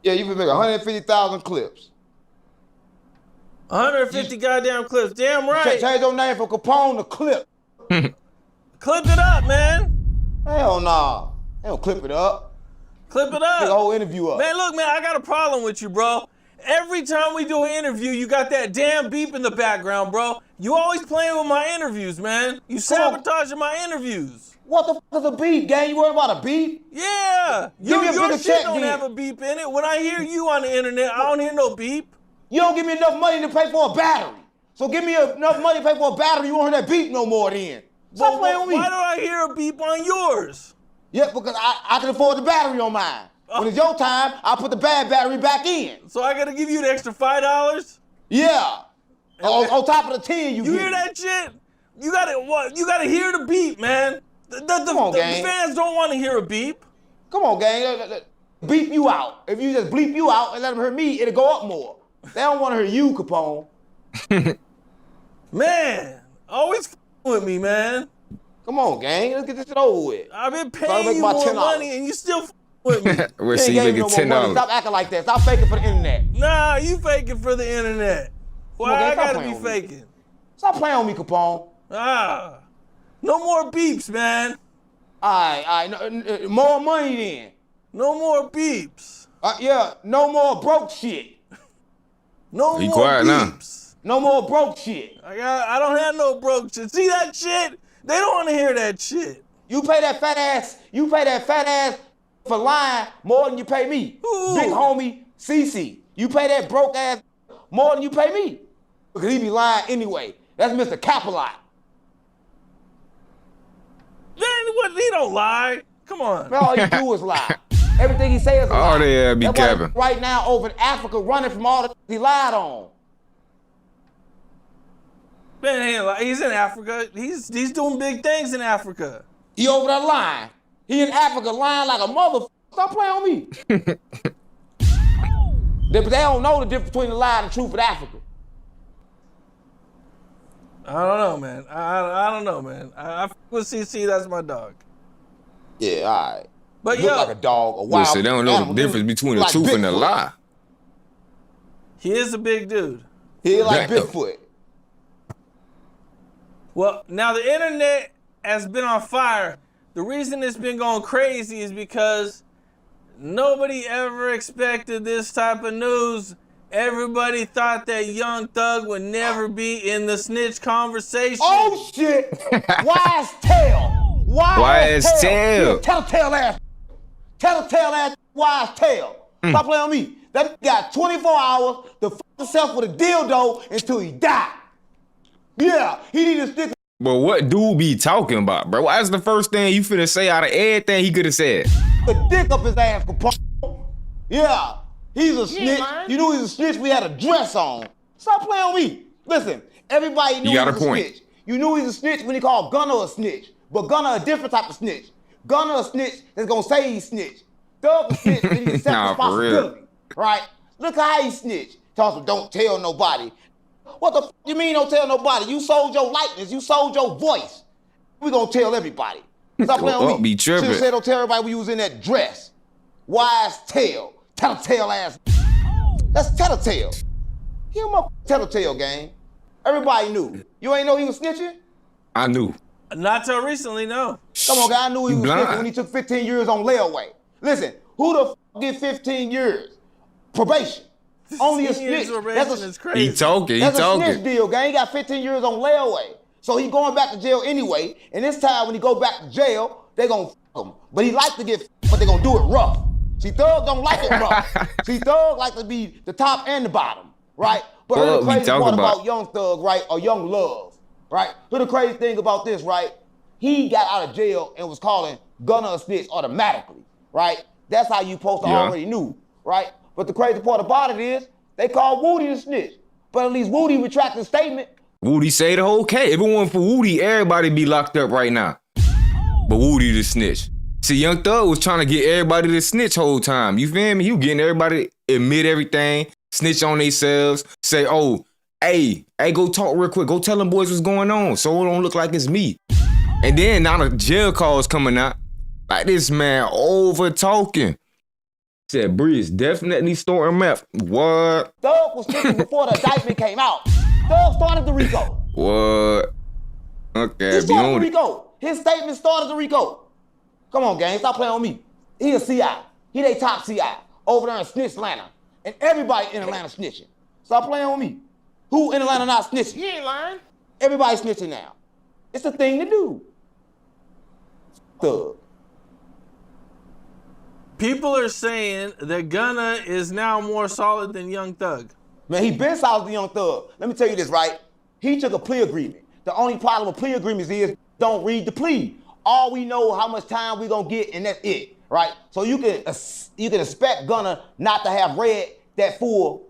Yeah, you can make 150,000 clips. 150 goddamn clips. Damn right. Change your name from Capone to Clip. Clip it up, man. Hell nah. They don't clip it up. Clip it up. Take the whole interview up. Man, look, man, I got a problem with you, bro. Every time we do an interview, you got that damn beep in the background, bro. You always playing with my interviews, man. You sabotaging my interviews. What the fuck is a beep, gang? You worry about a beep? Yeah. Your shit don't have a beep in it. When I hear you on the internet, I don't hear no beep. You don't give me enough money to pay for a battery. So give me enough money to pay for a battery, you won't hear that beep no more then. Stop playing with me. Why do I hear a beep on yours? Yeah, because I can afford the battery on mine. When it's your time, I'll put the bad battery back in. So I gotta give you the extra $5? Yeah. On top of the 10 you hear that shit? You gotta hear the beep, man. The fans don't want to hear a beep. Come on, gang. Beep you out. If you just bleep you out and let them hear me, it'll go up more. They don't want to hear you, Capone. Man, always with me, man. Come on, gang. Let's get this shit over with. I've been paying you more money and you still with me. We're seeing you $10. Stop acting like that. Stop faking for the internet. Nah, you faking for the internet. Why I gotta be faking? Stop playing on me, Capone. No more beeps, man. All right. More money then. No more beeps. Yeah, no more broke shit. No more beeps. No more broke shit. I don't have no broke shit. See that shit? They don't want to hear that shit. You pay that fat ass for lying more than you pay me. Ooh. Big homie CC. You pay that broke ass more than you pay me. Because he be lying anyway. That's Mr. Capone. He don't lie. Come on. Man, all he do is lie. Everything he says is a lie. Oh, yeah, be capping. Right now over in Africa running from all the he lied on. Man, he's in Africa. He's doing big things in Africa. He over there lying. He in Africa lying like a motherfucker. Stop playing on me. They don't know the difference between the lie and the truth in Africa. I don't know, man. I don't know, man. I with CC, that's my dog. Yeah, all right. But look like a dog, a wild they don't know the difference between the truth and the lie. He is a big dude. He like Bigfoot. Well, now the internet has been on fire. The reason it's been going crazy is because nobody ever expected this type of news. Everybody thought that Young Thug would never be in the snitch conversation. Oh shit! Wise tail. Wise tail. Telltale ass. Wise tail. Stop playing on me. That got 24 hours to fuck himself with a dildo until he died. Yeah, he need to stick. But what dude be talking about, bro? That's the first thing you finna say out of everything he could have said. The dick up his ass, Capone. Yeah, he's a snitch. Man. You knew he was a snitch. We had a dress on. Stop playing on me. Listen, everybody knew he was a snitch. You knew he was a snitch when he called Gunner a snitch. But Gunner a different type of snitch. Gunner a snitch that's gonna say he snitch. Thug a snitch and he accept responsibility. Right? Look how he snitch. Tells him don't tell nobody. What the f you mean don't tell nobody? You sold your likeness. You sold your voice. We gonna tell everybody. Stop playing on me. Should have said don't tell everybody we was in that dress. Wise tail. Telltale ass. That's Telltale. He my Telltale gang. Everybody knew. You ain't know he was snitching? I knew. Not till recently, no. Come on, guy. I knew he was snitching when he took 15 years on layaway. Listen, who the f get 15 years? Probation. Only a snitch. That's crazy. He talking. That's a snitch deal, gang. He got 15 years on layaway. So he going back to jail anyway. And this time when he go back to jail, they gonna f him. But he like to get f, but they gonna do it rough. See, Thug don't like it rough. See, Thug like to be the top and the bottom, right? But here's the crazy part about Young Thug, right, or Young Love, right? Here's the crazy thing about this, right? He got out of jail and was calling Gunner a snitch automatically, right? That's how you supposed to already knew, right? But the crazy part about it is, they called Woody a snitch. But at least Woody retracted the statement. Woody say the whole case. If it wasn't for Woody, everybody be locked up right now. But Woody the snitch. See, Young Thug was trying to get everybody to snitch whole time. You feel me? He was getting everybody to admit everything, snitch on themselves, say, oh, hey, go talk real quick. Go tell them boys what's going on so it don't look like it's me. And then now the jail calls coming out. Like this man over talking. Said Bree is definitely storing meth. What? Thug was snitching before the indictment came out. Thug started the RICO. What? He Okay, be started the on it. RICO. His statement started the RICO. Come on, gang, stop playing on me. He a CI. He they top CI over there in Snitch Atlanta. And everybody in Atlanta snitching. Stop playing on me. Who in Atlanta not snitching? He ain't lying. Everybody snitching now. It's the thing to do. Thug. People are saying that Gunna is now more solid than Young Thug. Man, he been solid to Young Thug. Let me tell you this, right? He took a plea agreement. The only problem with plea agreements is don't read the plea. All we know how much time we gonna get, and that's it, right? So you can expect Gunna not to have read that full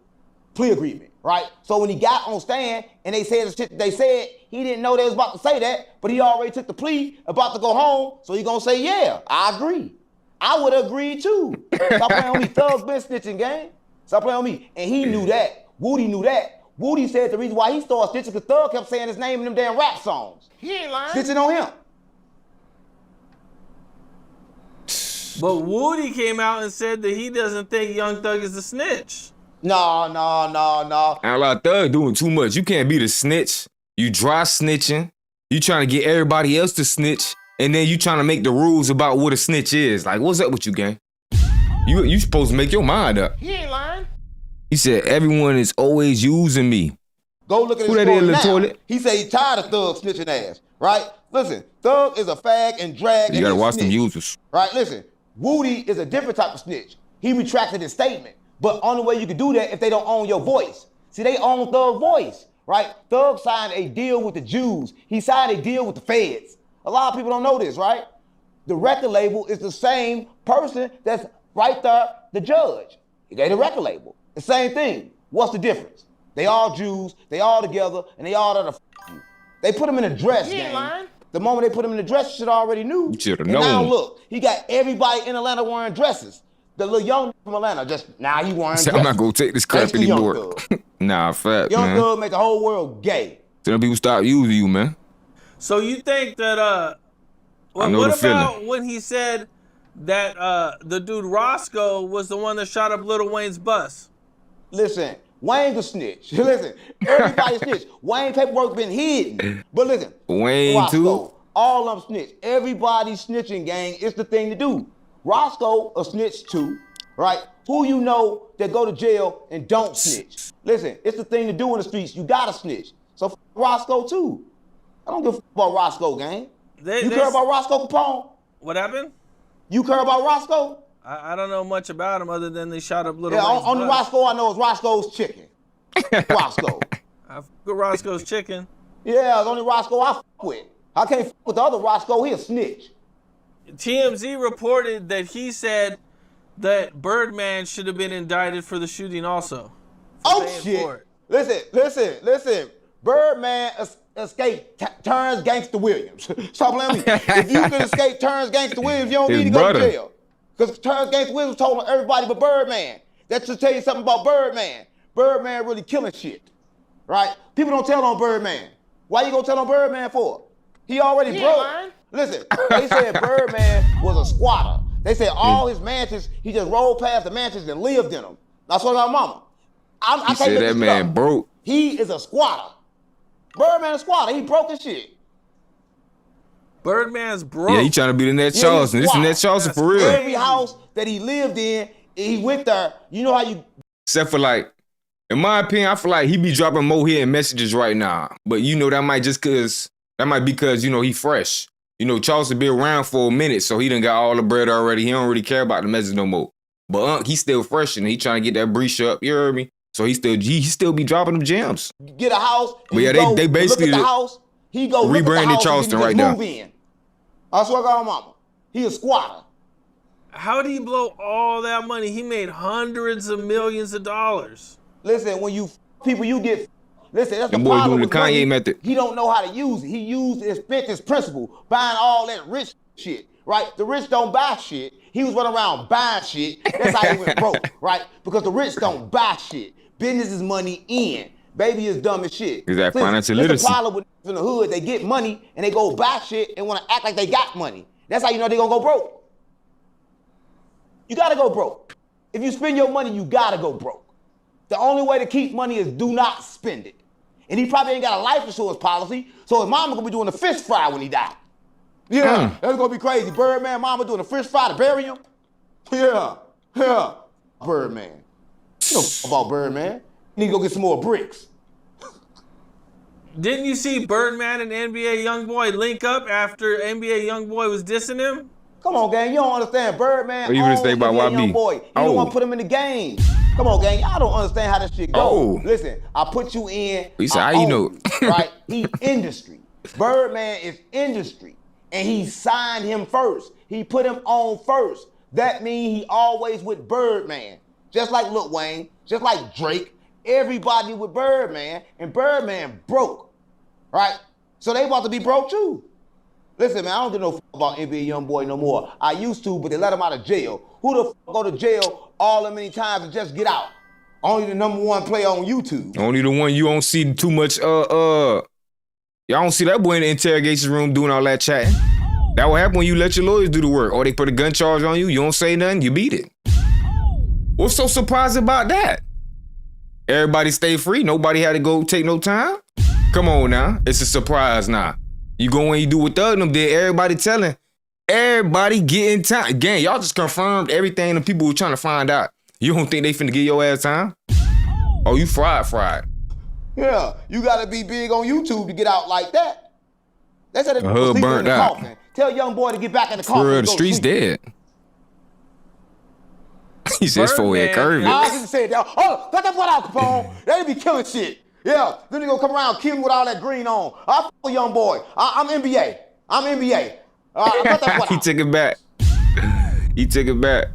plea agreement, right? So when he got on stand and they said the shit they said, he didn't know they was about to say that, but he already took the plea, about to go home, so he gonna say, yeah, I agree. I would agree too. Stop playing on me. Thug's been snitching, gang. Stop playing on me. And he knew that. Woody knew that. Woody said the reason why he started snitching because Thug kept saying his name in them damn rap songs. He ain't lying. Snitching on him. But Woody came out and said that he doesn't think Young Thug is a snitch. No. Outlaw Thug doing too much. You can't be the snitch. You dry snitching. You trying to get everybody else to snitch. And then you trying to make the rules about what a snitch is. Like, what's up with you, gang? You supposed to make your mind up. He ain't lying. He said, everyone is always using me. Go look at Who his that is story in the now. toilet? He said he's tired of Thug snitching ass, right? Listen, Thug is a fag and drag. You and gotta a watch them snitch, users. right? Listen, Woody is a different type of snitch. He retracted his statement, but only way you can do that if they don't own your voice. See, they own Thug's voice, right? Thug signed a deal with the Jews. He signed a deal with the feds. A lot of people don't know this, right? The record label is the same person that's right there, the judge. He gave the record label. The same thing. What's the difference? They all Jews, they all together, and they all there to you. They put him in a dress, He ain't gang. lying. The moment they put him in the dress, you should already knew. You should've And now known. look, he got everybody in Atlanta wearing dresses. The little young from Atlanta, just now he wearing Said, dresses. I'm not gonna take this crap Thanks to Young anymore. Thug. Nah, fact, Young man. Thug make the whole world gay. Tell them people stop using you, man. So you think that I know what the feeling. about when he said that the dude Roscoe was the one that shot up Lil Wayne's bus? Listen, Wayne's a snitch. Listen, everybody snitch. Wayne paperwork been hidden. But listen, Wayne Roscoe, too? all of them snitch. Everybody snitching, gang. It's the thing to do. Roscoe a snitch too, right? Who you know that go to jail and don't snitch? Listen, it's the thing to do in the streets. You gotta snitch. So f Roscoe too. I don't give a f about Roscoe, gang. You care about Roscoe Capone? What happened? You care about Roscoe? I don't know much about him other than they shot up Lil Yeah, Wayne's only bus. Roscoe I know is Roscoe's chicken. Roscoe. I fuck with Roscoe's chicken. Yeah, it's only Roscoe I f with. I can't f with the other Roscoe. He a snitch. TMZ reported that he said that Birdman should have been indicted for the shooting also. Oh paying shit! for it. Listen. Birdman escaped Terrence Gangster Williams. Stop playing with me. If you can escape Terrence Gangster Williams, you don't His need to go brother. to jail. Because Terrence Gangster Williams told on everybody but Birdman. That should tell you something about Birdman. Birdman really killing shit, right? People don't tell on Birdman. Why you gonna tell on Birdman for? He already He ain't broke. lying. Listen, they said Birdman was a squatter. They said all his mansions, he just rolled past the mansions and lived in them. That's what our mama. I He can't said make that this man up. broke. He is a squatter. Birdman a squatter. He broke his shit. Birdman's broke. Yeah, he trying to be the Ned Yeah, Charleston. This is he's Ned wild. Charleston for real. Every house that he lived in, he went there. You know how you Except for like, in my opinion, I feel like he be dropping more hidden messages right now. But you know, that might be because, you know, he fresh. You know, Charleston been around for a minute, so he done got all the bread already. He don't really care about the message no more. But he still fresh and he trying to get that breach up. You heard me? So he still be dropping them gems. get a house, and But yeah, he go they basically look at the house. He go look at the rebranded house Charleston and right then now. move in. I swear to God, mama. He a squatter. How did he blow all that money? He made hundreds of millions of dollars. Listen, when you people you get. Listen, that's Them the boys problem doing the with money. Kanye method. He don't know how to use it. He used his business principle, buying all that rich shit, right? The rich don't buy shit. He was running around buying shit. That's how he went broke, right? Because the rich don't buy shit. Business is money in. Baby is dumb as shit. Is that Listen, financial that's literacy? the problem with in the hood. They get money and they go buy shit and want to act like they got money. That's how you know they gonna go broke. You gotta go broke. If you spend your money, you gotta go broke. The only way to keep money is do not spend it. And he probably ain't got a life insurance policy, so his mama gonna be doing a fish fry when he die. Yeah, that's gonna be crazy. Birdman mama doing a fish fry to bury him? Yeah. Birdman. You know about Birdman. You need to go get some more bricks. Didn't you see Birdman and NBA Youngboy link up after NBA Youngboy was dissing him? Come on, gang. You don't understand. Birdman What you gonna say about YB? Youngboy. You don't want to put him in the game. Come on, gang. Y'all don't understand how this shit goes. Oh. Listen, I put you in. He said, how you know? Right? He industry. Birdman is industry. And he signed him first. He put him on first. That means he always with Birdman. Just like Lil Wayne, just like Drake. Everybody with Birdman, and Birdman broke, right? So they about to be broke too. Listen, man, I don't give no fuck about NBA Youngboy no more. I used to, but they let him out of jail. Who the fuck go to jail all that many times and just get out? Only the #1 player on YouTube. Only the one you don't see too much, y'all don't see that boy in the interrogation room doing all that chatting. That will happen when you let your lawyers do the work. Or they put a gun charge on you, you don't say nothing, you beat it. What's so surprising about that? Everybody stay free. Nobody had to go take no time. Come on now. It's a surprise now. You go and you do what the other them did. Everybody telling. Everybody getting time. Gang, y'all just confirmed everything the people were trying to find out. You don't think they finna get your ass time? Oh, you fried. Yeah, you gotta be big on YouTube to get out like that. They said they hood sleep burnt in the out. coffin. Tell young boy to get back in the coffin. For real, and the go street's sleep. dead. He says forehead curvy. I just said that. Oh, cut that foot out, Capone. They be killing shit. Yeah, then they gonna come around kill me with all that green on. I fuck with young boy. I'm NBA. I'm NBA. Cut that foot He out. took it back. He took it back.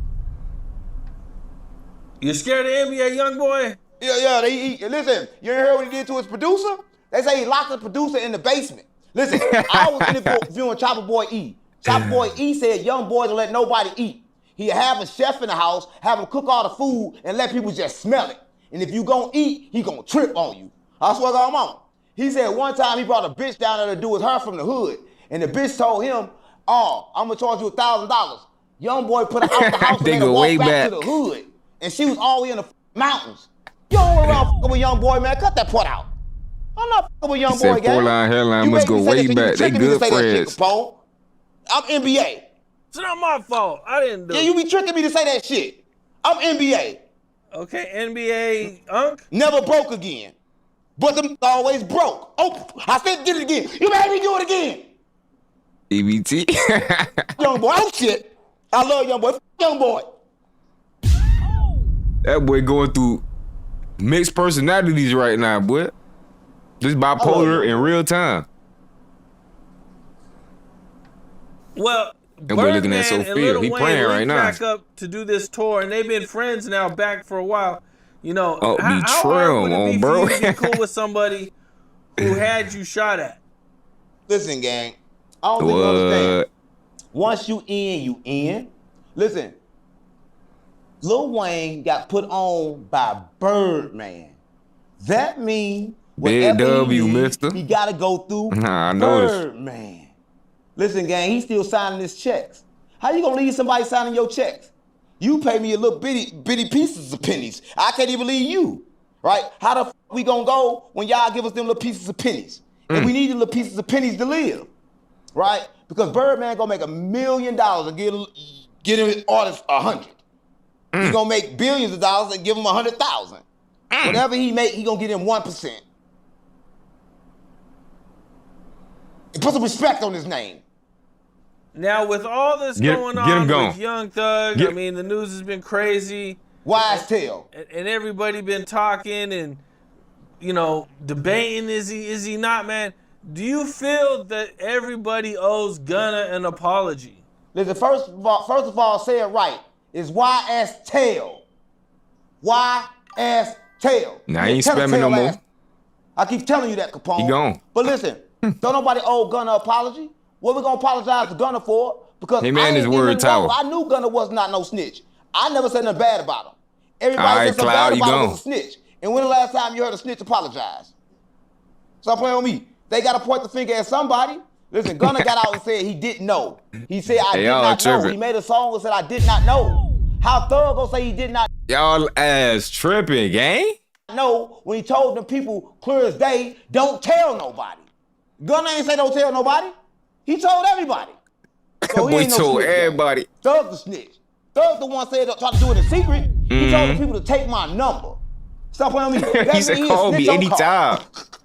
You scared of NBA Youngboy? Yeah. Listen, you ain't heard what he did to his producer? They say he locked the producer in the basement. Listen, I was interviewing Chopper Boy E. Chopper Boy E said young boy don't let nobody eat. He'll have a chef in the house, have him cook all the food, and let people just smell it. And if you gon' eat, he gon' trip on you. I swear to God, I'm on. He said one time he brought a bitch down there to do his hair from the hood. And the bitch told him, oh, I'm gonna charge you $1,000. Young boy put her out the house and They let her go walk way back back. to the hood. And she was all the way in the mountains. You don't want around fucking with young boy, man. Cut that part out. I'm not fucking with young He said boy, gang. four-line hairline You must made me go say that way shit. back. You They tricking me to good say that shit, friends. Capone. I'm NBA. It's not my fault. I didn't do Yeah, it. you be tricking me to say that shit. I'm NBA. Okay, NBA Unk. Never broke again. But them always broke. Oh, I said did it again. You made me do it again. EBT. Young boy, oh shit. I love young boy. F young boy. That boy going through mixed personalities right now, boy. This bipolar in real time. Well, That boy looking at Birdman and Sophia. Lil He Wayne playing right linked now. back up to do this tour, and they've been friends now back for a while. You know, Oh, how betrayal hard would it on be bro. for you to be cool with somebody who had you shot at? Listen, gang. I don't think you understand. Once you in, you in. Listen, Lil Wayne got put on by Birdman. That means Big W, mister. he gotta go through Nah, I noticed. Birdman. Listen, gang, he's still signing his checks. How you gonna leave somebody signing your checks? You pay me a little bitty pieces of pennies. I can't even leave you, right? How the f we gonna go when y'all give us them little pieces of pennies? And we need the little pieces of pennies to live, right? Because Birdman gonna make $1 million and get his artist 100. He gonna make billions of dollars and give him 100,000. Whatever he make, he gonna get him 1%. And put some respect on his name. Now, with all this Get going him on going. with Young Thug, I mean, the news has been crazy. Wise tale. And everybody been talking and, you know, debating, is he not, man? Do you feel that everybody owes Gunna an apology? Listen, first of all, say it right. It's YS tail. YS tail. Nah, he ain't Tell the spamming tail no more. ass. I keep telling you that, Capone. He gone. But listen, don't nobody owe Gunna an apology. What we gonna apologize to Gunna for? Because Hey, man, I ain't his giving word him tower. wrong. I knew Gunna was not no snitch. I never said nothing bad about him. Everybody All right, said something Cloud, bad you about him gone. was a snitch. And when the last time you heard a snitch apologize? Stop playing with me. They gotta point the finger at somebody. Listen, Gunna got out and said he didn't know. He said, I They did all not know. tripping. He made a song and said, I did not know. How Thug gonna say he did not Y'all ass tripping, gang. know when he told them people clear as day, don't tell nobody. Gunna ain't say don't tell nobody. He told everybody. So he Boy ain't no told snitch, everybody. Thug the snitch. Thug the one said try to do it in secret. He told the people to take my number. Stop playing me. That He said mean call a me snitch on call.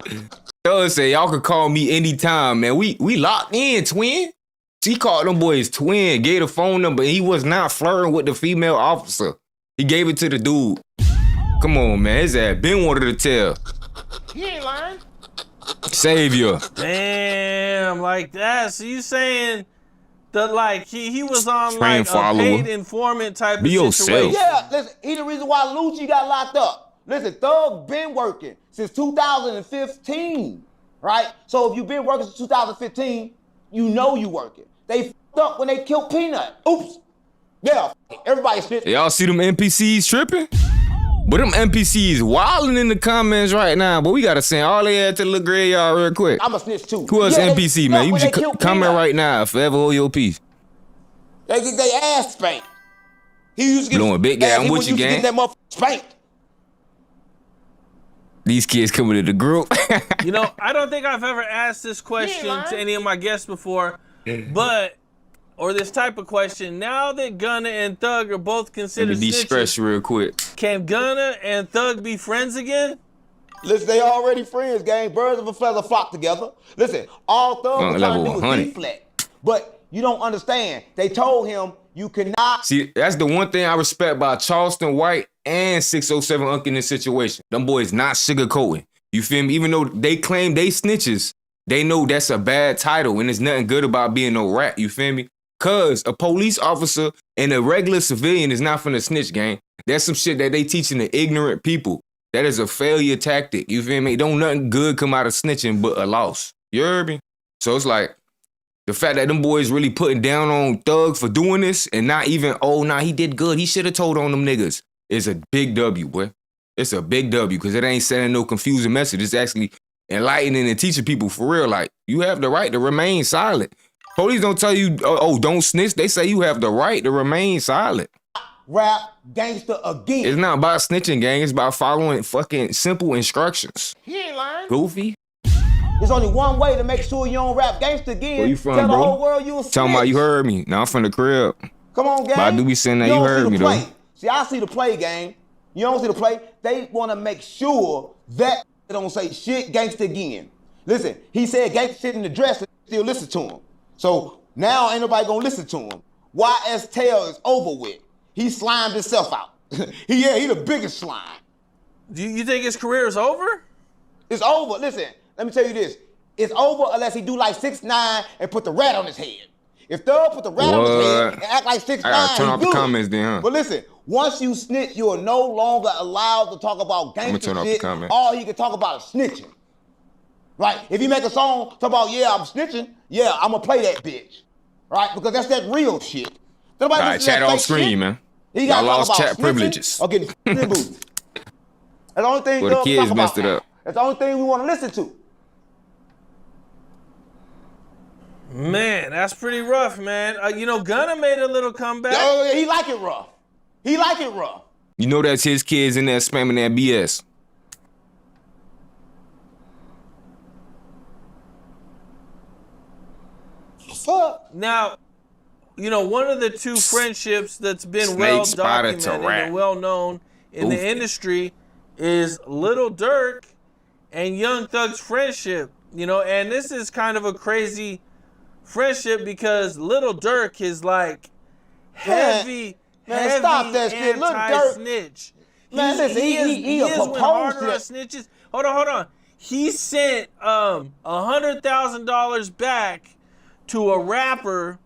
anytime. Thug said y'all can call me anytime, man. We locked in, twin. He called them boys twin, gave the phone number. He was not flirting with the female officer. He gave it to the dude. Come on, man. His ass been wanted to tell. He ain't lying. Savior. Damn, like that. So you saying that like he was on Train like follower. a paid informant type Be of yourself. situation? Yeah, listen, he the reason why Lucci got locked up. Listen, Thug been working since 2015, right? So if you've been working since 2015, you know you working. They f***ed up when they killed Peanut. Oops. Yeah, everybody snitched. Y'all see them NPCs tripping? But them NPCs wilding in the comments right now. But we gotta send all they had to the little graveyard real quick. I'm a snitch too. Who else Yeah, they NPC, f***ed man? up You when just they killed comment Peanut. right now. Forever hold your peace. They get their ass spanked. He used to get Blowing big guy, I'm he with was you, used to gang. get that motherfucker spanked. These kids coming to the group. You know, I don't think I've ever asked this question to any of my guests before, but or this type of question. Now that Gunna and Thug are both Let considered me de-stress snitches, real quick. can Gunna and Thug be friends again? Listen, they already friends, gang. Birds of a feather flock together. Listen, all Thug was trying to level do was 100. deflect. But you don't understand. They told him you cannot. See, that's the one thing I respect about Charleston White and 607 Unc in this situation. Them boys not sugarcoating. You feel me? Even though they claim they snitches, they know that's a bad title and there's nothing good about being no rat. You feel me? Cause a police officer and a regular civilian is not finna snitch, gang. That's some shit that they teaching the ignorant people. That is a failure tactic. You feel me? Don't nothing good come out of snitching but a loss. You heard me? So it's like, the fact that them boys really putting down on Thug for doing this and not even, oh, nah, he did good. He should have told on them niggas is a big W, boy. It's a big W because it ain't sending no confusing message. It's actually enlightening and teaching people for real. Like, you have the right to remain silent. Police don't tell you, oh, don't snitch. They say you have the right to remain silent. Rap gangster again. It's not about snitching, gang. It's about following fucking simple instructions. He ain't lying. Goofy. There's only one way to make sure you don't rap gangster again. Where you from, Tell bro? the whole world you a snitch. Talking about you heard me. Now I'm from the crib. Come on, gang. But I do be saying that you don't heard see the me, play. though. See, I see the play, gang. You don't see the play. They want to make sure that they don't say shit gangster again. Listen, he said gangster shit in the dress and still listen to him. So now ain't nobody gonna listen to him. YS Tail is over with. He slimed himself out. he the biggest slime. Do you think his career is over? It's over. Listen, let me tell you this. It's over unless he do like 6ix9ine and put the rat on his head. If Thug put the rat on his head and act like 6ix9ine, I gotta turn off the good. comments then, huh? But listen, once you snitch, you are no longer allowed to talk about gangster turn off the shit. comments. All he can talk about is snitching. Right? If he make a song talk about, yeah, I'm snitching, yeah, I'm gonna play that bitch. Right? Because that's that real shit. Nobody All right, listen to chat that off fake screen, shit. man. He Y'all gotta talk lost about chat snitching privileges. or getting in the booth. That's the only thing Well, the Thug kids talk about messed it now. up. That's the only thing we want to listen to. Man, that's pretty rough, man. You know, Gunna made a little comeback. Oh, he like it rough. He like it rough. You know that's his kids in there spamming that BS. Fuck. Now, you know, one of the two friendships that's been Snake well spotted to documented rat. and well known in the Goofy. industry is Lil Durk and Young Thug's friendship. You know, and this is kind of a crazy friendship because Lil Durk is like heavy, Man, stop that shit. Lil Durk- anti-snitch. Man, listen, he went proposed harder to on that. snitches. Hold on. He sent $100,000 back to a rapper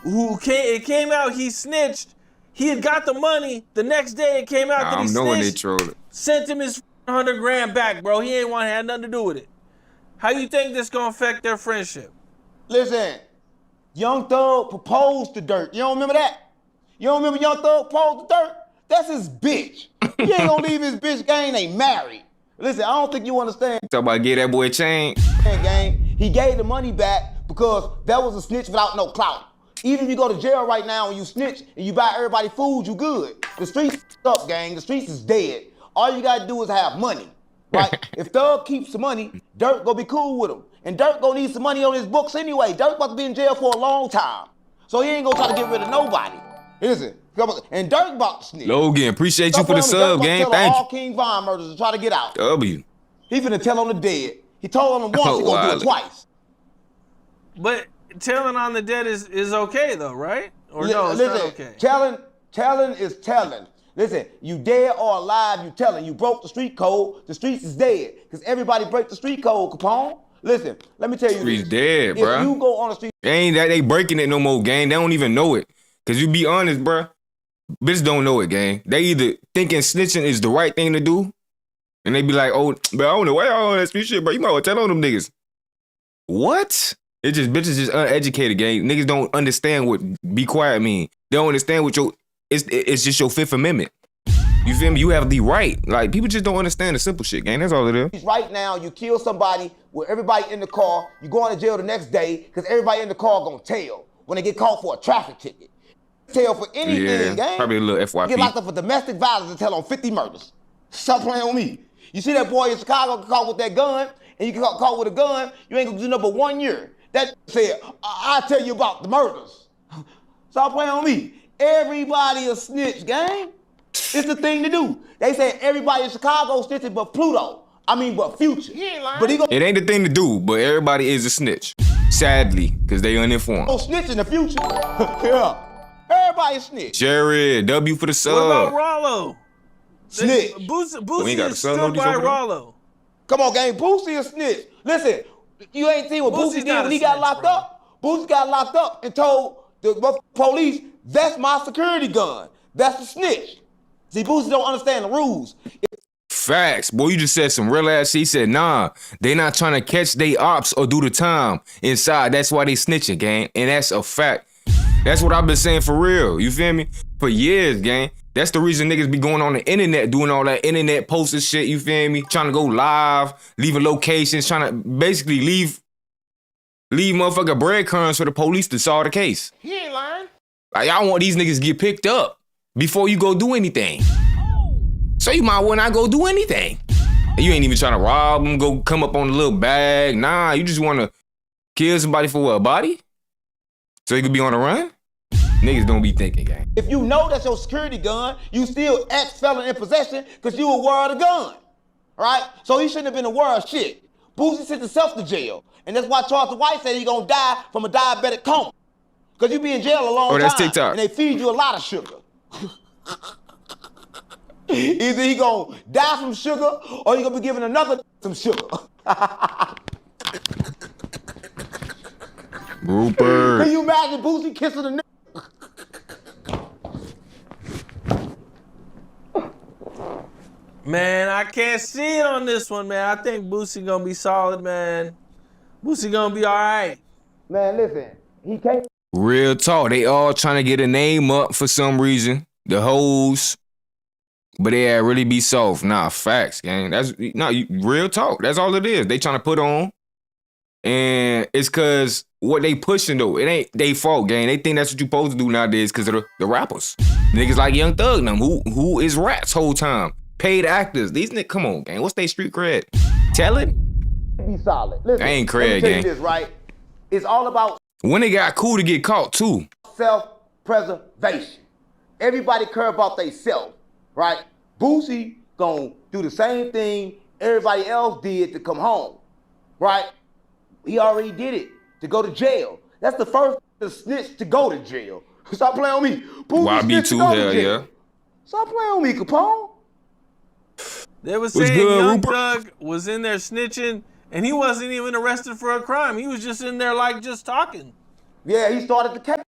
who came out, he snitched. He had got the money. The next day it came out that he I'm knowing they snitched. trolling. Sent him his 100 grand back, bro. He ain't want to have nothing to do with it. How you think this gonna affect their friendship? Listen, Young Thug proposed to Dirt. You don't remember that? You don't remember Young Thug proposed to Dirt? That's his bitch. He ain't gonna leave his bitch gang. They married. Listen, I don't think you understand, Talk about get that boy a chain. gang. He gave the money back because that was a snitch without no clout. Even if you go to jail right now and you snitch and you buy everybody food, you good. The streets up, gang. The streets is dead. All you gotta do is have money, right? If Thug keeps the money, Dirt gonna be cool with him. And Dirt gonna need some money on his books anyway. Dirt about to be in jail for a long time. So he ain't gonna try to get rid of nobody. Is it? And Dirt about to snitch. Logan, appreciate you for the sub, gang. Thank you. All King Von murders to try to get out. W. He finna tell on the dead. He told on them once, he gonna do it twice. But telling on the dead is okay though, right? Or no, it's listen, not okay. Telling is telling. Listen, you dead or alive, you telling. You broke the street code, the streets is dead. Because everybody break the street code, Capone. Listen, let me tell you Streets this. dead, bro. If you go on the street. Ain't that they breaking it no more, gang. They don't even know it. Cause you be honest, bro. Bitches don't know it, gang. They either thinking snitching is the right thing to do, and they be like, oh, but I don't know why y'all on that street shit, bro. You might well tell on them niggas. What? It's just bitches just uneducated, gang. Niggas don't understand what be quiet mean. They don't understand what it's just your Fifth Amendment. You feel me? You have the right. Like, people just don't understand the simple shit, gang. That's all it is. Right now, you kill somebody with everybody in the car, you go into jail the next day, because everybody in the car gonna tell when they get caught for a traffic ticket. Tell for anything, gang. Probably a little FYP. Get locked up for domestic violence and tell on 50 murders. Stop playing with me. You see that boy in Chicago caught with that gun, and you get caught with a gun, you ain't gonna do nothing but 1 year. That said, I'll tell you about the murders. Stop playing with me. Everybody a snitch, gang. It's the thing to do. They say everybody in Chicago snitching but Pluto. But Future. He ain't lying. But it ain't the thing to do, but everybody is a snitch. Sadly, because they uninformed. Oh, snitch in the future. Yeah. Everybody snitch. Jared, W for the sub. What about Rollo? Snitch. Boosie is still by Rollo. Come on, gang. Boosie is snitch. Listen, you ain't seen what Boosie did when he got locked up? Boosie got locked up and told the police, that's my security gun. That's the snitch. See, Boosie don't understand the rules. Facts. Boy, you just said some real ass shit. He said, nah, they not trying to catch they ops or do the time inside. That's why they snitching, gang. And that's a fact. That's what I've been saying for real. You feel me? For years, gang. That's the reason niggas be going on the internet, doing all that internet posting shit, you feel me? Trying to go live, leaving locations, trying to basically leave motherfucking breadcrumbs for the police to solve the case. He ain't lying. Like, y'all want these niggas to get picked up before you go do anything. So you might well not go do anything. You ain't even trying to rob them, go come up on a little bag. Nah, you just want to kill somebody for what, a body? So you could be on the run? Niggas don't be thinking, gang. If you know that's your security gun, you still ex-felon in possession because you aware of the gun, right? So he shouldn't have been aware of shit. Boosie sent himself to jail. And that's why Charles White said he gonna die from a diabetic coma. Because you be in jail a long time. Oh, that's TikTok. And they feed you a lot of sugar. Either he gonna die from sugar or he gonna be giving another some sugar. Rupert. Can you imagine Boosie kissing a nigga? Man, I can't see it on this one, man. I think Boosie gonna be solid, man. Boosie gonna be all right. Man, listen, he can't. Real talk. They all trying to get a name up for some reason. The hoes. But they really be soft. Nah, facts, gang. Real talk. That's all it is. They trying to put on. And it's cause what they pushing though. It ain't they fault, gang. They think that's what you supposed to do nowadays because of the rappers. Niggas like Young Thug and them who is rats whole time. Paid actors. These niggas, come on, gang. What's they street cred? Tell it. Be solid. Listen, I ain't cred, let me tell you gang. this, right? It's all about When they got cool to get caught too. self-preservation. Everybody care about theyself, right? Boosie gonna do the same thing everybody else did to come home, right? He already did it to go to jail. That's the first snitch to go to jail. Stop playing with me. Boosie snitched to go to jail. Yeah. Stop playing with me, Capone. They was What's saying good, Young Rupert? Thug was in there snitching, and he wasn't even arrested for a crime. He was just in there like just talking. Yeah, he started the case.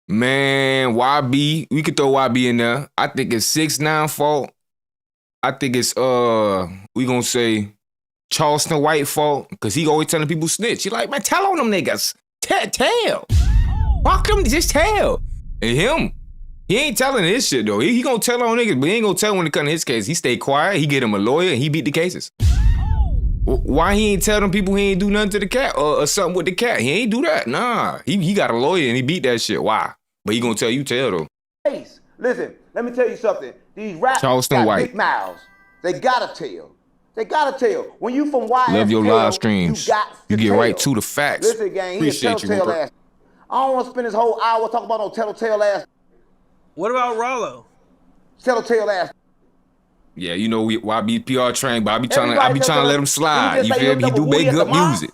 Man, YB, we could throw YB in there. I think it's 6ix9ine fault. I think it's we gonna say Charleston White fault, cause he always telling people snitch. He like, man, tell on them niggas. Tell. Fuck them, just tell. And him, he ain't telling his shit though. He gonna tell on niggas, but he ain't gonna tell when it comes to his case. He stay quiet, he get him a lawyer, and he beat the cases. Why he ain't tell them people he ain't do nothing to the cat or something with the cat? He ain't do that. Nah, he got a lawyer and he beat that shit. Why? But he gonna tell though. Listen, let me tell you something. These rappers Charleston got White. big mouths. They gotta tell. They gotta tell. When you from YSL, Love your live streams. You got to get tell. right to the facts. Listen, gang, he a Appreciate you, telltale Rupert. ass. I don't want to spend this whole hour talking about no telltale ass. What about Rollo? Telltale ass. Yeah, you know why I be PR trained, but I be trying Everybody to let him slide. You feel me? He do make good music.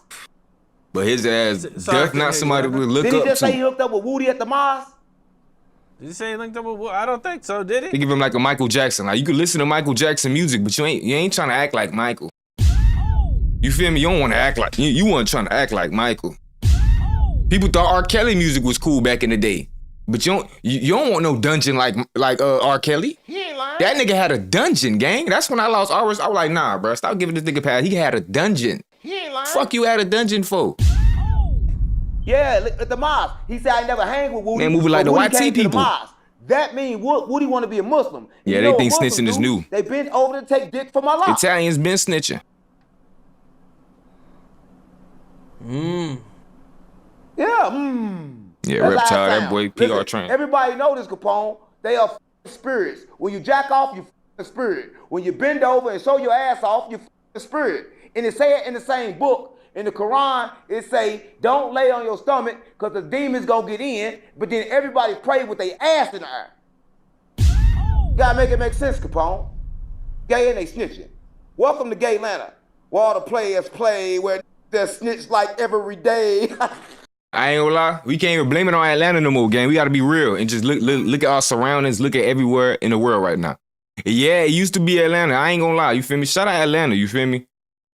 But his ass Sorry, definitely not somebody to look Did he up just say he to. hooked up with Woody at the mosque? Did he say he linked up with? I don't think so. Did They he? give him like a Michael Jackson. Like you could listen to Michael Jackson music, but you ain't trying to act like Michael. You feel me? You don't want to act like you weren't trying to act like Michael. People thought R. Kelly music was cool back in the day, but you don't want no dungeon like R. Kelly. He ain't lying. That nigga had a dungeon, gang. That's when I lost hours. I was like, nah, bro, stop giving this nigga pass. He had a dungeon. He ain't lying. Fuck you had a dungeon for? Yeah, at the mosque. He said I never hang with Woody. Man, moving like but the Woody YT came to the people. mosque. That means Woody want to be a Muslim. Yeah, You they know think what Muslims snitching is do? new. They been over to take dick from Allah. Italians been snitching. Yeah, Yeah, That's Reptile, how it that sound. boy PR Listen, trained. Everybody know this, Capone. They are spirits. When you jack off, you spirit. When you bend over and show your ass off, you spirit. And it say it in the same book. In the Quran, it say, don't lay on your stomach because the demons gonna get in, but then everybody pray with their ass in the air. Gotta make it make sense, Capone. Gay and they snitching. Welcome to Gay Atlanta, where all the players play, where they're snitched like every day. I ain't gonna lie, we can't even blame it on Atlanta no more, gang. We gotta be real and just look at our surroundings, look at everywhere in the world right now. Yeah, it used to be Atlanta. I ain't gonna lie, you feel me? Shout out Atlanta, you feel me?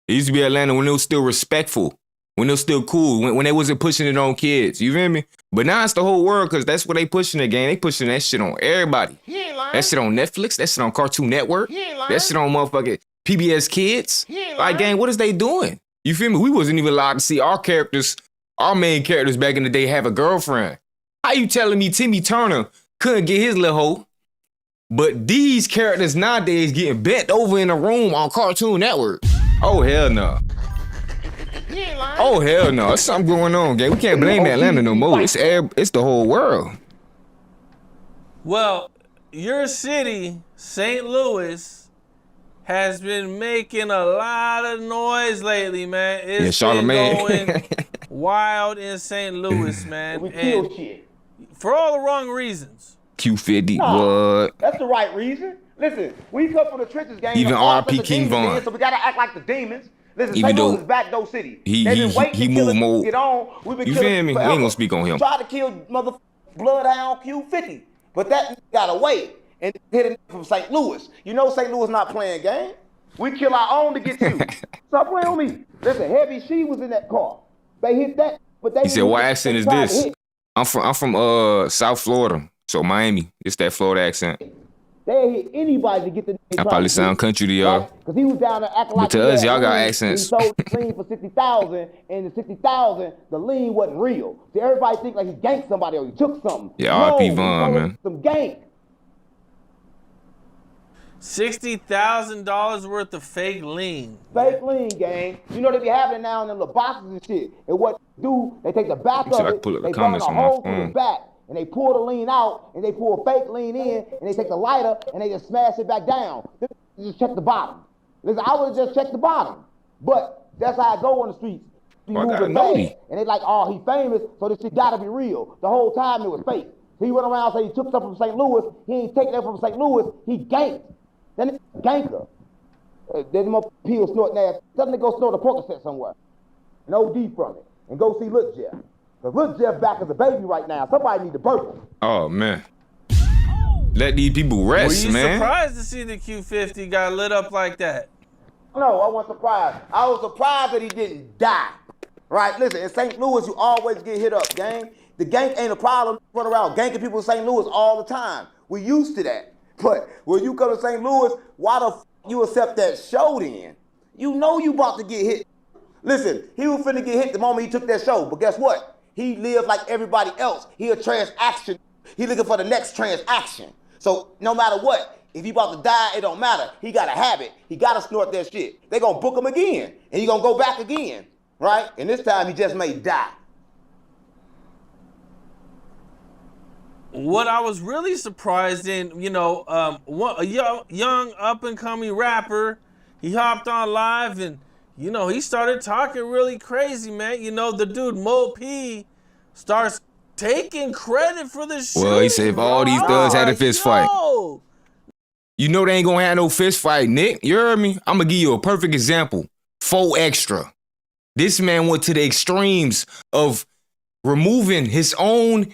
It used to be Atlanta when it was still respectful, when it was still cool, when they wasn't pushing it on kids, you feel me? But now it's the whole world, because that's what they pushing it, gang. They pushing that shit on everybody. He ain't lying. That shit on Netflix, that shit on Cartoon Network, He ain't lying. that shit on motherfucking PBS Kids. He ain't Like, lying. gang, what is they doing? You feel me? We wasn't even allowed to see our characters, our main characters back in the day have a girlfriend. How you telling me Timmy Turner couldn't get his little hoe, but these characters nowadays getting bent over in a room on Cartoon Network? Oh, hell no. He ain't lying. Oh, hell no. There's something going on, gang. We can't blame Atlanta no more. It's the whole world. Well, your city, St. Louis, has been making a lot of noise lately, man. It's been Charlamagne. going wild in St. Louis, man. We And kill shit. for all the wrong reasons. Q50, Nah, what? That's the right reason. Listen, we come from the trenches, gang. Even The arts R.I.P. of the King demons, Von. man, so we gotta act like the demons. Listen, Even St. Louis though is backdoor city. he- They been he- waiting he to kill move us more- to get on. We've been You killing feel me? We ain't forever. gonna speak on him. Tried to kill mother Bloodhound Q50, but that got away and hit it from St. Louis. You know St. Louis not playing game. We kill our own to get you. Stop playing on me. Listen, Heavy She was in that car. They hit that, but they He said, didn't what hit- accent they is tried to this? hit. I'm from South Florida, so Miami. It's that Florida accent. They hit anybody to get the. I probably sound country to y'all. Because he was down there acting like. to he us, had y'all got lean. accents. He sold the lean for 60,000, and the 60,000, the lean wasn't real. So everybody think like he ganked somebody or he took something. Yeah, R.I.P. No, Von, he sold man. some gank. $60,000 worth of fake lean. Fake lean, gang. You know they be happening now in the little boxes and shit. And what they do, they take the back See if I of can it, pull up the they burn comments a on my hole through phone. the back, and they pull the lean out, and they pull fake lean in, and they take the lighter, and they just smash it back down. They just check the bottom. Listen, I would have just checked the bottom. But that's how I go on the streets. Be Well, I gotta moving know fast. thee. And they like, oh, he famous, so this shit gotta be real. The whole time it was fake. So he went around saying he took something from St. Louis. He ain't taking that from St. Louis. He ganked. Then it's ganker. Then my pill snorting ass. Tell them to go snort a Percocet somewhere. And OD from it. And go see Lil Jeff. Because Lil Jeff back as a baby right now. Somebody need to burp him. Oh, man. Let these people Were rest, you man. surprised to see the Q50 got lit up like that? No, I wasn't surprised. I was surprised that he didn't die. Right? Listen, in St. Louis, you always get hit up, gang. The gank ain't a problem. Run around ganking people in St. Louis all the time. We used to that. But when you come to St. Louis, why the f you accept that show then? You know you about to get hit. Listen, he was finna get hit the moment he took that show. But guess what? He lived like everybody else. He a transaction. He looking for the next transaction. So no matter what, If he about to die, it don't matter. He got a habit. He got to snort that shit. They going to book him again. And he going to go back again. Right? And this time he just may die. What I was really surprised in, you know, a young up-and-coming rapper, he hopped on live and, you know, he started talking really crazy, man. You know, the dude Mo P starts taking credit for the shooting. Well, he said if all these thugs had a fist fight. You know they ain't gonna have no fist fight, Nick. You heard me? I'm gonna give you a perfect example. 4 Extra. This man went to the extremes of removing his own,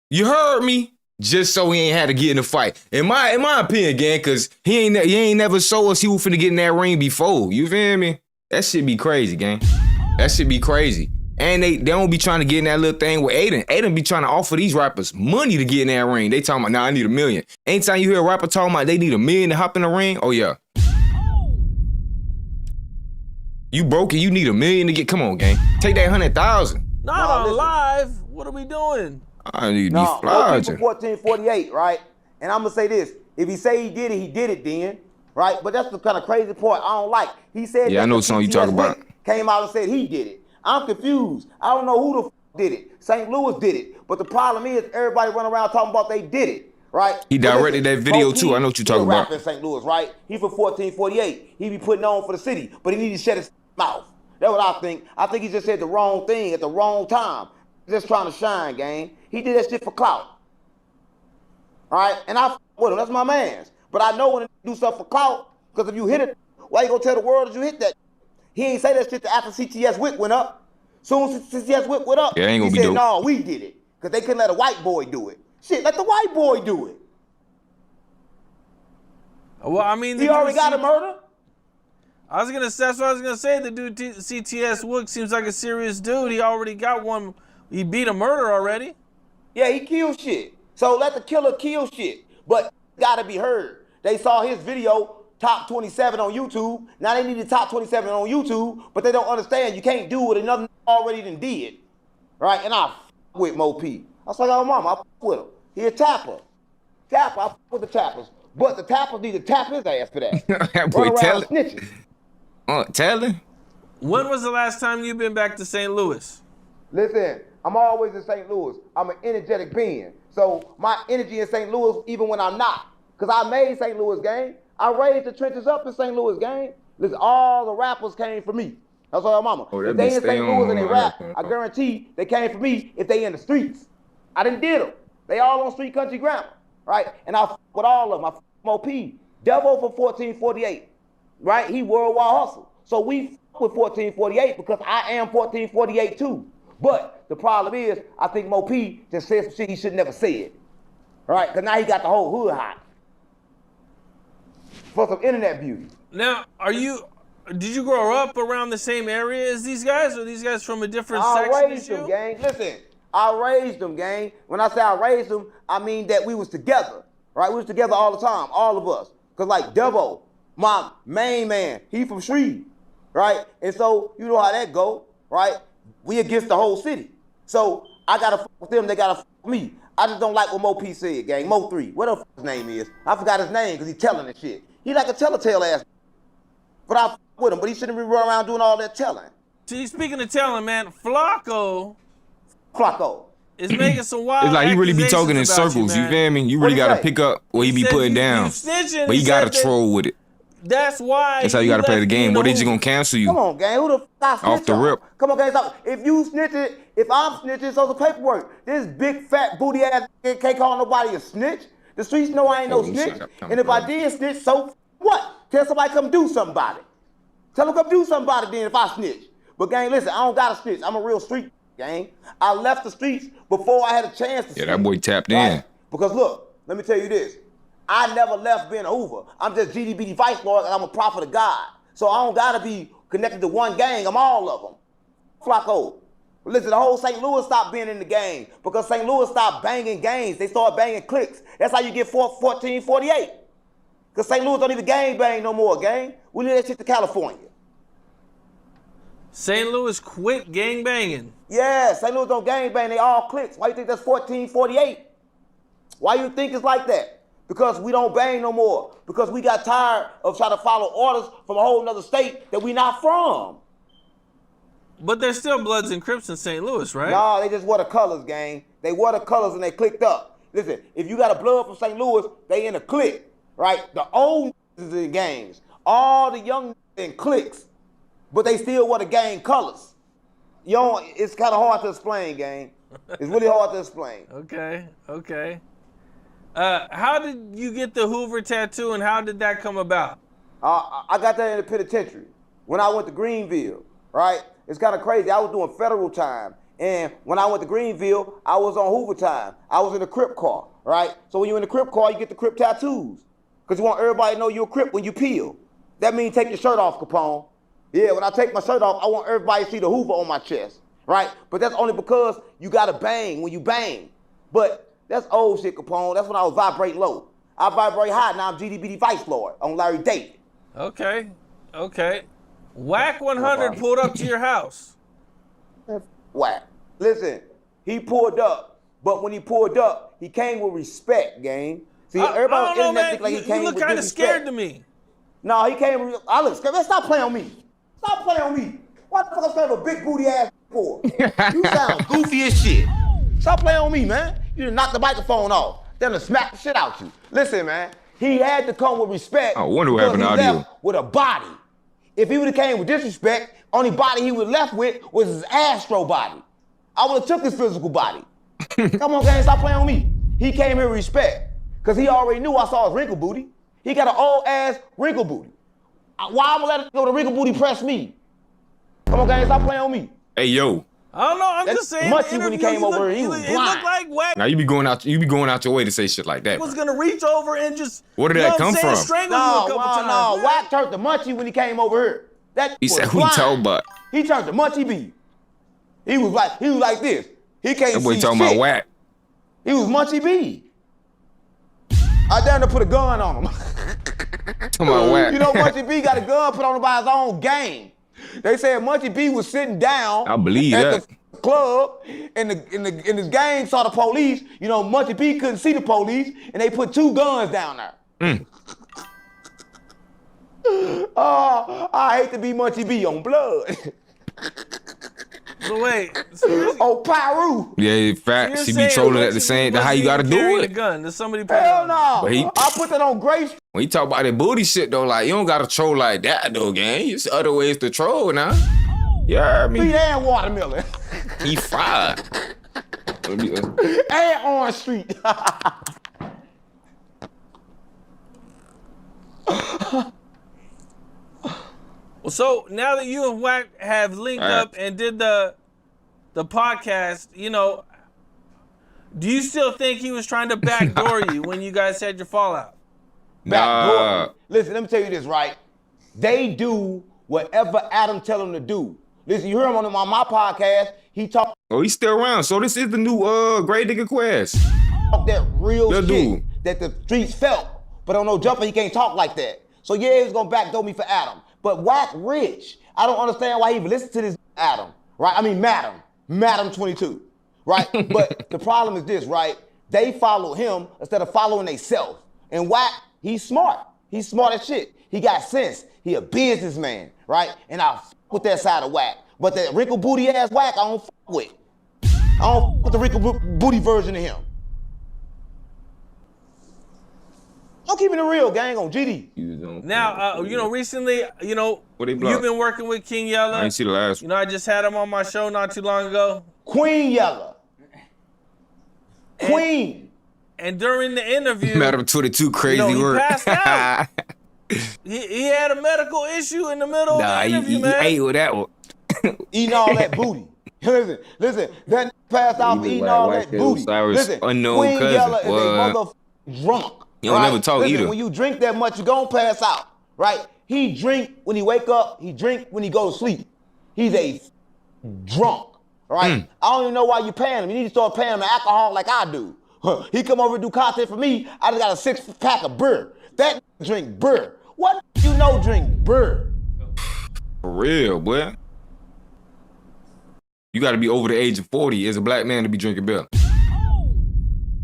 you heard me, just so he ain't had to get in a fight. In my opinion, gang, cause he ain't never showed us he was finna get in that ring before. You feel me? That shit be crazy, gang. That shit be crazy. And they don't be trying to get in that little thing with Aiden. Aiden be trying to offer these rappers money to get in that ring. They talking about, nah, I need $1 million. Anytime you hear a rapper talking about they need $1 million to hop in the ring, oh yeah. You broke it, you need $1 million to get, come on, gang. Take that 100,000. Not on live. What are we doing? I need to be No, flogging. 1448, right? And I'm gonna say this: if he say he did it then, right? But that's the kind of crazy part I don't like. He said, yeah, I know what song you talking about. Came out and said he did it. I'm confused. I don't know who the did it. St. Louis did it. But the problem is everybody run around talking about they did it, right? He directed that video too. I know what you talking about. In St. Louis, right? He from 1448. He be putting on for the city, but he need to shut his mouth. That's what I think. I think he just said the wrong thing at the wrong time. Just trying to shine, gang. He did that shit for clout. All right? And I with him. That's my man's. But I know when he do stuff for clout, because if you hit it, why you gonna tell the world that you hit that? He ain't say that shit after CTS Wick went up. Soon as CTS Wick went up, yeah, ain't gonna he be said, dope. no, we did it. Because they couldn't let a white boy do it. Shit, let the white boy do it. Well, I mean, He already got a murder? That's what I was gonna say. The dude CTS Wook seems like a serious dude. He already got one. He beat a murder already. Yeah, he killed shit. So let the killer kill shit. But gotta be heard. They saw his video, top 27 on YouTube. Now they need the top 27 on YouTube, but they don't understand you can't do what another already done did. Right? And I with Mo P. I was like, oh mama, I with him. He a tapper. I with the tappers. But the tappers need to tap his ass for that. That boy tell snitching. Tell him. When was the last time you been back to St. Louis? Listen, I'm always in St. Louis. I'm an energetic being. So my energy in St. Louis, even when I'm not. Because I made St. Louis, gang. I raised the trenches up in St. Louis, gang. Listen, all the rappers came for me. That's all, mama. If they in St. Louis and they rap, I guarantee they came for me if they in the streets. I done did them. They all on street country grammar, right? And I with all of them. I Mo P. Devil for 1448, right? He worldwide hustle. So we with 1448 because I am 1448 too. But the problem is, I think Mo P just said some shit he should never said. Right? Because now he got the whole hood hot. For some internet beauty. Now, did you grow up around the same area as these guys, or these guys from a different section? I raised them, gang. Listen, I raised them, gang. When I say I raised them, I mean that we was together. Right? We was together all the time, all of us. Because like Devo, my main man, he from Chead. Right? And so, you know how that go, right? We against the whole city. So I gotta fuck with them, they gotta fuck with me. I just don't like what Mo P said, gang. Mo 3, what the fuck his name is? I forgot his name because he telling this shit. He like a telltale ass. But I fuck with him, but he shouldn't be running around doing all that telling. See, speaking of telling, man, Flacco is making some wild It's like he really be talking in accusations circles, about you feel me? You really gotta pick up what he be said putting you down. snitching. But He you gotta said that troll with it. That's why. That's how you gotta play the game. Boy, they just gonna cancel you. Come on, gang. Who the fuck I snitch Off the on? rip. Come on, gang. Stop. If you snitching, if I'm snitching, so the paperwork. This big fat booty ass can't call nobody a snitch. The streets know I ain't no snitch. And if I did snitch, so what? Tell somebody come do something about it. Tell them come do something about it then if I snitch. But gang, listen, I don't got to snitch. I'm a real street gang. I left the streets before I had a chance to snitch. Yeah, that boy tapped in. Right? Because look, let me tell you this. I never left being a Hoover. I'm just GDBD Vice Lord and I'm a prophet of God. So I don't gotta be connected to one gang. I'm all of them. Flacco. Listen, the whole St. Louis stopped being in the game because St. Louis stopped banging gangs. They started banging cliques. That's how you get 1448. Because St. Louis don't even gang bang no more, gang. We need that shit to California. St. Louis quit gang banging. Yeah, St. Louis don't gang bang. They all cliques. Why you think that's 1448? Why you think it's like that? Because we don't bang no more. Because we got tired of trying to follow orders from a whole nother state that we not from. But there's still Bloods and Crips in St. Louis, right? Nah, they just wore the colors, gang. They wore the colors and they clicked up. Listen, if you got a blood from St. Louis, they in a clique, right? The old is in gangs. All the young in cliques. But they still wear the gang colors. It's kind of hard to explain, gang. It's really hard to explain. Okay. How did you get the Hoover tattoo and how did that come about? I got that in the penitentiary when I went to Greenville, right? It's kind of crazy. I was doing federal time. And when I went to Greenville, I was on Hoover time. I was in the Crip car, right? So when you're in the Crip car, you get the Crip tattoos. Because you want everybody to know you're a Crip when you peel. That means take your shirt off, Capone. Yeah, when I take my shirt off, I want everybody to see the Hoover on my chest, right? But that's only because you got to bang when you bang. But that's old shit, Capone. That's when I was vibrate low. I vibrate high, now I'm GDBD Vice Lord on Larry David. Okay. Whack 100 pulled up to your house. Whack. Listen, he pulled up, but when he pulled up, he came with respect, gang. See, everybody on the internet think like he came with disrespect. You look kind of scared to me. No, he came with, I look scared. Man, stop playing on me. Stop playing on me. What the fuck I'm scared of a big booty ass for? You sound goofy as shit. Stop playing on me, man. You done knocked the microphone off. Then to smack the shit out you. Listen, man, he had to come with respect. I wonder what happened to audio. With a body. If he would have came with disrespect, only body he was left with was his astro body. I would have took his physical body. Come on, gang, stop playing on me. He came here with respect. Because he already knew I saw his wrinkle booty. He got an old ass wrinkle booty. Why I'm gonna let him go to wrinkle booty press me? Come on, gang, stop playing on me. Hey, yo. I don't know. I'm just saying. Munchy when he came over here, he was blind. It looked like Whack. Now you be going out your way to say shit like that. Was gonna reach over and just. Where did that come from? Strangle you a couple times. No, Whack turned to Munchy when he came over here. He said, "Who you talking about?" He turned to Munchy B. He was like this. He can't see shit. That boy talking about Whack. He was Munchy B. I dare to put a gun on him. Talking about Whack. You know, Munchy B got a gun put on him by his own gang. They said Munchy B was sitting down. I believe at the club, and his gang saw the police. You know, Munchy B couldn't see the police, and they put 2 guns down there. Oh, I hate to be Munchy B on blood. So wait. Oh, Pyru. Yeah, facts. He be trolling at the same. That's how you gotta do it. A gun. Does somebody put Hell no. But I put that on Grace. When you talk about that booty shit though, like you don't gotta troll like that though, gang. There's other ways to troll now. Yeah, I mean. Feet and watermelon. He fried. And Orange Street. Well, so now that you and Whack have linked up and did the podcast, you know, do you still think he was trying to backdoor you when you guys had your fallout? Backdoor. Listen, let me tell you this, right? They do whatever Adam tell them to do. Listen, you hear him on my podcast. He talk. Oh, he's still around. So this is the new Great Nigga Quest. That real shit dude that the streets felt, but on No Jumper he can't talk like that. So yeah, he was gonna backdoor me for Adam. But Whack rich. I don't understand why he even listens to this Adam, right? I mean, Madam 22, right? But the problem is this, right? They follow him instead of following themselves. And Whack, he's smart. He's smart as shit. He got sense. He a businessman, right? And I f with that side of Whack. But that wrinkle booty ass Whack, I don't f with. I don't f with the wrinkle booty version of him. I'm keeping it real, gang, on GD. Now, you know, recently, you know, you've been working with King Yella. I didn't see the last one. You know, I just had him on my show not too long ago. Queen Yella. Queen. And during the interview, Madam 22 crazy you know, word. He passed out. he had a medical issue in the middle of the interview, man. He ate with that one. Eating all that booty. Listen, that passed out for eating all that booty. Listen, unknown Queen cousin. Yella is a mother drunk. You don't never talk either. When you drink that much, you gon' pass out, right? He drink when he wake up. He drink when he go to sleep. He's a drunk, right? I don't even know why you paying him. You need to start paying him the alcohol like I do. He come over and do content for me. I just got a 6-pack of beer. That drink beer. What you know drink beer? For real, boy. You got to be over the age of 40 as a black man to be drinking beer.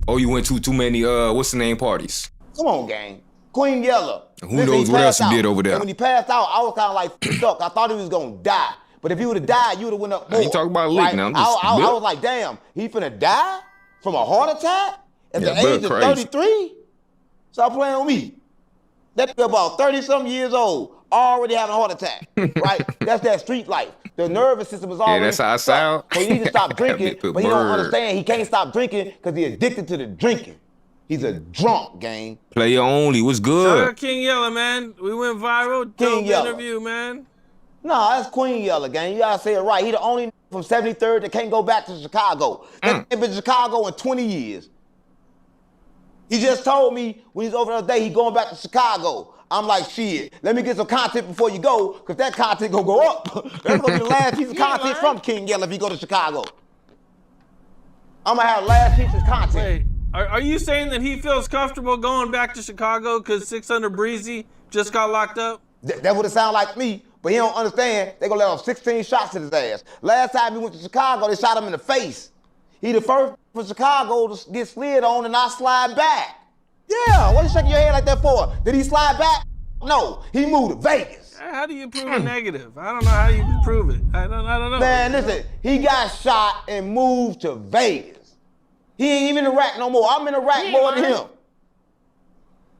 Oh, you went to too many, what's the name, parties? Come on, gang. Queen Yella. Who knows what else he did over there? And when he passed out, I was kind of like stuck. I thought he was gonna die. But if he would have died, you would have went up more. You talking about leak right? now? I was like, damn, he finna die from a heart attack at the age of 33? Stop playing with me. That nigga about 30-something years old, already having a heart attack, right? That's that street life. The nervous system is already that's how I sound. So he needs to stop drinking, but he don't understand. He can't stop drinking because he's addicted to the drinking. He's a drunk, gang. Player only. What's good? Shout out King Yella, man. We went viral. Dope interview, man. No, that's Queen Yella, gang. You gotta say it right. He the only from 73rd that can't go back to Chicago. That been in Chicago in 20 years. He just told me when he's over the other day, he going back to Chicago. I'm like, shit, let me get some content before you go, because that content gonna go up. That's gonna be the last piece of content from King Yella if he go to Chicago. I'm gonna have the last piece of content. Wait, are you saying that he feels comfortable going back to Chicago because 600 Breezy just got locked up? That would have sounded like me, but he don't understand. They gonna let off 16 shots at his ass. Last time he went to Chicago, they shot him in the face. He the first from Chicago to get slid on and not slide back. Yeah, what are you shaking your head like that for? Did he slide back? No, he moved to Vegas. How do you prove a negative? I don't know how you can prove it. I don't know. Man, listen, he got shot and moved to Vegas. He ain't even in Iraq no more. I'm in Iraq more than him.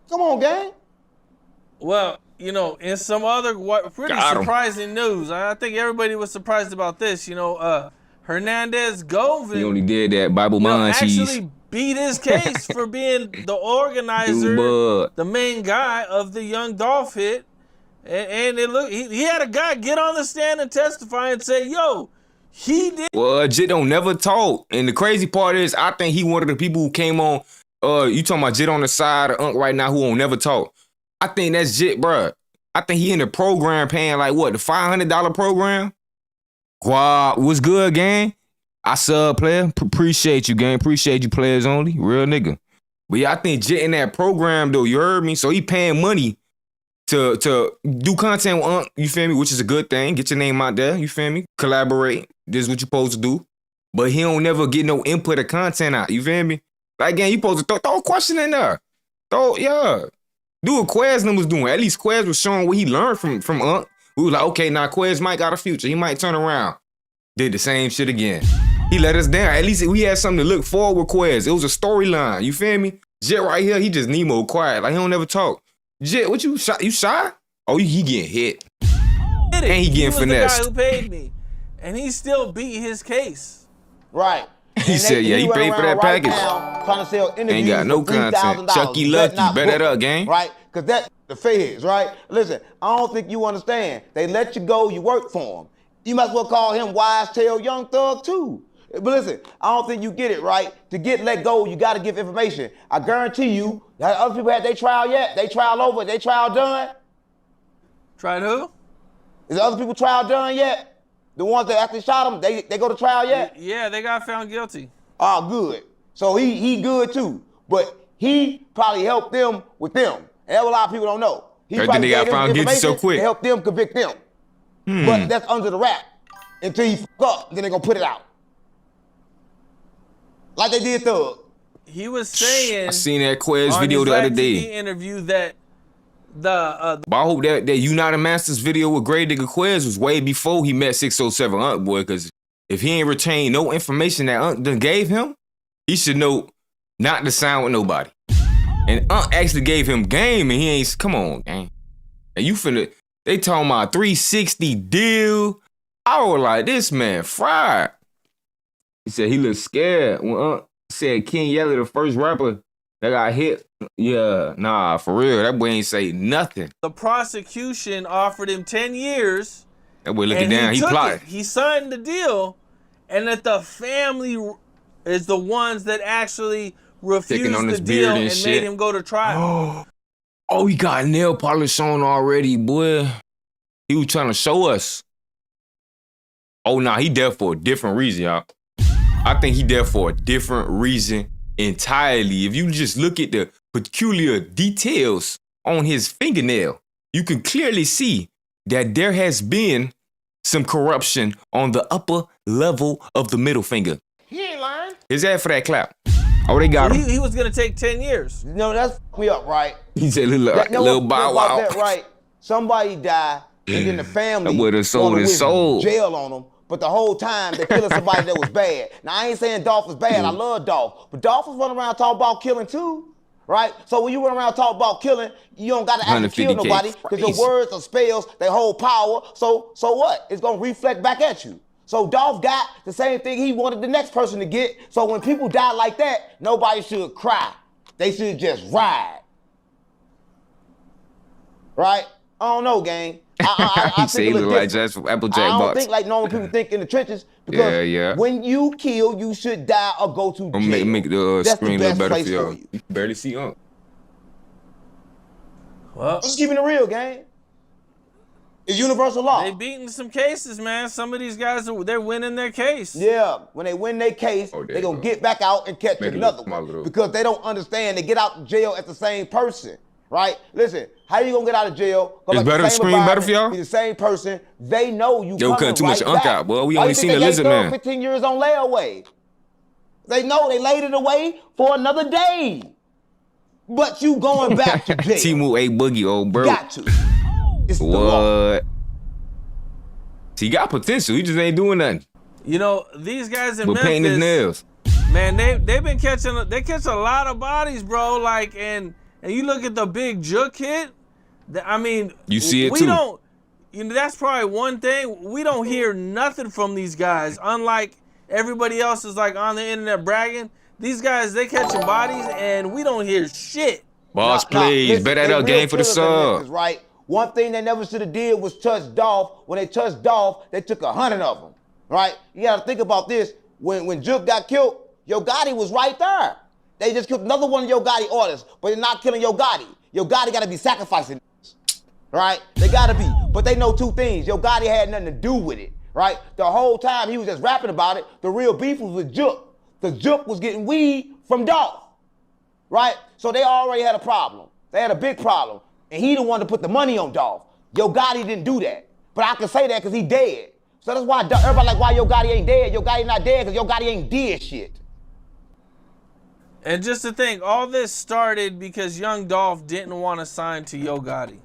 Come on, gang. Well, you know, in some other pretty surprising news, I think everybody was surprised about this. You know, Hernandez Govin. He only did that Bible mind cheese. Actually beat his case for being the organizer, the main guy of the Young Dolph hit. And it look, he had a guy get on the stand and testify and say, yo, he did. Well, Jit don't never talk. And the crazy part is, I think he one of the people who came on, you talking about Jit on the side of Unc right now who won't never talk. I think that's Jit, bruh. I think he in the program paying like what, the $500 program? Guap, what's good, gang? I sub player. Appreciate you, gang. Appreciate you, players only. Real nigga. But yeah, I think Jit in that program though, you heard me? So he paying money to do content with Unc, you feel me? Which is a good thing. Get your name out there, you feel me? Collaborate. This is what you're supposed to do. But he don't never get no input of content out, you feel me? Like, again, you supposed to throw a question in there. Do what Quez was doing. At least Quez was showing what he learned from Unc. We was like, okay, now Quez might got a future. He might turn around. Did the same shit again. He let us down. At least we had something to look forward with Quez. It was a storyline. You feel me? Jit right here, he just Nemo quiet. Like, he don't never talk. Jit, what you shy? You shy? Oh, he getting hit. And he getting finessed. The guy who paid me. And he still beat his case. Right. He said, yeah, he paid for that package. Now, trying to sell interviews. Ain't got no content. Chucky Lucky, bet that up, gang. Right? Because that's the feds, right? Listen, I don't think you understand. They let you go, you work for them. You might as well call him Wise Tail Young Thug too. But listen, I don't think you get it, right? To get let go, you got to give information. I guarantee you, that other people had their trial yet? They trial over? They trial done? Tried who? Is the other people trial done yet? The ones that actually shot him, they go to trial yet? Yeah, they got found guilty. Oh, good. So he good too. But he probably helped them with them. And that's what a lot of people don't know. He probably they got found guilty so quick. To help them convict them. But that's under the wrap until he fuck up, then they gonna put it out. Like they did Thug. He was saying I seen that Quez video the other day. TV interview that the but I hope that United Masters video with Grey Digger Quez was way before he met 607 Unc, boy, because if he ain't retained no information that Unc done gave him, he should know not to sign with nobody. And Unc actually gave him game, and he ain't, come on, gang. And you finna, they talking about 360 deal. I was like, this man fried. He said he looked scared when Unc said King Yella, the first rapper that got hit. Yeah, nah, for real. That boy ain't say nothing. The prosecution offered him 10 years. That boy looking down, he plotted. He signed the deal, and that the family is the ones that actually refused the deal and made him go to trial. Oh, he got nail polish on already, boy. He was trying to show us. Oh, nah, he there for a different reason, y'all. I think he there for a different reason entirely. If you just look at the peculiar details on his fingernail, you can clearly see that there has been some corruption on the upper level of the middle finger. He ain't lying. Is that for that clap? Oh, they got So him. he was gonna take 10 years. You know, that's fucked me up, right? He said little Know bow about wow. that, right? Somebody died, and then the family That boy done sold wanna his wish soul. jail on them. But the whole time they're killing somebody that was bad. Now I ain't saying Dolph was bad. I love Dolph, but Dolph was running around talking about killing too, right? So when you run around talking about killing, you don't got to actually kill 150K. nobody because your words or spells they hold power. So what? It's gonna reflect back at you. So Dolph got the same thing he wanted the next person to get. So when people die like that, nobody should cry. They should just ride. Right? I don't know, gang. I He think say it he look look like different. just Applejack I don't box. think like normal people think in the trenches because Yeah. when you kill, you should die or go to jail. Make the That's screen the look best better place for y'all. for you. You can barely see Unc. Well, I'm just keeping it real, gang. It's universal law. they beating some cases, man. Some of these guys they're winning their case. Yeah, when they win their case, Oh, there they you gonna go. get back out and catch Make it another look one smaller, though. because they don't understand. They get out of jail as the same person, right? Listen, how you gonna get out of jail? Go Is back to better the same screen better for environment, y'all? Be the same person. They know you Yo, coming cutting too much right Unc back. out, boy. We Why only you seen think the they lizard gave man. 15 years on layaway. They know they laid it away for another day. But you going back to jail. T-Move A Boogie, old bro. Got to. It's the law. What? He got potential. He just ain't doing nothing. You know, these guys in But painting his Memphis, nails. man, they've been catch a lot of bodies, bro. Like, and you look at the big Juke hit. I mean, You see it we too. don't. You know, that's probably one thing we don't hear nothing from these guys. Unlike everybody else is like on the internet bragging. These guys, they catching bodies and we don't hear shit. Boss, Nah, please. listen, Bet that they up real game for the killers in Memphis, sub. right? One thing they never should have did was touch Dolph. When they touched Dolph, they took 100 of them, right? You got to think about this. When Juke got killed, Yo Gotti was right there. They just killed another one of Yo Gotti artists, but they're not killing Yo Gotti. Yo Gotti got to be sacrificing, right? They got to be. But they know two things. Yo Gotti had nothing to do with it, right? The whole time he was just rapping about it, the real beef was with Juke. The Juke was getting weed from Dolph, right? So they already had a problem. They had a big problem. And he the one to put the money on Dolph. Yo Gotti didn't do that. But I can say that because he dead. So that's why everybody like, why Yo Gotti ain't dead? Yo Gotti not dead because Yo Gotti ain't did shit. And just to think, all this started because young Dolph didn't want to sign to Yo Gotti.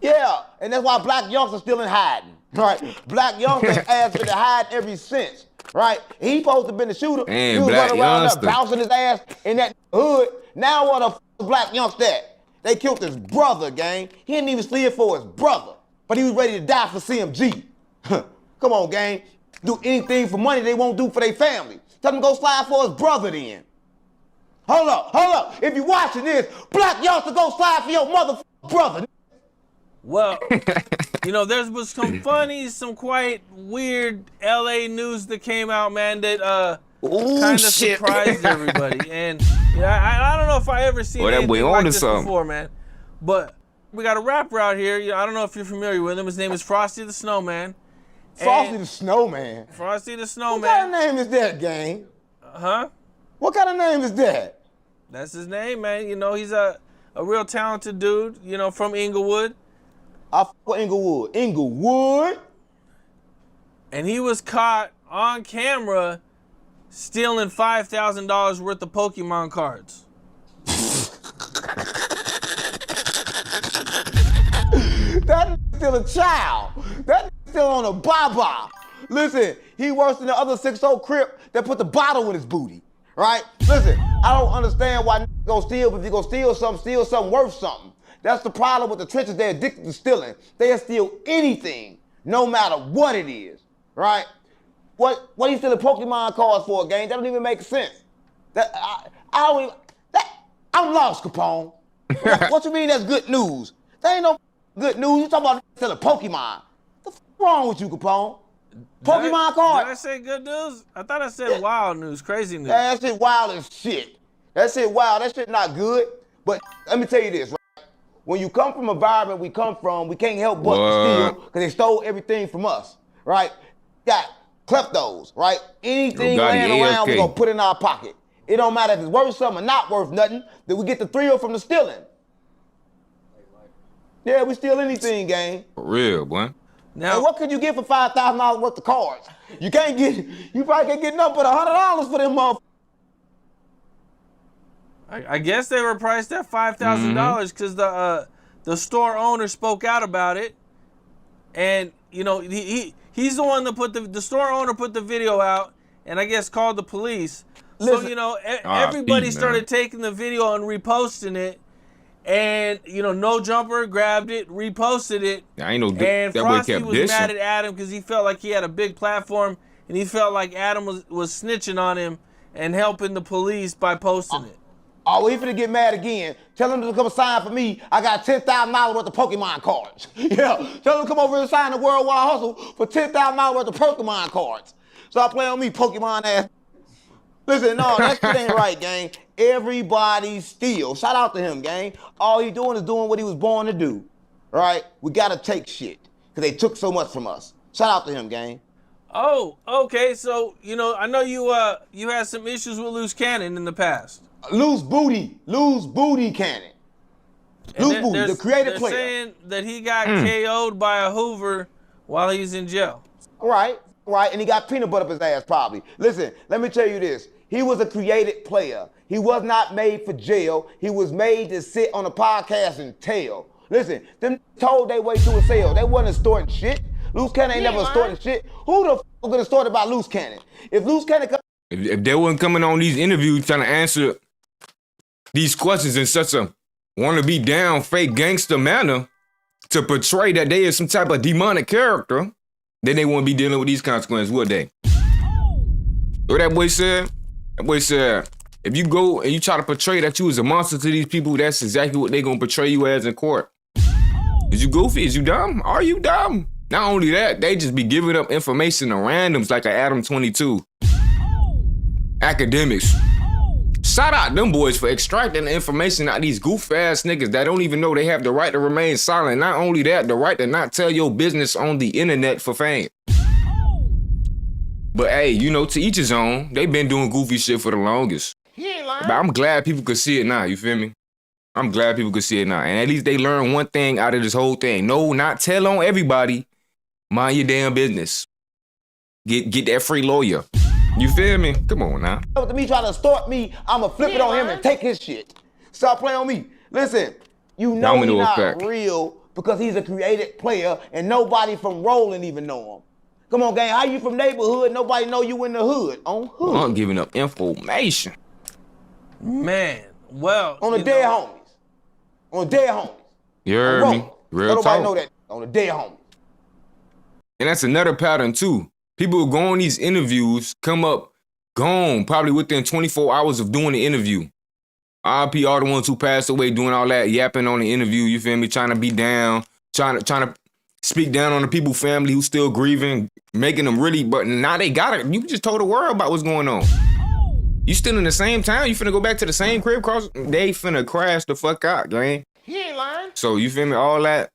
Yeah, and that's why Black Youngster's still in hiding, right? Black Youngster's ass been in hiding ever since, right? He supposed to have been the shooter. Damn, he was Black running around Youngster. there bouncing his ass in that hood. Now what the f is Black Youngster at? They killed his brother, gang. He didn't even slid for his brother, but he was ready to die for CMG. Come on, gang. Do anything for money they won't do for their family. Tell them to go slide for his brother then. Hold up. If you watching this, Black Youngster go slide for your motherfucking brother. Well, you know, there's was some quite weird LA news that came out, man, that kind of surprised everybody. And you know, I don't know if I ever seen Boy, that anything boy like on to this something. before, man. But we got a rapper out here. You know, I don't know if you're familiar with him. His name is Frosty the Snowman. Frosty And the Snowman. Frosty the What Snowman. kind of name is that, gang? Huh? What kind of name is that? That's his name, man. You know, he's a real talented dude, you know, from Inglewood. I fuck with Inglewood. Inglewood? And he was caught on camera stealing $5,000 worth of Pokemon cards. That still a child. That still on a baba. Listen, he worse than the other 6-0 Crip that put the bottle in his booty, right? Listen, I don't understand why gonna steal, but if you gonna steal something worth something. That's the problem with the trenches. They're addicted to stealing. They'll steal anything, no matter what it is, right? What are you stealing Pokemon cards for, gang? That don't even make sense. I'm lost, Capone. What you mean that's good news? That ain't no good news. You talking about stealing Pokemon. The f wrong with you, Capone? Pokemon Did I cards. say good news? I thought I said wild news, crazy news. That shit wild as shit. That shit wild. That shit not good. But let me tell you this, right? When you come from an environment we come from, we can't help but to steal because they stole everything from us, right? Got kleptos, right? Anything Yo, Gotti, laying around, we AFK. gonna put in our pocket. It don't matter if it's worth something or not worth nothing, that we get the thrill from the stealing. Yeah, we steal anything, gang. For real, boy. Now, And what could you get for $5,000 worth of cards? You probably can't get nothing but $100 for them motherfuckers. I guess they were priced at $5,000 because the store owner spoke out about it, and you know he's the one that put the store owner put the video out, and I guess called the police. Listen, so you know everybody started taking the video and reposting it, and you know No Jumper grabbed it, reposted it, and Frosty was mad at Adam because he felt like he had a big platform, and he felt like Adam was snitching on him and helping the police by posting it. Oh, he finna get mad again. Tell him to come sign for me. I got $10,000 worth of Pokemon cards. Yeah, tell him to come over and sign the Worldwide Hustle for $10,000 worth of Pokemon cards. Stop playing on me, Pokemon ass. Listen, no, that shit ain't right, gang. Everybody steal. Shout out to him, gang. All he doing is doing what he was born to do. Right? We gotta take shit, because they took so much from us. Shout out to him, gang. Oh, okay. So, you know, I know you had some issues with Loose Cannon in the past. Loose Booty Cannon. Loose Booty, the creative player. They're saying that he got KO'd by a Hoover while he's in jail. Right, and he got peanut butter up his ass probably. Listen, let me tell you this. He was a creative player. He was not made for jail. He was made to sit on a podcast and tell. Listen, them told they way to a sale. They wasn't extorting shit. Loose Cannon ain't never extorting shit. Who the f gonna extort about Loose Cannon? If Loose Cannon if they wasn't coming on these interviews trying to answer these questions in such a wanna-be down fake gangster manner to portray that they is some type of demonic character, then they won't be dealing with these consequences, would they? What that boy said? That boy said, if you go and you try to portray that you was a monster to these people, that's exactly what they gonna portray you as in court. Is you goofy? Is you dumb? Are you dumb? Not only that, they just be giving up information to randoms like an Adam 22. Academics. Shout out them boys for extracting the information out of these goof-ass niggas that don't even know they have the right to remain silent. Not only that, the right to not tell your business on the internet for fame. But hey, you know, to each his own. They been doing goofy shit for the longest. But I'm glad people could see it now, you feel me? I'm glad people could see it now. And at least they learn one thing out of this whole thing. No, not tell on everybody. Mind your damn business. Get that free lawyer. You feel me? Come on now. To me trying to extort me, I'ma flip it on him and take his shit. Stop playing on me. Listen, you know he's not real because he's a creative player and nobody from Rolling even know him. Come on, gang, how you from neighborhood? Nobody know you in the hood. On hood. I'm giving up information. Man, well. On the dead homies. On the dead homies. You heard me? Real talk. Nobody know that. On the dead homies. And that's another pattern too. People who go on these interviews, come up, gone, probably within 24 hours of doing the interview. RIP all the ones who passed away doing all that, yapping on the interview, you feel me? Trying to be down, trying to speak down on the people family who's still grieving, making them really, but now they got it. You just told the world about what's going on. You still in the same town, you finna go back to the same crib cross, they finna crash the fuck out, gang. He ain't lying. So you feel me? All that,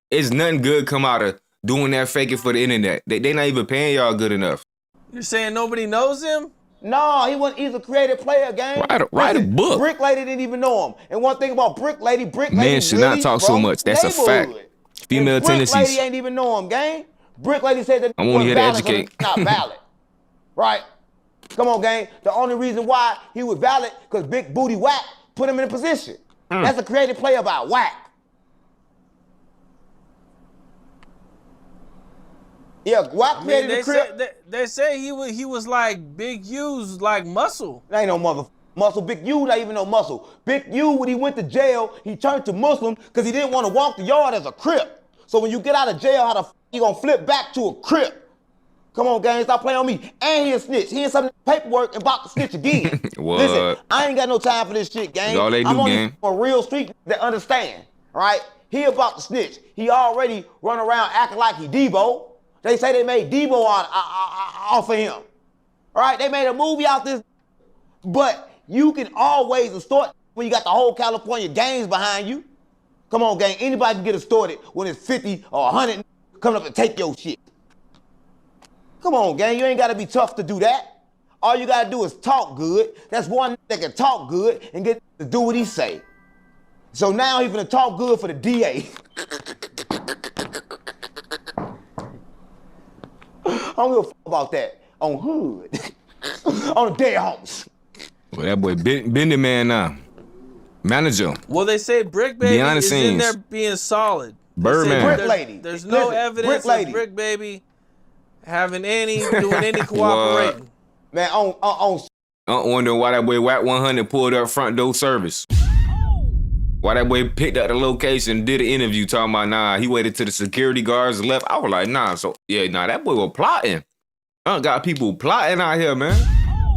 it's nothing good come out of doing that faking for the internet. They not even paying y'all good enough. You're saying nobody knows him? No, he's a creative player, gang. Write a book. Brick Lady didn't even know him. And one thing about Brick Lady men should not talk so much. That's a fact. Female tendencies. Brick Lady ain't even know him, gang. Brick Lady said that I'm only here to educate. Not valid. Right? Come on, gang. The only reason why he was valid because Big Booty Whack put him in a position. That's a creative player by Whack. Yeah, Guappo created the crib. They say he was like Big U's like muscle. That ain't no muscle. Big U not even no muscle. Big U, when he went to jail, he turned to Muslim because he didn't want to walk the yard as a Crip. So when you get out of jail, how the f you gonna flip back to a Crip? Come on, gang, stop playing on me. And he a snitch. He in some paperwork and about to snitch again. Listen, I ain't got no time for this shit, gang. That's all they do, I'm gang. on a real street that understand, right? He about to snitch. He already run around acting like he Debo. They say they made Debo off of him. All right, they made a movie out this, but you can always extort when you got the whole California gangs behind you. Come on, gang, anybody can get extorted when it's 50 or 100 coming up and take your shit. Come on, gang, you ain't gotta be tough to do that. All you gotta do is talk good. That's one that can talk good and get to do what he say. So now he's gonna talk good for the DA. I don't give a f about that. On hood. On the dead homes. Well, that boy bending man now. Manager. Well, they say Brick Baby Behind the is in scenes. there being solid. They Birdman. say Brick there's- Lady. There's no Listen, evidence Brick Lady. of Brick Baby having doing any cooperating. Man, on I'm wondering why that boy WAP 100 pulled up front door service. Why that boy picked up the location, did an interview talking about, nah, he waited till the security guards left. I was like, nah, that boy was plotting. Got people plotting out here, man.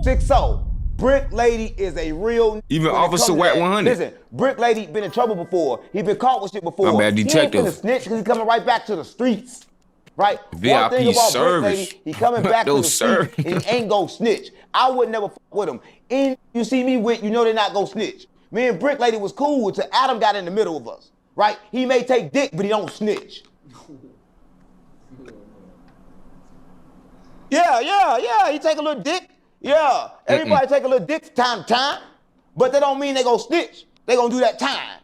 6-0. Brick Lady is a real. Even when it Officer comes to WAP that. 100. Listen, Brick Lady been in trouble before. He been caught with shit before. My bad, detective. He ain't finna snitch because he coming right back to the streets. Right? VIP One thing about service. Brick Lady, he coming back to the Those streets and he ain't gonna snitch. I would never fuck with him. And you see me with, you know they not gonna snitch. Me and Brick Lady was cool until Adam got in the middle of us. Right? He may take dick, but he don't snitch. Yeah. He take a little dick. Yeah. Everybody take a little dick from time to time. But that don't mean they gonna snitch. They gonna do that time.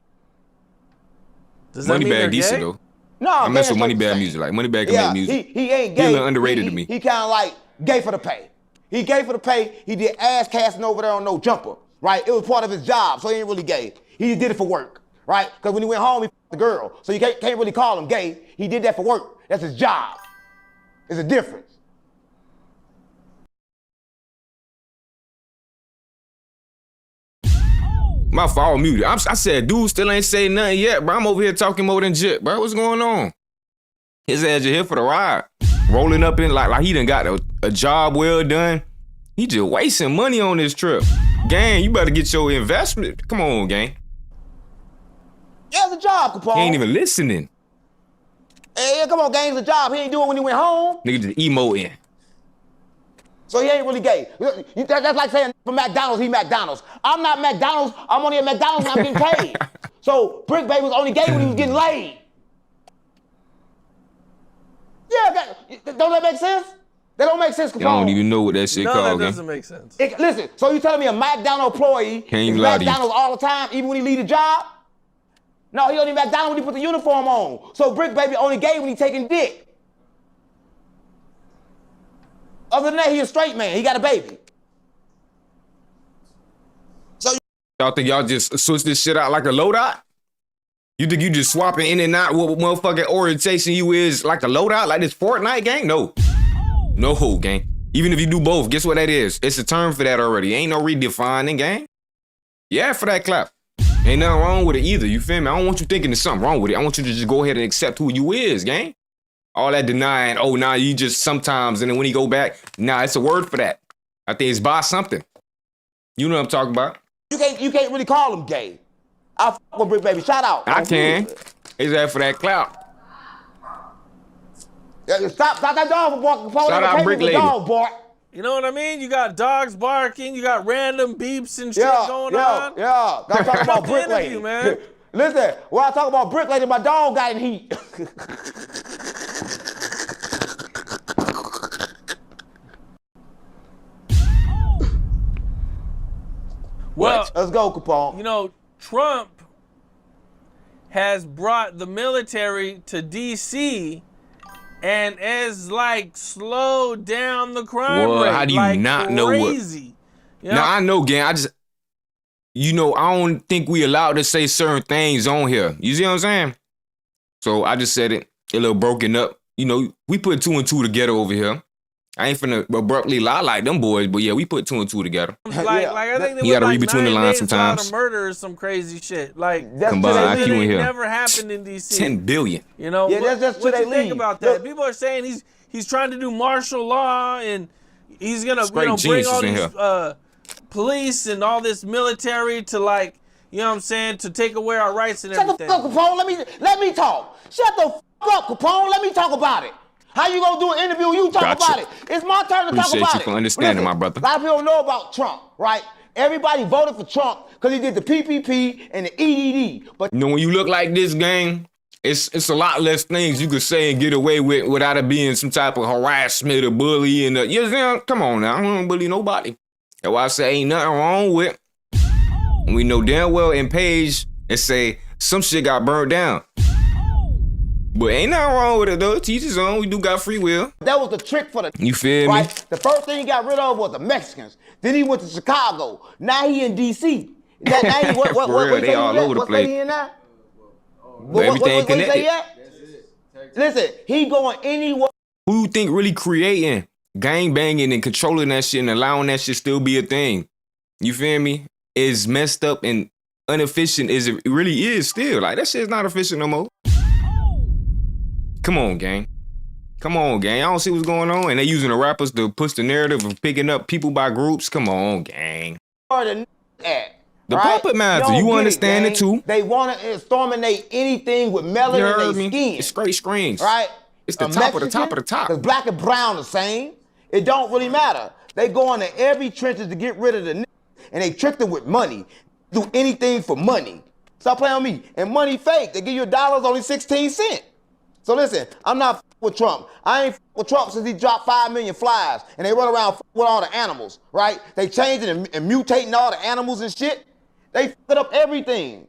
Does that mean they're Moneybag decent gay? though. No, I mess with gay is Moneybag not music. the Like same. Moneybag can Yeah, make music. he ain't He gay. a little underrated to me. He kind of like gay for the pay. He gay for the pay. He did ass casting over there on No Jumper, right? It was part of his job, so he ain't really gay. He did it for work, right? Because when he went home, he f***ed the girl. So you can't really call him gay. He did that for work. That's his job. There's a difference. My fault, muted. I said, dude still ain't say nothing yet, bro. I'm over here talking more than jit, bro. What's going on? His ass just here for the ride. Rolling up in like he done got a job well done. He just wasting money on this trip. Gang, you better get your investment. Come on, gang. Yeah, it's a job, Capone. He ain't even listening. Hey, come on, gang, it's a job. He ain't doing it when he went home. Nigga just emoting. So he ain't really gay. That's like saying for McDonald's, he McDonald's. I'm not McDonald's. I'm only at McDonald's when I'm getting paid. So Brick Baby was only gay when he was getting laid. Yeah, don't that make sense? That don't make sense, Capone. I don't even know what that shit No, called, that gang. doesn't make sense. Listen, so you telling me a McDonald's employee Can't is even lie to you. McDonald's all the time, even when he leave the job? No, he only McDonald's when he put the uniform on. So Brick Baby only gay when he taking dick. Other than that, he a straight man. He got a baby. So Y'all think y'all just switch this shit out like a loadout? You think you just swapping in and out what motherfucking orientation you is like a loadout? Like this Fortnite, gang? No. No, gang. Even if you do both, guess what that is? It's a term for that already. Ain't no redefining, gang. Yeah, for that clap. Ain't nothing wrong with it either, you feel me? I don't want you thinking there's something wrong with it. I want you to just go ahead and accept who you is, gang. All that denying, oh, nah, you just sometimes, and then when you go back, nah, it's a word for that. I think it's by something. You know what I'm talking about? you can't really call him gay. I fuck with Brick Baby. Shout out. I can. It's that for that clout. Yeah, stop that dog from barking. Shout out Brick Lady. Dog bark. You know what I mean? You got dogs barking, you got random beeps and shit going on. Yeah. I'm talking about the Brick interview, Lady. man. Listen, when I talk about Brick Lady, my dog got in heat. Well, Let's go, Capone. you know, Trump has brought the military to DC and has like slowed down the crime Well, rate. how do you like not know what- crazy. You know? Now, I know, gang, I don't think we allowed to say certain things on here. You see what I'm saying? So I just said it a little broken up. You know, we put 2 and 2 together over here. I ain't finna abruptly lie like them boys, but yeah, we put 2 and 2 together. Like, Yeah. like I think they You were gotta like read between the 9 lines days without sometimes. a murder or some crazy shit. Like That's Combined till that they IQ leave. in ain't here. never happened in DC. 10 billion. You know, Yeah, that's what till you they think leave. about that? Look. People are saying he's trying to do martial law and he's gonna Straight bring geniuses all in these here. police and all this military to like, you know what I'm saying, to take away our rights and Shut the everything. fuck up, Capone. Let me talk. Shut the fuck up, Capone. Let me talk about it. How you gonna do an interview? You talk Gotcha. about it. It's my turn to talk Appreciate about you it. for understanding, my brother. A lot of people don't know about Trump, right? Everybody voted for Trump because he did the PPP and the EDD. But You know, when you look like this, gang, it's a lot less things you could say and get away with without it being some type of harassment or bullying. You know, come on now, I don't bully nobody. That's why I say ain't nothing wrong with. And we know damn well in Page it say some shit got burned down. But ain't nothing wrong with it though. Teach his own. We do got free will. that was the trick for the You feel me? right? The first thing he got rid of was the Mexicans. Then he went to Chicago. Now he in DC. That ain't what For real, they all over the What place. state he in now? Everything What he say connected. yet? Listen, he going anywhere. Who you think really creating gang banging and controlling that shit and allowing that shit still be a thing? You feel me? Is messed up and inefficient as it really is still. Like, that shit's not efficient no more. Come on, gang. Come on, gang. I don't see what's going on. And they using the rappers to push the narrative of picking up people by groups. Come on, gang. The The puppet master, you understand it too. They want to exterminate anything with melanin in their skin. It's straight screens. Right? It's the top of the top of the top. Because black and brown the same. It don't really matter. They go into every trenches to get rid of the niggas, and they trick them with money. Do anything for money. Stop playing with me. And money fake. They give you $1, only 16 cents. So listen, I'm not with Trump. I ain't with Trump since he dropped 5 million flies, and they run around with all the animals, right? They changing and mutating all the animals and shit. They fucked up everything,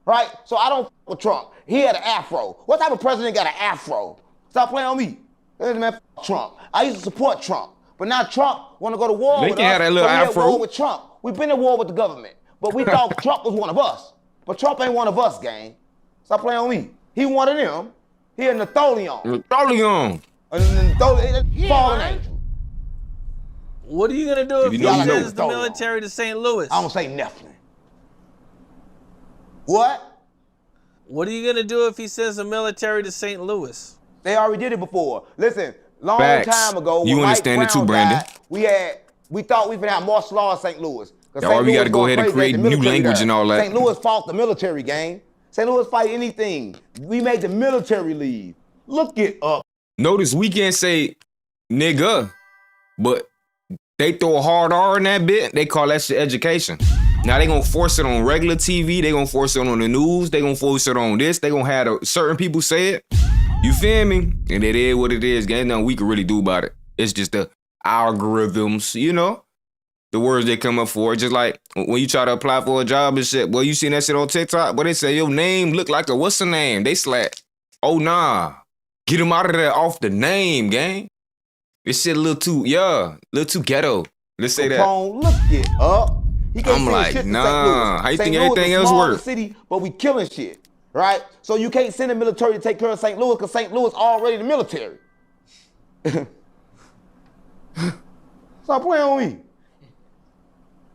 right? So I don't with Trump. He had an afro. What type of president got an afro? Stop playing with me. Listen, man, Trump. I used to support Trump, but now Trump want to go to war with us. They can have that little so afro. at war with Trump. We've been at war with the government, but we thought Trump was one of us. But Trump ain't one of us, gang. Stop playing with me. He one of them. He a Napoleon. Napoleon. Fallen angel. What are you gonna do if he don't know. sends the military to St. Louis? I'm gonna say Nephilim. What? What are you gonna do if he sends the military to St. Louis? They already did it before. Listen, long Facts. time ago, You when understand Mike it too, Brown Brandon. died, we thought we were gonna have martial law in St. Louis. That's why we gotta go ahead and create new language and all that. St. Louis fought the military, gang. St. Louis fight anything. We made the military leave. Look it up. Notice we can't say nigga, but they throw a hard R in that bit. They call that shit education. Now they gonna force it on regular TV. They gonna force it on the news. They gonna force it on this. They gonna have certain people say it. You feel me? And it is what it is. Ain't nothing we can really do about it. It's just the algorithms, you know? The words they come up for. Just like when you try to apply for a job and shit. Boy, you seen that shit on TikTok? But they say your name look like a what's the name? They slack. Oh nah. Get him out of there off the name, gang. This shit a little too ghetto. Let's say Capone, look it up. He can't I'm send like, shit to nah. St. Louis. How you St. think Louis everything is a else smaller work? city, but we killing shit, right? So you can't send the military to take care of St. Louis because St. Louis already the military. Stop playing with me.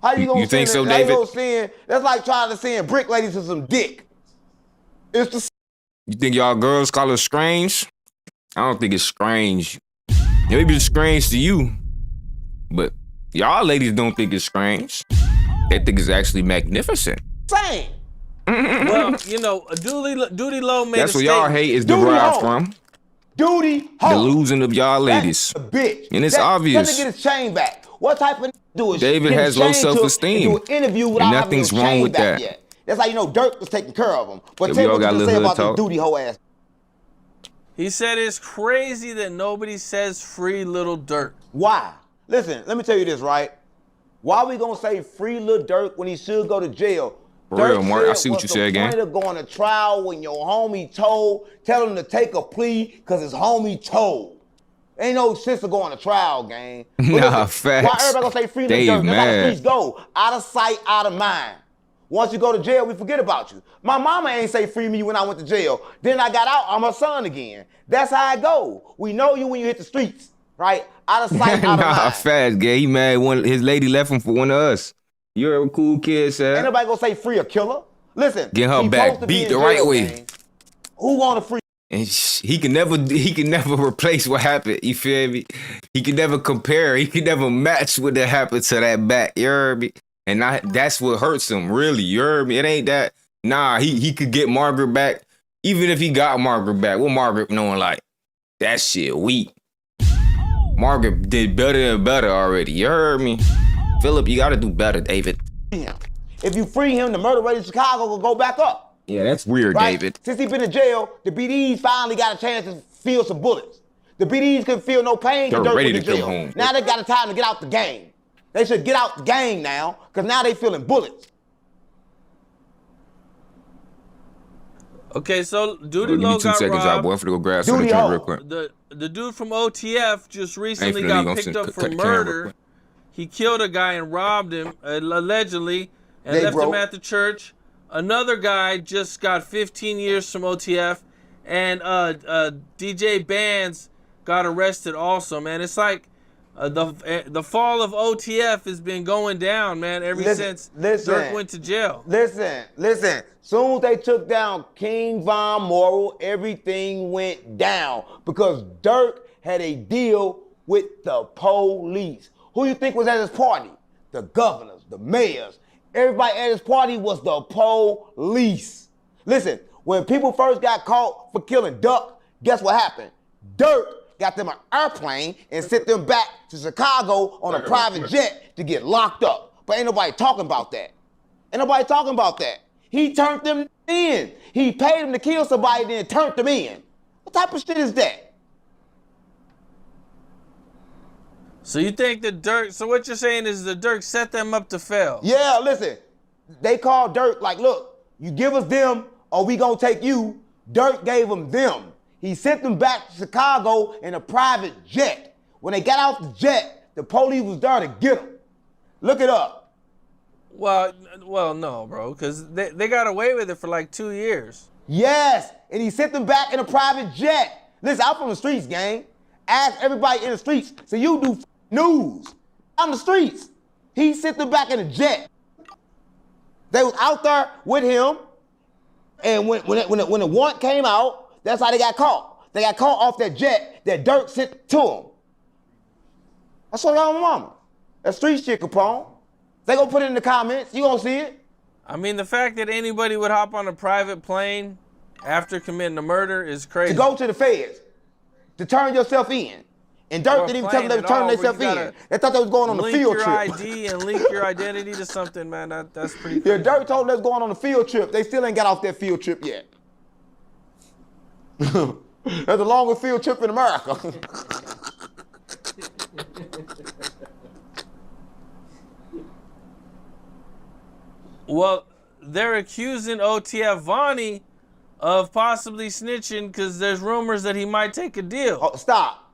How you gonna You think so, how David? You gonna send, that's like trying to send brick ladies to some dick. It's the You think y'all girls call it strange? I don't think it's strange. Maybe it's strange to you, but y'all ladies don't think it's strange. They think it's actually magnificent. same. Well, you know, Duty Low made That's a what y'all statement. hate is Duty derived hole. from Duty the hole. losing of y'all ladies. That's a bitch. And it's Tell obvious. him to get his chain back. What type of do is David get has his low chain took self-esteem. and do an interview without And having nothing's his wrong chain with back that. yet. That's how you know Dirk was taking care of him. But Yeah, tell we me all what got a you little say hood about talk. this duty hoe ass. He said it's crazy that nobody says free little Dirk. Why? Listen, let me tell you this, right? Why we gonna say free Lil Durk when he should go to jail? For Dirk real, Mark, I said, see what what's you the said, gang. point of going to trial when your homie told, tell him to take a plea because his homie told. Ain't no sense of going to trial, gang. But Nah, listen, facts. why everybody gonna say free Lil Dave Durk? That's how the mad. streets go. Out of sight, out of mind. Once you go to jail, we forget about you. My mama ain't say free me when I went to jail. Then I got out, I'm her son again. That's how it go. We know you when you hit the streets, right? Out of sight, out of Nah, mind. fast, gay. He mad his lady left him for one of us. You're a cool kid, Ain't sir. nobody gonna say free a killer. Listen, Get her he back, supposed to be beat in the right jail, way. gang. Who want to free? And he can never replace what happened. You feel me? He can never compare. He can never match what that happened to that back. You heard me? And that's what hurts him, really. You heard me? It ain't that. Nah, he could get Margaret back. Even if he got Margaret back, what Margaret knowing like, that shit weak. Margaret did better and better already. You heard me? Philip, you gotta do better, David. him? If you free him, the murder rate in Chicago will go back up. Yeah, that's weird, Right? David. Since he been in jail, the BDs finally got a chance to feel some bullets. The BDs couldn't feel no pain. They're Dirk ready went to come jail. home. Now they got a time to get out the game. They should get out the game now, because now they feeling bullets. Okay, so Duty Give me Low 2 got seconds, y'all, robbed. boy. I'm finna go grab Duty something to drink hole. real quick. The dude from OTF just recently finna got leave. I'm picked finna up cut for the camera real murder. quick. He killed a guy and robbed him, allegedly, and They left him broke. at the church. Another guy just got 15 years from OTF, and DJ Bands got arrested also, man. It's like the fall of OTF has been going down, man, ever since Dirk went to jail. Listen. Soon as they took down King Von Moral, everything went down because Dirk had a deal with the police. Who you think was at his party? The governors, the mayors. Everybody at his party was the police. Listen, when people first got caught for killing Duck, guess what happened? Dirk got them an airplane and sent them back to Chicago on a private jet to get locked up. But ain't nobody talking about that. Ain't nobody talking about that. He turned them in. He paid them to kill somebody, then turned them in. What type of shit is that? So you think that Dirk, so what you're saying is that Dirk set them up to fail? Yeah, listen. They called Dirk like, look, you give us them or we gonna take you. Dirk gave them them. He sent them back to Chicago in a private jet. When they got out the jet, the police was there to get them. Look it up. Well, no, bro, because they got away with it for like 2 years. Yes, and he sent them back in a private jet. Listen, I'm from the streets, gang. Ask everybody in the streets. So you do news. On the streets. He sent them back in a jet. They was out there with him, and when the warrant came out, that's how they got caught. They got caught off that jet that Dirk sent to them. That's what y'all mama. That street shit, Capone. They gonna put it in the comments. You gonna see it. I mean, the fact that anybody would hop on a private plane after committing a murder is crazy. To go to the feds, to turn yourself in. And Dirk didn't even tell them they were turning themselves in. They thought they was going on a field trip. Link your ID and link your identity to something, man. That's pretty crazy. Yeah, Dirk told them they was going on a field trip. They still ain't got off that field trip yet. That's the longest field trip in America. Well, they're accusing OTF Vonnie of possibly snitching because there's rumors that he might take a deal. Oh, stop.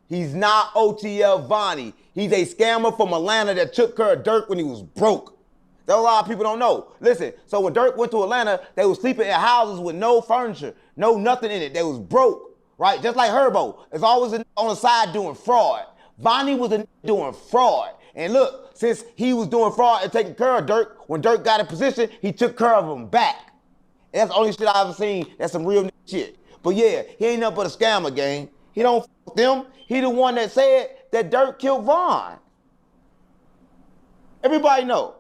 He's not OTL Vonnie. He's a scammer from Atlanta that took care of Dirk when he was broke. That a lot of people don't know. Listen, so when Dirk went to Atlanta, they was sleeping in houses with no furniture, no nothing in it. They was broke, right? Just like Herbo. It's always on the side doing fraud. Vonnie was doing fraud. And look, since he was doing fraud and taking care of Dirk, when Dirk got in position, he took care of him back. And that's the only shit I ever seen that's some real shit. But yeah, he ain't nothing but a scammer, gang. He don't f with them. He the one that said that Dirk killed Von. Everybody know.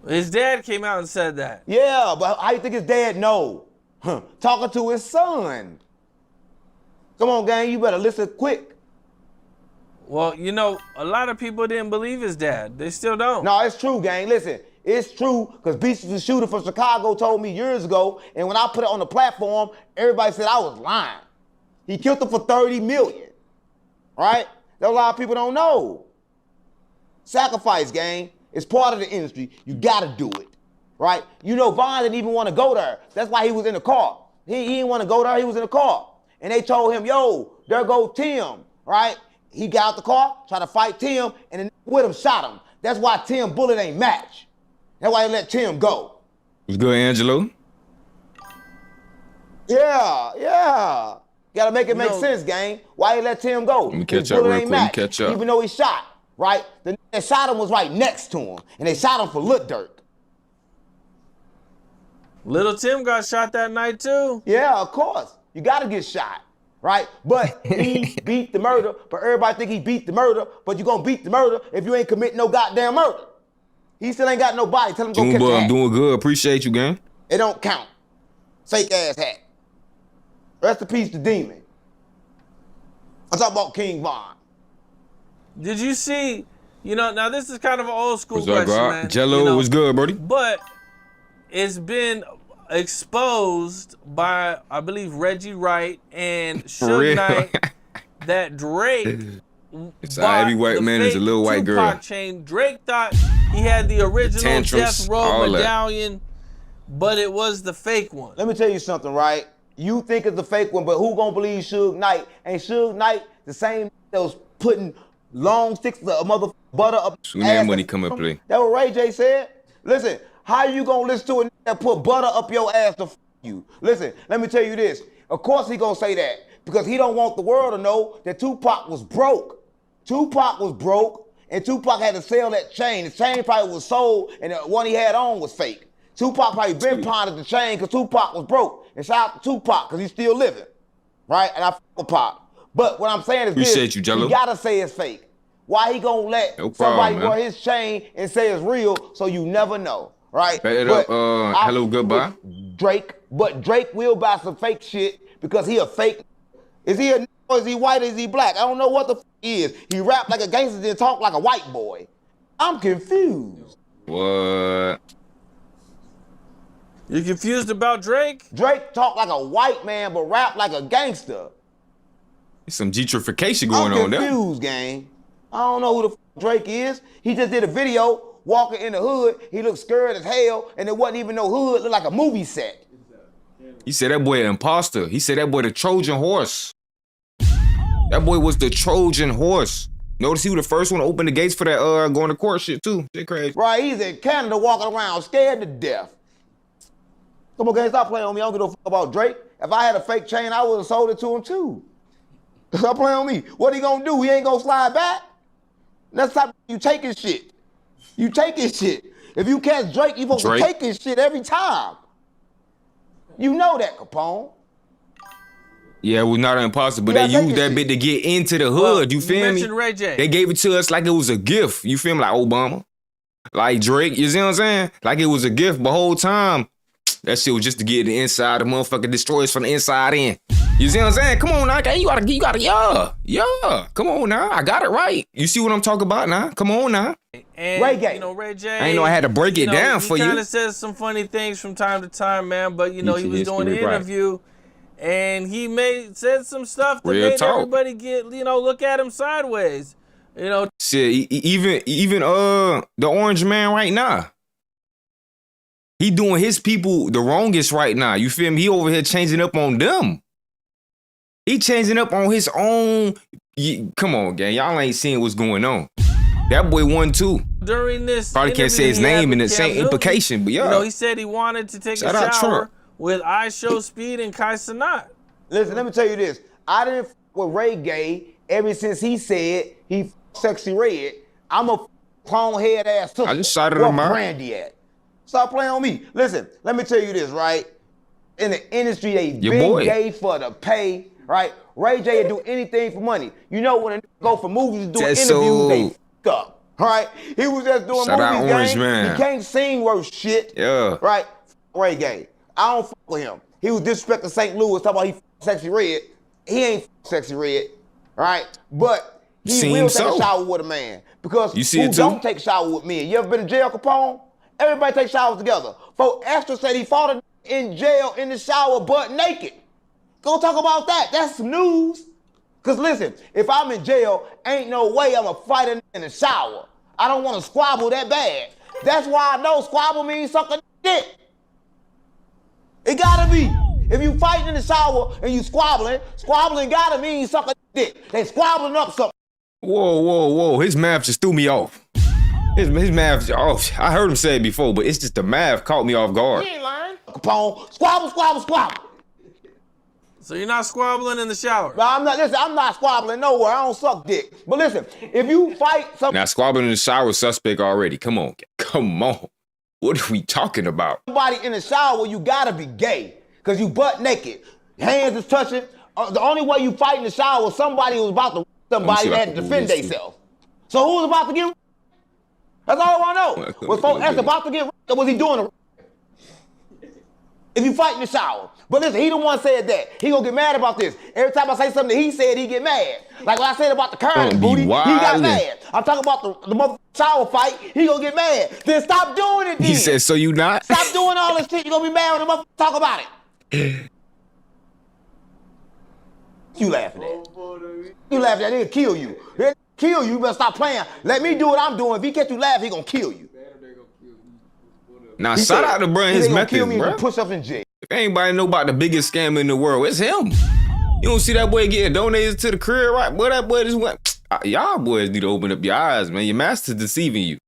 His dad came out and said that. Yeah, but how you think his dad know? Talking to his son. Come on, gang, you better listen quick. Well, you know, a lot of people didn't believe his dad. They still don't. No, it's true, gang. Listen, it's true, because Beast the shooter from Chicago told me years ago, and when I put it on the platform, everybody said I was lying. He killed him for $30 million, right? That a lot of people don't know. Sacrifice, gang. It's part of the industry. You gotta do it, right? You know, Von didn't even want to go there. That's why he was in the car. He didn't want to go there. He was in the car. And they told him, yo, there go Tim, right? He got out the car, tried to fight Tim, and then with him shot him. That's why Tim bullet ain't match. That's why he let Tim go. Was good, Angelo? Yeah. Gotta make it make sense, gang. Why he let Tim go? Let me catch up real quick. Catch up. Even though he shot, right? The that shot him was right next to him, and they shot him for Lil Dirk. Little Tim got shot that night too. Yeah, of course. You gotta get shot, right? But he beat the murder, but everybody think he beat the murder, but you gonna beat the murder if you ain't commit no goddamn murder. He still ain't got no body. Tell him go catch that. I'm doing good. Appreciate you, gang. It don't count. Fake ass hat. Rest in peace to Demon. I'm talking about King Von. Did you see, you know, now this is kind of an old school What's up, question, man. Jello, you know, was good, buddy. But it's been exposed by, I believe, Reggie Wright and Suge Knight that Drake it's a heavy white man is a little white girl. Chain. Drake thought he had the original Tantrums, Death Row medallion, but it was the fake one. Let me tell you something, right? You think it's the fake one, but who gonna believe Suge Knight? Ain't Suge Knight the same that was putting long sticks of motherfucking butter up. Soon that money come and play. That's what Ray J said. Listen, how you gonna listen to a nigga that put butter up your ass to you? Listen, let me tell you this. Of course he gonna say that because he don't want the world to know that Tupac was broke. Tupac was broke, and Tupac had to sell that chain. The chain probably was sold, and the one he had on was fake. Tupac probably been pawned the chain because Tupac was broke. And shout out to Tupac because he's still living, right? And I fuck with Pac. But what I'm saying is Appreciate you, Jello. You gotta say it's fake. Why he gonna let somebody wear his chain and say it's real so you never know, right? Bet it up, hello, goodbye. But Drake will buy some fake shit because he a fake. Is he a or is he white or is he black? I don't know what the he is. He rap like a gangster and talk like a white boy. I'm confused. What? You confused about Drake? Drake talk like a white man but rap like a gangster. There's some gentrification going on there. I'm confused, gang. I don't know who the Drake is. He just did a video walking in the hood. He looked scared as hell, and there wasn't even no hood. It looked like a movie set. He said that boy an imposter. He said that boy the Trojan horse. That boy was the Trojan horse. Notice he was the first one to open the gates for that going to court shit too. Shit crazy. Right, he's in Canada walking around scared to death. Come on, gang, stop playing on me. I don't give no fuck about Drake. If I had a fake chain, I would have sold it to him too. Stop playing on me. What he gonna do? He ain't gonna slide back? That's how you take his shit. You take his shit. If you catch Drake, you supposed to take his shit every time. You know that, Capone. Yeah, it was not impossible. They used that bit to get into the hood. You feel me? Ray J. They gave it to us like it was a gift. You feel me? Like Obama. Like Drake. You see what I'm saying? Like it was a gift the whole time. That shit was just to get the inside. The motherfucker destroys from the inside in. You see what I'm saying? Come on now. You gotta, yeah. Come on now. I got it right. You see what I'm talking about now? Come on now. And, Ray J. Ray J. I ain't know I had to break it down for you. He kind of says some funny things from time to time, man. But, he was doing an interview. And he said some stuff that made everybody get, look at him sideways. Shit, even the Orange Man right now. He doing his people the wrongest right now. You feel me? He over here changing up on them. He changing up on his own. Come on, gang. Y'all ain't seeing what's going on. That boy won too. During this, probably can't say his name in the same implication, but yeah. He said he wanted to take a shower with I Show Speed and Kai Cenat. Listen, let me tell you this. I didn't f with Ray Gay ever since he said he Sexy Red. I'm a clone head ass sister. I just shouted him out. Where Brandy at? Stop playing on me. Listen, let me tell you this, right? In the industry, they been gay for the pay, right? Ray J would do anything for money. You know when they go for movies, do interviews, they f up, right? He was just doing movies, gang. He can't sing worth shit, right? Ray J. I don't fuck with him. He was disrespecting St. Louis, talking about he Sexy Red. He ain't Sexy Red, right? But he will take a shower with a man. Because who don't take a shower with men? You ever been to jail, Capone? Everybody take showers together. Folks, Astor said he fought in jail in the shower butt naked. Go talk about that. That's some news. Because listen, if I'm in jail, ain't no way I'm a fighter in the shower. I don't want to squabble that bad. That's why I know squabble means sucking dick. It gotta be. If you fighting in the shower and you squabbling gotta mean sucking dick. They squabbling up something. Whoa. His math just threw me off. His math, I heard him say it before, but it's just the math caught me off guard. He ain't lying. Capone, squabble. So you're not squabbling in the shower? No, I'm not squabbling nowhere. I don't suck dick. But listen, if you fight somebody. Now squabbling in the shower is suspect already. Come on. What are we talking about? Somebody in the shower, you gotta be gay. Because you butt naked. Hands is touching. The only way you fight in the shower is somebody who's about to somebody that had to defend themselves. So who was about to get That's all I want to know. Was folks asked about to get or was he doing it? If you fight in the shower. But listen, he the one said that. He gonna get mad about this. Every time I say something that he said, he get mad. Like when I said about the curling booty, he got mad. I'm talking about the motherfucking shower fight, he gonna get mad. Then stop doing it then. He said, so you not? Stop doing all this shit. You gonna be mad when the motherfucker talk about it. You laughing at? You laughing at? He'll kill you. He'll kill you. You better stop playing. Let me do what I'm doing. If he catch you laughing, he gonna kill you. Now shout out to bro and his methods, bro. Push up in jail. If anybody know about the biggest scam in the world, it's him. You don't see that boy getting donated to the crib, right? Boy, that boy just went, Y'all boys need to open up your eyes, man. Your master's deceiving you.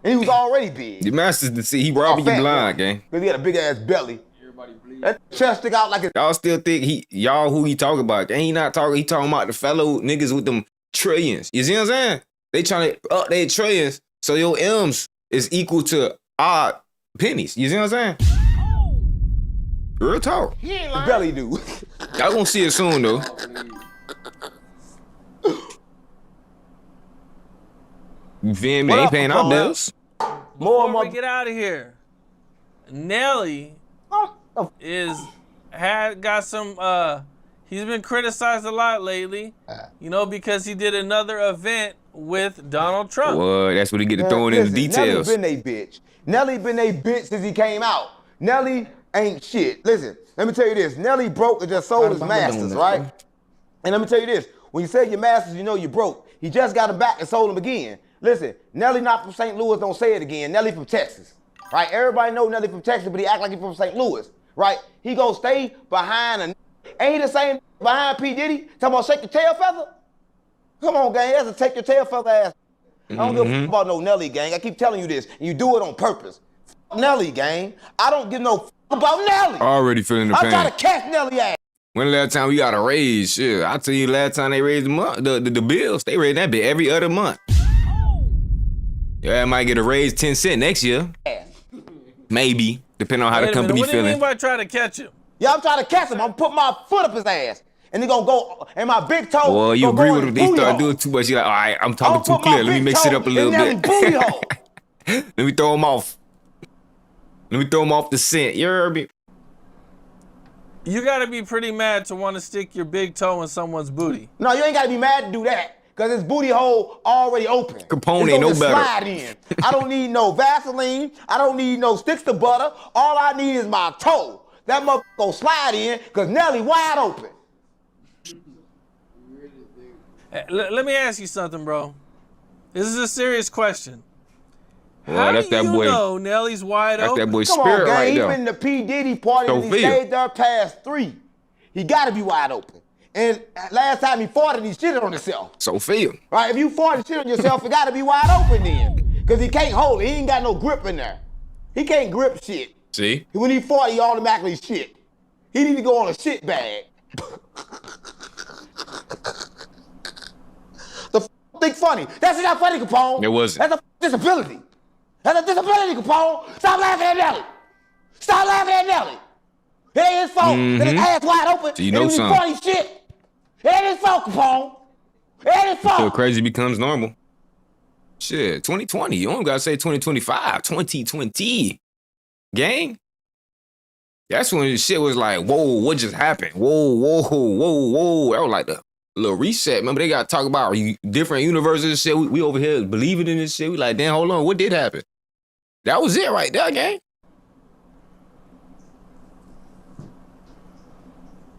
And he was already big. Your master's deceiving. He robbing you blind, gang. Because he had a big ass belly. That chest stick out like a... Y'all still think y'all who he talking about? Ain't he not talking? He talking about the fellow niggas with them trillions. You see what I'm saying? They trying to up their trillions so your M's is equal to odd pennies. You see what I'm saying? Real talk. The belly do. Y'all gonna see it soon though. You feel me? They ain't paying our bills. More and Before more. we get out of here, Nelly got some. He's been criticized a lot lately, you know, because he did another event with Donald Trump. Well, that's what he get to throwing in the details. Nelly been a bitch. Nelly been a bitch since he came out. Nelly ain't shit. Listen, let me tell you this. Nelly broke and just sold his masters, right? And let me tell you this. When you sell your masters, you know you broke. He just got them back and sold them again. Listen, Nelly not from St. Louis, don't say it again. Nelly from Texas, right? Everybody know Nelly from Texas, but he act like he from St. Louis, right? He gonna stay behind a... Ain't he the same behind P. Diddy? Talking about shake your tail feather? Come on, gang, that's a take your tail feather ass. I don't give a fuck about no Nelly, gang. I keep telling you this, and you do it on purpose. Fuck Nelly, gang. I don't give no fuck about Nelly. Already feeling the pain. I'm trying to catch Nelly ass. When the last time we got a raise? Shit, I tell you, last time they raised the bills, they raised that bit every other month. Yeah, I might get a raise 10 cents next year. Maybe, depending on how the company What do you feeling. mean by trying to catch him? Yeah, I'm trying to catch him. I'm putting my foot up his ass. And he gonna go, and my big toe. Well, you gonna agree go with in him. his They booty start hole. doing too much. You're like, all right, I'm talking I'll too put my clear. Let me big mix it toe up a little in them bit. booty hole. Let me throw him off. Let me throw him off the scent. You heard me? You gotta be pretty mad to want to stick your big toe in someone's booty. No, you ain't gotta be mad to do that, because his booty hole already open. Capone It's ain't no gonna better. slide in. I don't need no Vaseline. I don't need no sticks to butter. All I need is my toe. That motherfucker gonna slide in, because Nelly wide open. Let me ask you something, bro. This is a serious question. Well, How that's do you that boy. know Nelly's wide That's open? that boy Come on, spirit gang. right He there. been to P. Diddy party and he Sophia. stayed there past 3. He gotta be wide open. And last time he farted, he shitted on himself. Sophia. Right? If you fart and shit on yourself, it gotta be wide open then. Because he can't hold it. He ain't got no grip in there. He can't grip shit. See? When he fart, he automatically shit. He need to go on a shit bag. Think funny. That's not funny, Capone. It wasn't. That's a disability. That's a disability, Capone. Stop laughing at Nelly. Stop laughing at Nelly. It ain't his fault that his ass wide open. So you know and he something. funny shit. It ain't his fault, Capone. It ain't his fault. Till crazy becomes normal. Shit, 2020. You only gotta say 2025. 2020. Gang. That's when the shit was like, whoa, what just happened? Whoa, whoa, whoa, whoa. That was like the little reset. Remember, they got to talk about different universes and shit. We over here believing in this shit. We like, damn, hold on, what did happen? That was it right there, gang.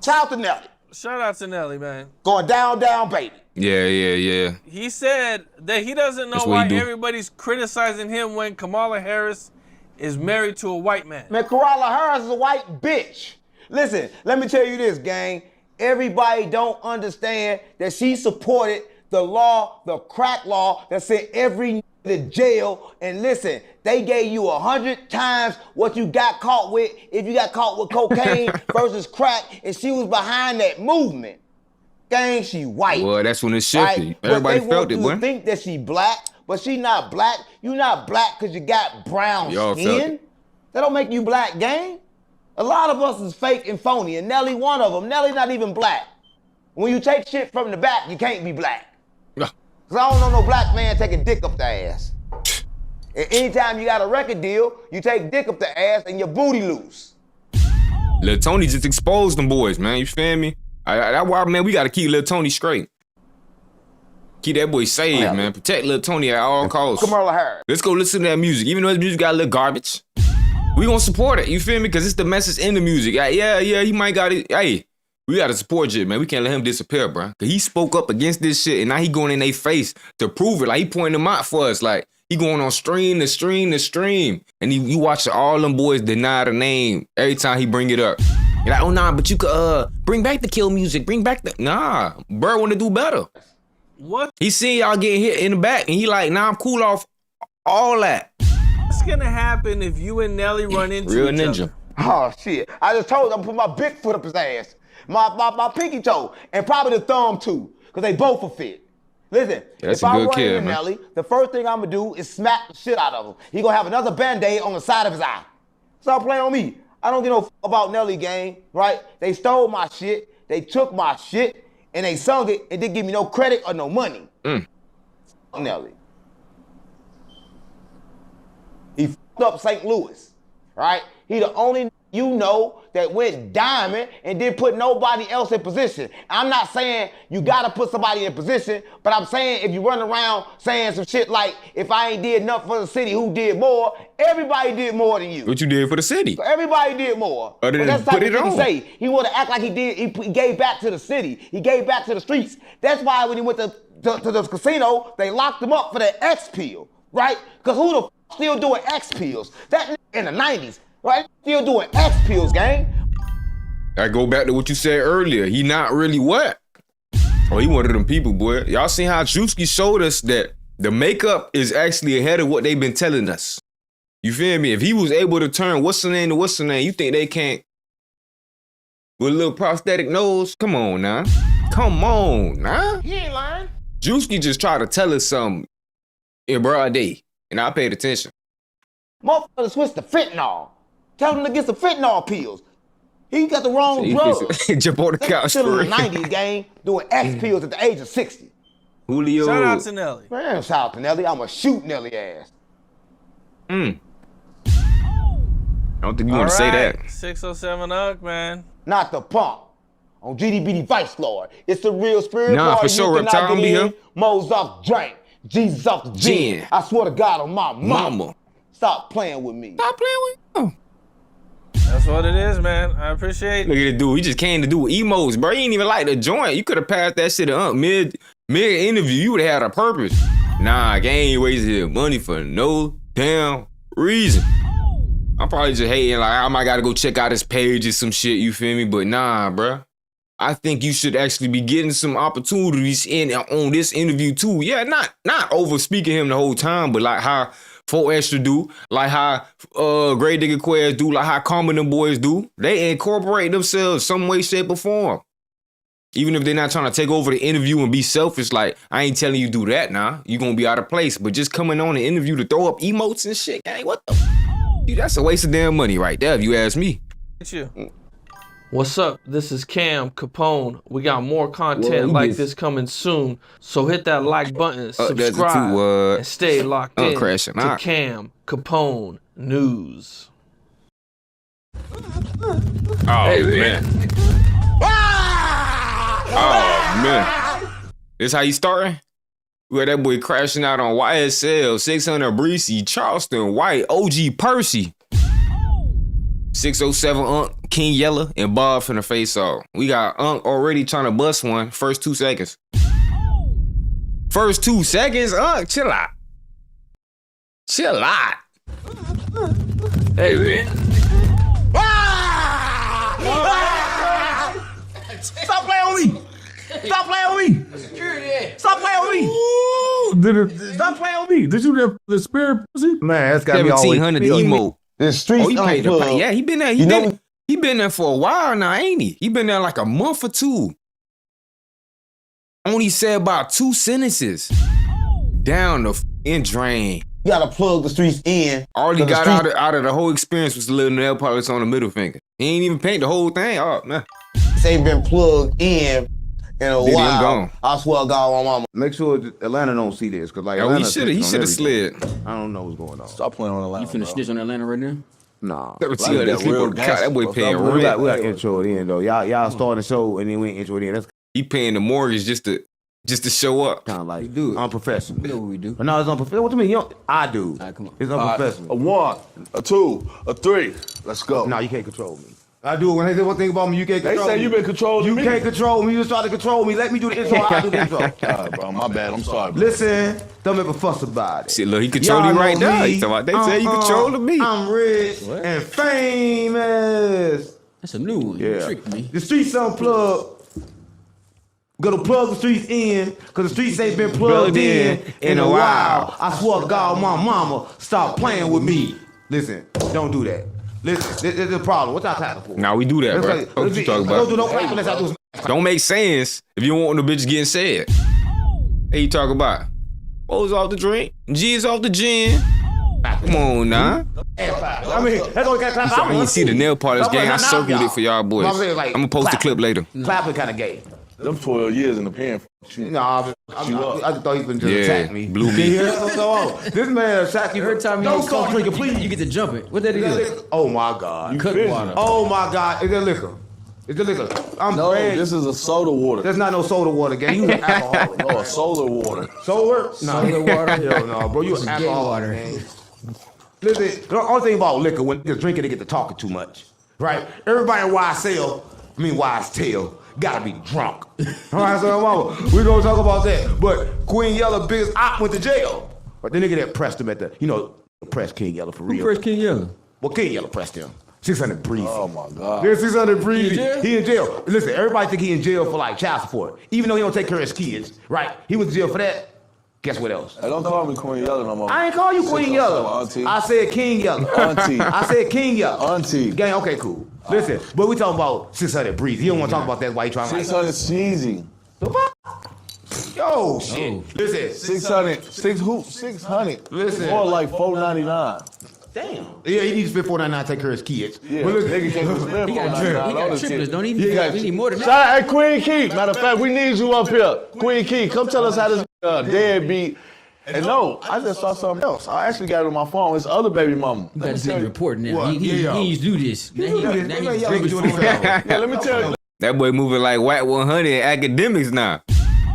Shout out to Nelly. Shout out to Nelly, man. Going down, down, baby. Yeah. He said that he doesn't know That's what why he do. everybody's criticizing him when Kamala Harris is married to a white man. Man, Kamala Harris is a white bitch. Listen, let me tell you this, gang. Everybody don't understand that she supported the law, the crack law that sent every nigga to jail. And listen, they gave you 100 times what you got caught with if you got caught with cocaine versus crack, and she was behind that movement. Gang, she white. Well, that's when it shifted. Right? Everybody But they felt want it, you boy. to think that she black, but she not black. You not black because you got brown Y'all felt skin. it. That don't make you black, gang. A lot of us is fake and phony, and Nelly one of them. Nelly not even black. When you take shit from the back, you can't be black. Yeah. Cause I don't know no black man taking dick up the ass. And anytime you got a record deal, you take dick up the ass and your booty loose. Lil Tony just exposed them boys, man. You feel me? That's why, man, we got to keep Lil Tony straight. Keep that boy safe, Yeah. man. Protect Lil Tony at all costs. Kamala Harris. Let's go listen to that music. Even though his music got a little garbage, we gonna support it. You feel me? Because it's the message in the music. Yeah, he might got it. Hey, we got to support shit, man. We can't let him disappear, bro. Because he spoke up against this shit, and now he going in their face to prove it. Like, he pointing them out for us. Like, he going on stream to stream to stream. And you watch all them boys deny the name every time he bring it up. You're like, oh, nah, but you could bring back the kill music. Bring back the... Nah, Bird want to do better. What? He seen y'all getting hit in the back, and he like, nah, I'm cool off all that. What's gonna happen if you and Nelly run into Real each ninja. other? Oh shit! I just told him to put my big foot up his ass, my pinky toe, and probably the thumb too, cause they both will fit. Listen, That's if a I good run kid, into man. Nelly, the first thing I'm gonna do is smack the shit out of him. He gonna have another band-aid on the side of his eye. Stop playing on me. I don't give no about Nelly, gang, right? They stole my shit, they took my shit, and they sung it and didn't give me no credit or no money. Nelly. He f***ed up St. Louis, right? He the only you know that went diamond and didn't put nobody else in position. I'm not saying you gotta put somebody in position, but I'm saying if you run around saying some shit like, if I ain't did enough for the city, who did more? Everybody did more than you. What you did for the city? So everybody did more. Other But than that's the type put of it shit he on. say. He want to act like he did. He gave back to the city. He gave back to the streets. That's why when he went to the casino, they locked him up for that X pill, right? Because who the f still doing X pills? That in the 90s, right? Still doing X pills, gang. I go back to what you said earlier. He not really what? Oh, he one of them people, boy. Y'all seen how Drewski showed us that the makeup is actually ahead of what they've been telling us. You feel me? If he was able to turn what's the name to what's the name, you think they can't? With a little prosthetic nose? Come on now. Come on now. He ain't lying. Drewski just tried to tell us something in broad day, and I paid attention. Motherfucker switched to fentanyl. Tell him to get some fentanyl pills. He got the wrong He drugs. jump on the couch Still for in the real. 90s, gang, doing X pills at the age of 60. Julio. Shout out to Nelly. Man, shout out to Nelly. I'ma shoot Nelly ass. I don't think you want to say that. 607 Ugg, man. Not the pump. On GDBD Vice Lord. It's the real spirit Nah, party. for sure, You cannot Reptile, get be in. here. Mo's off drink. Jesus off the gin. Gin. I swear to God on my mama. Mama. Stop playing with me. Stop playing with you. That's what it is, man. I appreciate Look it. at the dude. He just came to do emos, bro. He ain't even like the joint. You could have passed that shit up mid interview. You would have had a purpose. Nah, gang ain't wasted his money for no damn reason. I'm probably just hating, like, I might gotta go check out his page or some shit, you feel me? But nah, bruh. I think you should actually be getting some opportunities in on this interview too. Yeah, not over speaking him the whole time, but like how 4 Extra do, like how Grey Digger Quez do, like how Common them boys do. They incorporate themselves some way, shape, or form. Even if they're not trying to take over the interview and be selfish, like, I ain't telling you do that now. You gonna be out of place. But just coming on the interview to throw up emotes and shit, gang, what the? Dude, that's a waste of damn money right there, if you ask me. It's you. What's up? This is Cam Capone. We got more content Whoa, like this- this coming soon. So hit that like button, that's a subscribe, two, and stay locked in crashing to out. Cam Capone News. Oh, man. Oh, man. This how you starting? We got that boy crashing out on YSL, 600 Breezy, Charleston, White, OG Percy. 607 Unc, King Yella, and Bob finna face off. We got Unc already trying to bust one. First 2 seconds. First 2 seconds? Unc, chill out. Chill out. Hey, man. Stop playing with me. Stop playing with me. Stop playing with me. Stop playing with me. Did you get the spirit pussy? Man, that's got me always. 1700 emote. The streets Oh, he paid the unplugged. price. Yeah, he been there. He been there for a while now, ain't he? He been there like a month or 2. Only said about 2 sentences. Down the f***ing drain. You gotta plug the streets in. All he The got streets- out of the whole experience was a little nail polish on the middle finger. He ain't even paint the whole thing. Oh, man. Ain't been plugged in a Diddy, I'm while. gone. I swear to God, my mama. Make sure Atlanta don't see this, cause like Oh, Atlanta he should have slid. I don't know what's going on. Stop playing on Atlanta. You finna snitch on Atlanta right now? Nah. Never see that that people real on the couch. That boy gangster paying stuff. We got rent. intro it in though. Y'all starting the show and then we ain't intro it in. That's He paying the mortgage just to show up. kind of like We do it. unprofessional. We know what we do. But no, it's unprofessional. What you mean? I do. All right, come on. It's A unprofessional. 1, a 2, a 3. Let's go. No, you can't control me. I do. When they say one thing about me, you can't They control me. say you been controlling You me. can't control me. You just try to control me. Let me do the intro. I do the intro. All right, bro. My bad. I'm sorry, bro. Listen, don't make a fuss about it. See, look, he control Y'all you right know now. me. He talking about, they say you controlling me. I'm rich and famous. That's a new one. You Yeah. tricked me. The streets unplugged. Gonna plug the streets in, cause the streets ain't been plugged in a while. I swear to God, my mama, stop playing with me. Listen, don't do that. Listen, this is a problem. What y'all clapping for? Nah, we do that, bro. What you talking about? Don't do no clapping unless I do. Don't make sense if you don't want no bitch getting said. Hey, you talk about O's off the drink, G's off the gin. Come on now. I mean, that's only kind of clap. I mean, you see the nail polish gang. I circled it for y'all boys. I'm gonna post the clip later. Clapping kind of gay. Them 12 years in the pen. No, I just thought he was just attack me. Blew me. This man attacked you. Every time don't start drinking, please. You get to jumping. What that is? Oh my God. Cut water. Oh my God. Is that liquor? Is that liquor? No, this is a soda water. There's not no soda water, gang. You an alcoholic. No, a solar water. Solar? Soda water? Hell no, bro. You an alcoholic, man. Listen, the only thing about liquor, when you're drinking, they get to talking too much, right? Everybody in Wise Tail, gotta be drunk. All right, so mama, we gonna talk about that. But Queen Yella, biggest op, went to jail. But the nigga that pressed him at pressed King Yella for real. Who pressed King Yella? Well, King Yella pressed him. 600 breezy. Oh my God. There's 600 breezy. He in jail? He in jail. Listen, everybody think he in jail for like child support, even though he don't take care of his kids, right? He was in jail for that. Guess what else? Hey, don't call me Queen Yella no more. I ain't call you Queen Yella. Auntie. I said King Yella. Auntie. I said King Yella. Auntie. Gang, okay, cool. Listen, but we talking about 600 breezy. He don't want to talk about that. Why he trying to 600 cheesy. The fuck? Yo, shit. Listen. 600. Listen. More like $4.99. Damn. Yeah, he needs to spend $4.99 to take care of his kids. Yeah, but listen, nigga can't spend He got $4.99. triplets, don't he? We need more than that. Shout out, hey, Queen Key. Matter of fact, we need you up here. Queen Key, come tell us how this deadbeat. And no, I just saw something else. I actually got it on my phone. It's other baby mama. You got this nigga reporting now. What? He used to do this. Now he's drinking doing this. Yeah, let me tell you. That boy moving like White 100 in academics now.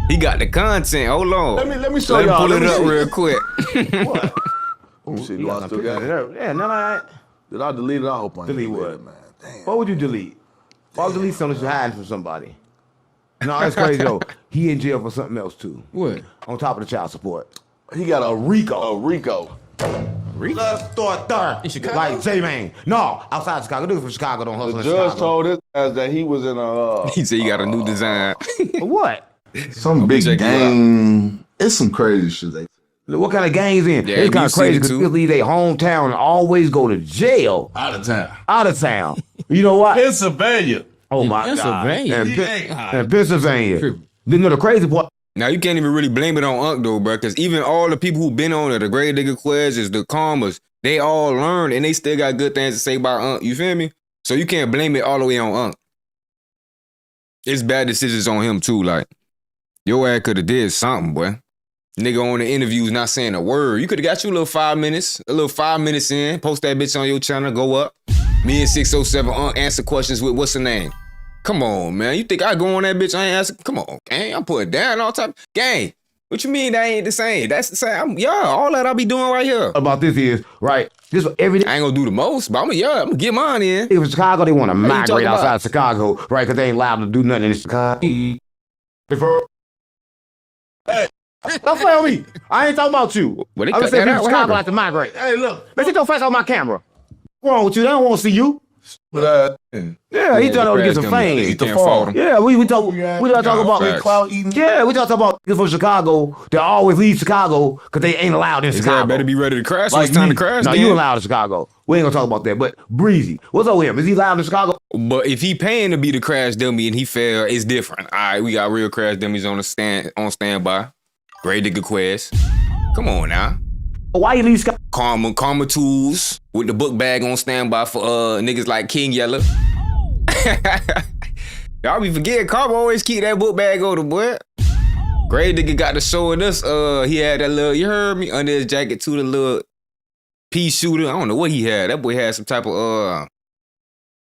He got the content. Hold on. Let me show Let him y'all. pull it up real quick. What? Let me see. Do I still got it? Yeah, no, I Did I delete it? I hope I delete didn't. what? Man, damn. What would you delete? I'll delete something that's hiding from somebody. No, that's crazy though. He in jail for something else too. What? On top of the child support. He got a Rico. Let's start there. In Chicago? Like J-Man. No, outside Chicago. Niggas from Chicago don't hustle The in judge Chicago. told his ass that he was in a He said he got a new design. What? Some big check it gang. It's some crazy shit. What kind of gangs in? Yeah, It's kind you of crazy see it because too. people leave their hometown and always go to jail out of town. out of town. You know what? Pennsylvania. Oh my Pennsylvania? God. And Pennsylvania. You know the crazy part? Now you can't even really blame it on Unc though, bro, because even all the people who been on it, the Grave Digger Questions, the Karmas, they all learned and they still got good things to say about Unc. You feel me? So you can't blame it all the way on Unc. It's bad decisions on him too. Like your ass could have did something, boy. Nigga on the interviews not saying a word. You could have got you a little 5 minutes, in, post that bitch on your channel, go up. Me and 607 Unc answer questions with what's the name? Come on, man. You think I go on that bitch? I ain't asking. Come on, gang. I'm putting down all type. Gang, what you mean that ain't the same? That's the same. All that I'll be doing right here. About this is, right? This every day. I ain't gonna do the most, but I'm gonna get mine in. If Chicago, they want to you migrate talking outside about? Chicago, right? Because they ain't allowed to do nothing in Chicago. Hey, don't play on me. I ain't talking about you. Well, they I'm cut saying that people out. in What Chicago happened? have to migrate. Hey, look. Let's get your face on my camera. What's wrong with you? They don't want to see you. But Yeah, he trying to get some fame. You can't fault him. Yeah, we talk about facts. cloud eating. Yeah, we talk about people from Chicago. They always leave Chicago because they ain't allowed in His Chicago. ass better be ready to crash. Like It's time me. to crash. No, then. you allowed in Chicago. We ain't gonna talk about that. But Breezy, what's up with him? Is he allowed in Chicago? But if he paying to be the crash dummy and he fail, it's different. All right, we got real crash dummies on standby. Grave Digger Quest. Come on now. Why you leave Chicago? Karma Tools with the book bag on standby for niggas like King Yella. Y'all be forgetting Karma always keep that book bag on the boy. Grave Digger got to showing us he had that little, you heard me, under his jacket too, the little pea shooter. I don't know what he had. That boy had some type of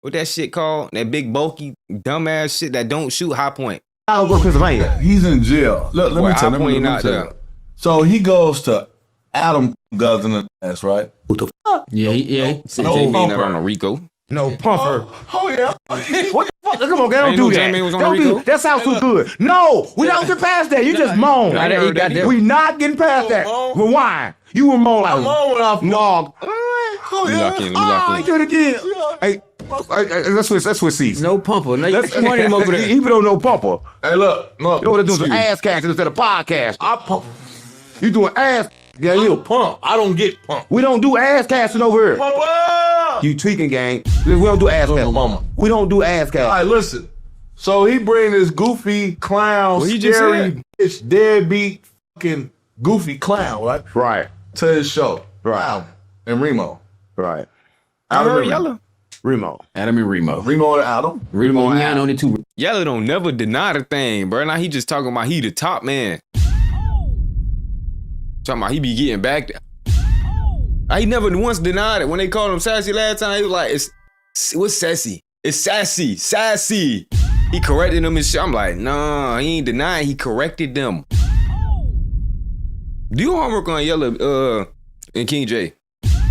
what that shit called? That big bulky dumbass shit that don't shoot high point. I don't go to Pennsylvania. He's in jail. Let Boy, me tell High you. Point not there. So he goes to Adam guns in the ass, right? What the fuck? Yeah. J mean that on a Rico. No pumper. Oh yeah. What the fuck? Come on, girl, don't Ain't no do J-Man that. was on Don't Rico? do that. Sounds too good. No, we don't get past that. You just moan. I heard that. We not getting past that. Rewind. You were moan like I'm on when I no. Let me lock in. I do it again. Hey, Let's switch seats. No pumper. No, you pointed him over there. He don't know pumper. Hey, look. You know what they're doing? Some ass casting instead of podcast. I pump. You doing ass? Yeah, You you. pump. I don't get pumped. We don't do ass casting over here. Pump. You tweaking, gang. We don't do ass casting. mama. We don't do ass casting. All right, listen. So he bring this goofy clown, Well, he just scary bitch, deadbeat, fucking goofy clown, right? Right. To his show. Right. Wow. And Remo. Right. I heard Yella. Remo. Adam and Remo. Remo and Adam. Remo and Yan on it too. Yella don't never deny the thing, bro. Now he just talking about he the top man. Talking about he be getting back there. He never once denied it. When they called him sassy last time, he was like, what's sassy? It's sassy. He corrected them and shit. I'm like, nah, he ain't denying. He corrected them. Do your homework on Yella and King J.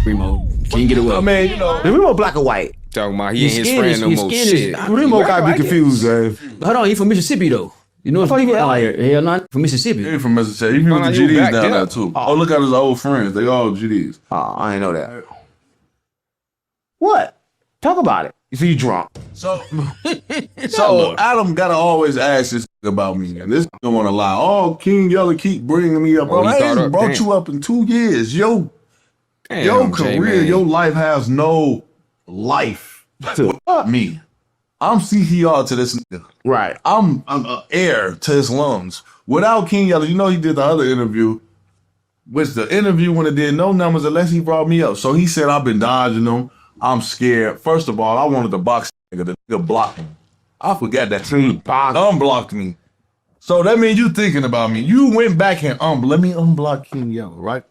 Remo. Can't get away. I mean, you know. The Remo black or white. Talking about he ain't his skin friend is- no his more. skin is- Shit. Remo gotta be confused, man. Hold on, he from Mississippi though. You know, thought he was hell not from Mississippi. He from Mississippi. He be with Nah, the you GDs back down there. there too. Oh, look at his old friends. They all GDs. Oh, I ain't know that. What? Talk about it. You see, you drunk. So Adam gotta always ask this about me, and this don't want to lie. Oh, King Yella keep bringing me up, bro. he I thought ain't up, brought damn. you up in 2 years, yo. Damn, Your J, career, man. your life has no life without me. I'm CPR to this nigga. Right. I'm air to his lungs. Without King Yella, you know he did the other interview, which the interview when it did no numbers unless he brought me up. So he said I've been dodging him. I'm scared. First of all, I wanted to box the nigga. The nigga blocked me. I forgot that he unblocked me. So that means you thinking about me. You went back and let me unblock King Yella, right?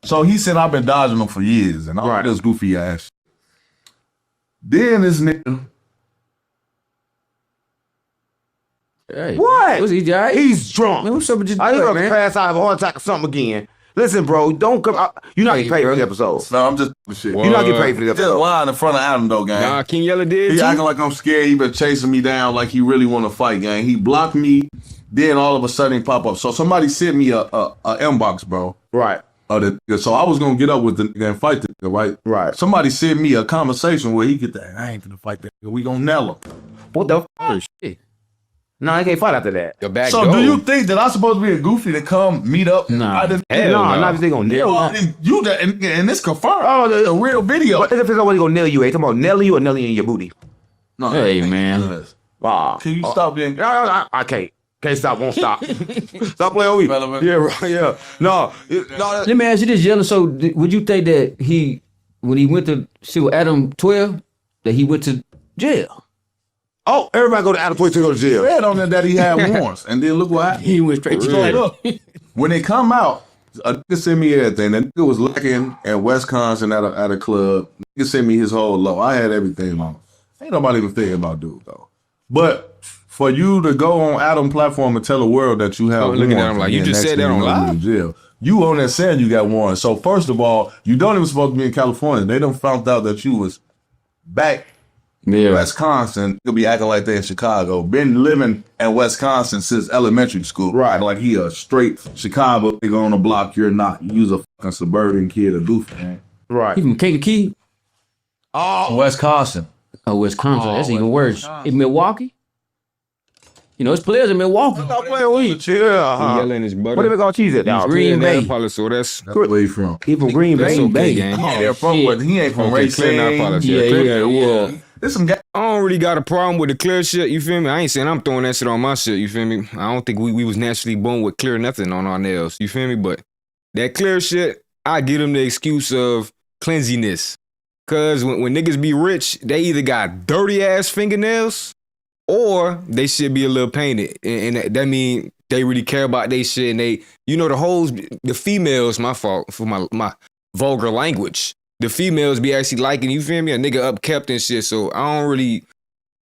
So he said I've been dodging him for years, and all this goofy ass. Then this nigga. Hey, What? Was he all right? He's drunk. Man, what's up with you, I man? gonna pass out of a heart attack or something again. Listen, bro, don't come out. You're not getting paid for the episode. No, I'm just shit. You're not getting paid for the Just episode. lying in front of Adam though, gang. Nah, King Yella did He too. acting like I'm scared. He been chasing me down like he really want to fight, gang. He blocked me. Then all of a sudden he pop up. So somebody sent me a inbox, bro. Right. So I was gonna get up with the nigga and fight the nigga, right? Right. Somebody sent me a conversation where he get that. I ain't gonna fight that nigga. We gonna nail him. What the f? No, I can't fight after that. Your back So door. do you think that I'm supposed to be a goofy to come meet up? Nah. Hell No, no. not if they gonna nail You that and this confirmed. Oh, the real video. What if it's always gonna nail you? They talking about nailing you or nailing in your booty? No, Hey, man. Ah. Can you stop being? No, I can't. Can't stop, won't stop. Stop playing with me. Relevant. Yeah, right, yeah. No, no. Let me ask you this, Yella. So, would you think that when he went to see with Adam 12, that he went to jail? Oh, everybody go to Adam 22 to go to jail. Read on there that he had warrants, and then look what happened. He went straight to So jail. look, when they come out, a nigga sent me everything. That nigga was lacking at Wisconsin at a club. Nigga sent me his whole low. I had everything on. Ain't nobody even thinking about dude though. But for you to go on Adam platform and tell the world that you have looking at warrants, him like, you and just next said thing that you on know, you live? in jail. You on there saying you got warrants. So first of all, you don't even supposed to be in California. They done found out that you was back Yeah. Wisconsin. You'll be acting like they in Chicago. Been living in Wisconsin since elementary school. Right. Like he a straight Chicago nigga on the block. You're not. You's a fucking suburban kid, a goofy, man. Right. He from Kankakee? Wisconsin. Oh, Wisconsin. That's even worse. In Milwaukee? You know, it's players in Milwaukee. Stop playing with you. Yeah. King Yella and his brother. What if we gonna cheese it down? Green Bay. So that's Where you from? He from Green that's Bay. okay, gang. He ain't from, but he ain't from Okay, racing. clear now, policy. Yeah. There's some guy. I don't really got a problem with the clear shit, you feel me? I ain't saying I'm throwing that shit on my shit, you feel me? I don't think we was naturally born with clear nothing on our nails, you feel me? But that clear shit, I give them the excuse of cleansiness. Cause when niggas be rich, they either got dirty ass fingernails or they should be a little painted. And that mean they really care about they shit and they, you know, the females, my fault for my vulgar language. The females be actually liking, you feel me? A nigga upkept and shit. So I don't really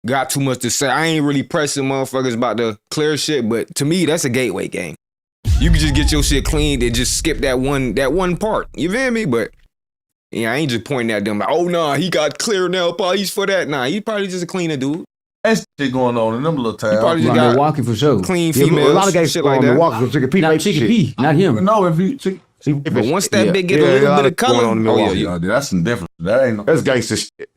got too much to say. I ain't really pressing motherfuckers about the clear shit, but to me, that's a gateway game. You can just get your shit cleaned and just skip that one part. You feel me? But yeah, I ain't just pointing at them like, oh nah, he got clear nail polish for that. Nah, he probably just a cleaner dude. That shit going on in them little towns. Probably just Like got Milwaukee for sure. clean Yeah, females, a lot of guys shit like that. Milwaukee from Chicken P. Not Chicken P. Not him. No, if you. But once that Yeah. bitch get Yeah, a little a lot bit of of going color, on in oh yeah, Milwaukee. you, That's some different. That ain't no. That's gangster shit.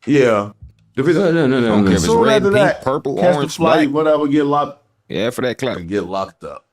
Yeah. No. Okay, if it's Soon red, after pink, that, purple, catch orange, the flight, black. whatever, get locked, Yeah, for that clout. get locked up.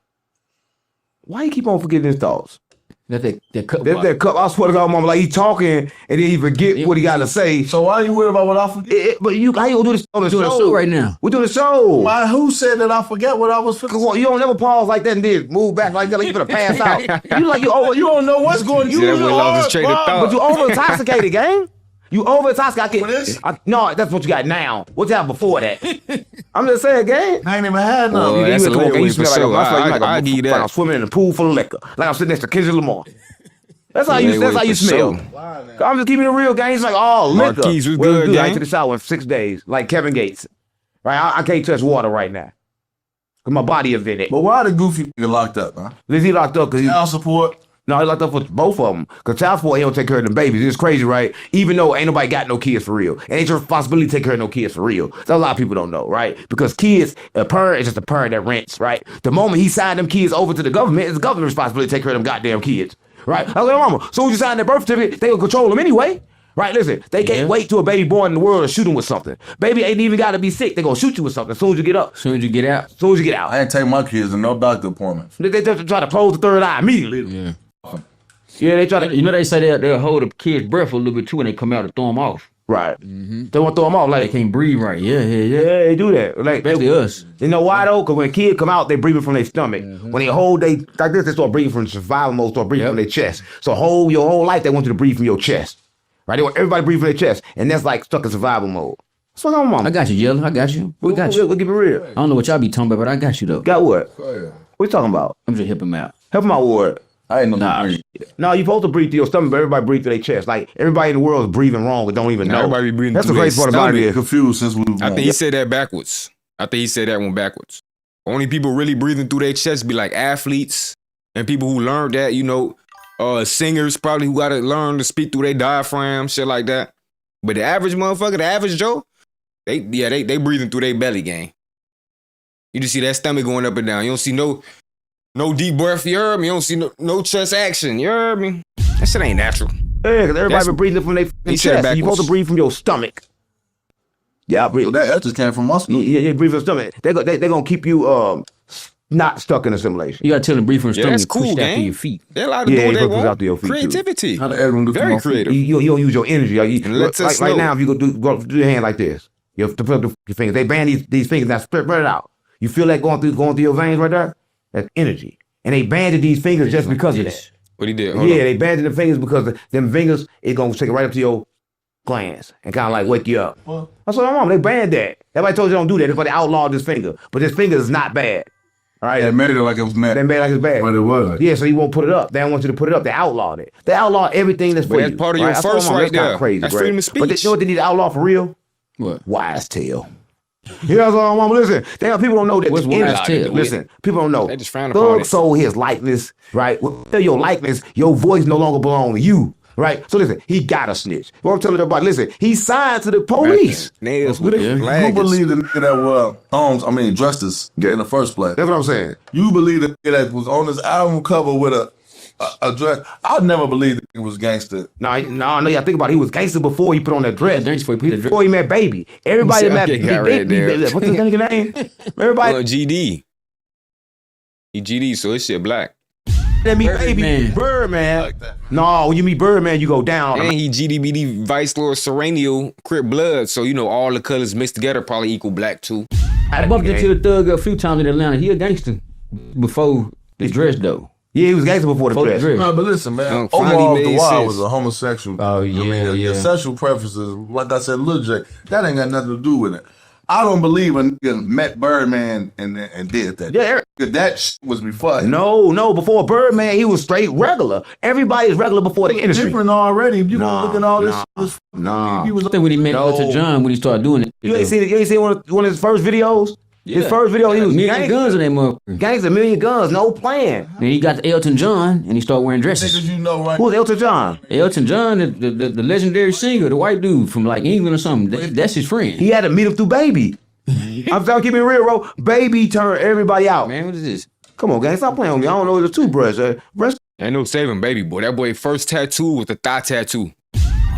Why you keep on forgetting his thoughts? That cup. That cup. I swear to God, mama, like he talking and then he forget what he got to say. So why are you worried about what I forget? But you, how you gonna do this on the Doing a show show right now. We're doing a show. Why? Who said that I forget what I was forgetting? Come on, you don't never pause like that and then move back like that, like you finna pass out. You don't know what's going on. See, that boy lost his train of thought. But you over intoxicated, gang. You over intoxicated. What is? No, that's what you got now. What's happened before that? I'm just saying, gang. I ain't even had none. Well, that's a Come on, little gang, you for smell sure. I I give you like I'm that. swimming in a pool full of liquor. Like I'm sitting next to Kendrick Lamar. That's how Yeah, you. That's how you for smell. sure. I'm just keeping it real, gang. It's like, oh, liquor. Marquise was Well, good, dude, I gang. took a shower in 6 days, like Kevin Gates. Right, I can't touch water right now. Cause my body is in it. But why the goofy nigga locked up, huh? He locked up because he. Child support. No, he locked up for both of them. Because child support, he don't take care of them babies. It's crazy, right? Even though ain't nobody got no kids for real. And it's your responsibility to take care of no kids for real. That's a lot of people don't know, right? Because kids, a parent is just a parent that rents, right? The moment he signed them kids over to the government, it's the government's responsibility to take care of them goddamn kids, right? I was like, mama, as soon as you sign that birth certificate, they will control them anyway. Right, listen, they can't wait till a baby born in the world and shoot him with something. Baby ain't even got to be sick. They going to shoot you with something as soon as you get up. As soon as you get out. As soon as you get out. I ain't take my kids to no doctor appointments. They just try to close the third eye immediately. Yeah, they try to. You know they say they'll hold a kid's breath a little bit too when they come out to throw them off. Right. They want to throw them off. They Like, can't breathe right. Yeah. yeah, they do that. Like, Especially us. you know why though? Because when kids come out, they breathing from their stomach. When they hold they like this, they start breathing from survival mode, start breathing from their chest. So your whole life they want you to breathe from your chest. Right? They want everybody to breathe from their chest. And that's like stuck in survival mode. What's going on, mama? I got you, Yellow. I got you. We got you. We'll keep it real. I don't know what y'all be talking about, but I got you though. Got what? What you talking about? I'm just helping him out. Help my word. I ain't no No, you're supposed to breathe through your stomach, but everybody breathe through their chest. Like everybody in the world is breathing wrong and don't even know. Everybody be breathing That's the through crazy their part about stomach. it. confused since we was I born. think he said that backwards. I think he said that one backwards. Only people really breathing through their chest be like athletes and people who learned that, singers probably who got to learn to speak through their diaphragm, shit like that. But the average motherfucker, the average Joe, they breathing through their belly, gang. You just see that stomach going up and down. You don't see no deep breath, you heard me? You don't see no chest action, you heard me? That shit ain't natural. Yeah, because everybody been breathing from their He said it chest. You're supposed to backwards. breathe from your stomach. Yeah, I breathe. That just came from muscle. Yeah, breathe from the stomach. They're going to keep you not stuck in assimilation. You gotta tell them to breathe from the Yeah, stomach that's and push cool, that through gang. your feet. They're allowed to Yeah, do what you they put this want. out to your feet, too. Creativity. Everyone look Very at my feet. creative. You don't use your energy. And let us Right know. now, if you go do your hand like this, you have to put up your fingers. They band these fingers, now spread it out. You feel that going through your veins right there? That's energy. And they banded these fingers just because of that. What he did? Hold Yeah, on. they banded the fingers because them fingers is going to take it right up to your glands and kind of like wake you up. That's what I'm on. They banned that. Everybody told you don't do that. That's why they outlawed this finger. But this finger is not bad. All right? They made it like it was mad. They made it like it's bad. But it wasn't. Yeah, so you won't put it up. They don't want you to put it up. They outlawed it. They outlawed everything that's But for that's you. part of your That's what first I'm on. right That's kinda there. crazy, That's right? freedom of But they, speech. you know what they need to outlaw for real? What? Wise tail. Yeah, that's all I'm on. Listen, people don't know that. What's the wise industry- tail? Listen, people don't know. They just frown upon Thug it. sold his likeness, right? Well, your likeness, your voice no longer belong to you. Right? So listen, he got a snitch. What I'm telling everybody, listen, he signed to the police. Nails Who with they- the Who flag. believed the nigga that dressed us in the first place? That's what I'm saying. You believe the nigga that was on this album cover with a dress? I never believed it was gangster. No, yeah, think about it. He was gangster before he put on that dress. Thanks for putting the dress. Before he met Baby. Everybody You met see, I got right there. What's his nigga name? Everybody GD. He GD, so his shit black. that meet Birdman. Baby. Birdman. Like that. No, when you meet Birdman, you go down. And he GDBD Vice Lord Serenial Crip Blood, so all the colors mixed together probably equal black too. I bumped into the thug a few times in Atlanta. He a gangster before the dress though. Yeah, he was gangster before the Before the dress. dress. No, but listen, man. Finally Overall, made the Wild sense. was a homosexual. Oh, yeah, yeah. The sexual preferences, like I said, Lil J, that ain't got nothing to do with it. I don't believe a nigga met Birdman and did that. Yeah, Eric. That shit was before him. No, before Birdman, he was straight regular. Everybody's regular before the industry. Different already. If you Nah, gonna look at all this, nah. he was I think when he met No. Lil John when he started doing it. You ain't seen one of his first videos? His first video, he was million guns in that motherfucker. Gangster, million guns, no plan. Then he got the Elton John and he started wearing dresses. niggas you know right. Who's Elton John? Elton John, the legendary singer, the white dude from like England or something. That's his friend. He had to meet him through Baby. I'm trying to keep it real, bro. Baby turned everybody out. Man, what is this? Come on, gang, stop playing with me. I don't know the toothbrush. Breast Ain't no saving baby boy. That boy first tattoo was the thigh tattoo.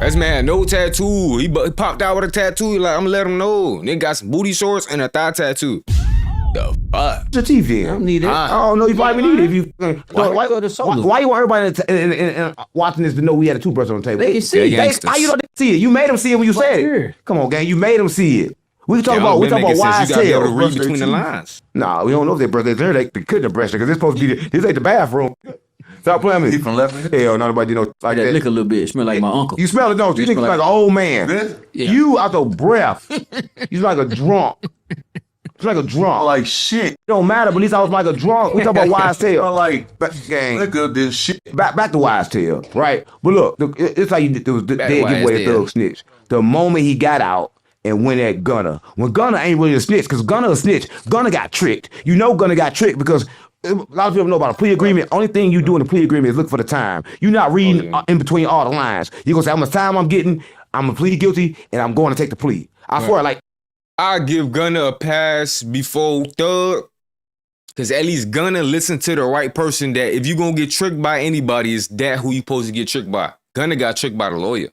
This man had no tattoo. He popped out with a tattoo. He like, I'm gonna let him know. Nigga got some booty shorts and a thigh tattoo. The fuck? The TV. I don't need it. I don't know. You probably need it if you. Why you want everybody watching this to know we had a toothbrush on the table? They can see it. How you don't see it? You made them see it when you said it. Come on, gang. You made them see it. We talking about wise tail. You gotta tail. read between the lines. Nah, we don't know if they brush their hair. They couldn't have brushed it because it's supposed to be. This ain't the bathroom. Stop playing with me. He from left. Hell, nobody like that. Lick a little bit. Smell like my uncle. You smell it, don't you? You think like an old man. Yeah. You out the breath. You like a drunk. It's like a drunk. Like shit. It don't matter, but at least I was like a drunk. We talking about wise tail. Like gang. look at this shit. Back to wise tail, right? But look, it's how you did the dead giveaway a thug snitch. The moment he got out and went at Gunna, when Gunna ain't really a snitch, because Gunna a snitch, Gunna got tricked. You know Gunna got tricked because a lot of people know about a plea agreement. Only thing you do in the plea agreement is look for the time. You're not reading in between all the lines. You're going to say how much time I'm getting, I'm going to plead guilty, and I'm going to take the plea. I swear, like, I give Gunna a pass before Thug, because at least Gunna listen to the right person that if you gonna get tricked by anybody, is that who you supposed to get tricked by. Gunna got tricked by the lawyer.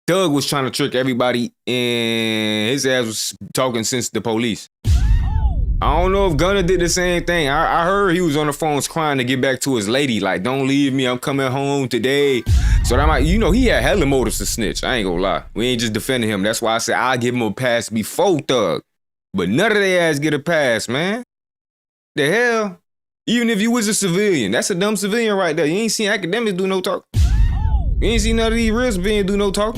Thug was trying to trick everybody and his ass was talking since the police. I don't know if Gunna did the same thing. I heard he was on the phones crying to get back to his lady. Like, don't leave me, I'm coming home today. So that might, you know, he had hella motives to snitch. I ain't gonna lie. We ain't just defending him. That's why I said I'll give him a pass before Thug. But none of their ass get a pass, man. The hell? Even if you was a civilian, that's a dumb civilian right there. You ain't seen academics do no talk. You ain't seen none of these real civilians do no talk.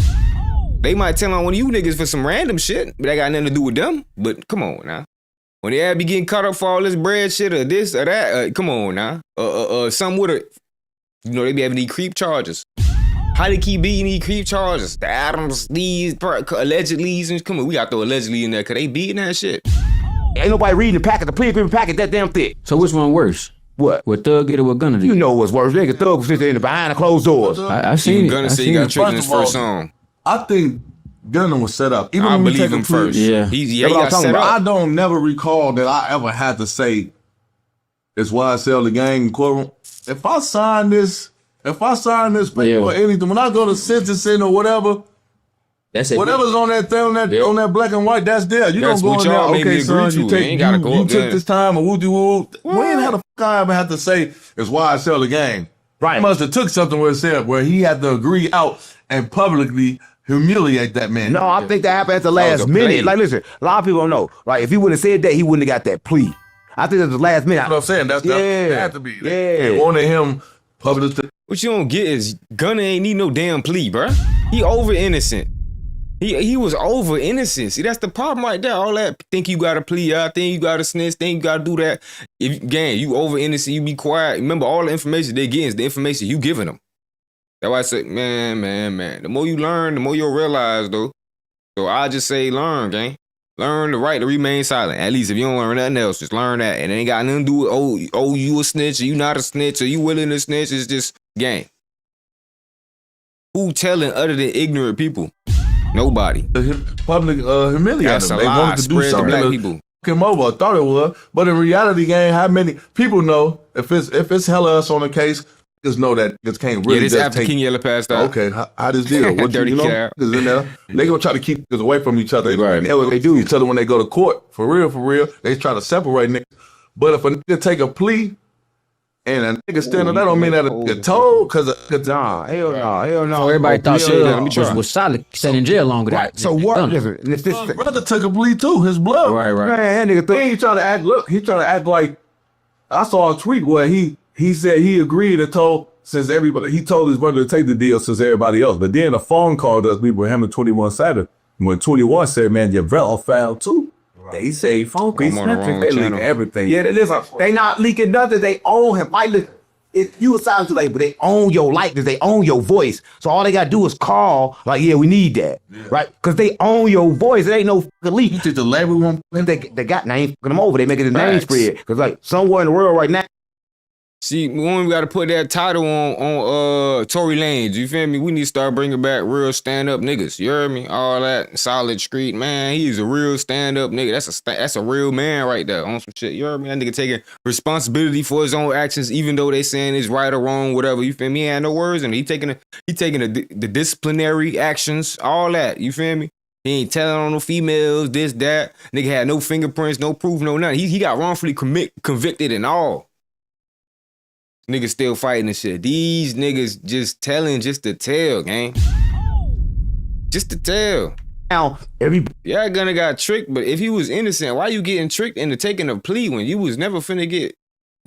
They might tell on one of you niggas for some random shit, but that got nothing to do with them. But come on now. When they be getting caught up for all this bread shit or this or that, come on now. Some with a, you know, they be having these creep charges. How they keep beating these creep charges? The Adams, these allegedly, come on, we got to throw allegedly in there because they beating that shit. Ain't nobody reading the packet, the plea agreement packet that damn thick. So which one worse? What? What Thug did or what Gunna did? You know what's worse. Nigga Thug was sitting behind the closed doors. I seen it. Gunna said he got tricked in his first song. I think Gunna was set up. Even I when we believe take him a plea, first. Yeah. He got set up. I don't never recall that I ever had to say, it's why I sell the gang in courtroom. If I sign this paper or anything, when I go to sentencing or whatever, That's it. whatever's on that thing, on that black and white, that's there. You That's don't go what in there, y'all made me okay, son, agree you to. take, Ain't gotta go you up took there. this time or woo-de-woo. When had the fuck I ever had to say, it's why I sell the gang? Right. He must have took something where it said, where he had to agree out and publicly humiliate that man. No, I think that happened at the last a minute. play. Like, listen, a lot of people don't know. Right? If he wouldn't have said that, he wouldn't have got that plea. I think at the last minute. That's what I'm saying. That had to be. They wanted him public. What you don't get is Gunna ain't need no damn plea, bruh. He over innocent. He was over innocent. See, that's the problem right there. All that think you got to plea, think you got to snitch, think you got to do that. If gang, you over innocent, you be quiet. Remember, all the information they getting is the information you giving them. That's why I said, man. The more you learn, the more you'll realize, though. So I just say learn, gang. Learn the right to remain silent. At least if you don't learn nothing else, just learn that. And it ain't got nothing to do with, oh, you a snitch, or you not a snitch, or you willing to snitch. It's just gang. Who telling other than ignorant people? Nobody. Public humiliate That's them. a They lie wanted to do spread to something. black to people. fuck him over. I thought it was, but in reality, gang, how many people know if it's hella us on the case? Just know that just can't really. Yeah, this just after take, King Yella passed out. Okay, how this deal? What Dirty you know? cat. Is in there. They gonna try to keep us away from each other. Right. That's what they do. Each other when they go to court. For real. They try to separate niggas. But if a nigga take a plea and a nigga stand on that, don't mean that a nigga told. Cause Nah, hell no. So everybody thought Let me Chead was solid, sat in jail longer than Right. So what? Listen, his brother took a plea too. His blood. Right. Man, that nigga think He trying to act. Look, he trying to act like. I saw a tweet where he said he agreed and told he told his brother to take the deal since everybody else. But then a phone call does me with him and 21 Saturday. When 21 said, man, your brother found too. They say phone calls. I'm on the wrong They leak channel. everything. Yeah, they not leaking nothing. They own him. Like, look, if you a silent label, they own your likeness. They own your voice. So all they gotta do is call. Like, yeah, we need that, right? Because they own your voice. It ain't no fucking leak. You think the label won't? They got name fucking them over. They making the name Facts. spread. Because like somewhere in the world right now, See, when we got to put that title on Tory Lanez, you feel me? We need to start bringing back real stand-up niggas. You heard me? All that solid street, man. He's a real stand-up nigga. That's a real man right there on some shit. You heard me? That nigga taking responsibility for his own actions, even though they saying it's right or wrong, whatever. You feel me? He had no words in it. He taking the disciplinary actions, all that. You feel me? He ain't telling on no females, this, that. Nigga had no fingerprints, no proof, no nothing. He got wrongfully convicted and all. Niggas still fighting and shit. These niggas just telling just to tell, gang. Just to tell. Now, Yeah, Gunna got tricked, but if he was innocent, why you getting tricked into taking a plea when you was never finna get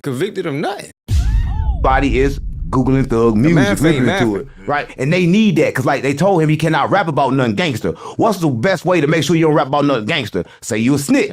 convicted of nothing? Everybody is Googling Thug music, listening to it, right? And they need that, because like they told him he cannot rap about nothing gangster. What's the best way to make sure you don't rap about nothing gangster? Say you a snitch,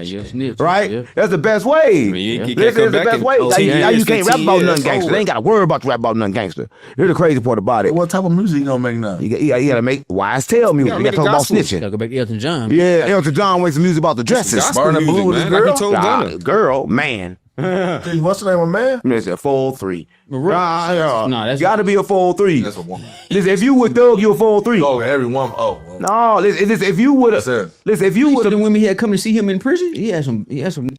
right? Yeah. That's the best way. That's the best way. Now you can't rap about nothing gangster. They ain't got to worry about you rap about nothing gangster. Here's the crazy part about it. What type of music you gonna make now? You got to make wise tale music. You got to talk about snitching. Gotta go back to Elton John. Yeah, Elton John makes some music about the dresses. Burning blue with this girl? Like he told Gunna. Girl, man. What's the name of man? It's a 403. No, that's Got to be a 403. That's a woman. Listen, if you were Thug, you a 403. Oh, every woman. Oh, well. No, listen, if you would have, That's it. listen, if you would the have, women he had come to see him in prison. He had some.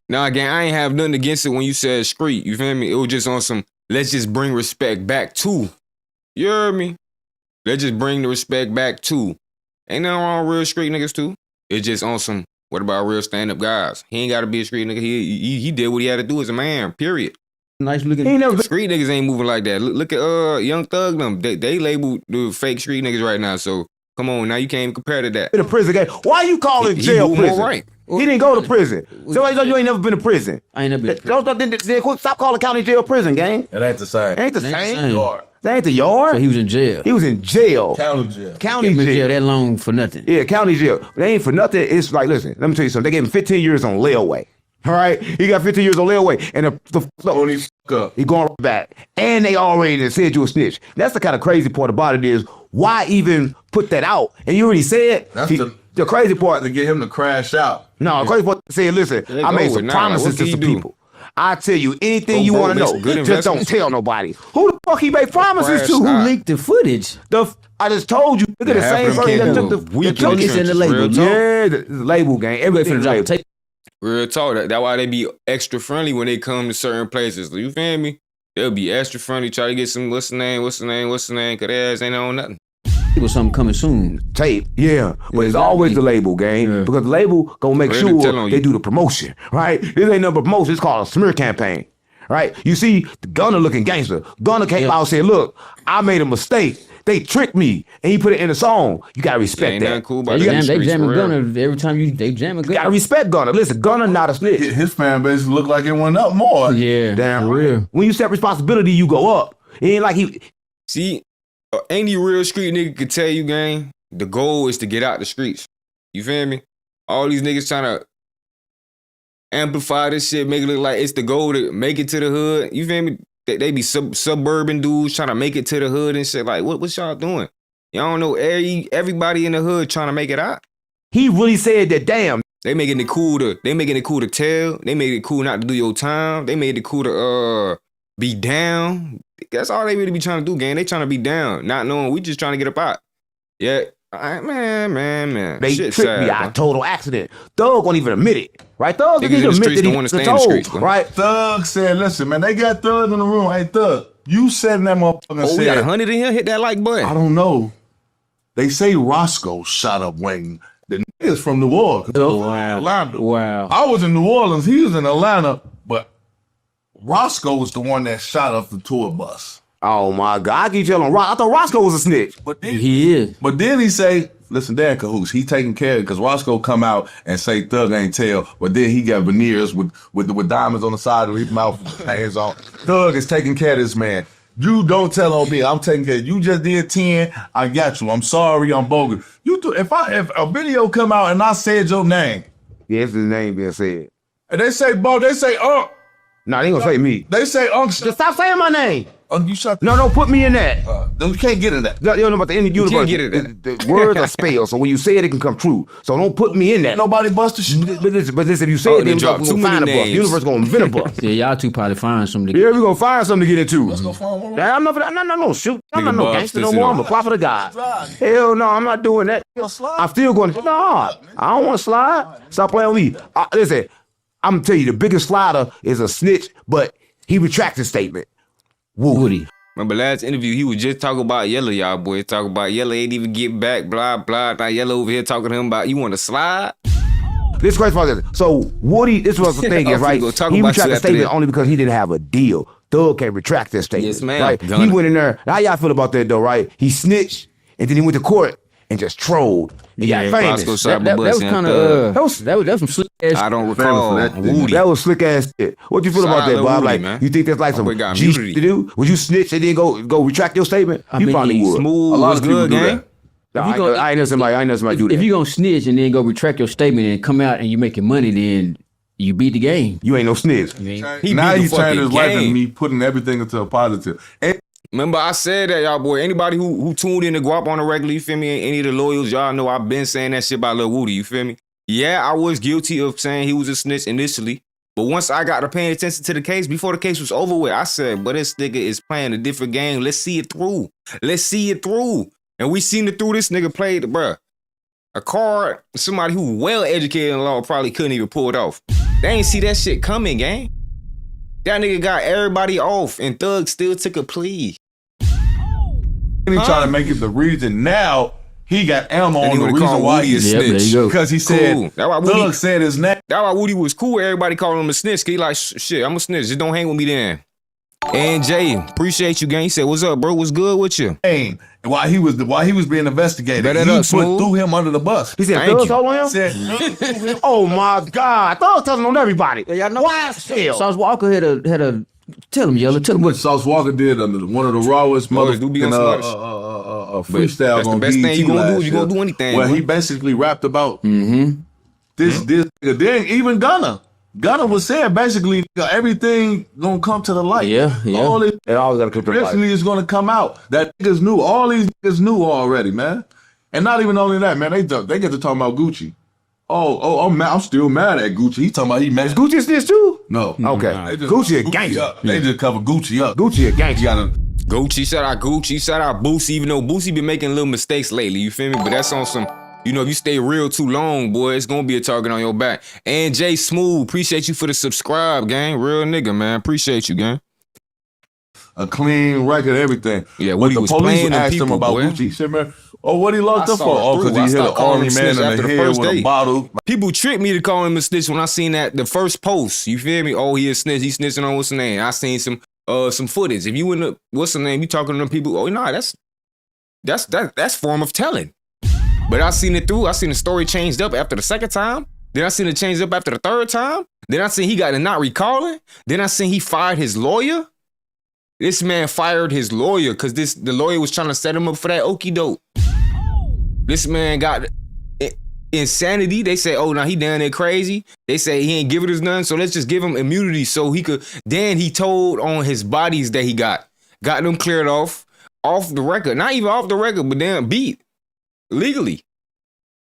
Nah, gang, I ain't have nothing against it when you said street. You feel me? It was just on some, let's just bring respect back to. You heard me? Let's just bring the respect back to. Ain't nothing wrong with real street niggas too. It's just on some, what about real stand-up guys? He ain't got to be a street nigga. He did what he had to do as a man, period. Nice looking. he ain't never been. Street niggas ain't moving like that. Look at Young Thug them. They labeled the fake street niggas right now. So come on, now you can't even compare to that. In a prison game. Why you calling He jail moving prison? all right. He didn't go to prison. So you ain't never been to prison. I ain't never been. Stop calling county jail prison, gang. It ain't the same. Ain't the Ain't the same. same. Yard. That ain't the yard. So he was in jail. He was in jail. County jail. County Been in jail. jail that long for nothing. Yeah, county jail. They ain't for nothing. It's like, listen, let me tell you something. They gave him 15 years on layaway. All right? He got 15 years on layaway. And When he fuck up. he going back. And they already said you a snitch. That's the kind of crazy part about it is, why even put that out? And you already said, That's the crazy part. to get him to crash out. No, the crazy part said, listen, Let I go made with some now. promises What to can some you do? people. I tell you anything Go you broke, want to make know. some good Just don't investments. tell nobody. Who the fuck he made promises to? Who Crash leaked The footage. I just told you. Look at the half same of them person that can't took do the weak took in the It's in the trenches, label. real talk. Yeah, the label game. Everything Finna drop a label. tape. Real talk. That's why they be extra friendly when they come to certain places. You feel me? They'll be extra friendly, try to get some, what's the name, cause their ass ain't on nothing. It was something coming soon. Tape, yeah, but it's exactly. always the label game, Yeah. because the label gonna make Ready to sure tell on they you. do the promotion, right? This ain't nothing but promotion. It's called a smear campaign, right? You see, the Gunna looking gangster. Gunna came out and said, "Look, I made a mistake. They tricked me," and he put it in a song. You gotta respect ain't nothing that. cool about you that. gotta, They streets jamming for real. Gunna every time they jamming you gotta Gunna. respect Gunna. Listen, Gunna not a snitch. His fan base looked like it went up more. Yeah, Damn for right. real. When you set responsibility, you go up. It ain't like he. See, any real street nigga could tell you, gang, the goal is to get out the streets. You feel me? All these niggas trying to amplify this shit, make it look like it's the goal to make it to the hood. You feel me? They be suburban dudes trying to make it to the hood and shit. Like, what y'all doing? Y'all don't know everybody in the hood trying to make it out. He really said that. Damn. They making it cool to tell. They made it cool not to do your time. They made it cool to be down. That's all they really be trying to do, gang. They trying to be down, not knowing we just trying to get up out. Yeah, man. They Shit tricked sad, me bro. out. Total accident. Thug won't even admit it, right? Thug Niggas didn't in the admit streets that don't he wanna was stay in the told, streets, bro. right? Thug said, listen, man, they got Thug in the room. Hey, Thug, you said in that motherfucker Oh, we got said, 100 in here. Hit that like I button. don't know. They say Roscoe shot up Wayne. The niggas from New Orleans. Atlanta. Wow. I was in New Orleans. He was in Atlanta, but Roscoe was the one that shot up the tour bus. Oh my God! I keep telling Ross. I thought Roscoe was a snitch. But then He is. he say, listen, Dan Cahoots, he taking care of it, because Roscoe come out and say Thug ain't tell, but then he got veneers with diamonds on the side of his mouth, hands on. Thug is taking care of this man. You don't tell on me. I'm taking care. You just did 10. I got you. I'm sorry. I'm bogus. If a video come out and I said your name, Yes, his name being said. and they say, they say, No, they ain't gonna say me. they say, Just stop saying my name. Oh, you shot. No, put me in that. You can't get in that. You don't know about the end of the universe. get it. The words are spelled, so when you say it, it can come true. So don't put me in that. Nobody busted shit. But listen, if you say it, they then dropped we're too gonna find a many bus. The names. universe gonna invent a bus. Yeah, y'all two probably find something. Yeah, we're gonna find something to get into. Let's go find one. I'm not no shoot. I'm not Nigga no Bob gangster no Stitch it more. up. I'm a prophet of God. Hell no, I'm not doing that. I'm still going to, I don't want to slide. Stop playing with me. Listen, I'm gonna tell you, the biggest slider is a snitch, but he retracts his statement. Woody. Remember last interview, he was just talking about Yellow, y'all boy. Talking about Yellow ain't even get back, blah, blah. Now Yellow over here talking to him about, you want to slide? This crazy part is, so Woody, this was the thing is, right? Gonna talk He about retracted you the after statement that. only because he didn't have a deal. Thug can't retract that statement. Yes, ma'am. Right? He Gunna. went in there. How y'all feel about that though, right? He snitched and then he went to court and just trolled. And got famous. Roscoe shot That my was bus, kind Thug. of that was some slick ass. I don't recall. Woody. That was slick ass shit. What you feel Shout about out that, Lil Bob? Woody, Like, man. you think that's like My some boy got G immunity. shit to do? Would you snitch and then go retract your statement? I You mean, probably would. Smooth A lot was of people good, do gang. that. No, you gonna- I ain't know somebody do that. If you gonna snitch and then go retract your statement and come out and you making money, then you beat the game. You ain't no snitch. He Now beat the he's trying fucking his life game. and me putting everything into a positive. And Remember, I said that, y'all boy. Anybody who tuned in to Guappo on the regular, you feel me? Any of the loyals, y'all know I've been saying that shit about Lil Woody, you feel me? Yeah, I was guilty of saying he was a snitch initially. But once I got to paying attention to the case, before the case was over with, I said, but this nigga is playing a different game. Let's see it through. Let's see it through. And we seen it through. This nigga played, bruh, a card somebody who well educated in law probably couldn't even pull it off. They ain't see that shit coming, gang. That nigga got everybody off and Thug still took a plea. he trying to make it the reason. Now he got ammo And on he the would've reason called why Woody a he's Yeah, there you go. because he Cool. said That's why Thug Woody- said his name. That's why Woody was cool. Everybody called him a snitch. He like, shit, I'm a snitch. Just don't hang with me then. And Jay, appreciate you, gang. He said, what's up, bro? What's good with you? While he was being investigated, Bet it he up, put Smooth. threw him under the bus. He said, Thank Thug you. told on him? Said, Oh my God. Thug telling on everybody. Y'all know Why still? Sauce Walker had a tell him, Yellow. Tell him what what. Sauce Walker did under one of the rawest Boys do be on motherfucking some freestyle that's the on best thing BET you gonna do. last You gonna year, do anything, where boy. he basically rapped about this. Then even Gunna was saying basically everything gonna come to the light. Yeah. All this It always got to come to the light. eventually is gonna come out. That niggas knew. All these niggas knew already, man. And not even only that, man. They get to talking about Gucci. I'm still mad at Gucci. He talking about he mad. Gucci snitch too? No. Okay. They just Gucci a cover gangster. up. They just cover Gucci up. Gucci a You gangster. gotta. Gucci, shout out Gucci, shout out Boosie, even though Boosie been making little mistakes lately, you feel me? But that's on some, you know, if you stay real too long, boy, it's gonna be a target on your back. And Jay Smooth, appreciate you for the subscribe, gang. Real nigga, man. Appreciate you, gang. A clean record, everything. Yeah, but Woody the was police playing them asked him people, about boy. Gucci. He said, man, what he locked I up for? saw it Because through. I he hit an stopped calling army him man snitch in after the the head first with a day. bottle. People tricked me to call him a snitch when I seen that the first post. You feel me? Oh, he a snitch. He snitching on what's the name? I seen some footage. If you in the what's the name? You talking to them people? Oh, nah, that's form of telling. But I seen it through. I seen the story changed up after the second time. Then I seen it changed up after the third time. Then I seen he got a not recalling. Then I seen he fired his lawyer. This man fired his lawyer because the lawyer was trying to set him up for that okie doke. This man got insanity. They say, oh, now he down there crazy. They say he ain't giving us none, so let's just give him immunity so he could. Then he told on his bodies that he got them cleared off the record. Not even off the record, but damn beat legally.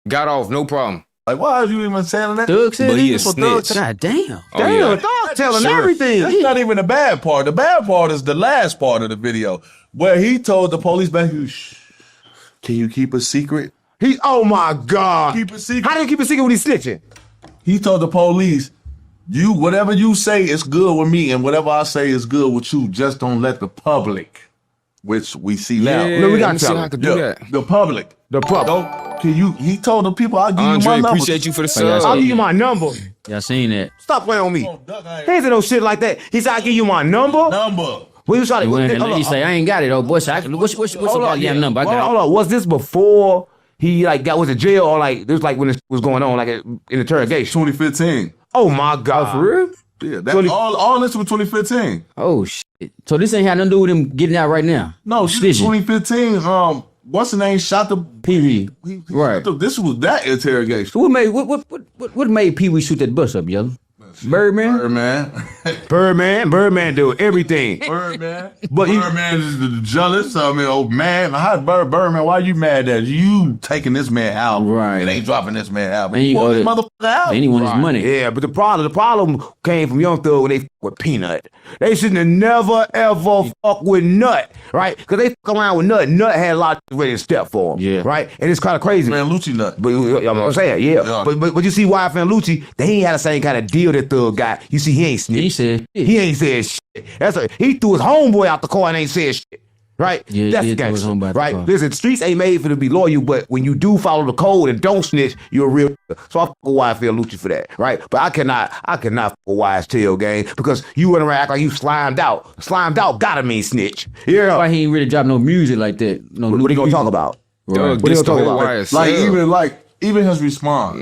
Got off, no problem. Like, why are you even saying that? Thug said But he it? a snitch. God damn. Oh, Damn, yeah. Thug telling Sure. everything. That's not even the bad part. The bad part is the last part of the video where he told the police back, shh, can you keep a secret? Oh my God. Keep a secret. How do you keep a secret when he's snitching? He told the police, whatever you say is good with me and whatever I say is good with you, just don't let the public, which we see now. No, we got let me see to how I could do that. The public. The public. He told the people, I'll give you my Andre, number. appreciate you for the sub. I'll give you my number. Y'all seen that? Stop playing on me. He ain't say no shit like that. He said, I'll give you my number. Number. When you try He to went ahead and he say, I ain't got it, though, boy. So what's the goddamn number? I got Hold on. Was this before he went to jail or this was when this was going on, in interrogation? 2015. Oh my God. for real? Yeah, that, all this was 2015. Oh, shit. So this ain't had nothing to do with him getting out right now? No, Snitching. 2015. What's the name? Shot the Pee-wee. Right. This was that interrogation. So what made Pee-wee shoot that bus up, Yellow? Birdman. Birdman do everything. Birdman. But Birdman is the jealous. I mean, oh man, how Birdman? Why you mad that you taking this man out? Right. And ain't dropping this man out. And he want this wanted- motherfucker out. And he want his money. Yeah, but the problem came from Young Thug when they with Peanut. They shouldn't have never ever fuck with Nut, right? Because they fuck around with Nut. Nut had a lot of ready to step for him, Yeah. right? And it's kind of crazy. Man, Lucci Nut. But I'm saying, yeah. But you see YF and Lucci, they ain't had the same kind of deal that Thug got. You see, he ain't snitched. He said, He ain't said shit. He threw his homeboy out the car and ain't said shit. Right? Yeah, That's he the threw his gangster. homeboy out the Right? car. Listen, streets ain't made for to be loyal, but when you do follow the code and don't snitch, you're a real nigga. So I fuck with YF Lucci for that, right? But I cannot fuck with YSL gang because you went around act like you slimed out. Slimed out gotta mean snitch. Yeah. why he ain't really drop no music like that? No, What are you gonna talk about? Thug What gets you the gonna whole talk about? YSL. Even his response.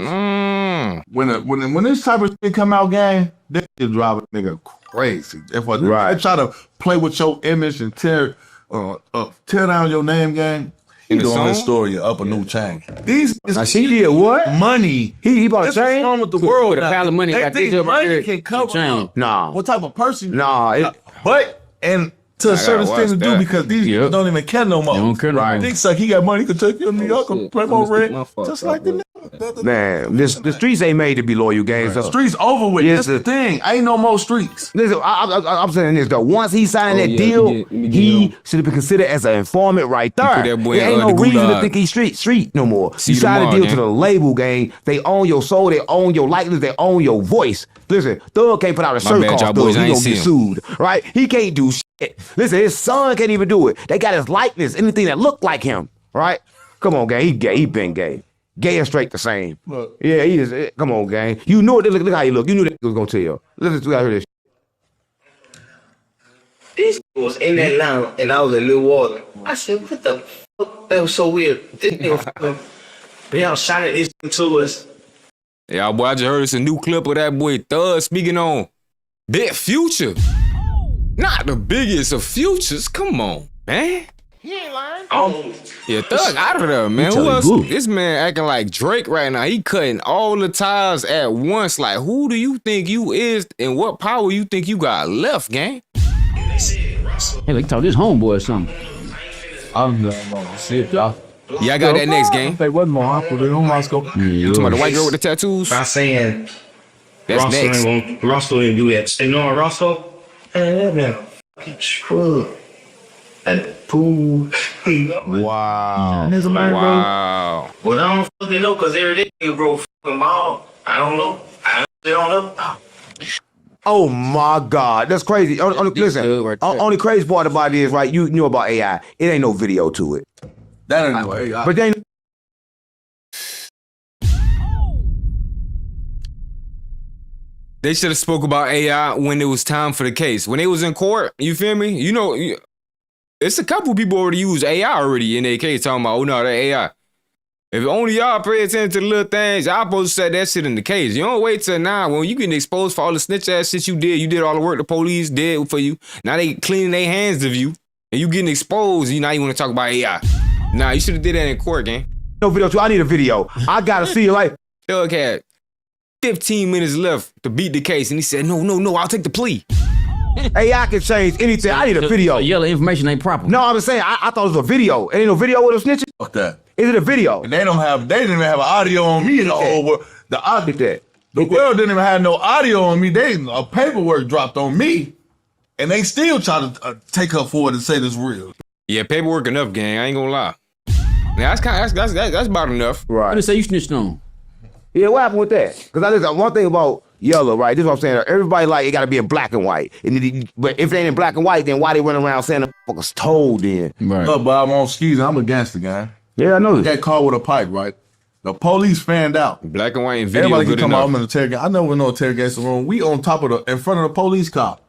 When this type of shit come out, gang, they just drive a nigga crazy. If they try to play with your image and tear down your name, gang, he In the doing his song? story up a new chain. These He did what? money. He bought a That's what's chain? wrong with the world. With a now. pile of money, They got think this up money here, can cover chain. up Nah. what type of person. Nah. But and to a I certain gotta extent to watch do that. because these Yep. don't even care no more. They don't care no more. Dick suck, he got money, he could take you to New York and play more rent. Just like the Man, the streets ain't made to be loyal, gang. So. streets over with. Yes, That's the thing. Ain't no more streets. Listen, I'm saying this though. Once he signed that yeah, deal, let me get he should have been considered as an informant right there. put that boy There in, ain't no the reason to gulag. think he's street no more. See you signed a tomorrow, deal to gang. the label, gang. They own your soul, they own your likeness, they own your voice. Listen, Thug can't put out a shirt bad, called y'all Thug. boys, He I ain't gonna get see sued, right? He can't do shit. Listen, his son can't even do it. They got his likeness, anything that looked like him, right? Come on, gang. He gay. He been gay. Gay and straight the same. Look. Yeah, he is. Come on, gang. You knew it. Look how he look. You knew that was gonna tell. Listen to hear this. This was in that line, and I was in Little Water. I said, what the fuck? That was so weird. This nigga, they all shot at this to us. Yeah, boy, I just heard it's a new clip of that boy Thug speaking on Big Future. Not the biggest of futures. Come on, man. Yeah, Thug out of there, man. Who else? This man acting like Drake right now. He cutting all the ties at once. Like, who do you think you is and what power you think you got left, gang? hey, they talk this homeboy or something. Yeah, I got that next game. They wasn't more awkward than Moscow. You talking about the white girl with the tattoos? By saying That's Russell next. Russell didn't do that. You know Russell? Man, that man fucking scrub. And fool. Wow. That's my bro. Wow. Well, I don't fucking know, because every day you bro fucking ball. I don't know. I don't know. Oh my God, that's crazy. Listen, right there. only crazy part about it is, right, you knew about AI. It ain't no video to it. That ain't no way. But then They should have spoke about AI when it was time for the case. When they was in court, you feel me? You know, it's a couple people already use AI already in their case talking about, oh no, that AI. If only y'all pay attention to the little things, y'all supposed to set that shit in the case. You don't wait till now when you getting exposed for all the snitch ass shit you did all the work the police did for you. Now they cleaning their hands of you and you getting exposed. Now you want to talk about AI. Nah, you should have did that in court, gang. no video too. I need a video. I gotta see it. Like, Thug had 15 minutes left to beat the case and he said, no, I'll take the plea. AI can change anything. I need a video. Yellow information ain't proper. No, I'm saying I thought it was a video. It ain't no video with a snitching. Fuck that. Is it a video? And they didn't even have an audio on me in the whole world. The world didn't even have no audio on me. A paperwork dropped on me. And they still try to take her forward and say this real. Yeah, paperwork enough, gang. I ain't gonna lie. Now that's about enough. What Right. they say you snitched on? Yeah, what happened with that? Because I listen, one thing about Yellow, right? This is what I'm saying. Everybody like it got to be in black and white. But if it ain't in black and white, then why they run around saying the fuckers told then? Right. Look, but I'm on skis. I'm a gangster, guy. Yeah, I know this. Got caught with a pipe, right? The police fanned out. Black and white and video Everybody good can come out. enough. I'm in the interrogation. I never in no interrogation room. We on top of in front of the police cop.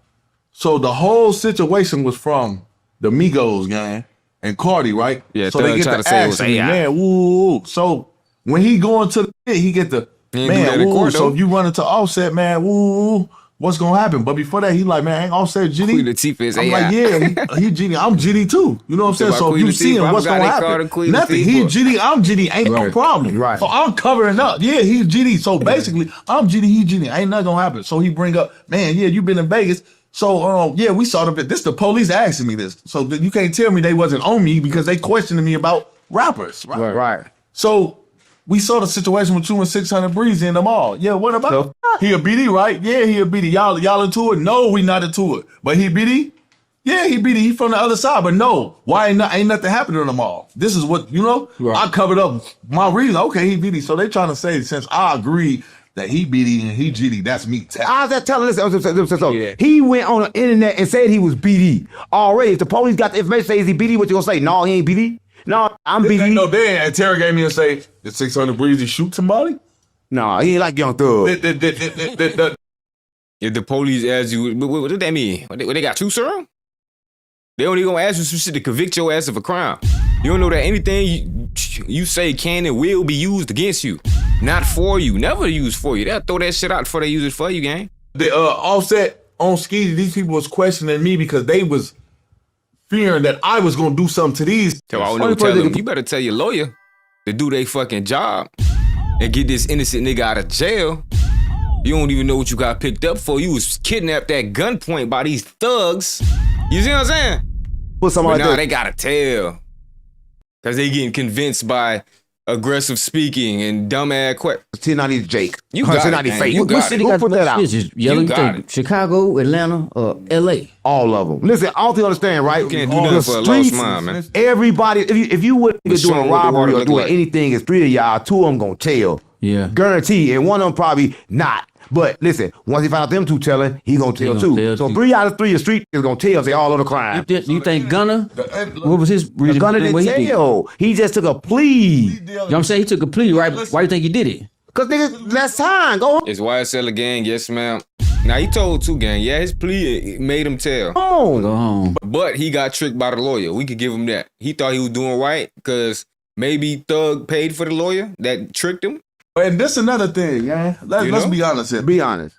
So the whole situation was from the Migos gang and Cardi, right? Yeah, so they Thug get tried to to say it was ask me, AI. man, woo. So when he going to the pit, he get the He ain't do that man, in woo. court, So though. if you run into Offset, man, woo. what's gonna happen? But before that, he like, man, I ain't gonna say GD. Queen Latifah is I'm AI. like, yeah, he GD. I'm GD too. You know what I'm saying? About So if Queen you see him, Latifah, I what's forgot gonna they called her happen? Queen Nothing. He Latifah. GD. I'm GD. Ain't no problem. Right. So I'm covering up. Yeah, he's GD. So basically, I'm GD. He GD. Ain't nothing gonna happen. So he bring up, man, yeah, you been in Vegas. So yeah, we saw the. This the police asking me this. So you can't tell me they wasn't on me because they questioning me about rappers. Right. So we saw the situation with you and 600 Breezy in the mall. Yeah, what about he a BD, right? Yeah, he a BD. Y'all into it? No, we not into it. But he BD? Yeah, he BD. He from the other side. But no, why ain't nothing happening in the mall? This is what, you know, I covered up my reason. Okay, he BD. So they trying to say since I agree that he BD and he GD, that's me. I was just telling this. He went on the internet and said he was BD. Already, if the police got the information, say, is he BD? What you gonna say? No, he ain't BD. No, I'm BD. No, they interrogate me and say, did 600 Breezy shoot somebody? No, he ain't like Young Thug. If the police ask you, what does that mean? What they got you, sir? They only gonna ask you some shit to convict your ass of a crime. You don't know that anything you say can and will be used against you, not for you, never used for you. They'll throw that shit out before they use it for you, gang. The Offset on Skeezy, these people was questioning me because they was fearing that I was gonna do something to these. So I don't tell them, you better tell your lawyer to do their fucking job and get this innocent nigga out of jail. You don't even know what you got picked up for. You was kidnapped at gunpoint by these thugs. You see what I'm saying? Put somebody But nah, they gotta tell. Cause they getting convinced by aggressive speaking and dumbass questions. 1090 Jake. You got it, 1090 man. fake. You What got city it. got put that out? Yellow, You got think Chicago, Atlanta, LA. All of them. Listen, I don't think you understand, right? You can't do nothing for a lost mind, man. Everybody, if you would be show doing them a what the robbery water or look doing like. anything, it's 3 of y'all, 2 of them gonna tell. Yeah. Guarantee. And one of them probably not. But listen, once he found out them 2 telling, he gonna tell gonna too. tell So too. 3 out of 3 of street is gonna tell they all on the crime. You think Gunner? What was his reason? Gunner what didn't he did? tell. He just took a plea. You know what I'm saying? He took a plea, right? Why do you think he did it? Cause niggas, less time. Go It's YSL gang, yes ma'am. Now he told 2 gang, yeah, his plea made him tell. home. Go home. But he got tricked by the lawyer. We could give him that. He thought he was doing right because maybe Thug paid for the lawyer that tricked him. And this another thing, man. Let's be honest here. Be honest.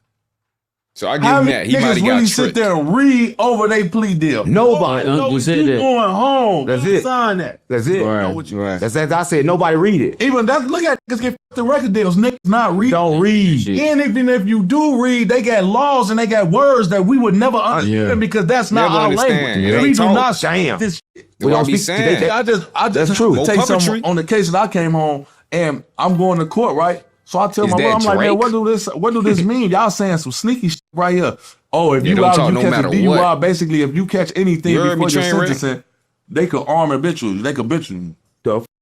So I give How him many that. He might niggas have got really tricked. sit there and read over their plea deal? Nobody. No, You said you that. going home. That's Don't it. Sign that. That's it. Right. That's as I said. Nobody read it. Even that. Look at niggas get the record deals. Niggas not read. Don't read. And even if you do read, they got laws and they got words that we would never understand because that's not Never our understand. language. It We ain't do talk. not Damn. this. We don't be saying. I just That's true. have to take More something puppetry. on the case that I came home and I'm going to court, right? So I tell Is my brother, that I'm like, man, Drake? what do this mean? Y'all saying some sneaky shit right here. Oh, if Yeah, you don't out, talk you no catch a matter DUI, what. basically, if you catch anything You heard me, before your Train Wreck? sentencing, they could arm and bitch you. They could bitch you.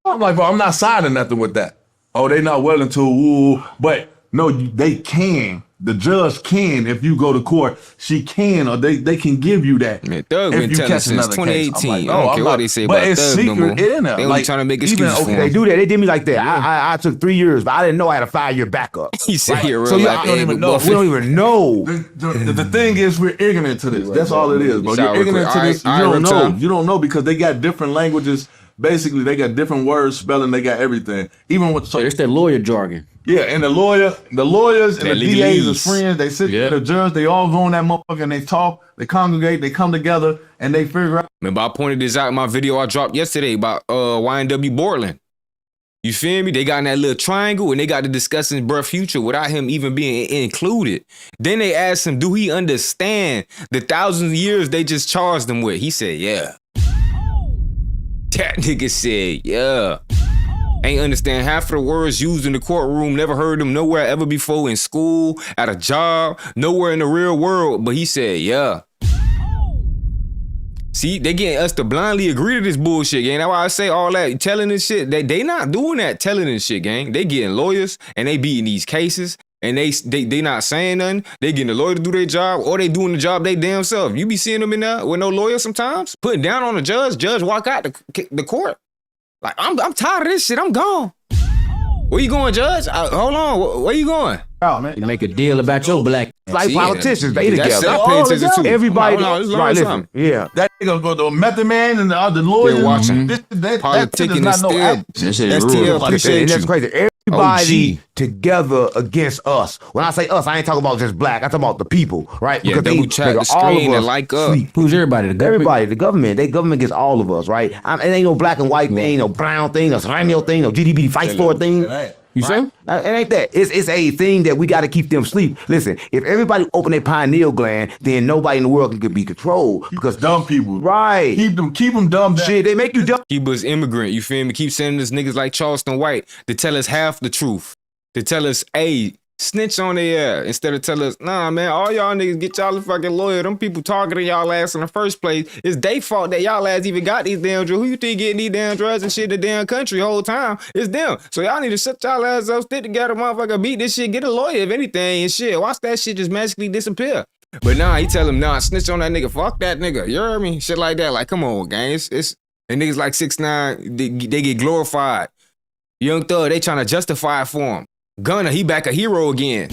I'm like, bro, I'm not signing nothing with that. Oh, they not willing to, ooh. But no, they can. The judge can, if you go to court, she can, or they can give you that. Man, Thug if been you telling catch since another case. 2018. I'm like, I no, don't I'm care not- what they say but about it's Thug no secret more. in there. They only Like, trying to make even excuses for okay, They him. do that. They did me like that. I took 3 years, but I didn't know I had a 5-year backup. He said he a real So life y'all don't even Edward know. Buffett. We don't even know. The thing is, we're ignorant to this. That's all it is, bro. Shout You're real ignorant quick. to this. All You right, don't real know. time. You don't know because they got different languages. Basically, they got different words, spelling. They got everything. Even with so It's that lawyer jargon. yeah, and the lawyers and That the DAs legalese. is friends. They sit Yeah. with the judge. They all go on that motherfucker and they talk. They congregate. They come together and they figure out. Remember, I pointed this out in my video I dropped yesterday about YNW Borland. You feel me? They got in that little triangle and they got to discussing bruh future without him even being included. Then they asked him, do he understand the thousands of years they just charged him with? He said, yeah. That nigga said, yeah. Ain't understand half of the words used in the courtroom, never heard them nowhere ever before in school, at a job, nowhere in the real world. But he said, yeah. See, they getting us to blindly agree to this bullshit, gang. That's why I say all that telling this shit. They not doing that telling this shit, gang. They getting lawyers and they beating these cases and they not saying nothing. They getting the lawyer to do their job or they doing the job they damn self. You be seeing them in there with no lawyer sometimes, putting down on the judge walk out the court. Like, I'm tired of this shit. I'm gone. Where you going, Judge? Hold on. Where you going? Out, man. You make a deal about your black. Like See, politicians, they that's together. it. I pay All attention together. too. Everybody. Hold on, let's learn Right, listen. something. Yeah. That nigga go to Method Man and the lawyers. They're watching. That shit is Politicking not is no still. act. That shit is That's real. TL. Appreciate And that's you. crazy. everybody together against us. When I say us, I ain't talking about just black. I'm talking about the people, right? Yeah, double check the all of screen us and like up. sleep. Who's everybody? The government? Everybody, the government. They government gets all of us, right? It ain't no black and white thing, no brown thing, no Samuel thing, no GDP fights for thing. You say? It ain't that. It's a thing that we got to keep them asleep. Listen, if everybody open their pineal gland, then nobody in the world can be controlled. Because Dumb people. right. Keep them dumb. Shit, they make you dumb. Keep us immigrant, you feel me? Keep sending us niggas like Charleston White to tell us half the truth. To tell us, hey, snitch on their ass. Instead of tell us, nah, man, all y'all niggas get y'all a fucking lawyer. Them people targeting y'all ass in the first place. It's they fault that y'all ass even got these damn drugs. Who you think getting these damn drugs and shit in the damn country the whole time? It's them. So y'all need to shut y'all ass up, stick together, motherfucker, beat this shit, get a lawyer if anything and shit. Watch that shit just magically disappear. But nah, he tell him, nah, snitch on that nigga. Fuck that nigga. You heard me? Shit like that. Like, come on, gang. It's and niggas like 6ix9ine, they get glorified. Young Thug, they trying to justify it for him. Gunna, he back a hero again.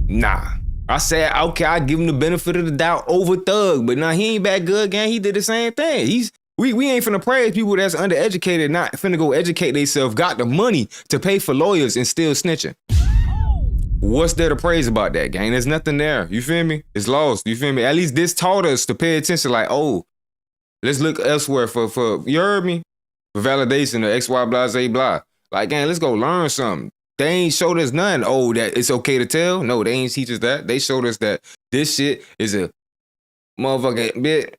Nah. I said, okay, I give him the benefit of the doubt over Thug, but nah, he ain't back good, gang. He did the same thing. We ain't finna praise people that's undereducated, not finna go educate themselves, got the money to pay for lawyers and still snitching. What's there to praise about that, gang? There's nothing there. You feel me? It's lost. You feel me? At least this taught us to pay attention, like, oh, let's look elsewhere for you heard me? For validation of X, Y, blah, Z, blah. Like, gang, let's go learn something. They ain't showed us nothing. Oh, that it's okay to tell. No, they ain't teach us that. They showed us that this shit is a motherfucking bit.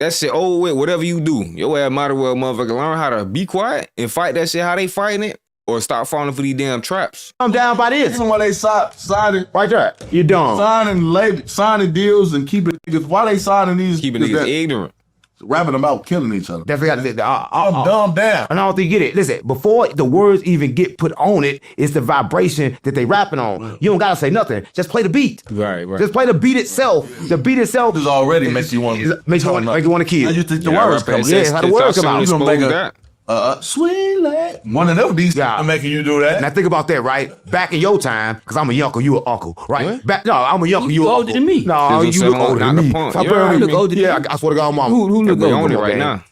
That shit over with. Whatever you do, your ass might as well motherfucker learn how to be quiet and fight that shit how they fighting it, or stop falling for these damn traps. I'm down by this. Reason why they signing Right there. You dumb. signing deals and keeping niggas. Why they signing these? Keeping niggas ignorant. Rapping about killing each other. That's what I got. Dumb down. And I don't think you get it. Listen, before the words even get put on it, it's the vibration that they rapping on. You don't gotta say nothing. Just play the beat. Right. Just play the beat itself. The beat itself This already makes you want to make you want to kill. How you think the Yeah, words rapper come? says Yeah, how the words come out. testosterone You gonna make exposed a that. sweet lad. One of them these making you do that. Now think about that, right? Back in your time, because I'm a uncle, you an uncle, right? What? No, I'm a uncle, You you an older uncle. than me. No, There's you no look older than knock me. upon. Stop Yeah, playing with I look me. older than Yeah, you. I swear to God, mama. Who look We older? on it right gang. now.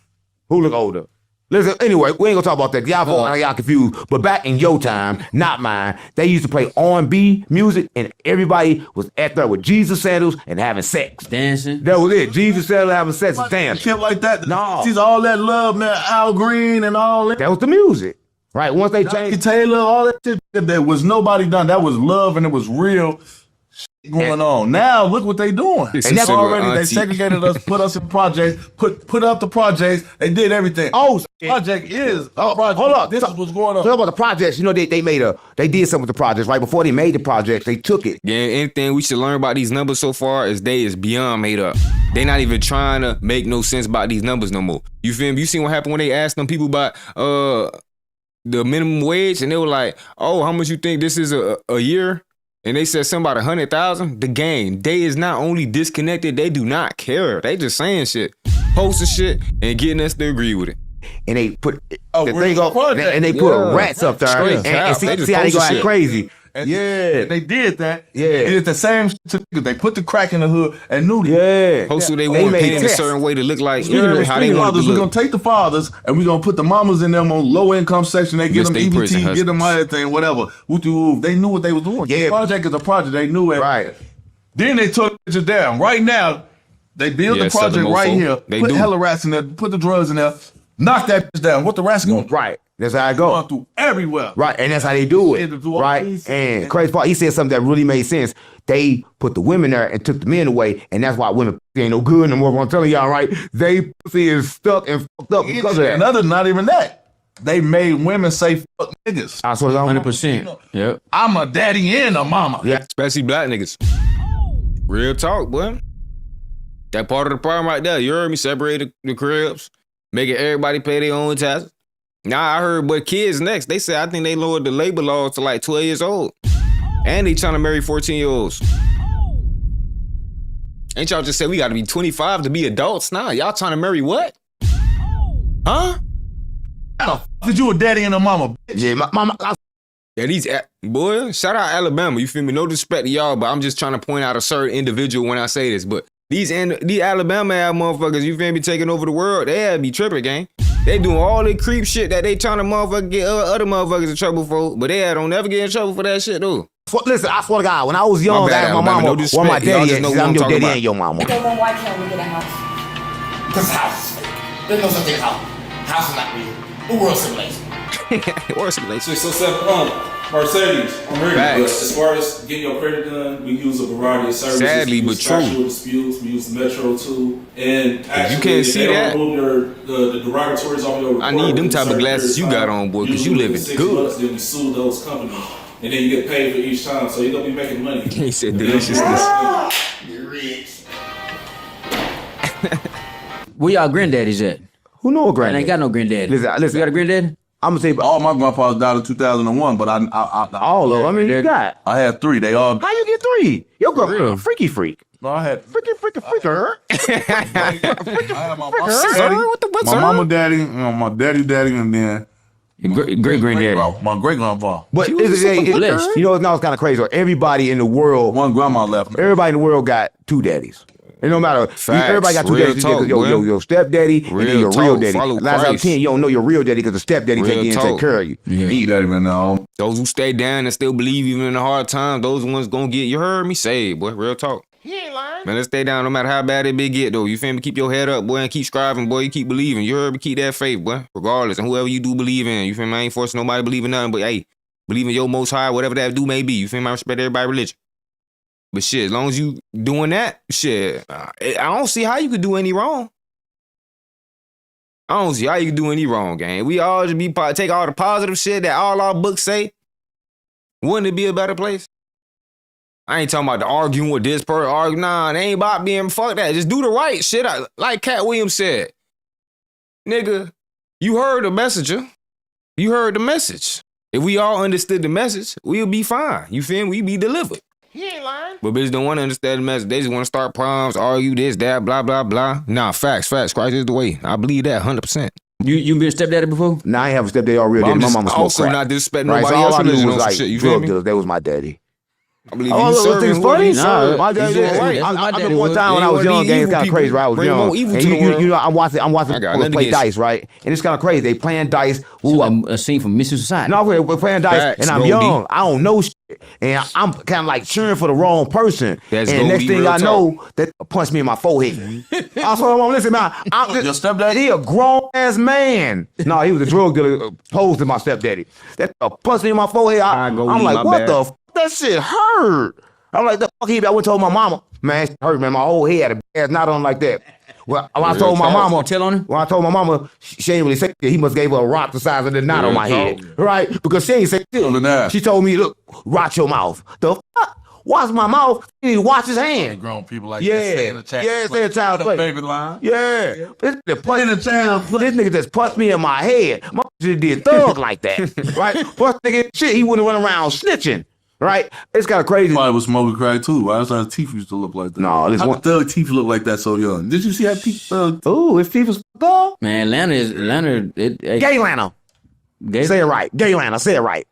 Who look older? Listen, anyway, we ain't gonna talk about that. Y'all confused. But back in your time, not mine, they used to play R&B music, and everybody was at there with Jesus sandals and having sex. Dancing. That was it. Jesus sandals having sex and dancing. Shit like that. No. She's all that love, man. Al Green and all that. That was the music, right? Once they Jackie changed. Taylor, all that shit. There was nobody done. That was love and it was real shit going on. Now look what they doing. It's And that's a already they auntie. segregated us, put us in projects, put up the projects. They did everything. Oh, Project is Oh, project. hold up. This is what's going on. Talk about the projects. You know, they did something with the projects, right? Before they made the projects, they took it. Yeah, anything we should learn about these numbers so far is they is beyond made up. They not even trying to make no sense about these numbers no more. You feel me? You seen what happened when they asked them people about the minimum wage, and they were like, "Oh, how much you think this is a year?" And they said something about 100,000. The game, they is not only disconnected, they do not care. They just saying shit, posting shit, and getting us to agree with it. And they put Oh, the we're thing in up, project. and they Yeah. put rats up there, Straight and cap. see, They just see how they go posted act shit. crazy. And Yeah. they did that. Yeah. They did the same shit. They put the crack in the hood and knew that. Yeah. Post who they They want, made painted a tests. certain way to look like Speaking of- how they speaking of want it Fathers, to we're look. gonna take the fathers and we're gonna put the mamas in them on low income section. They get Yes, them they prison EBT, get them husbands. everything, whatever. They knew what they was doing. Yeah. Project is a project. They knew it. Right. Then they took it down. Right now, they build Yeah, the project Southern right mofo. here. They Put do. hella rats in there. Put the drugs in there. Knock that bitch down. What the rats going? Right. That's how it Going go. through everywhere. Right, and that's how they do They it. do all Right, these- and crazy part, he said something that really made sense. They put the women there and took the men away, and that's why women ain't no good no more. I'm telling y'all, right? They pussy is stuck and fucked up because of that. And other, not even that. They made women say fuck niggas. I swear to God, 100%. Yep. I'm a daddy and a mama. Yeah. Especially black niggas. Real talk, boy. That part of the problem right there. You heard me? Separate the cribs, making everybody pay their own taxes. Now I heard, but kids next. They said I think they lowered the labor laws to like 12 years old, and they trying to marry 14-year-olds. Ain't y'all just said we got to be 25 to be adults? Nah, y'all trying to marry what? Huh? How the f- did you a daddy and a mama? Yeah, my mama. Yeah, boy, shout out Alabama. You feel me? No disrespect to y'all, but I'm just trying to point out a certain individual when I say this. But these Alabama ass motherfuckers, you feel me, taking over the world, they had to be tripping, gang. They doing all the creep shit that they trying to motherfucker get other motherfuckers in trouble for, but they don't never get in trouble for that shit though. Listen, I swear to God, when I was young, bad, I asked my Alabama, mama no where disrespect. my Y'all daddy just at. know She what said, I'm I'm your talking daddy about. and your mama. So then why can't we get a house? Because house. There's no such thing as house. House is not real. The world simulation. Or simulation. So Mercedes, I'm ready. Facts. But as far as getting your credit done, we use a variety of services. Sadly, we but use true. factual disputes. We use Metro too. And actually, you can't see they that, don't remove the derogatories off your report. I need them type of certain glasses you period got on, boy, because you usually living within 6 good. months, then we sue those companies. And then you get paid for each time. So you're going to be making money. He said deliciousness. You're rich. Where y'all granddaddies at? Who know a I granddaddy? ain't got no granddaddy. Listen. You got a granddaddy? I'm gonna say All my grandfathers died in 2001, but all of them. I mean, you got. I had 3. They all. How you get 3? Your girl, freaky freak. No, I had. Freaker. I had my Sir, what the fuck, my sir? mama, daddy, my daddy, and then Great granddaddy. my great grandpa. But You was so blessed. you know, now it's kind of crazy. Everybody in the world, One grandma left me. everybody in the world got 2 daddies. It no matter. Facts. Everybody got 2 Real daddies. talk, Your stepdaddy and then Real your real talk. daddy. Follow 9 out of Christ. 10, you don't know your real daddy because the stepdaddy Real take you and take talk. care of you. Eat that even now. Those who stay down and still believe even in the hard times, those ones gonna get, you heard me say, boy, real talk. He ain't lying. Man, let's stay down no matter how bad it be get though. You feel me? Keep your head up, boy, and keep striving, boy. You keep believing. You heard me? Keep that faith, boy. Regardless, and whoever you do believe in, you feel me? I ain't forcing nobody to believe in nothing, but hey, believe in your most high, whatever that do may be. You feel me? I respect everybody's religion. But shit, as long as you doing that, shit, I don't see how you could do any wrong. I don't see how you could do any wrong, gang. We all just take all the positive shit that all our books say. Wouldn't it be a better place? I ain't talking about the arguing with this person. Nah, it ain't about being fuck that. Just do the right shit. Like Cat Williams said. Nigga, you heard the messenger. You heard the message. If we all understood the message, we'll be fine. You feel me? We be delivered. He ain't lying. But bitches don't want to understand the message. They just want to start problems, argue this, that, blah, blah, blah. Nah, facts. Christ is the way. I believe that 100%. You been a stepdaddy before? Now I ain't have a stepdaddy or real But daddy. I'm My just mama smoked also crack. not disrespecting Right, nobody so all else I knew religion was on some like shit. You feel drug me? dealers. That was my daddy. I believe Oh, you those serving things whoever funny? you serve. My You daddy, doing right. I My daddy remember one was. time when They I was wanna young, be gang, it's evil kind of people. crazy, right? I was Bring more young. evil And to the world. you know, I'm watching I got boys nothing play against dice, right? And it's kind of crazy. They playing dice. Ooh, A scene from Mr. Society. no, we're playing dice, Facts, and I'm Goldie. young. I don't know shit. And I'm kind of like cheering for the wrong person. That's and next Goldie, thing real I talk. know, that punched me in my forehead. I told him, listen, man, Your stepdaddy? he a grown-ass man. No, he was a drug dealer opposed to my stepdaddy. That punched me in my forehead. I'm Goldie, like, my what bad. the f***? That shit hurt. I'm like, the fuck he? I went and told my mama. Man, it hurt, man. My whole head had a ass knot on like that. Well, when I told my talk. mama, Tell on him? when I told my mama, she ain't really say it. He must gave her a rock the size of the knot on my head, right? Because she ain't say On the it. knife. She told me, look, watch your mouth. The fuck? Watch my mouth. He need to watch his hand. Grown people like Yeah. that say in the chat. Yeah, say a child's The play. favorite line. Yeah. This In the town. nigga just punched me in my head. My just did thug like that, right? Plus, nigga, shit, he wouldn't run around snitching, right? It's kind of crazy. Somebody was smoking crack too. Why? That's how his teeth used to look like that. No, this How one- thug teeth look like that so young. Did you see how teeth thug? Ooh, his teeth was thug. Man, Atlanta. Gay Lana. Gay. Say it right. Gay Lana. Say it right.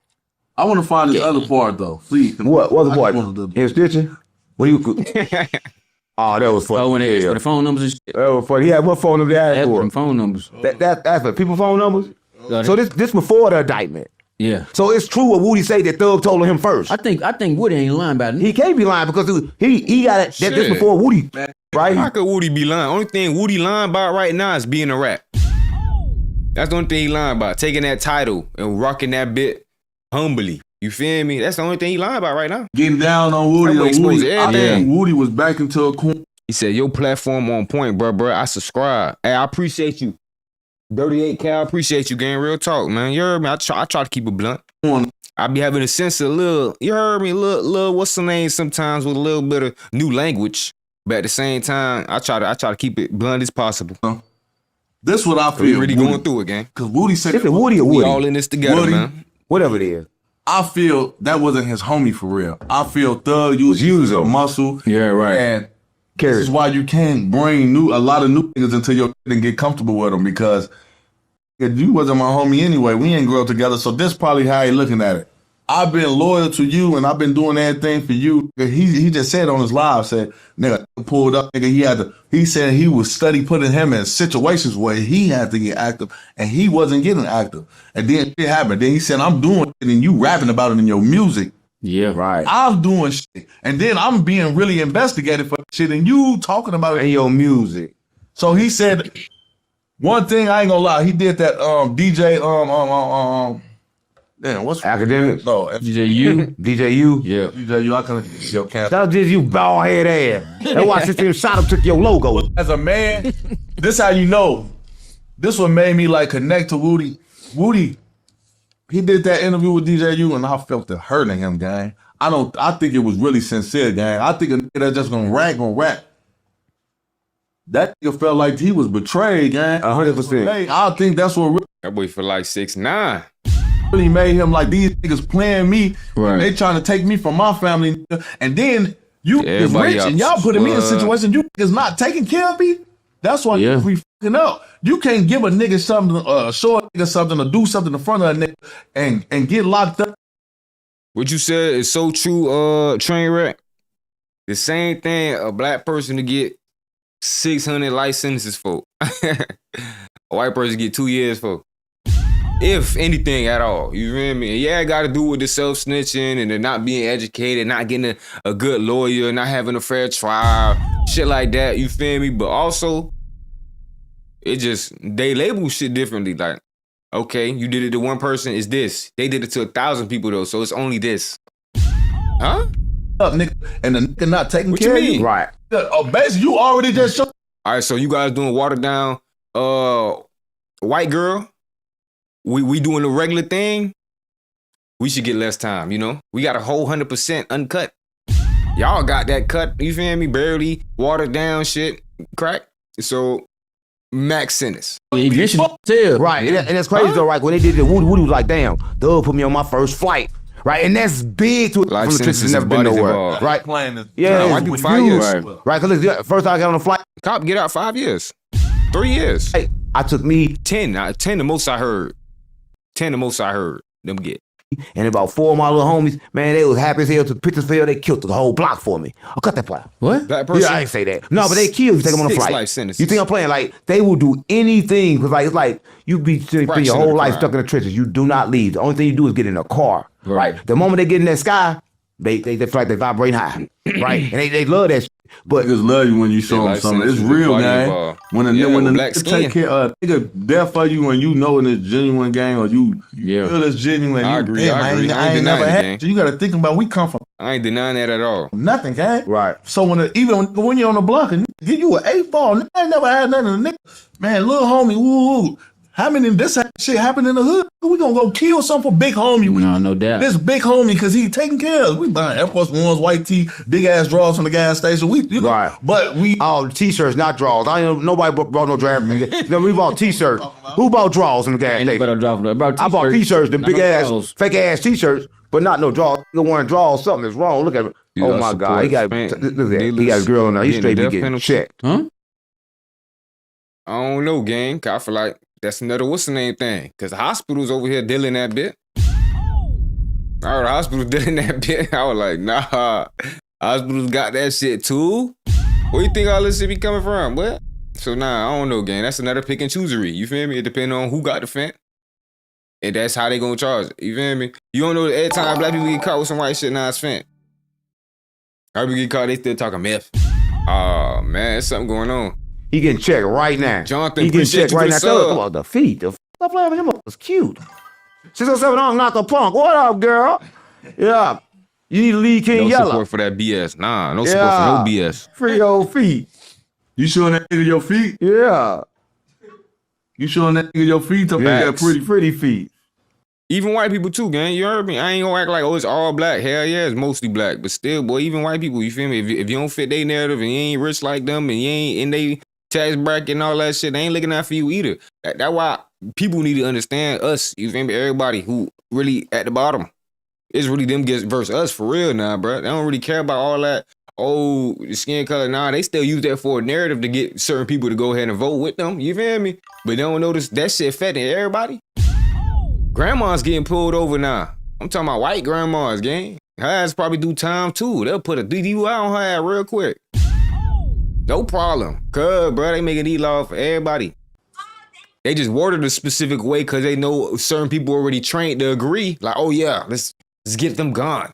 I want to find this other part though. Please. What? What's the I part? just wanted to- His stitching? What do you? Oh, that was funny. Oh, when they Yeah. for the phone numbers and shit. That was funny. He had what phone number they asked That's for for? them phone numbers. That's for people phone numbers. Got it. So this before the indictment. Yeah. So it's true what Woody say that Thug told him first. I think Woody ain't lying about it. He can't be lying because he got it. This Shit. before Woody, right? How could Woody be lying? Only thing Woody lying about right now is being a rap. That's the only thing he lying about. Taking that title and rocking that bit humbly. You feel me? That's the only thing he lying about right now. Getting down on Woody. That boy exposed I everything. think Woody was back into a corner. He said, your platform on point, bro. I subscribe. Hey, I appreciate you. 38 Cal, appreciate you, gang. Real talk, man. You heard me? I try to keep it blunt. I be having a sense of you heard me, little what's the name sometimes with a little bit of new language. But at the same time, I try to keep it blunt as possible. This what I We feel. really Woody. going through it, gang. Because Woody said Is it Woody or We Woody? all in this together, Woody. man. Whatever it is. I feel that wasn't his homie for real. I feel Thug used a muscle. Yeah, right. And this is why you can't bring a lot of new niggas into your and get comfortable with them because if you wasn't my homie anyway, we ain't grow up together. So this probably how he looking at it. I've been loyal to you and I've been doing everything for you. He just said on his live, said, nigga pulled up, nigga, he said he was putting him in situations where he had to get active and he wasn't getting active. And then it happened. Then he said, I'm doing it and you rapping about it in your music. Yeah, right. I'm doing shit. And then I'm being really investigated for shit and you talking about it in your music. So he said, one thing I ain't gonna lie, he did that DJ damn, what's Academic? No, DJU. DJU? Yeah. DJU, I couldn't your camp. That was just you bald head ass. That's why System Shot up took your logo. As a man, this how you know. This what made me like connect to Woody. Woody, he did that interview with DJU and I felt the hurt in him, gang. I think it was really sincere, gang. I think a nigga that's just gonna rap. That nigga felt like he was betrayed, gang. 100%. I think that's what That boy feel like 6'9". really made him like these niggas playing me. Right. They trying to take me from my family. And then you is Everybody rich else, and y'all putting me in a what? situation you is not taking care of me. That's why we fucking up. You can't give a nigga something, show a nigga something, or do something in front of a nigga and get locked up. What you said is so true, train wreck. The same thing a black person to get 600 life sentences for. A white person get 2 years for. If anything at all, you feel me? And yeah, it got to do with the self-snitching and the not being educated, not getting a good lawyer, not having a fair trial, shit like that, you feel me? But also, it just, they label shit differently. Like, okay, you did it to one person, it's this. They did it to 1,000 people though, so it's only this. Huh? Up, nigga, and the nigga not taking What care you mean? of you. Right. Basically, you already just showed. All right, so you guys doing watered down, white girl. We doing the regular thing. We should get less time, you know. We got a whole 100% uncut. Y'all got that cut, you feel me? Barely watered down shit, crack. So max sentence. Eventually, tell. Right. And that's crazy though, right? When they did it, Woody was like, damn, Doug put me on my first flight. Right. And that's big to Life from the trenches, sentences never and been bodies nowhere. involved. Right. Playing the Yeah. White people 5 years. Right. Cause look, first time I got on a flight, Cop get out 5 years. 3 years. hey, I took me 10. 10 the most I heard. 10 the most I heard them get. and about 4 of my little homies, man, they was happy as hell to pictures fell. They killed the whole block for me. Oh, cut that fly. What? Black person. Yeah, I ain't say that. No, but they kill you, take them on a 6 flight. life sentences. You think I'm playing? Like, they will do anything. Cause like, it's like, you be spend Fraction your of whole the life crime. stuck in the trenches. You do not leave. The only thing you do is get in a car. Right. The moment they get in that sky, they feel like they vibrate high. Right. And they love that shit. But Niggas love you when you show them life something. It's sentences, real, body gang. involved. When a Yeah, when the with black nigga skin. take care of nigga there for you when you know it's genuine, gang, or you feel it's genuine. I you, agree, damn, I agree. I ain't ain't never denying it, had. gang. So you got to think about we come from I ain't denying that at all. nothing, gang. right. So even when you're on the block and give you an 8-ball, I ain't never had nothing. Nigga, man, little homie, woo. How many this shit happened in the hood? We gonna go kill some for big homie. No doubt. This big homie, cause he taking care of us. We buying Air Force Ones, white tee, big ass drawers from the gas station. Right. But we Oh, t-shirts, not draws. I ain't nobody brought no draft. No, we bought t-shirts. Who bought draws in the gas station? Better drop about I bought t-shirts, the not big no ass, draws. fake ass t-shirts, but not no draws. The one draws, something is wrong. Look at it. You Oh gotta my God, he got support look at that. He dealers got a girl in there. He getting straight the be death getting penalty. checked. Huh? I don't know, gang. I feel like that's another what's the name thing. Cause the hospital's over here dealing that bit. I heard the hospital dealing that bit. I was like, nah. Hospitals got that shit too. Where you think all this shit be coming from? What? So nah, I don't know, gang. That's another pick and choosery. You feel me? It depends on who got the fent. And that's how they gonna charge it. You feel me? You don't know that every time black people get caught with some white shit, nah, it's fent. Every people get caught, they still talking meth. Oh man, there's something going on. He getting checked right now. Jonathan, he getting appreciate checked you for right the now. Tell sub. her about the feet. The stop playing with him was cute. 607 on knock a punk. What up, girl? Yeah. You need to leave King No Yellow. support for that BS. Nah, no support for no BS. Free your feet. you showing that nigga your feet? Yeah. You showing that nigga your feet? To Yeah, that pretty. pretty feet. Even white people too, gang. You heard me? I ain't gonna act like, oh, it's all black. Hell yeah, it's mostly black. But still, boy, even white people, you feel me? If you don't fit their narrative and you ain't rich like them and you ain't in they tax bracket and all that shit, they ain't looking out for you either. That's why people need to understand us, you feel me? Everybody who really at the bottom. It's really them versus us for real now, bro. They don't really care about all that. Oh, the skin color. Nah, they still use that for a narrative to get certain people to go ahead and vote with them. You feel me? But they don't notice that shit affecting everybody. Grandma's getting pulled over now. I'm talking about white grandmas, gang. Her ass probably do time too. They'll put a DUI on her ass real quick. No problem. Cuz, bro, they making these laws for everybody. They just worded a specific way because they know certain people already trained to agree. Like, oh yeah, let's get them gone.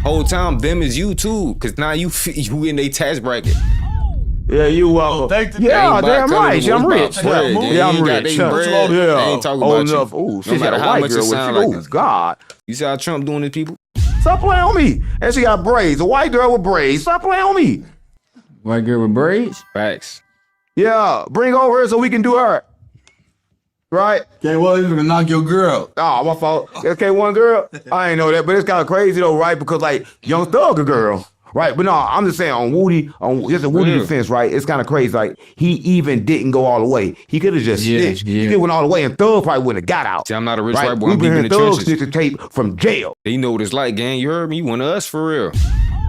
Whole time, them is you too, because now you in their tax bracket. Yeah, you yeah, damn right. I'm rich. Yeah, I'm rich. Yeah, ain't talking old about enough. you. Ooh, No matter how much it sound like oh, God. You see how Trump doing to people? Stop playing on me. And she got braids. A white girl with braids. Stop playing on me. White girl with braids? Facts. Yeah, bring over her so we can do her. Right? Okay, well, he's gonna knock your girl. Oh, my fault. Okay, one girl. I ain't know that, but it's kind of crazy though, right? Because like Young Thug a girl, right? But no, I'm just saying on Woody, just a Woody defense, right? It's kind of crazy. Like he even didn't go all the way. He could have just snitched. He could have went all the way, and Thug probably wouldn't have got out. See, I'm not a rich right? white boy. We've I'm been deep in the hearing Thug trenches. snitch the tape from jail. They know what it's like, gang. You heard me? You one of us for real.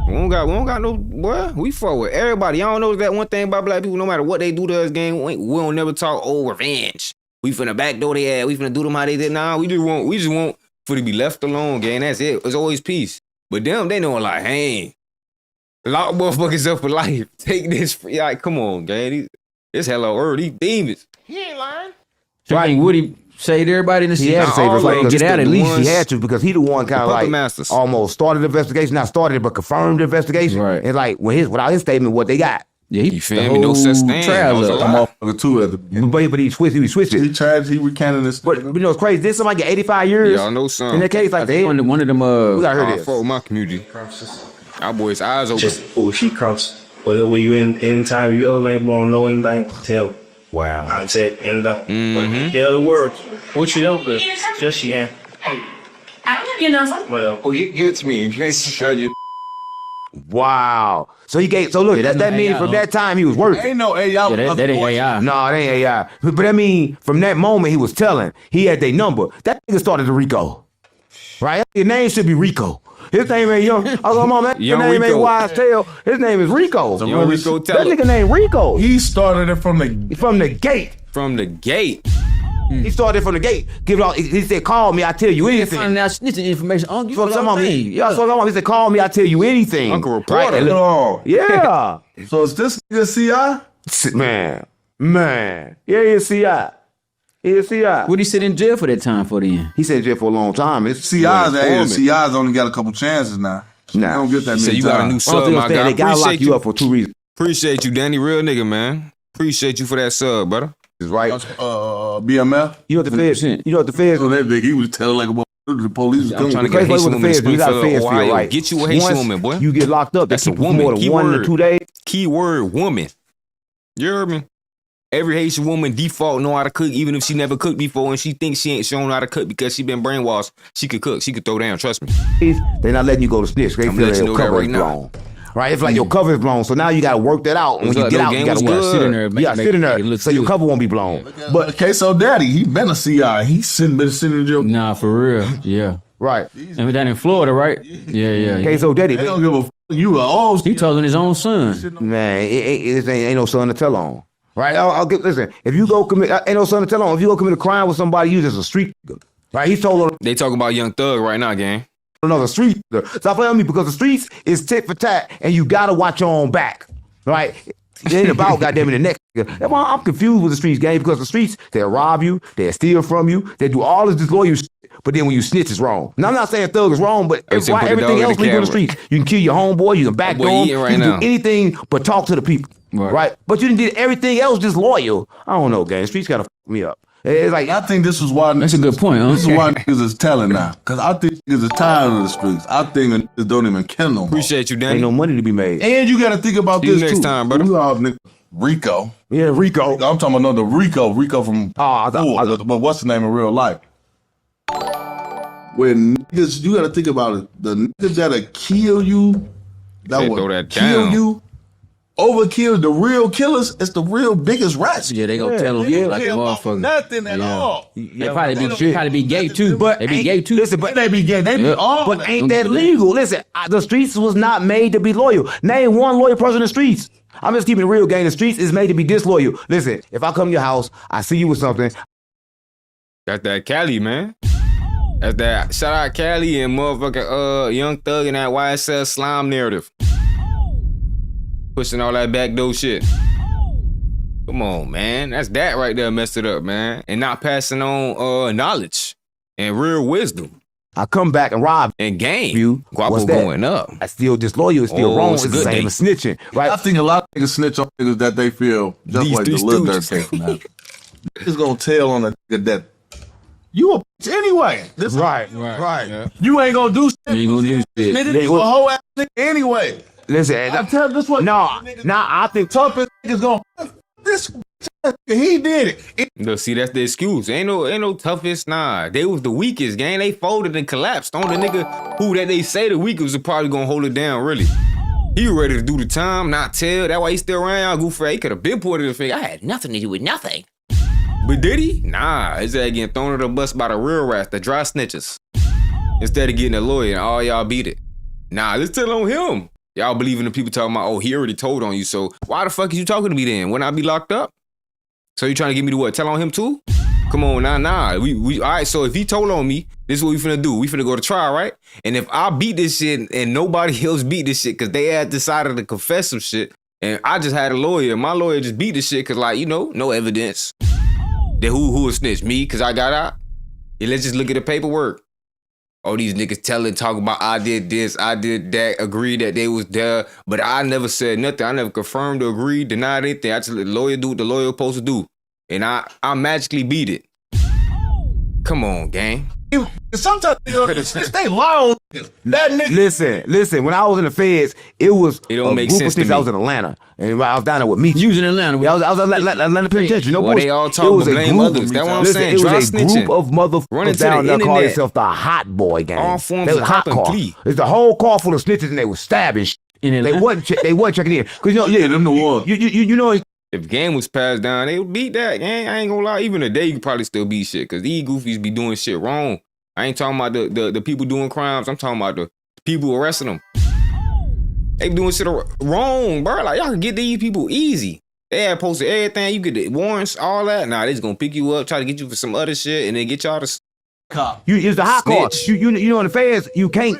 We don't got no boy. We fuck with everybody. Y'all know that one thing about black people. No matter what they do to us, gang, we don't never talk revenge. We finna backdoor they ass. We finna do them how they did. Nah, we just want for to be left alone, gang. That's it. It's always peace. But them, they know like, hey, lock motherfuckers up for life. Take this. Like, come on, gang. This hello earth. These demons. He ain't lying. So right. Woody saved everybody in the He had to save like, get out at least. He had to because he the one kind of like masters. almost started the investigation. Not started, but confirmed the investigation. Right. And like without his statement, what they got. Yeah, you feel me? No such thing. Motherfucker too at the beginning. But he switched it. He tried. He recanted this. But you know it's crazy. Did somebody get 85 years? Y'all know something. In that case, like they one of them. We got heard this. For my community. Our boys' eyes open. Just she cross. But when you anytime you other label don't know anything, tell. Wow. I said tell the words. What you know, but just she ain't. You know. Well, He gets me. He can't show you. Wow. So he gave. So look, that means from that time he was working. Ain't no AI. Yeah, that ain't AI. No, it ain't AI. But that mean from that moment he was telling. He had their number. That nigga started to Rico. Right? Your name should be Rico. His name ain't Young. I was like, man, his name ain't Wise Tail. His name is Rico. Young Rico that nigga named Rico. He started it from the gate. From the gate. He started from the gate. Give it all. He said, "Call me. I tell you anything." Finding out snitching information. I don't give a So he said, "Call me. I tell you anything." Uncle reporter. Oh, Yeah. so is this nigga CI? Man. Yeah, he's CI. He's CI. Would he sit in jail for that time for then? He said in jail for a long time. It's CI's only got a couple chances now. Nah. I don't get that many So you got a new sub, my guy. They gotta lock you up for 2 reasons. Appreciate you, Danny. Real nigga, man. Appreciate you for that sub, brother. Right? BMF. You know what the feds? You know what the feds? So that big, he was telling like the police was I'm coming. trying to get a Crazy Haitian with the woman to feds, you got Springfield, feds feel, Ohio. right? Get you a Haitian Once woman, boy. You get locked up. That's They a keep you woman. more than 1 to 2 days. Keyword woman. You heard me? Every Haitian woman default know how to cook, even if she never cooked before, and she thinks she ain't shown how to cook because she been brainwashed. She could cook. She could throw down. Trust me. They're not letting you go to snitch. They I'm feel letting you your know that cover right is now. blown. Right? It's like your cover is blown. So now you got to work that out. When What's you up, get no out, game you got to was work. good. Sit in there. Sit in there. So your cover won't be blown. But Queso Daddy, he been a CI. He's been sitting in jail. Nah, for real. Yeah. Right. And down in Florida, right? Yeah. Queso Daddy. They don't give a fuck. You are all. He told on his own son. Man, it ain't no son to tell on. Right? Listen, if you go commit, ain't no son to tell on. If you go commit a crime with somebody, you just a street nigga. Right? He told on They talking about Young Thug right now, gang. another street nigga. Stop playing with me because the streets is tit for tat and you gotta watch your own back. Right? It ain't about goddamn in the next nigga. That's why I'm confused with the streets, gang, because the streets, they'll rob you, they'll steal from you, they do all this disloyal shit. But then when you snitch, it's wrong. Now, I'm not saying Thug is wrong, but They say put the everything dog in else the legal in the camera. streets. You can kill your homeboy, you can backdoor him, eating right you can now. do anything but talk to the people. Right? But you done did everything else just loyal. I don't know, gang. The streets gotta fuck me up. It's like, I think this is why. That's a good point, huh? This is why niggas is telling now. Because I think niggas is tired of the streets. I think niggas don't even kill no more. Appreciate you, Danny. ain't no money to be made. And you got to think about See you this next too. time, brother. You all niggas, Rico. Yeah, Rico. I'm talking about the Rico from. But what's the name in real life? When niggas, you got to think about it. The niggas that'll kill you, They will throw that kill down. you, overkill the real killers. It's the real biggest rats. Yeah, they gonna tell him like a motherfucker. Nothing at all. They probably be gay too. But They be ain't- gay too. Listen, but They be gay. They be Yeah. all. But ain't that legal? Listen, the streets was not made to be loyal. Name one loyal person in the streets. I'm just keeping it real, gang. The streets is made to be disloyal. Listen, if I come to your house, I see you with something. Got that Cali, man. That's that. Shout out Cali and motherfucking Young Thug and that YSL slime narrative. Pushing all that backdoor shit. Come on, man. That's that right there messed it up, man. And not passing on knowledge and real wisdom. I come back and rob and game. You. Guappo going up. I still disloyal. It's still wrong. It's the same as snitching, right? I think a lot of niggas snitch on niggas that they feel just These like the three Lil Durk stooges. came from that. Niggas gonna tell on a nigga that you a bitch anyway. This Right. Yeah. You ain't gonna do shit. You ain't gonna do shit. Nigga, you a whole ass nigga anyway. Listen, I tell this what I think toughest niggas gonna this he did it. No, see, that's the excuse. Ain't no toughest. Nah, they was the weakest, gang. They folded and collapsed on the nigga who that they say the weakest was probably gonna hold it down, really. He ready to do the time, not tell. That's why he still around. Goofy, he could have been put in the figure. I had nothing to do with nothing. But did he? Nah, his ass getting thrown to the bus by the real rats, the dry snitches. Instead of getting a lawyer and all y'all beat it. Nah, let's tell on him. Y'all believe in the people talking about, oh, he already told on you, so why the fuck is you talking to me then? Wouldn't I be locked up? So you trying to get me to what? Tell on him too? Come on, nah. We all right, so if he told on me, this is what we finna do. We finna go to trial, right? And if I beat this shit and nobody else beat this shit because they had decided to confess some shit, and I just had a lawyer, and my lawyer just beat this shit because, like, you know, no evidence. Then who will snitch? Me, because I got out? Yeah, let's just look at the paperwork. All these niggas talking about I did this, I did that, agreed that they was there, but I never said nothing. I never confirmed or agreed, denied anything. I just let the lawyer do what the lawyer supposed to do. And I magically beat it. Come on, gang. Sometimes niggas, they lie on niggas. That nigga. Listen. When I was in the feds, it was It don't a make group sense of things. to me. I was in Atlanta, and I was down there with me. You was in Atlanta. I was Atlanta Penitentiary. No Well, they bullshit. all It talk was but a blame group- others. That's what I'm listen, saying. It Dry was a snitching. group of Run motherfuckers into down the there called internet. themselves the Hot Boy Gang. All forms They was of hot cop and car. plea. It's the whole car full of snitches, and they was stabbing. In They Atlanta. wasn't checking in because Them the ones. you know If game was passed down, they would beat that, gang. I ain't gonna lie. Even today, you could probably still beat shit because these goofies be doing shit wrong. I ain't talking about the people doing crimes. I'm talking about the people arresting them. They be doing shit wrong, bro. Like, y'all can get these people easy. They had posted everything. You get the warrants, all that. Nah, they just gonna pick you up, try to get you for some other shit, and then get y'all to Cop. it's the hot car. Snitch. You know in the feds you can't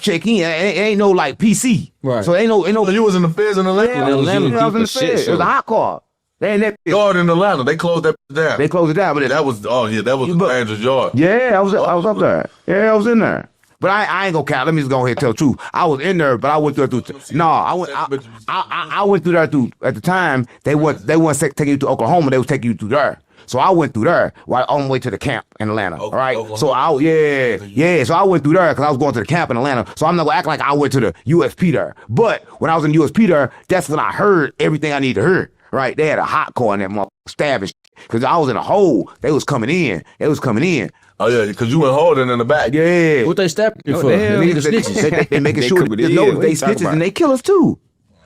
check in. It ain't no like PC. Right. So ain't no. You was in the feds in Atlanta. Yeah, was Atlanta, you I was in the keep a shit feds. It was a show. hot car. They ain't that. Yard in Atlanta. They closed that down. They closed it down, but that was that was But- Andrew's yard. yeah, I was up there. Yeah, I was in there. But I ain't gonna count. Let me just go ahead and tell the truth. I was in there, but I went through. I went through there through. At the time, they weren't taking you to Oklahoma. They was taking you through there. So I went through there on the way to the camp in Atlanta. All right. Oklahoma. So So I went through there because I was going to the camp in Atlanta. So I'm not gonna act like I went to the USP there. But when I was in USP there, that's when I heard everything I needed to hear. Right. They had a hot car in that motherfucker stabbing because I was in a hole. They was coming in. Oh yeah, because you went holding in the back. Yeah. What they stabbing you for? the hell? Nigga, the snitches. They making They sure covered that it. know Yeah, that what they you talking snitches about? and they killers too.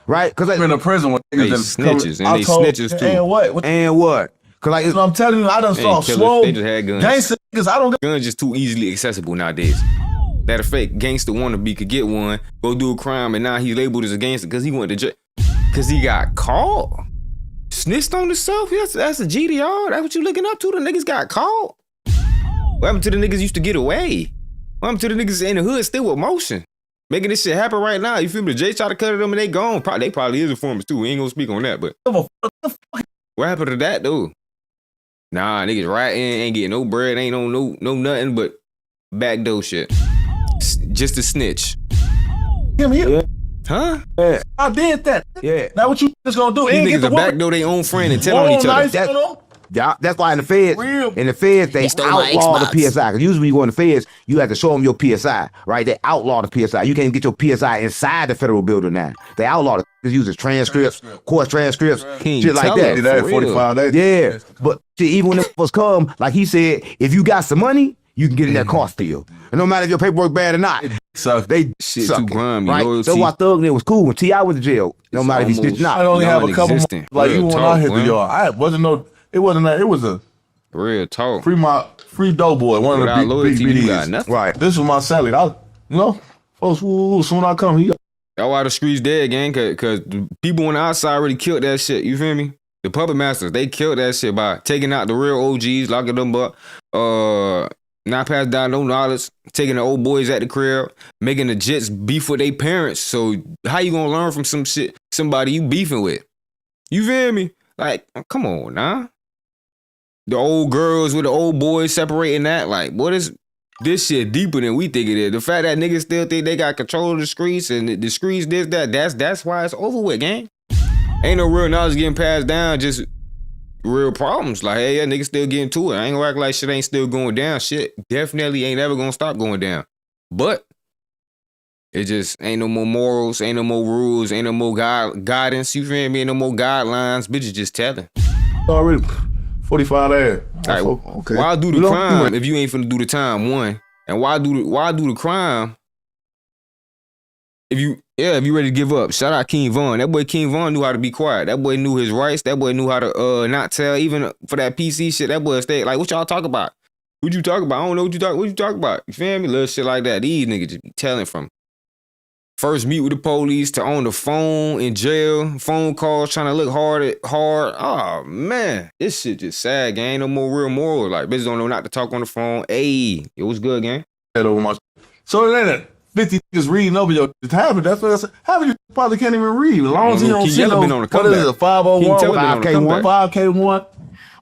Right? Because I'm in the prison when They niggas snitches, and they snitches, too. And what? and what? Because like I'm telling you, I done They saw ain't killers. swole They just had guns. gangster niggas. I don't get guns just too easily accessible nowadays. That a fake gangster wannabe could get one, go do a crime, and now he's labeled as a gangster because he went to jail. Because he got caught. Snitched on himself? That's a GDR. That's what you looking up to? The niggas got caught. What happened to the niggas used to get away? What happened to the niggas in the hood still with motion? Making this shit happen right now. You feel me? The J try to cut them and they gone. They probably is informers too. We ain't gonna speak on that, but what happened to that though? Nah, niggas rioting, ain't getting no bread, ain't no nothing but backdoor shit. Just a snitch. him here. Huh? I did that. yeah. Now what you just gonna do? These Ain't get niggas the are woman. backdoor their own friend and tell on Woman each other. nice, you know? That's why in the feds, Real. they stole my outlaw the Xbox. PSI. Because usually when you go in the feds, you have to show them your PSI, right? They outlaw the PSI. You can't get your PSI inside the federal building now. They outlaw it. They use transcripts, court transcripts, Can't shit like tell that. it. Did that For at real. 45 days. Yeah, but see, even when the was come, like he said, if you got some money, you can get in that car still. And no matter if your paperwork bad or not, So they Shit suck too it, grimy, right? loyalty. That's why Thug Nigga was cool when T.I. went to jail. No matter if he almost- snitched or I not. only have a couple more, Non-existent. like Real even when talk, I hit the man. yard. I wasn't no. It wasn't that. It was a Real talk. free Doughboy. One Without of the loyalty, big you got BDs. nothing. Right. This was my salad. Folks, soon I come, he That's why the streets dead, gang, cause the people on the outside already killed that shit. You feel me? The puppet masters, they killed that shit by taking out the real OGs, locking them up. not passed down no knowledge, taking the old boys at the crib, making the Jets beef with their parents. So how you gonna learn from some shit somebody you beefing with? You feel me? Like, come on, nah. The old girls with the old boys separating that. Like, what is this shit deeper than we think it is? The fact that niggas still think they got control of the streets and the streets this, that's why it's over with, gang. Ain't no real knowledge getting passed down, just real problems. Like, hey, yeah, niggas still getting to it. I ain't gonna act like shit ain't still going down. Shit definitely ain't ever gonna stop going down. But it just ain't no more morals, ain't no more rules, ain't no more guidance. You feel me? Ain't no more guidelines. Bitches just telling. Already 45 there. Right, Okay. Why do the crime if you ain't finna do the time? One, and why do the crime if you ready to give up? Shout out King Von. That boy King Von knew how to be quiet. That boy knew his rights. That boy knew how to not tell. Even for that PC shit, that boy stayed like, what y'all talk about? What you talk about? I don't know what you talk about. You feel me? Little shit like that. These niggas just be telling from first meet with the police to on the phone in jail, phone calls trying to look hard. Oh man, this shit just sad, gang. Ain't no more real moral. Like bitches don't know not to talk on the phone. Hey, it was good, gang. So it ain't 50 niggas reading over your tablet. That's what I said. Half of you probably can't even read. As long as you don't see no, what is it, 501, 5K1, 5K1,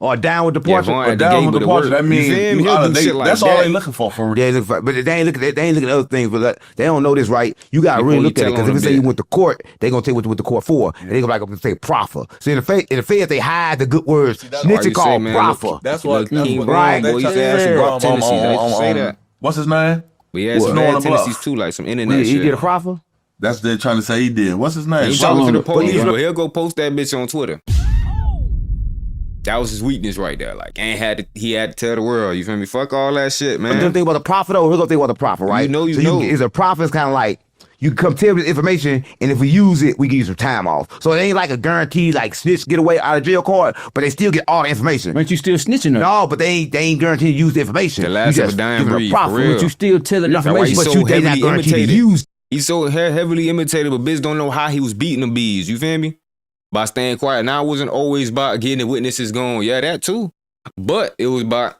or down with the portrait, or down with the portrait. That means that's all they looking for real. Yeah, but they ain't looking at other things. But they don't know this right. You got to really look at it because if they say you went to court, they gonna tell you what the court for, and they gonna like say proffer. See, in the feds they hide the good words. Snitching called proffer. That's what right. Boy, you say that. What's his name? We had some bad tendencies too, like some internet shit. He did a proffer? That's they're trying to say he did. What's his name? He talking to the police, but he'll go post that bitch on Twitter. That was his weakness right there. Like, he had to tell the world. You feel me? Fuck all that shit, man. But think about the proffer though. We're gonna think about the proffer, right? You know. Is a proffer is kind of like you come tell me the information, and if we use it, we can use some time off. So it ain't like a guaranteed like snitch get away out of jail card, but they still get all the information. But you still snitching though. No, but they ain't guaranteed to use the information. The last of a dying breed, for real. But you still telling the information, but you they not guaranteed to use. He's so heavily imitated, but bitch don't know how he was beating them bees. You feel me? By staying quiet. Now it wasn't always about getting the witnesses going. Yeah, that too. But it was about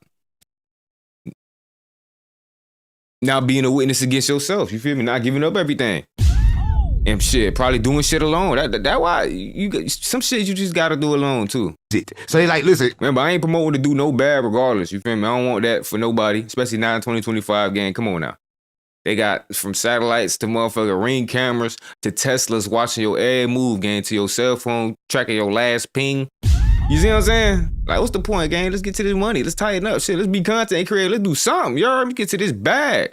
not being a witness against yourself. You feel me? Not giving up everything. And shit, probably doing shit alone. That why you some shit you just gotta do alone too. So they like, listen. Remember, I ain't promoting to do no bad regardless. You feel me? I don't want that for nobody, especially now in 2025 gang. Come on now. They got from satellites to motherfucking Ring cameras to Teslas watching your every move, gang, to your cell phone, tracking your last ping. You see what I'm saying? Like, what's the point, gang? Let's get to this money. Let's tighten up. Shit, let's be content creator. Let's do something. You heard me? Get to this bag.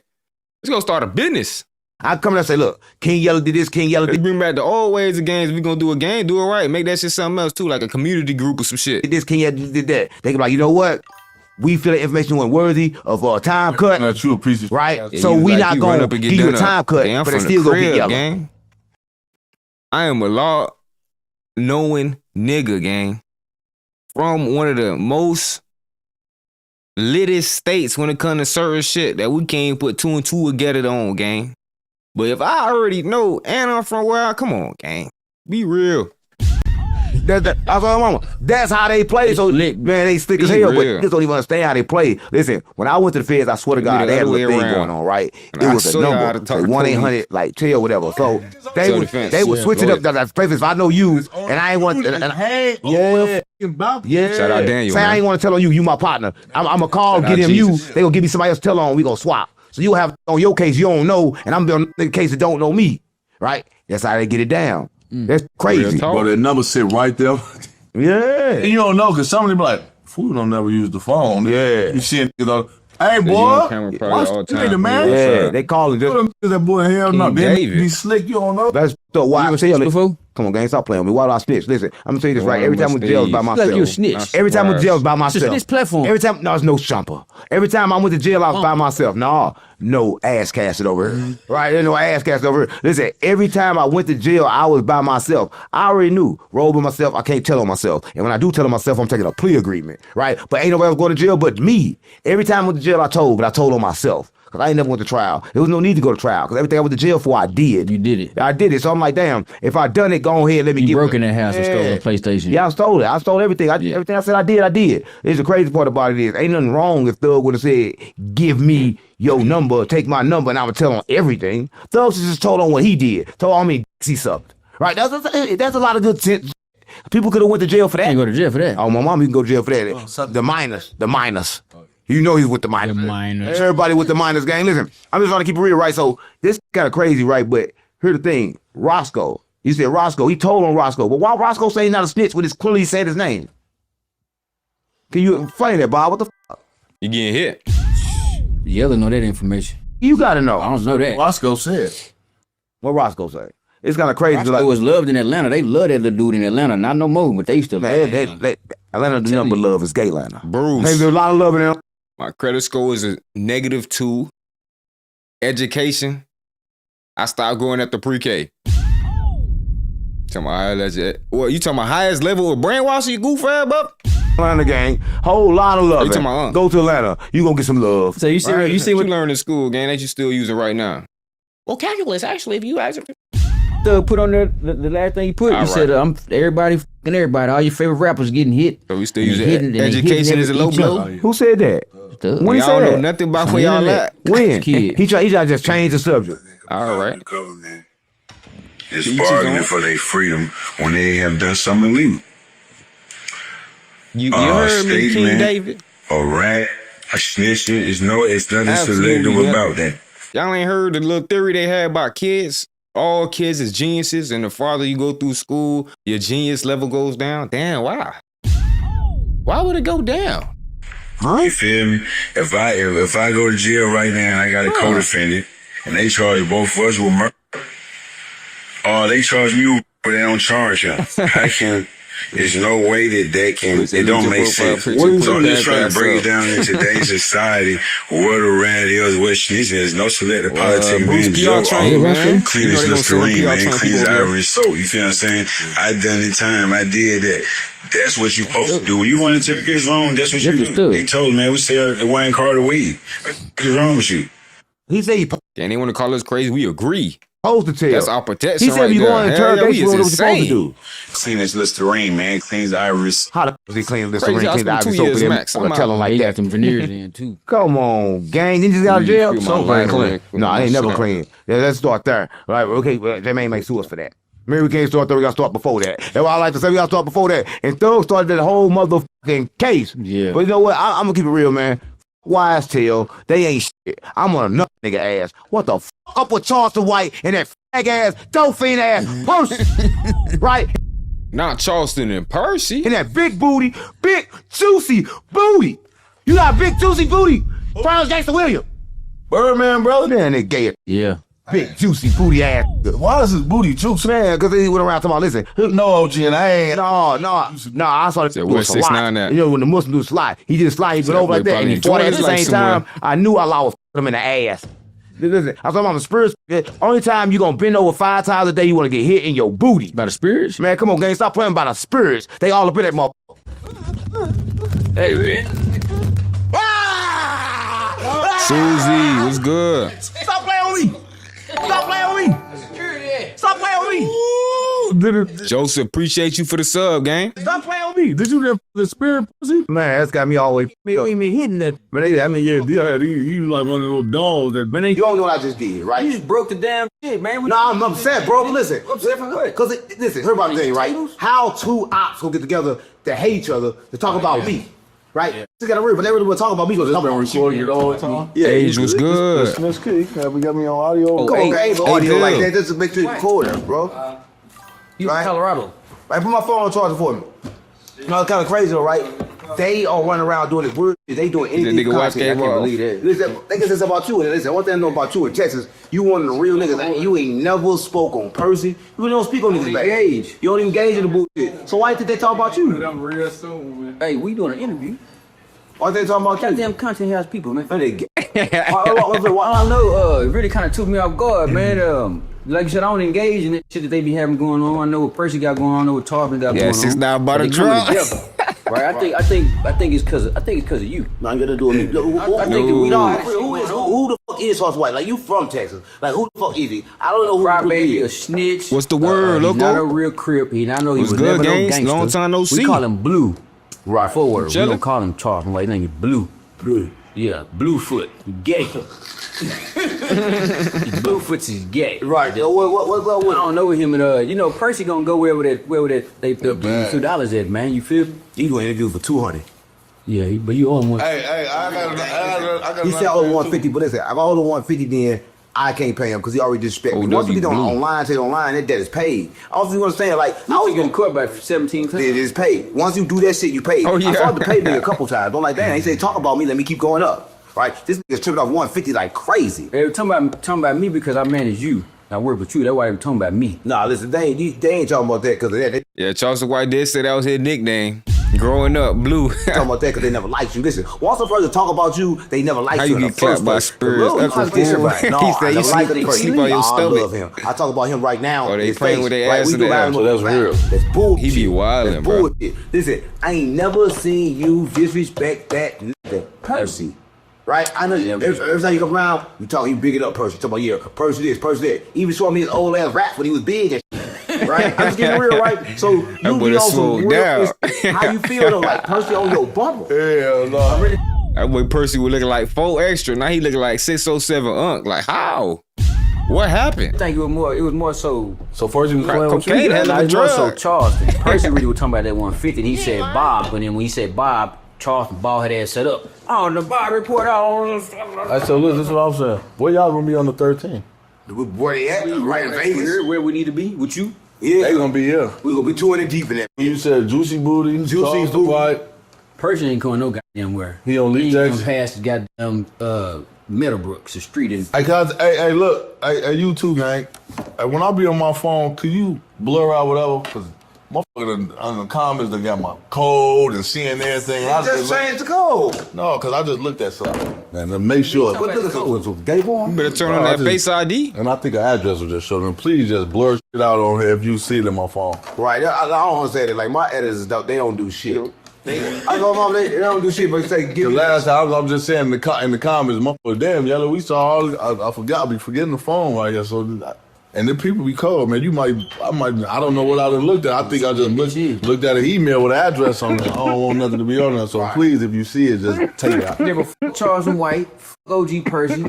Let's go start a business. I come in and say, look, King Yellow did this, King Yellow did Let's bring back the old ways of games. If we gonna do a game, do it right. Make that shit something else too, like a community group or some shit. this, King Yellow did that. They can be like, you know what? We feel the information wasn't worthy of a time cut. Not you appreciate, right? Yeah, so we like not going to give you a time cut, gang, but it still going to be yellow. Gang. I am a law-knowing nigga, gang. From one of the most littest states when it comes to certain shit that we can't put two and two together on, gang. But if I already know and I'm from where I come on, gang. Be real. That's how they play. So man, they slick as hell, but just don't even understand how they play. Listen, when I went to the feds, I swear to God, they had a little thing going on, right? It was a number, like 1-800, like tell whatever. So they would switch it up. If I know you, and I ain't want, Shout out Daniel. Say I ain't want to tell on you. You my partner. I'm gonna call, get him you. They gonna give me somebody else to tell on. We gonna swap. So you have on your case you don't know, and I'm on the case that don't know me, right? That's how they get it down. That's crazy. Bro, that number sit right there. Yeah. And you don't know, because some of them be like, fool don't never use the phone. Yeah. You see it, hey, boy. Watch the man. Yeah, they calling just. That boy, hell no. Then be slick, you don't know. That's the why I say before. Come on, gang, stop playing with me. Why do I snitch? Listen, I'm gonna tell you this right. Every time I'm in jail, by myself. Like you a snitch. Every time I'm in jail, by myself. It's this platform. Every time, no, it's no jumper. Every time I went to jail, I was by myself. No ass casted over here. Right? There's no ass casted over here. Listen, every time I went to jail, I was by myself. I already knew. Roll by myself, I can't tell on myself. And when I do tell on myself, I'm taking a plea agreement. Right? But ain't nobody else going to jail but me. Every time I went to jail, I told on myself. because I ain't never went to trial. There was no need to go to trial because everything I went to jail for, I did. You did it. I did it. So I'm like, damn, if I done it, go ahead, let me You get broke in that house and stole a PlayStation. Yeah, I stole it. I stole everything. Everything I said I did. It's the crazy part about it is, ain't nothing wrong if Thug would have said, give me your number, take my number, and I would tell on everything. Thug just told on what he did. Told on me he sucked. Right? That's a lot of good sense. People could have went to jail for that. You can go to jail for that. Oh, my mom, you can go to jail for that. The minors. You know he's with the minors. Everybody with the minors gang. Listen, I'm just trying to keep it real, right? So this kind of crazy, right? But here's the thing. Roscoe. You said Roscoe. He told on Roscoe. But why Roscoe saying not a snitch when it's clearly said his name? Can you explain that, Bob? What the fuck? You getting hit. Yellow know that information. You gotta know. I don't know that. Roscoe said. What Roscoe say? It's kind of crazy. Roscoe was loved in Atlanta. They love that little dude in Atlanta. Not no more, but they used to love him. Atlanta do nothing but love. It's gay Atlanta. Bruce. There's a lot of love in there. My credit score is a -2. Education, I stopped going at the pre-K. What, you talking about highest level of brainwashing, you goof ass up? Atlanta gang, whole lot of love. You talking about, Go to Atlanta, you gonna get some love. So you see what you learned in school, gang, that you still using right now. Well, calculus, actually, if you actually put on there the last thing you put, you said, everybody, fucking everybody, all your favorite rappers getting hit. So we still using education as a low blow? Who said that? When y'all don't know nothing about where y'all at. When? He try to just change the subject. All right. It's bargaining for their freedom when they have done something illegal. You heard me, King David? A rat, a snitch, it's nothing selective about that. Y'all ain't heard the little theory they had about kids? All kids is geniuses, and the farther you go through school, your genius level goes down. Damn, why? Why would it go down? You feel me? If I go to jail right now and I got a co-defendant and they charge both of us with murder, or they charge me, but they don't charge him. There's no way that can, it don't make sense. So I'm just trying to break it down in today's society, what a rat is, what snitching is, no selective politics, man, joke, clean as Listerine, man, clean as Irish soap, you feel what I'm saying? I done in time, I did that. That's what you supposed to do. When you want to take kids wrong, that's what you do. They told me, man, we sell the Wayne Carter weed. What's wrong with you? He said he... And they want to call us crazy, we agree. Supposed to tell. That's our protection. He said you go in interrogation, what you supposed to do? Clean as Listerine, man. Clean as Iris. How the fuck is he clean Listerine? Clean the Iris soap? I'm gonna tell him like he that. got some veneers in too. Come on, gang. Didn't you just out of jail? So ain't clean. No, I ain't never clean. Yeah, let's start there. All right, okay, well, they may sue us for that. Maybe we can't start there. We gotta start before that. That's why I like to say we gotta start before that. And Thug started that whole motherfucking case. Yeah. But you know what? I'm gonna keep it real, man. Wise tail, they ain't shit. I'm on another nigga ass. What the fuck up with Charleston White and that fag ass, dolphin ass person? Right? Not Charleston and Percy. And that big booty, big juicy booty. You got big juicy booty. Charles Jackson Williams. Birdman, brother. Man, they gay. Yeah. Big juicy booty ass. Why is his booty juicy? Man, because he went around talking about, listen. No, OG, and I ain't. No, I saw this doing where's 6ix9ine at? You know, when the Muslim do slide, he did slide, he went over like that, and he fought at the same time. I knew Allah was him in the ass. Listen, I was talking about the spirits. Only time you gonna bend over 5 times a day, you wanna get hit in your booty. By the spirits? Man, come on, gang, stop playing by the spirits. They all up in that motherfucker. Hey, man. Susie, what's good? Stop playing with me. Stop playing with me. Stop playing with me. Joseph, appreciate you for the sub, gang. Stop playing with me. Did you the spirit pussy? Man, that's got me always. Me don't even hitting that. Man, he like one of those dolls that. Man, you don't know what I just did, right? You just broke the damn shit, man. No, I'm upset, bro. But listen. Upset for what? Because, listen, hear about the thing, right? How two ops gonna get together to hate each other to talk about me, right? Yeah. Just gotta read, but they really want to talk about me because I'm recording it all the time. Yeah, Age was good. That's good. We got me on audio. Come on, hey, audio like that. This is a big thing recording, bro. You in Colorado? Right, put my phone on charger for me. You know, it's kind of crazy, though, right? They are running around doing this weird shit. They doing anything. Nigga watch I can't believe that. Listen, they can say something about you. And listen, one thing I know about you in Texas, you one of the real niggas. You ain't never spoke on Percy. You don't speak on niggas back. You don't even engage in the bullshit. So why did they talk about you? I'm real soon, man. Hey, we doing an interview. Why they talking about you? Goddamn content house people, man. I know, it really kind of took me off guard, man. Like you said, I don't engage in that shit that they be having going on. I know what Percy got going on. I know what Tarvin got going on. 6ix9ine bought a drug. Right? I think it's because of you. I ain't gonna do it. I think that we don't. Who the fuck is Charles White? Like, you from Texas. Like, who the fuck is he? I don't know who Crybaby, he a is. snitch. What's the word, He's loco? not a real crip. He not know he What's was good, never no gangs? gangster. Long time no see. We call him Blue. Right. Forward. We Chillin'. don't call him Charles White. His name is Blue. Blue. Yeah, Bluefoot. Gay. Bluefoot's is gay. Right. So what? I don't know him and you know, Percy gonna go wherever they put $2 at, man. You feel me? He doing interviews for 200. Yeah, but you owe him one. Hey, I got He said I owe 150, but listen, if I owe the 150, then I can't pay him because he already disrespected me. Once we get on online, say online, that debt is paid. I don't see what I'm saying. Like, I was getting caught by 17 times. It is paid. Once you do that shit, you pay. Oh, yeah. I started to pay me a couple times. Don't like that. He said, talk about me, let me keep going up. Right? This nigga's tripping off 150 like crazy. They were talking about me because I manage you. I work with you. That's why they were talking about me. Nah, listen, they ain't talking about that because of that. They Yeah, Charleston White did say that was his nickname. Growing up, Blue. talking about that because they never liked you. Listen, once a person talk about you, they never liked How you you in the get clapped first by place. Spurs? Bro, you Uncle can't say Fool. everybody. No, He I said you never liked sleep- him. sleep on your I stomach. love him. I talk about him right now. Oh, they his playing face. with their Like, ass we in do the rap air. with That's rap. real. That's bullshit. He be wildin', That's bro. bullshit. Listen, I ain't never seen you disrespect that nigga Percy. Right? I know every time you come around, you big it up Percy. You talk about, yeah, Percy this, Percy that. Even showing me his old ass rap when he was big and shit. Right? I'm just getting real, right? So you boy be done on some slowed real down. how you feel though, like Percy on your bumper. Hell no. That boy Percy was looking like 4 extra. Now he looking like 607 unk. Like, how? What happened? I think it was more so. So first you was Crack playing with cocaine, you? hell of a It's more so drug. Charleston. Percy really was talking about that 150, and he said Bob, but then when he said Bob, Charleston ball had ass set up. Oh, the Bob report out. I said, look, this is what I'm saying. Where y'all gonna be on the 13th? Where they at? Right in Vegas. Where we need to be with you. Yeah. They gonna be here. We gonna be 200 deep in that. You said Juicy Booty, Juicy Booty. White. Percy ain't going no goddamn where. He on Lee He ain't Jackson. gonna pass the goddamn Meadowbrooks, the street. Hey, look, hey, you too, gang. Hey, when I be on my phone, could you blur out whatever? Cause motherfucker on the comments, they got my code and seeing everything. And I Just change the code. No, cause I just looked at something and to make sure. What the code was? Gay boy? You better turn on I that just- Face ID. And I think an address was just showing. Please just blur shit out on here if you see it in my phone. Right. I don't understand it. Like, my editors, they don't do shit. I go, Mom, they don't do shit, but say, The give me last time I'm just saying in the comments, motherfucker, damn, yellow, we saw all. I forgot, I be forgetting the phone right here. So, and then people be cold, man. I don't know what I done looked at. I think I just looked at an email with an address on it. I don't want nothing to be on there. So please, if you see it, just take it out. Never Charleston White, OG Percy.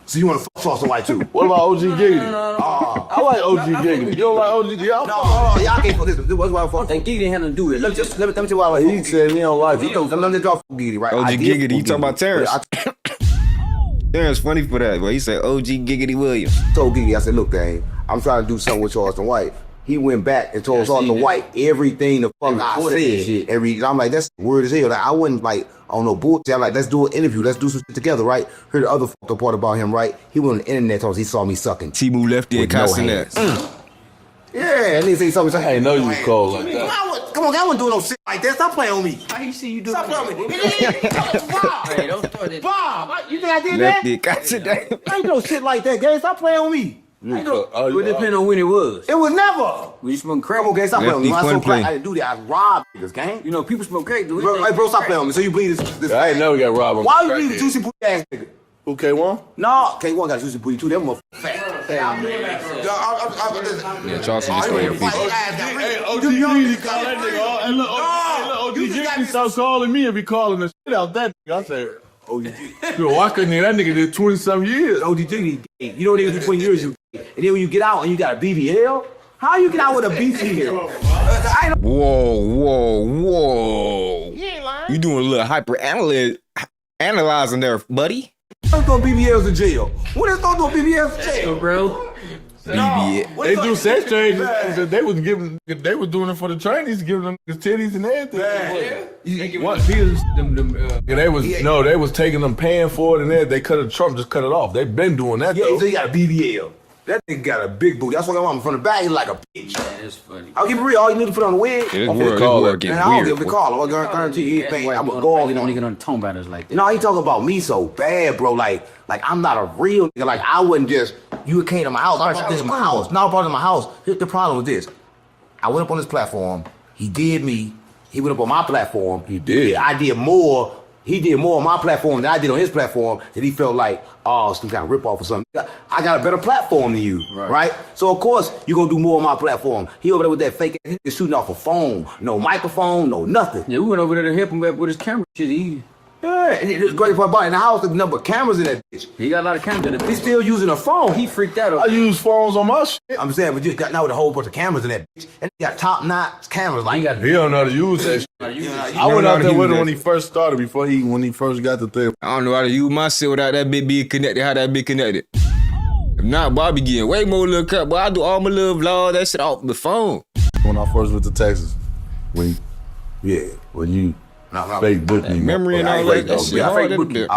So you want to fuck Charleston White too? What about OG Giggity? I like OG Giggity. You don't like OG Giggity? No, y'all can't fuck this. This was why I fuck. And Giggity had nothing to do with it. Let me tell you why I fuck. He said he don't like it. Let me drop Giggity, right? OG I did Giggity, you fuck talking about Terrence? I Terrence funny for that, but he said OG Giggity Williams. told Giggity, I said, look, gang, I'm trying to do something with Charleston White. He went back and told Charleston White everything the fuck I said. I'm like, that's weird as hell. Like, I wasn't like, on no bullshit. I'm like, let's do an interview. Let's do some shit together, right? Heard the other fucked up part about him, right? He went on the internet, told us he saw me sucking. T-Boo lefty and With no Castanet. Yeah, and then he saw me sucking. I ain't know you was cold like that. Come on, I wasn't doing no shit like that. Stop playing on me. How you see you do Stop playing on me. Bob, Hey, don't start that. Bob, you think I did Lefty that? and Castanet. I ain't no shit like that, gang. Stop playing on me. It would depend on when it was. It was never. When you smoke crack, Come on, gang, stop playing on me. When I Lefty smoke crack, fun I didn't do that. I robbed niggas, gang. you know, people smoke crack, do it. Bro, hey, bro, stop playing on me. So you believe this? I ain't never got robbed. Why you believe juicy booty ass nigga? Who K1? No, K1 got juicy booty too. Them motherfuckers fat. Yeah, Charleston just going to people. Hey, OG Giggity call that nigga. Hey, look, OG Giggity stop calling me and be calling the shit out that nigga. I said, why couldn't that nigga did 20-some years? OG Giggity, you know niggas do 20 years, you and then when you get out and you got a BBL, how you get out with a BBL? Whoa. You doing a little analyzing there, buddy. I'm throwing BBLs in jail. When they start throwing BBLs in jail, bro. BBL. They do sex changes. They was doing it for the trainees, giving them titties and everything. What? They was taking them, paying for it, and then Trump just cut it off. They been doing that. Yeah, though. so he got a BBL. That nigga got a big booty. That's why I'm from the back. He's like a bitch. That's funny. I'll keep it real. All you need to put on the wig. Yeah, I'm this finna call world it. getting Man, I don't weird. give a call. I'm gonna guarantee you anything. I'm gonna go off. You don't nigga don't talk about us like that. No, he talking about me so bad, bro. Like I'm not a real nigga. Like I wouldn't just. You came to my house. I this is my house. Now I brought it to my house. Here's the problem with this. I went up on this platform. He did me. He went up on my platform. He did. I did more he did more on my platform than I did on his platform, that he felt like, oh, some kind of ripoff or something. I got a better platform than you, right? So of course you're gonna do more on my platform. He over there with that fake, he's shooting off a phone, no microphone, no nothing. Yeah, we went over there to help him back with his camera shit. Yeah, and the great part about it, in the house, there's a number of cameras in that bitch. He got a lot of cameras in it. He's still using a phone. He freaked out. I use phones on my shit. I'm saying, but you got now with a whole bunch of cameras in that bitch. And he got top-notch cameras. Like, He don't know how to use that shit. I went out there with him when he first started, when he first got the thing. I don't know how to use my shit without that bitch being connected, how that bitch connected. If not, boy, I be getting way more little cut, but I do all my little vlog, that shit off the phone. When I first went to Texas, when you fake booked me. Memory and all that shit. I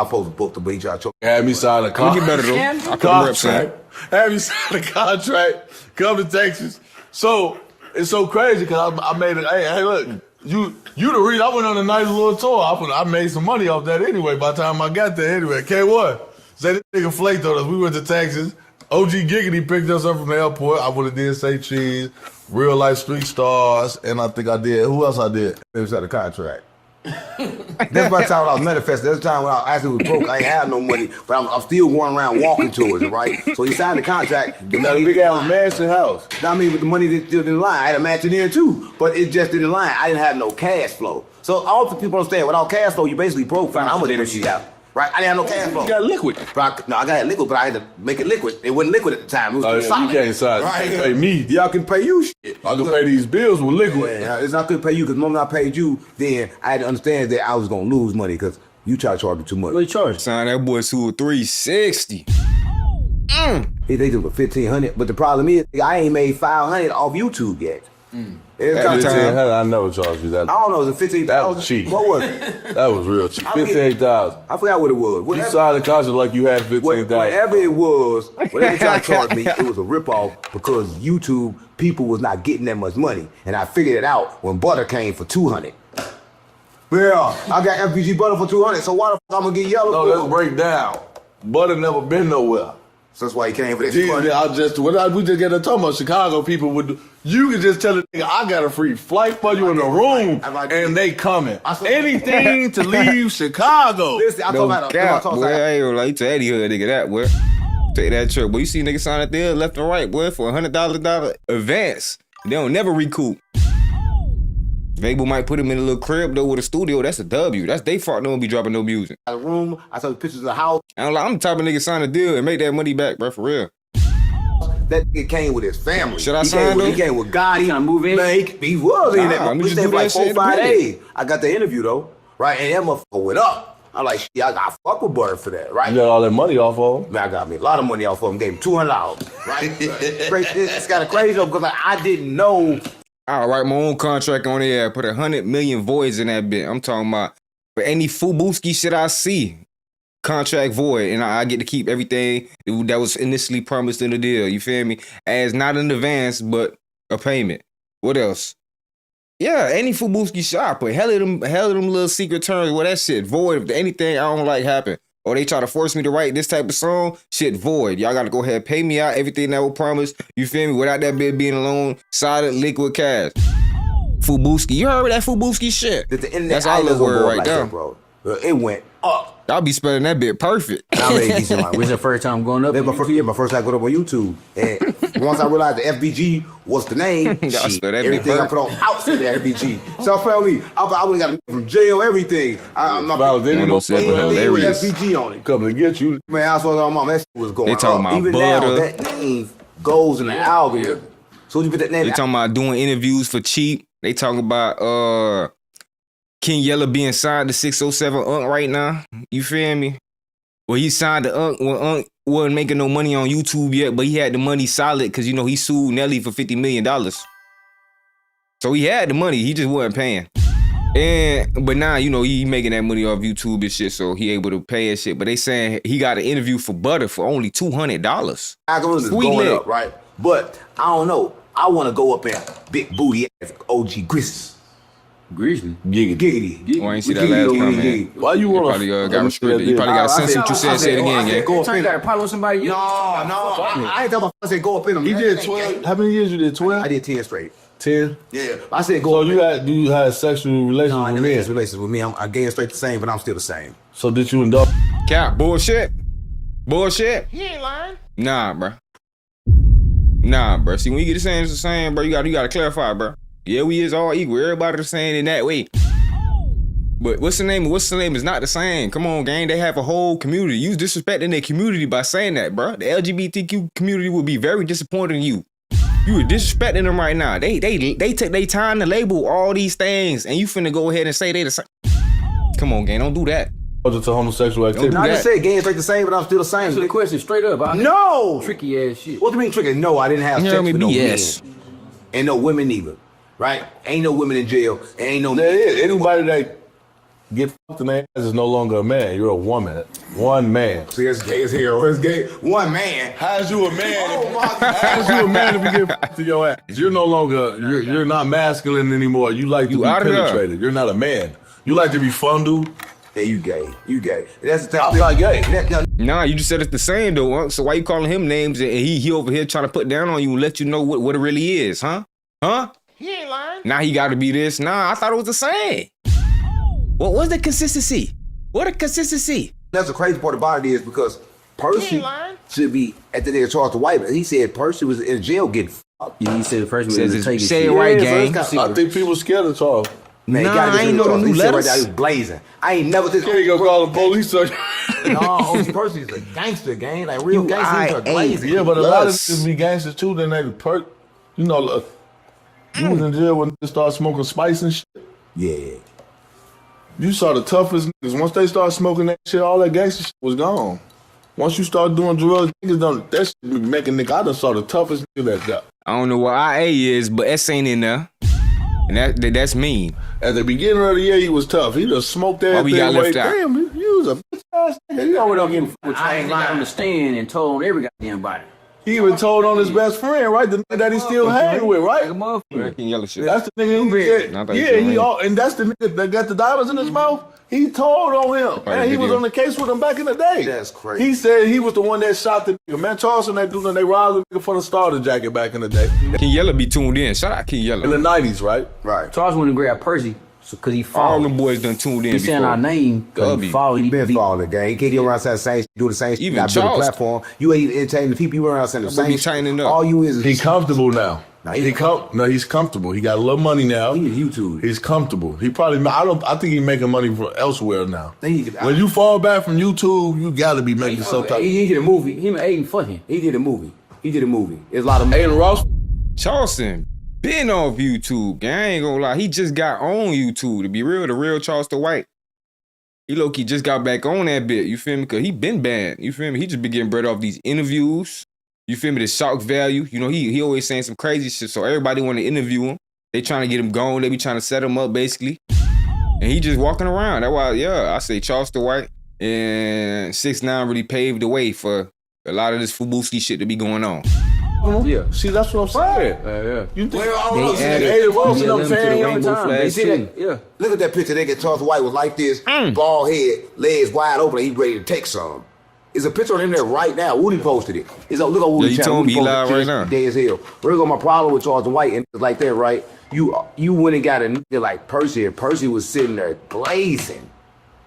supposed to book the beach. Had me sign a contract. Look better though. I can rep something. Had me sign a contract. Come to Texas. So it's so crazy because I made it. Hey, look, you the reason I went on a nice little tour. I made some money off that anyway. By the time I got there, anyway. K1, say this nigga flaked on us. We went to Texas. OG Giggity picked us up from the airport. I would have did Say Cheese, Real Life Street Stars, and I think I did. Who else I did? It was at a contract. That's my time when I was manifesting. That's the time when I actually was broke. I ain't had no money, but I'm still going around walking towards it, right? So he signed the contract. The big ass mansion house. I mean, with the money that still didn't line. I had a mansion there too, but it just didn't line. I didn't have no cash flow. So all the people understand, without cash flow, you basically broke. Find out how much energy you have. Right? I didn't have no cash flow. You got liquid. I got liquid, but I had to make it liquid. It wasn't liquid at the time. It was solid. You can't decide. Right? You pay me. Y'all can pay you shit. I can pay these bills with liquid. Yeah, it's not gonna pay you because the moment I paid you, then I had to understand that I was gonna lose money because you try to charge me too much. What you charge? Sign that boy to a 360. They did it for $1,500, but the problem is I ain't made $500 off YouTube yet. I never charged you that. I don't know, it was $15,000. That was cheap. What was it? That was real cheap. $15,000. I forgot what it was. You signed the contract like you had $15,000. Whatever it was, whatever they tried to charge me, it was a ripoff because YouTube people was not getting that much money, and I figured it out when butter came for $200. Yeah, I got FBG butter for $200. So why the fuck I'm gonna get yellow? No, let's break down. Butter never been nowhere. So that's why he came for that money. We just get to talk about Chicago people would. You can just tell the nigga, I got a free flight for you in the room, and they coming. Anything to leave Chicago. Listen, I No talk cap, about boy. I ain't like to Eddie Hood, nigga, that, boy. Take that trip. Boy, you see niggas sign up there left and right, boy, for $100 advance. They don't never recoup. Vable might put him in a little crib, though, with a studio. That's a W. That's they fault. They don't be dropping no music. The room, I saw the pictures of the house. I'm the type of nigga sign a deal and make that money back, bro, for real. That nigga came with his family. Should I sign though? He came with God. He gonna move in? Man, he was in that. I'm We just stayed do for like that shit 4-5 independent. days. I got the interview though, right? And that motherfucker went up. I'm like, shit, I got fuck with butter for that, right? You got all that money off of him. Man, I got me a lot of money off of him. Gave him $200, right? It's kind of crazy though because like, I didn't know. I'll write my own contract on there. Put 100 million voids in that bit. I'm talking about for any Fubuski shit I see, contract void, and I get to keep everything that was initially promised in the deal. You feel me? As not an advance, but a payment. What else? Yeah, any Fubuski shop, but hell of them little secret terms. Well, that shit void. If anything I don't like happen, or they try to force me to write this type of song, shit void. Y'all gotta go ahead and pay me out everything that was promised. You feel me? Without that bit being alone, solid liquid cash. Fubuski, you heard that Fubuski shit? That's all the word right there, bro. It went up. Y'all be spelling that bit perfect. I made decent money. When's the first time going up? That's my first time going up on YouTube. And once I realized the FBG was the name, everything I put on outside the FBG. So I felt me, I would have got from jail, everything. I'm not FBG on it. Coming to get you. Man, I saw my mom, that shit was going They talking up. about Even butter. now, that name goes in the algorithm. So you put that name They talking about doing interviews for cheap. They talking about King Yella being signed to 607 Unk right now. You feel me? Well, he signed to Unk when Unk wasn't making no money on YouTube yet, but he had the money solid because, you know, he sued Nelly for $50 million. So he had the money, he just wasn't paying. But now, you know, he making that money off YouTube and shit, so he able to pay and shit. But they saying he got an interview for Butter for only $200. Algorithm is going up, right? But I don't know. I want to go up in big booty ass OG Grizzlies. Grizzly? Giggity. Oh, I ain't see that last comment. Why you want to got restricted. You probably got to censor what you said. Say it again, yeah. Go up in got a problem with somebody? No. I ain't talking about I said go up in them. He did 12. How many years you did? 12? I did 10 straight. 10? Yeah, I said So go. you had sexual relations No, I with never men. had relations with me. I'm gay and straight the same, but I'm still the same. So did you indulge? Cap, bullshit. Bullshit. He ain't lying. Nah, bro. Nah, bro. See, when you get the same, it's the same, bro. You gotta clarify, bro. Yeah, we is all equal. Everybody the same in that way. But what's the name? What's the name is not the same. Come on, gang. They have a whole community. You disrespecting their community by saying that, bro. The LGBTQ community will be very disappointed in you. You are disrespecting them right now. They take their time to label all these things, and you finna go ahead and say they the same. Come on, gang. Don't do that. To homosexual activity? No, I just said gay and straight the same, but I'm still the same. Answer the question straight up. No! Tricky ass shit. What do you mean tricky? No, I didn't have You sex heard me, with no BS. men. And no women either. Right? Ain't no women in jail. Ain't no... There is. Anybody that get fucked in the ass is no longer a man. You're a woman. One man. See, it's gay as hell. It's gay. One man. How's you a man? Oh, my God. How's you a man if you get fucked to your ass? You're no longer, you're not masculine anymore. You like to be out of there. penetrated. You're not a man. You like to be fondled. Yeah, you gay. You gay. That's the I'm not gay. Nah, you just said it's the same though. Huh? So why you calling him names and he over here trying to put down on you and let you know what it really is, huh? Huh? He ain't lying. Now he got to be this. Nah, I thought it was the same. What was the consistency? What a consistency? That's the crazy part about it is because Percy should be at the day of Charles White, but he said Percy was in jail getting fucked. Yeah, he said the first Says one was it's- taking say shit. it right, Yeah, gang. so I think people scared of Charles. Man, Nah, gotta I ain't know the new he said right letters. now, he was blazing. I ain't never seen Here you go call the police. No, OG Percy's a gangster, gang. Like real gangsters are blazing. Yeah, but a lot of Yes. niggas be gangsters too. Then they perk. You know, look, you was in jail when they start smoking spice and shit. Yeah. You saw the toughest niggas. Once they start smoking that shit, all that gangster shit was gone. Once you start doing drugs, niggas don't. That shit be making nigga. I done saw the toughest nigga that got. I don't know what IA is, but S ain't in there. And that's mean. At the beginning of the year, he was tough. He just smoked Why we everything got away. left out? Damn, you was a bitch ass nigga. You already don't get Which I ain't lying on the stand and told every goddamn body. He even told on his best friend, right? The nigga that he still hanging with, right? Like a motherfucker. King Yellow shit. That's the nigga who Not that yeah, you he ain't. all, and that's the nigga that got the diamonds in his mouth. He told on him. Man, he was on the case with him back in the day. That's crazy. He said he was the one that shot the nigga. Man, Charleston, that dude, and they robbed the nigga for the starter jacket back in the day. King Yellow be tuned in. Shout out King In Yellow. the 90s, right? Right. Charles went to grab Percy because he All followed. them boys done tuned in He saying before. our name because Gubby. he followed. He been following, gang. He can't get around saying the same, do the same shit. Even You got to build a Charles. platform. You ain't entertaining the people. You run around saying the But be same tightening shit. up. All you is He comfortable now. Nah, he's He's comfortable. He got a little money now. He need YouTube. He's comfortable. He probably. I think he's making money from elsewhere now. He- When you fall back from YouTube, you got to be making some type. He did a movie. Him and Aiden fucking. He did a movie. There's a lot of Aiden Ross. Charleston been off YouTube, gang. I ain't gonna lie. He just got on YouTube. To be real, the real Charleston White. He low-key just got back on that bit. You feel me? Because he been banned. You feel me? He just been getting bread off these interviews. You feel me? The shock value. You know, he always saying some crazy shit. So everybody want to interview him. They trying to get him going. They be trying to set him up, basically. And he just walking around. That's why, yeah, I say Charleston White and 6ix9ine really paved the way for a lot of this Fubuski shit to be going on. Yeah. See, that's what I'm saying. Yeah. You think Well, I don't know. They See, added- Aiden Ross, yeah, you know what I'm them to the saying? rainbow Every time. flag You see too. that? Yeah. Look at that picture. They get Charles White was like this, bald head, legs wide open, and he ready to take some. There's a picture of him there right now. Woody posted it. Look on Woody Yeah, you channel. told me Woody he posted live it right now. Day as hell. Here go my problem with Charles White and it's like that, right? You went and got a nigga like Percy, and Percy was sitting there blazing.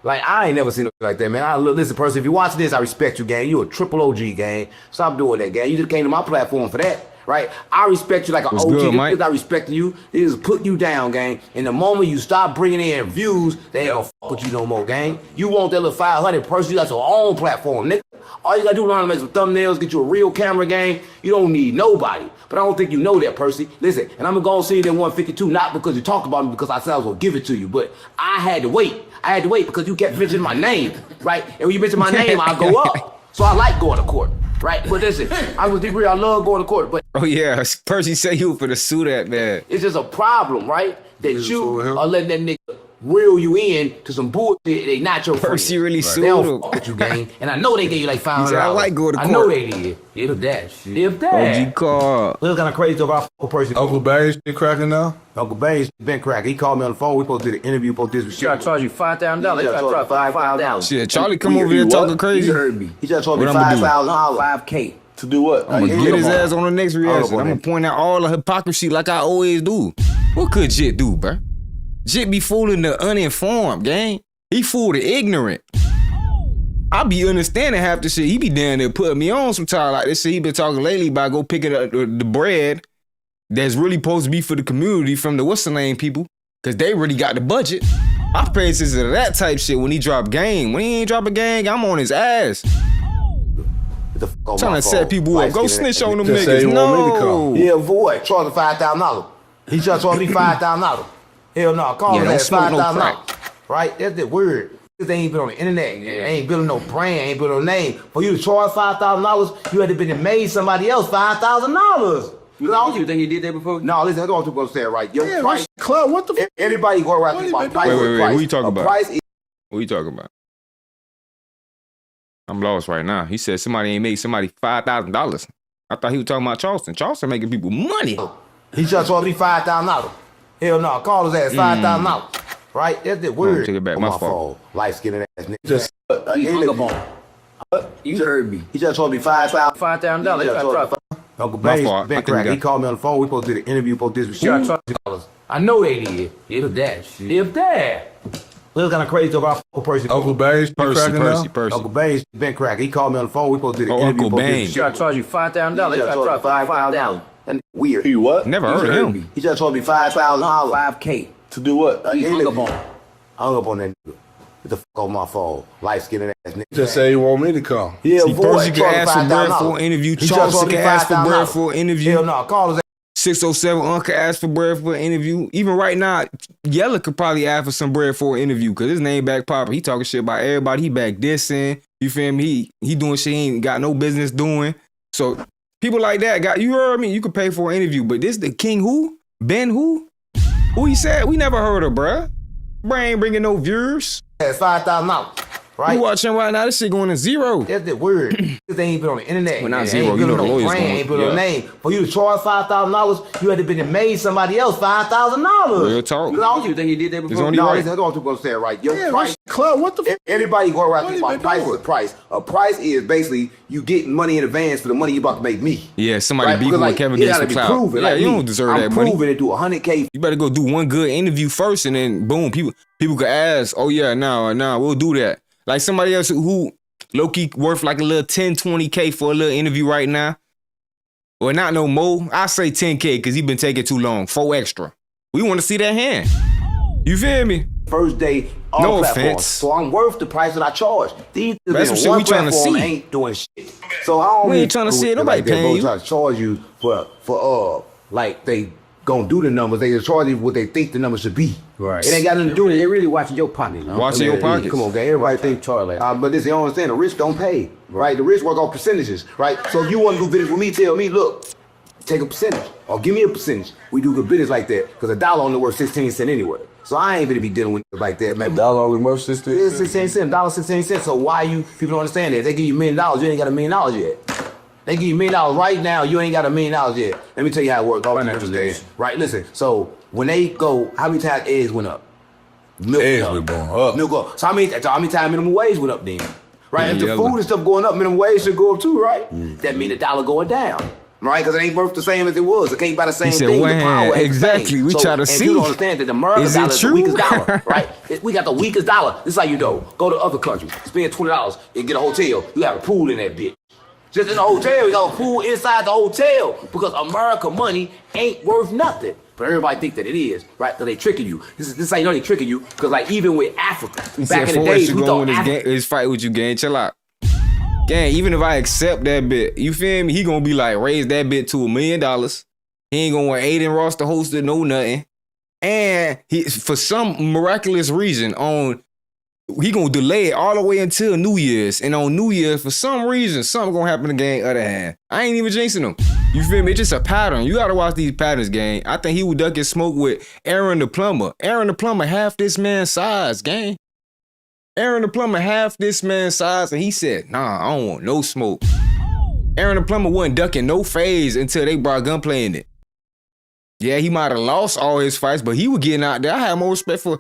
Like, I ain't never seen it like that, man. Listen, Percy, if you watch this, I respect you, gang. You a triple OG, gang. Stop doing that, gang. You just came to my platform for that, right? I respect you like an What's OG. good, This Mike? is not respecting you. This is putting you down, gang. And the moment you stop bringing in views, they don't fuck with you no more, gang. You want that little 500 Percy, you got your own platform, nigga. All you gotta do is learn to make some thumbnails, get you a real camera, gang. You don't need nobody. But I don't think you know that, Percy. Listen, and I'm gonna go and see you at 152, not because you talked about me, because I said I was gonna give it to you. But I had to wait. I had to wait because you kept mentioning my name, right? And when you mention my name, I go up. So I like going to court, right? But listen, I was degree, I love going to court, but Oh, yeah. Percy said you for the suit that man. it's just a problem, right? That you are letting that nigga reel you in to some bullshit. They not your friend. Percy really They sued don't him. fuck with you, gang. And I know they gave you like $500. He said, I like going to I know court. they did. If that shit. If that. OG car. It was kind of crazy about a person. Uncle Barry shit cracking now? Uncle Bane's been cracking. He called me on the phone. We supposed to do the interview. Supposed to do this Try to charge you $5,000. He Try to charge $5,000. Shit, Charlie come over here talking crazy. You heard me. He just told me What I'ma do? $5,000. $5K. To do what? I'm gonna get his ass on the next reaction. I'm gonna point out all the hypocrisy like I always do. What could Jit do, bruh? Jit be fooling the uninformed, gang. He fool the ignorant. I be understanding half the shit. He be down there putting me on sometimes like this shit. He been talking lately about go picking up the bread that's really supposed to be for the community from the what's the name people, cause they really got the budget. I pay attention to that type shit when he drop game. When he ain't drop a gang, I'm on his ass. Trying to set people up. Go snitch on them niggas. No. Yeah, boy, charge $5,000. He just charged me $5,000. Hell no, call him that $5,000. Right? That's the word. They ain't been on the internet. They ain't building no brand. Ain't building no name. For you to charge $5,000, you had to been and made somebody else $5,000. You think he did that before? No, listen, that's what I'm gonna say it right. Yo, Yeah, price. Club, what the fuck? Everybody go around about price. Wait, what you talking about? Price is What you talking about? I'm lost right now. He said somebody ain't made somebody $5,000. I thought he was talking about Charleston. Charleston making people money. he just charged me $5,000. Hell no, call his ass $5,000. Right? That's the word. Take it back. My fault. Light skinned ass nigga. Just You heard me. He just told me $5,000. $5,000. Uncle My Bass fault. been I think crack. that- He called me on the phone. We supposed to do the interview. Supposed to do this with $2. I know they did. If that shit. If that. It was kind of crazy about Uncle Percy. Uncle Bass, Percy. Uncle Bass been crack. He called me on the phone. We supposed to do the interview. Uncle Bane. He tried to charge you $5,000. He tried to charge $5,000. That's weird. He what? Never heard of him. He just told me $5,000. $5K. To do what? He hung up on. I hung up on that nigga. Get the fuck off my phone. Light skinned ass nigga. Just say he want me to come. Yeah, See, Percy can ask for bread for an interview. Charleston can ask for bread for an interview. Hell no, call his ass. 607 Uncle asked for bread for an interview. Even right now, Yella could probably ask for some bread for an interview because his name back popper. He talking shit about everybody. He back dissing. You feel me? He doing shit he ain't got no business doing. So people like that got, you heard me? You could pay for an interview. But this the king who? Ben who? Who he said? We never heard of, bruh. Bruh ain't bringing no viewers. That's $5,000. Right? You watching right now, this shit going to zero. That's the word. They ain't been on the internet. Well, not They zero. ain't You know building the no lawyers brand. going- Ain't building no yeah. name. For you to charge $5,000, you had to been and made somebody else $5,000. Real talk. You think he did that It's before? only No, right. listen, that's what I'm gonna say it right. Yo, Yeah, price. Club, what the fuck? Everybody go around What talking you about been price is doing? a price. A price is basically you getting money in advance for the money you about to make me. Yeah, somebody Right? beefing Because, with like, Kevin it Gates gotta for be clout. proven, Yeah, like you me. don't deserve I'm that money. proving it to 100K. You better go do one good interview first, and then boom, people could ask, oh yeah, nah, we'll do that. Like somebody else who low-key worth like a little 10, 20K for a little interview right now. Well, not no more. I say 10K because he been taking too long. 4 extra. We want to see that hand. You feel me? First day, all No platforms. offense. So I'm worth the price that I charge. These That's on some shit one we tryna platform see. ain't doing shit. So I don't We ain't tryna see it. Nobody paying you. Try to charge you for like they gonna do the numbers. They just charge you what they think the numbers should be. Right. It ain't got nothing to do with it. They really watching your pockets. Huh? Watching your pockets. Come on, guys. Everybody think Charlie. but this, you don't understand. The rich don't pay, right? The rich work on percentages, right? So if you want to do business with me, tell me, look, take a percentage or give me a percentage. We do good business like that because $1 only worth 16 cents anyway. So I ain't gonna be dealing with it like that, man. $1 only worth 16 It's 16 cents, $1.16. So why people don't understand that? They give you $1 million, you ain't got $1 million yet. They give you $1 million right now, you ain't got $1 million yet. Let me tell you how it works. Right, listen. So when they go, how many times eggs went up? Milk Eggs went were going up. Milk up. So how many times minimum wage went up then? Right? If the Yeah. food and stuff going up, minimum wage should go up too, right? That mean $1 going down. Right, because it ain't worth the same as it was. It can't buy the same said, thing. one The power hand. ain't the Exactly. same. We try to and see. you don't understand that America's Is it dollar is the true? weakest dollar, right? We got the weakest dollar. This is how you know. Go to other countries, spend $20 and get a hotel. You have a pool in that bitch. Just in the hotel, you got a pool inside the hotel because America money ain't worth nothing. But everybody think that it is, right? Because they tricking you. This is how you know they tricking you. Because like even with Africa, back in the days, we thought Africa. His fight with you, gang. Chill out. Gang, even if I accept that bit, you feel me? He gonna be like, raise that bit to $1 million. He ain't gonna want Aiden Ross to host it, no nothing. And he, for some miraculous reason, he gonna delay it all the way until New Year's. And on New Year's, for some reason, something gonna happen to gang other hand. I ain't even jinxing him. You feel me? It's just a pattern. You gotta watch these patterns, gang. I think he would duck his smoke with Aaron the plumber. Aaron the plumber half this man's size, gang. Aaron the plumber half this man's size, and he said, nah, I don't want no smoke. Aaron the plumber wasn't ducking no phase until they brought gunplay in it. Yeah, he might have lost all his fights, but he was getting out there. I had more respect for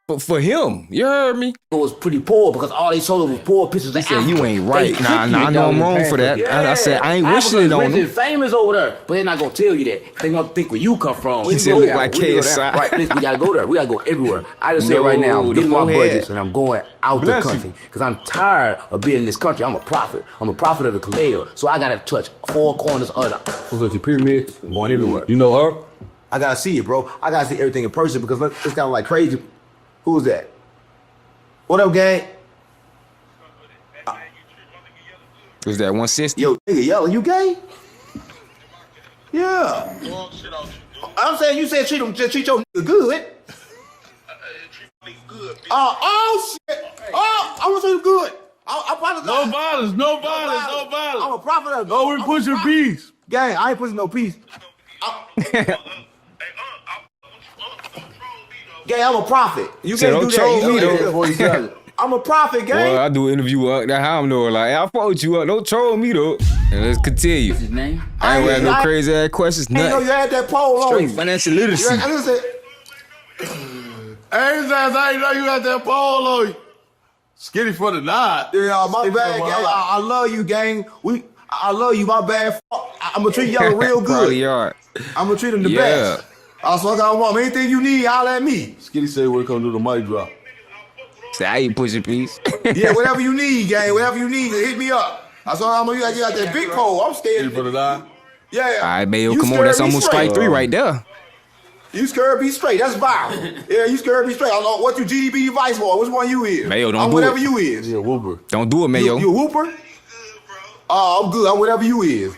For him, you heard me? It was pretty poor because all they showed was poor pictures. They said you ain't right. Nah, I know I'm wrong for that. I said I ain't wishing it on them. Famous over there, but they're not gonna tell you that. They gonna think where you come from. He said look like KSI. Right, listen, we gotta go there. We gotta go everywhere. I just say right now, I'm getting my budgets and I'm going out the country because I'm tired of being in this country. I'm a prophet. I'm a prophet of the Kaleo, so I gotta touch 4 corners of the pyramid. I'm going everywhere. You know her? I gotta see it, bro. I gotta see everything in person because it's kind of like crazy. Who's that? What up, gang? Was that 160? Yo, nigga, yelling, you gay? Yeah. I'm saying you said treat your nigga good. Oh shit! Oh, I'm gonna say good. I apologize. No violence, no violence, no violence. I'm a prophet of. No, we're pushing peace. Gang, I ain't pushing no peace. Gang, I'm a prophet. You can't do that. I'm a prophet, gang. Well, I do an interview up. That's how I'm doing. Like, I fought you up. Don't troll me though. And let's continue. What's his name? I ain't have no crazy ass questions. I know you had that pole on. Straight financial literacy. I ain't know you had that pole on you. Skinny for the night. Yeah, my bad, gang. I love you, gang. I love you, my bad. I'm gonna treat y'all real good. Probably are. I'm gonna treat them the best. I swear I want anything you need, holler at me. Skinny said we're gonna do the mic drop. Say I ain't pushing peace. Yeah, whatever you need, gang. Whatever you need, hit me up. I saw how you got that big pole. I'm scared. For the night. Yeah. All right, Mayo, come on. That's almost strike 3 right there. You scared be straight. That's violent. Yeah, you scared be straight. I don't know what you GDB vice for. Which one you is? Mayo, don't do whatever it. you is. Yeah, whooper. Don't do it, Mayo. You a whooper? I'm good. I'm whatever you is.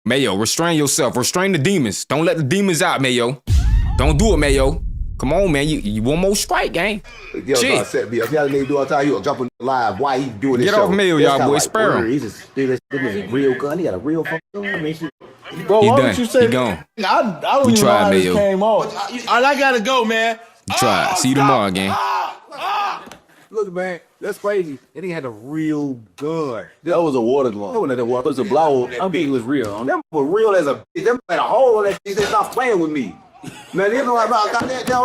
Mayo, restrain yourself. Restrain the demons. Don't let the demons out, Mayo. Don't do it, Mayo. Come on, man. You one more strike, gang. Shit. Set me up. Y'all nigga do all time. You jumping live. Why he doing this? Get off Mayo, y'all boys. Spare him. He's a real gun. He got a real fucking gun. I mean, bro, he why done. don't you say? He gone. I don't We even tried, know how this Mayo. came on. All I gotta go, man. You tried. See you tomorrow, gang. Look, man, that's crazy. And he had a real gun. That was a water gun. That wasn't a water. It was a blow. I'm thinking it was real. Them were real as a bitch. Them had a hole on that bitch. They stopped playing with me. Man, they don't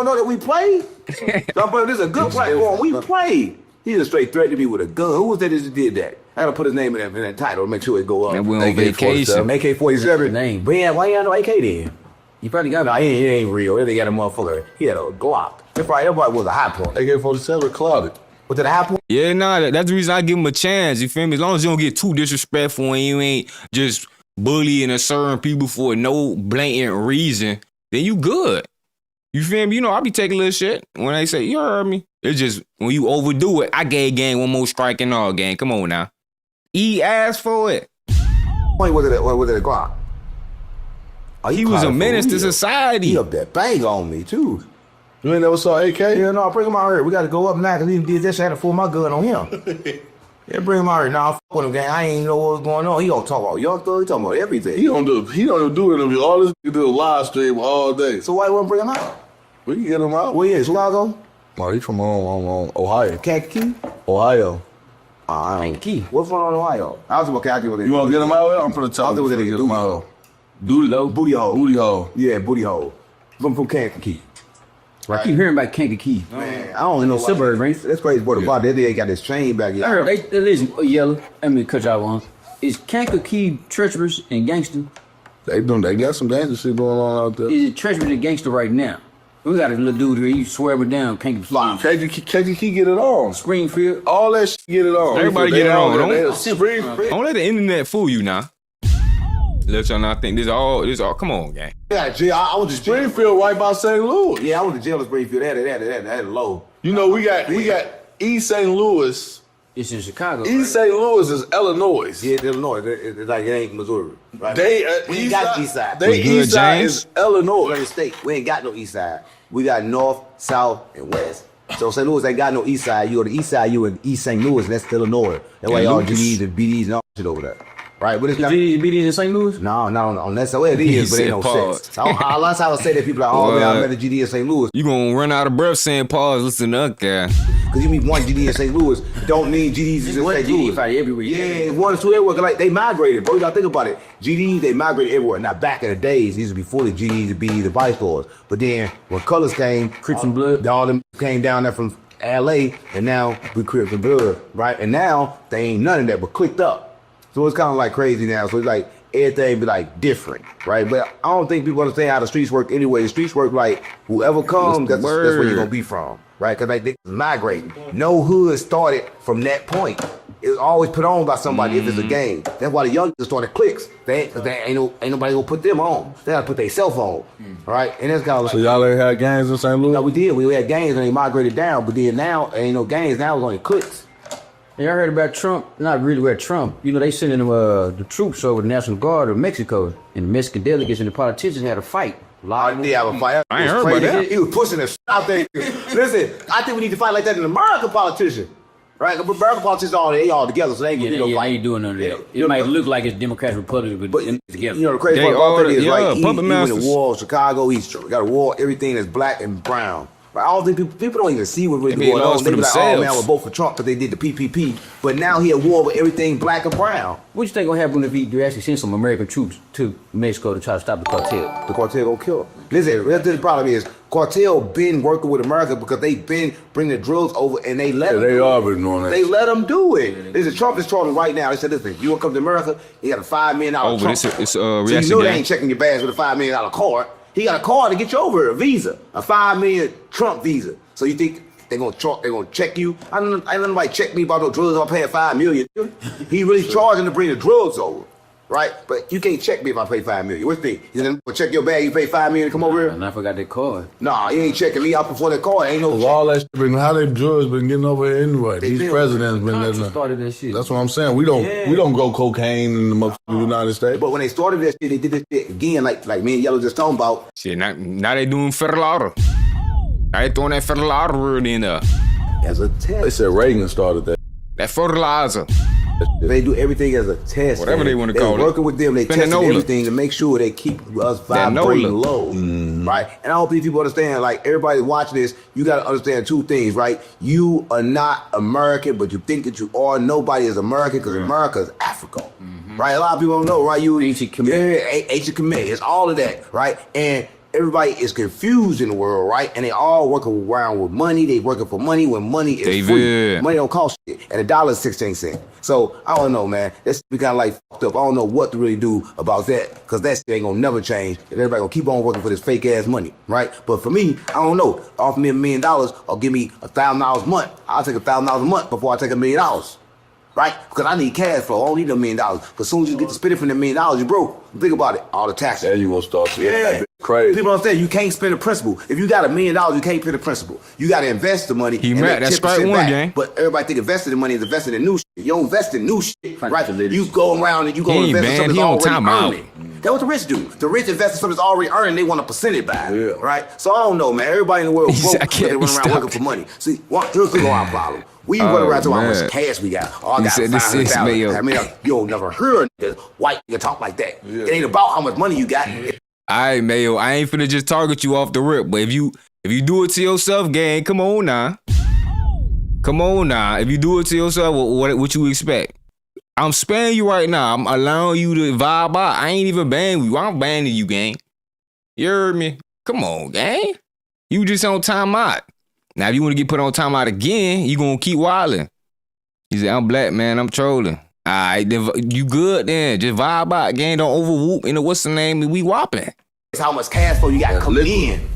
know that we play. So, this is a good platform. We play. He just straight threatened me with a gun. Who was that that did that? I gotta put his name in that title to make sure it go up. And we're on vacation. AK-47. Name. But yeah, why you got no AK then? You probably got No, it ain't real. They got a motherfucker. He had a Glock. Everybody was a high point. AK-47 clouded. Was it a high point? Yeah, nah, that's the reason I give him a chance. You feel me? As long as you don't get too disrespectful and you ain't just bullying and certain people for no blatant reason, then you good. You feel me? You know, I be taking a little shit when they say, you heard me. It's just, when you overdo it, I gave gang one more strike and all, gang. Come on now. He asked for it. Was it a Glock? Oh, He was a menace to society. He up there bang on me, too. You ain't never saw AK? Yeah, no, bring him out here. We got to go up now because he did this. I had to pull my gun on him. Yeah, bring him out here. Nah, fuck with him, gang. I ain't know what was going on. He gonna talk about Young Thug. He talking about everything. He don't do it. All this nigga do a live stream all day. So why you want to bring him out? We can get him out. Where he is? Chicago? Oh, he's from Ohio. Kankakee? Ohio. Kankakee. What's going on in Ohio? I was about Kankakee. You want to get him out here? I'm finna tell him. Get him out. Booty hole. Booty hole. Yeah, booty hole. From Kankakee. I keep hearing about Kankakee. Man, I don't know suburb, right? That's crazy. Boy, the bar, they ain't got this chain back here. I heard they listen, Yellow. Let me cut y'all on. Is Kankakee treacherous and gangster? They got some dangerous shit going on out there. Is it treacherous and gangster right now? We got a little dude here. You swear me down. Kankakee fly. Kankakee get it on. Springfield. All that shit get it on. Everybody get it on. Don't let the internet fool you now. Let y'all not think this all. Come on, gang. Yeah, jail. I went to Springfield right by St. Louis. Yeah, I went to jail in Springfield. They had low. You know, we got East St. Louis. It's in Chicago. East St. Louis is Illinois. Yeah, it's Illinois. It's like it ain't Missouri. Right? We ain't got the east side. They east side is Illinois. We're in the state. We ain't got no east side. We got north, south, and west. So St. Louis ain't got no east side. You go to the east side, you in East St. Louis, and that's Illinois. That's why y'all GDs and BDs and all that shit over there. Right, but it's not. BDs in St. Louis? No, unless the way it is, but it ain't no sense. Unless I would say that people are like, oh man, I met a GD in St. Louis. You gonna run out of breath saying pause, listen to that guy. Because you meet one GD in St. Louis, don't mean GDs in St. Louis. Everywhere. Yeah, one or two everywhere. Like they migrated, bro. You gotta think about it. GDs, they migrated everywhere. Now back in the days, these were before the GDs to be the vice lords. But then when Colors came, Crips and Blood, all them came down there from LA, and now we Crips and Blood, right? And now they ain't none of that, but clicked up. So it's kind of like crazy now. So it's like everything be like different, right? But I don't think people understand how the streets work anyway. The streets work like whoever comes, that's where you're gonna be from, right? Because like they migrate. No hood started from that point. It's always put on by somebody if it's a game. That's why the youngsters started cliques. They ain't nobody gonna put them on. They gotta put their cell phone, right? And that's kind of. So y'all ain't had gangs in St. Louis? No, we did. We had gangs and they migrated down. But then now ain't no gangs. Now it's only cliques. Yeah, I heard about Trump. Not really about Trump. You know, they sending the troops over the National Guard of Mexico, and the Mexican delegates and the politicians had a fight. I did have a fight. I ain't heard about that. He was pushing us out there. Listen, I think we need to fight like that in American politician. Right? American politicians all together, so they ain't gonna I fight. ain't doing none of that. It might look like it's Democrats, Republicans, but together. You know the crazy part about that is right. He went to war, Chicago. He got a war. Everything that's black and brown. Right? I don't think people don't even see what really going on. They be like, oh man, we're both for Trump because they did the PPP. But now he at war with everything black and brown. What you think gonna happen if he actually send some American troops to Mexico to try to stop the cartel? The cartel gonna kill him. Listen, the problem is cartel been working with America because they been bringing the drugs over and they let them. They are been doing that. They let them do it. Listen, Trump is charging right now. They said, listen, you want to come to America? You got a $5 million but Trump. it's so you know they ain't checking your bags with a $5 million card. He got a card to get you over here, a visa, a $5 million Trump visa. So you think they're gonna check you? I don't let nobody check me about no drugs. I'm paying $5 million. He really charging to bring the drugs over, right? But you can't check me if I pay $5 million. What you think? You gonna check your bag? You pay $5 million to come over here? And I forgot that card. Nah, he ain't checking me out before that card. Ain't no. All that shit been how they drugs been getting over here anyway. These presidents been Trump started that shit. That's what I'm saying. We don't go cocaine in the motherfucking United States. But when they started that shit, they did this shit again, like me and Yellow just talking about. Shit, now they doing federal order. Now they throwing that federal order word in there. As a test. They said Reagan started that. That fertilizer. They do everything as a test. Whatever they want to call it. They're working with them. They testing everything to make sure they keep us vibrating low. Right? And I don't think people understand, like, everybody watching this, you got to understand two things, right? You are not American, but you think that you are. Nobody is American because America is Africa. Right? A lot of people don't know, right? Ancient Kemet. Ancient Kemet. It's all of that, right? And everybody is confused in the world, right? And they all working around with money. They working for money when money is free. Money don't cost shit. And $1 is 16 cents. So, I don't know, man. That's be kind of like fucked up. I don't know what to really do about that because that shit ain't gonna never change. And everybody gonna keep on working for this fake ass money, right? But for me, I don't know. Offer me $1 million or give me $1,000 a month. I'll take $1,000 a month before I take $1 million. Right? Because I need cash flow. I don't need $1 million. Because as soon as you get to spend it from $1 million, you broke. Think about it. All the taxes. And you gonna start to get crazy. People don't understand. You can't spend the principal. If you got $1 million, you can't pay the principal. You got to invest the money. That's right, one gang. But everybody think investing the money is investing in new shit. You don't invest in new shit, right? You go around and you go invest in something that's already earning. That's what the rich do. The rich invest in something that's already earning. They want a percentage back, right? So I don't know, man. Everybody in the world broke because they run around working for money. See, here's our problem. We run around talking about how much cash we got. Oh, I got $500,000. I mean, you don't never hear a white nigga talk like that. It ain't about how much money you got. All right, Mayo, I ain't finna just target you off the rip, but if you do it to yourself, gang, come on now. Come on now. If you do it to yourself, what you expect? I'm sparing you right now. I'm allowing you to vibe out. I ain't even banning you. I'm banning you, gang. You heard me? Come on, gang. You just on timeout. Now, if you want to get put on timeout again, you gonna keep wilding. He said, I'm black, man. I'm trolling. All right, then you good then. Just vibe out, gang. Don't overwhoop. And what's the name? We whopping. It's how much cash flow you got coming in.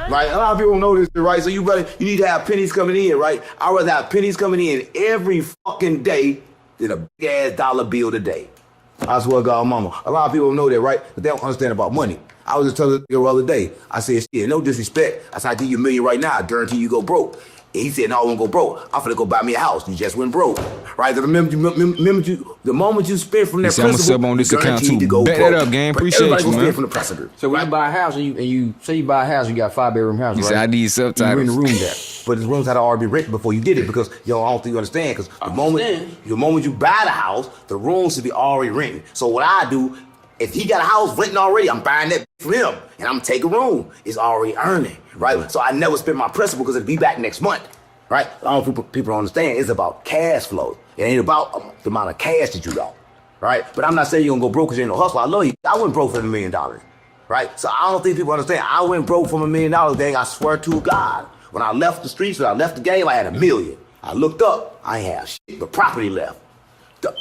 Right? A lot of people don't know this, right? So you need to have pennies coming in, right? I'd rather have pennies coming in every fucking day than a big ass dollar bill today. I swear to God, mama. A lot of people don't know that, right? But they don't understand about money. I was just telling the girl the other day, I said, shit, no disrespect. I said, I give you $1 million right now. I guarantee you go broke. And he said, no, I won't go broke. I'm finna go buy me a house. You just went broke. Right? The moment you spend from that principal, I'm on this account too. To go Bet broke. that up, gang. Appreciate you, man. From the principal. So when you buy a house and you say you buy a house, you got a 5-bedroom house, right? I need subtitles. You rent the room there. But the rooms had to already be rented before you did it because, I don't think you understand. Because the moment you buy the house, the rooms should be already rented. So what I do, if he got a house renting already, I'm buying that from him. And I'm taking a room. It's already earning, right? So I never spend my principal because it'll be back next month. right? I don't know if people understand. It's about cash flow. It ain't about the amount of cash that you got, right? But I'm not saying you're gonna go broke because you ain't no hustler. I love you. I went broke for $1 million, right? So I don't think people understand. I went broke from $1 million, dang. I swear to God. When I left the streets, when I left the game, I had $1 million. I looked up, I ain't have shit but property left.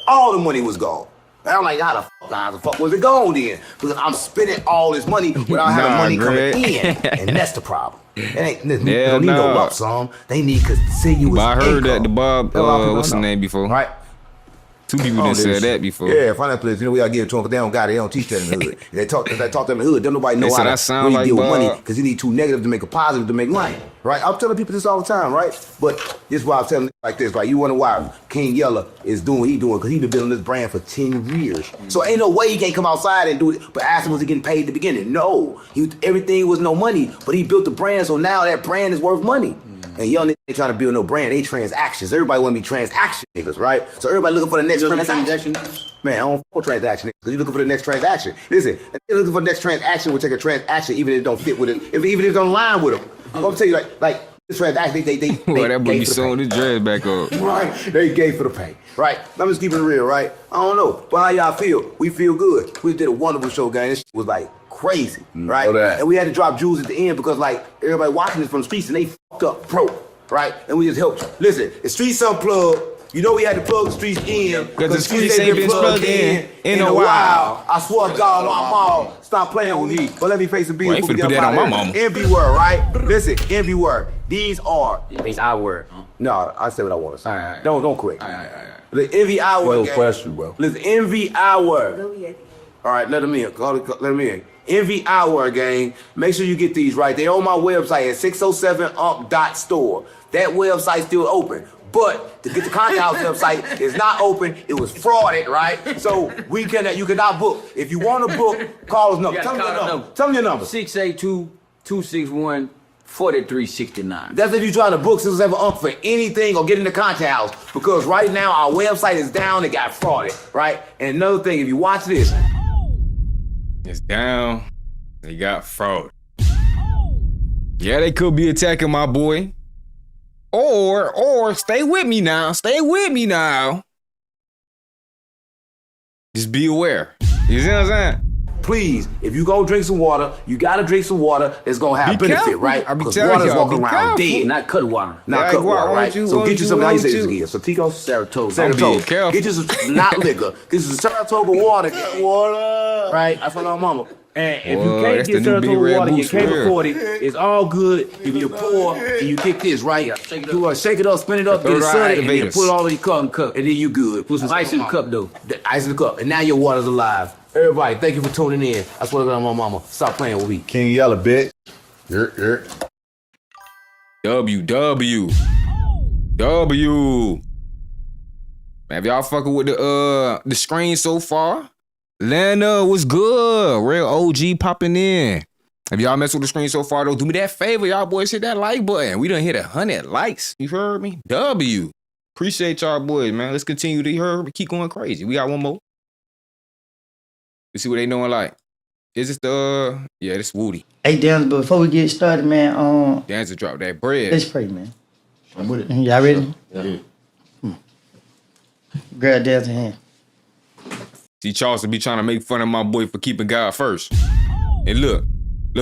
All the money was gone. And I'm like, how the fuck was it gone then? Because I'm spending all this money without having money coming in. And that's the problem. They don't need no lump sum. They need continuous But I heard income. that the Bob, what's the name before? Right. Two people that said that before. Yeah, finance players, we gotta give it to them because they don't got it. They don't teach that in the hood. They talk to them in the hood. Don't nobody know how to really deal with money because you need two negatives to make a positive to make money. Right? I'm telling people this all the time, right? But this is why I'm telling you like this. Like, you wonder why King Yella is doing what he doing because he been building this brand for 10 years. So ain't no way he can't come outside and do it. But ask him, was he getting paid at the beginning? No. Everything was no money, but he built the brand, so now that brand is worth money. And young niggas ain't trying to build no brand, they transactions. Everybody want to be transaction niggas, right? So everybody looking for the next transaction. Man, I don't fuck with transaction niggas, because you're looking for the next transaction. Listen, they're looking for the next transaction, will take a transaction even if it don't fit with it, even if it don't line with them. I'm gonna tell you, like this transaction, they well, that boy be sewing his dreads back up. Right, they gave for the pay. Right, I'm just keeping it real, right? I don't know, but how y'all feel? We feel good. We did a wonderful show, gang. This shit was like crazy, right? And we had to drop jewels at the end because like everybody watching this from the streets and they fucked up broke, right? And we just helped you. Listen, the streets unplugged. You know we had to plug the streets in because the streets ain't been plugged in a while. I swear to God, on my mom, stop playing with me. But let me face some bills. Well, put that on my mama. Envy word, right? Listen, envy word. These are. It's our word. No, I say what I want to say. All right. Don't quit. All right. The envy hour. No question, bro. Listen, envy hour. All right, let them in. Let them in. Envy hour, gang. Make sure you get these right. They're on my website at 607ump.store. That website's still open. But to get the Content House website, it's not open. It was frauded, right? So you cannot book. If you want to book, call us number. Tell me your number. Tell me your number. 682-261-4369. That's if you're trying to book 607ump for anything or get in the Content House. Because right now our website is down. It got frauded, right? And another thing, if you watch this, it's down. They got fraud. Yeah, they could be attacking my boy. Or stay with me now. Stay with me now. Just be aware. You see what I'm saying? Please, if you go drink some water, you gotta drink some water that's gonna have benefit, careful. right? I be Because telling water's y'all, walking be around careful. dead. Not cut water. Not cut water, right? So get you some, how you say this again? Satico? Serotonin. Get you some, not liquor. Get you some Saratoga water. Right? That's what I'm mama. And if you can't get Saratoga water, you can't afford it, it's all good. If you're poor and you kick this, right? You shake it up, spin it up, get it sunny, and then put it all in your cup, and then you good. Put some ice in the cup, though. The ice in the cup, and now your water's alive. Everybody, thank you for tuning in. That's what I'm on my mama. Stop playing with me. King Yella, bitch. W. Have y'all fucking with the screen so far? Lana, what's good? Real OG popping in. If y'all mess with the screen so far, though, do me that favor. Y'all boys hit that like button. We done hit 100 likes. You heard me? W. Appreciate y'all boys, man. Let's continue to keep going crazy. We got one more. Let's see what they doing like. Is this yeah, this Woody. Hey, Dan, but before we get started, man, Dancer drop that bread. let's pray, man. I'm with it. Y'all ready? Yeah. Grab Dan's hand. See, Charles be trying to make fun of my boy for keeping God first. And look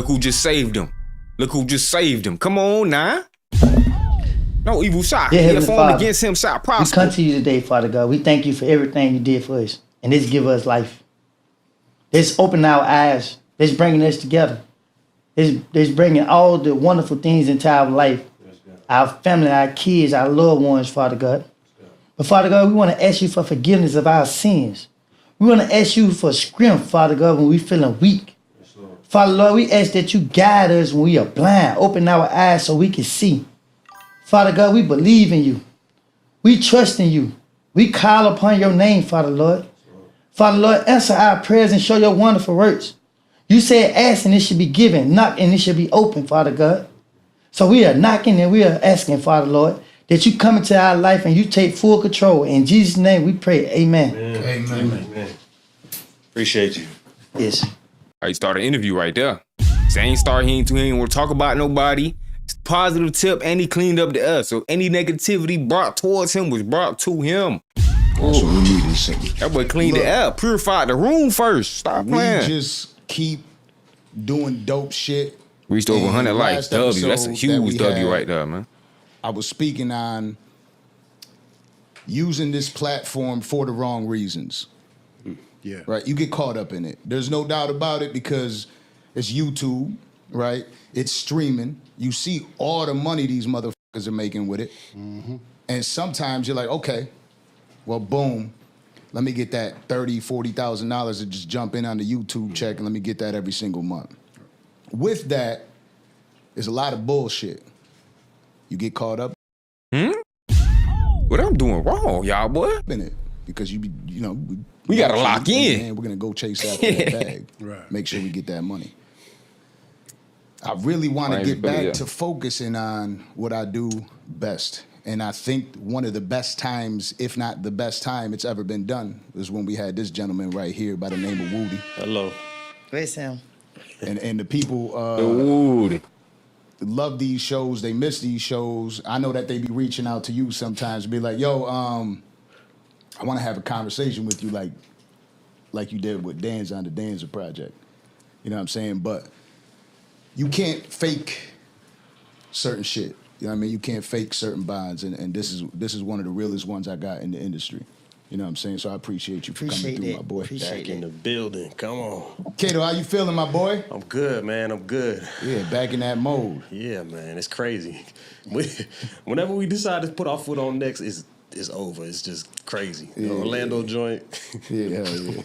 who just saved him. Look who just saved him. Come on now. No evil shot. Yeah, Heavenly Father, against him shot prosper. We come to you today, Father God. We thank you for everything you did for us. And this give us life. This open our eyes. This bringing us together. This bringing all the wonderful things into our life. Our family, our kids, our loved ones, Father God. But Father God, we want to ask you for forgiveness of our sins. We want to ask you for strength, Father God, when we're feeling weak. Father Lord, we ask that you guide us when we are blind. Open our eyes so we can see. Father God, we believe in you. We trust in you. We call upon your name, Father Lord. Father Lord, answer our prayers and show your wonderful works. You said ask and it should be given. Knock and it should be open, Father God. So we are knocking and we are asking, Father Lord, that you come into our life and you take full control. In Jesus' name we pray. Amen. Amen. Appreciate you. Yes. He started an interview right there. Zane started, he ain't want to talk about nobody. positive tip, and he cleaned up the us. So any negativity brought towards him was brought to him. That's what we need to say. That boy cleaned the air, purified the room first. Stop playing. We just keep doing dope shit. Reached over 100 likes. Last W. That's a episode huge that we W had, right there, man. I was speaking on using this platform for the wrong reasons. Yeah. Right? You get caught up in it. There's no doubt about it because it's YouTube, right? It's streaming. You see all the money these motherfuckers are making with it. Mm-hmm. And sometimes you're like, okay, well, boom. Let me get that $30,000, $40,000 to just jump in on the YouTube check and let me get that every single month. With that, there's a lot of bullshit. You get caught up. What I'm doing wrong, y'all, boy? In it because you know we gotta lock in. Man, we're gonna go chase after that bag. Right. Make sure we get that money. I really want to get back to focusing on what I do best. And I think one of the best times, if not the best time it's ever been done, is when we had this gentleman right here by the name of Woody. Hello. Where's Sam? And the people Woody. love these shows. They miss these shows. I know that they be reaching out to you sometimes, be like, yo, I want to have a conversation with you like you did with Danza on the Danza project. You know what I'm saying? But you can't fake certain shit. You know what I mean? You can't fake certain bonds, and this is one of the realest ones I got in the industry. You know what I'm saying? So I appreciate you for coming through, my boy. Back in the building. Come on. Kato, how you feeling, my boy? I'm good, man. I'm good. Yeah, back in that mode. Yeah, man. It's crazy. Whenever we decide to put our foot on next, it's over. It's just crazy. The Orlando joint. Yeah, hell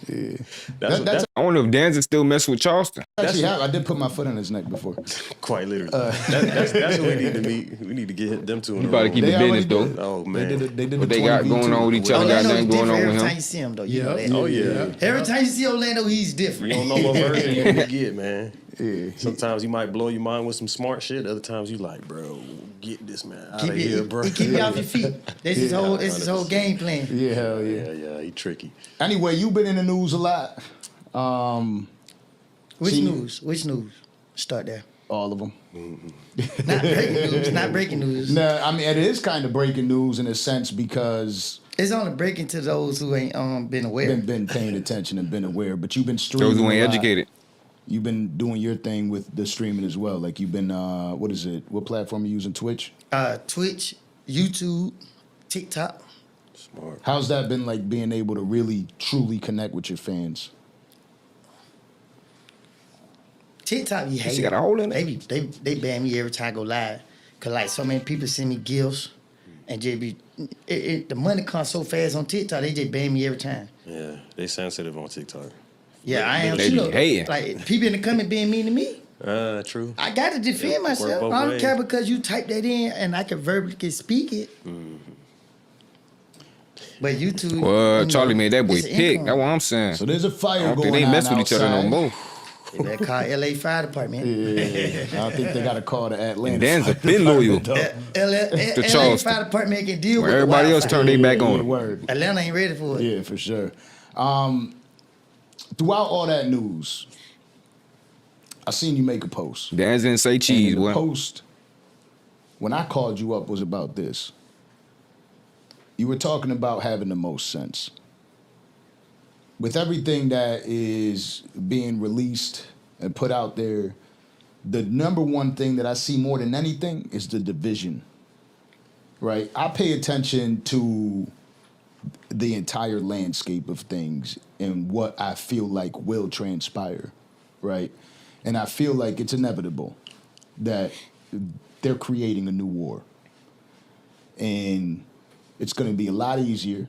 yeah. That's I don't know if Danza still mess with Charleston. Actually, I did put my foot on his neck before. Quite literally. That's what we need to meet. We need to get them two in You a about row. to keep the business, though. Oh, man. They did What the they got 20v2. going on with each other, got nothing going on Every with time him. you see him, though, you know that. Oh, yeah. Every time you see Orlando, he's different. You don't know what version you're going to get, man. Yeah. Sometimes you might blow your mind with some smart shit. Other times you like, bro, get this man out of here, bro. He keep you off your feet. This is his whole game plan. Yeah, hell yeah. Yeah, he tricky. Anyway, you've been in the news a lot. Which news? Start there. All of them. Not breaking news. Not breaking news. Nah, I mean, it is kind of breaking news in a sense because It's only breaking to those who ain't been aware. been paying attention and been aware, but you've been streaming. Those who ain't a lot. educated. You've been doing your thing with the streaming as well. Like you've been, what is it? What platform are you using? Twitch? Twitch, YouTube, TikTok. Smart. How's that been like being able to really, truly connect with your fans? TikTok, you hate She got a hole in it. They ban me every time I go live. Cause like so many people send me gifts and just be, the money comes so fast on TikTok, they just ban me every time. Yeah, they sensitive on TikTok. Yeah, I am They be too. hating. Like people in the comment being mean to me. True. I got to defend myself. both I don't ways. care because you type that in and I can verbally speak it. But YouTube. Well, Charlie made that boy it's an pick. income. That's what I'm saying. So there's a I fire don't going think they on mess with each other no outside. more. They better call LA Fire Department. Yeah, I don't think they got to call the Atlanta. Danza Fire been loyal. Department, LA Charleston. Fire Department can deal Where with everybody else wildfire. turned their back on Yeah, him. word. Atlanta ain't ready for it. Yeah, for sure. Throughout all that news, I seen you make a post. Danza didn't say cheese, And the boy. post, when I called you up, was about this. You were talking about having the most sense. With everything that is being released and put out there, the number one thing that I see more than anything is the division. Right? I pay attention to the entire landscape of things and what I feel like will transpire. Right? And I feel like it's inevitable that they're creating a new war. And it's going to be a lot easier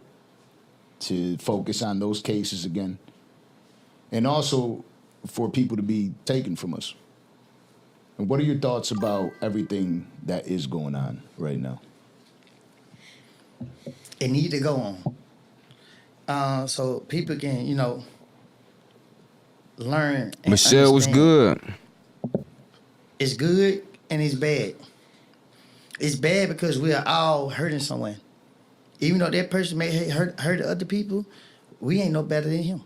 to focus on those cases again. And also for people to be taken from us. And what are your thoughts about everything that is going on right now? It need to go on. So people can, learn. And Michelle was understand. good. It's good and it's bad. It's bad because we are all hurting someone. Even though that person may hurt other people, we ain't no better than him.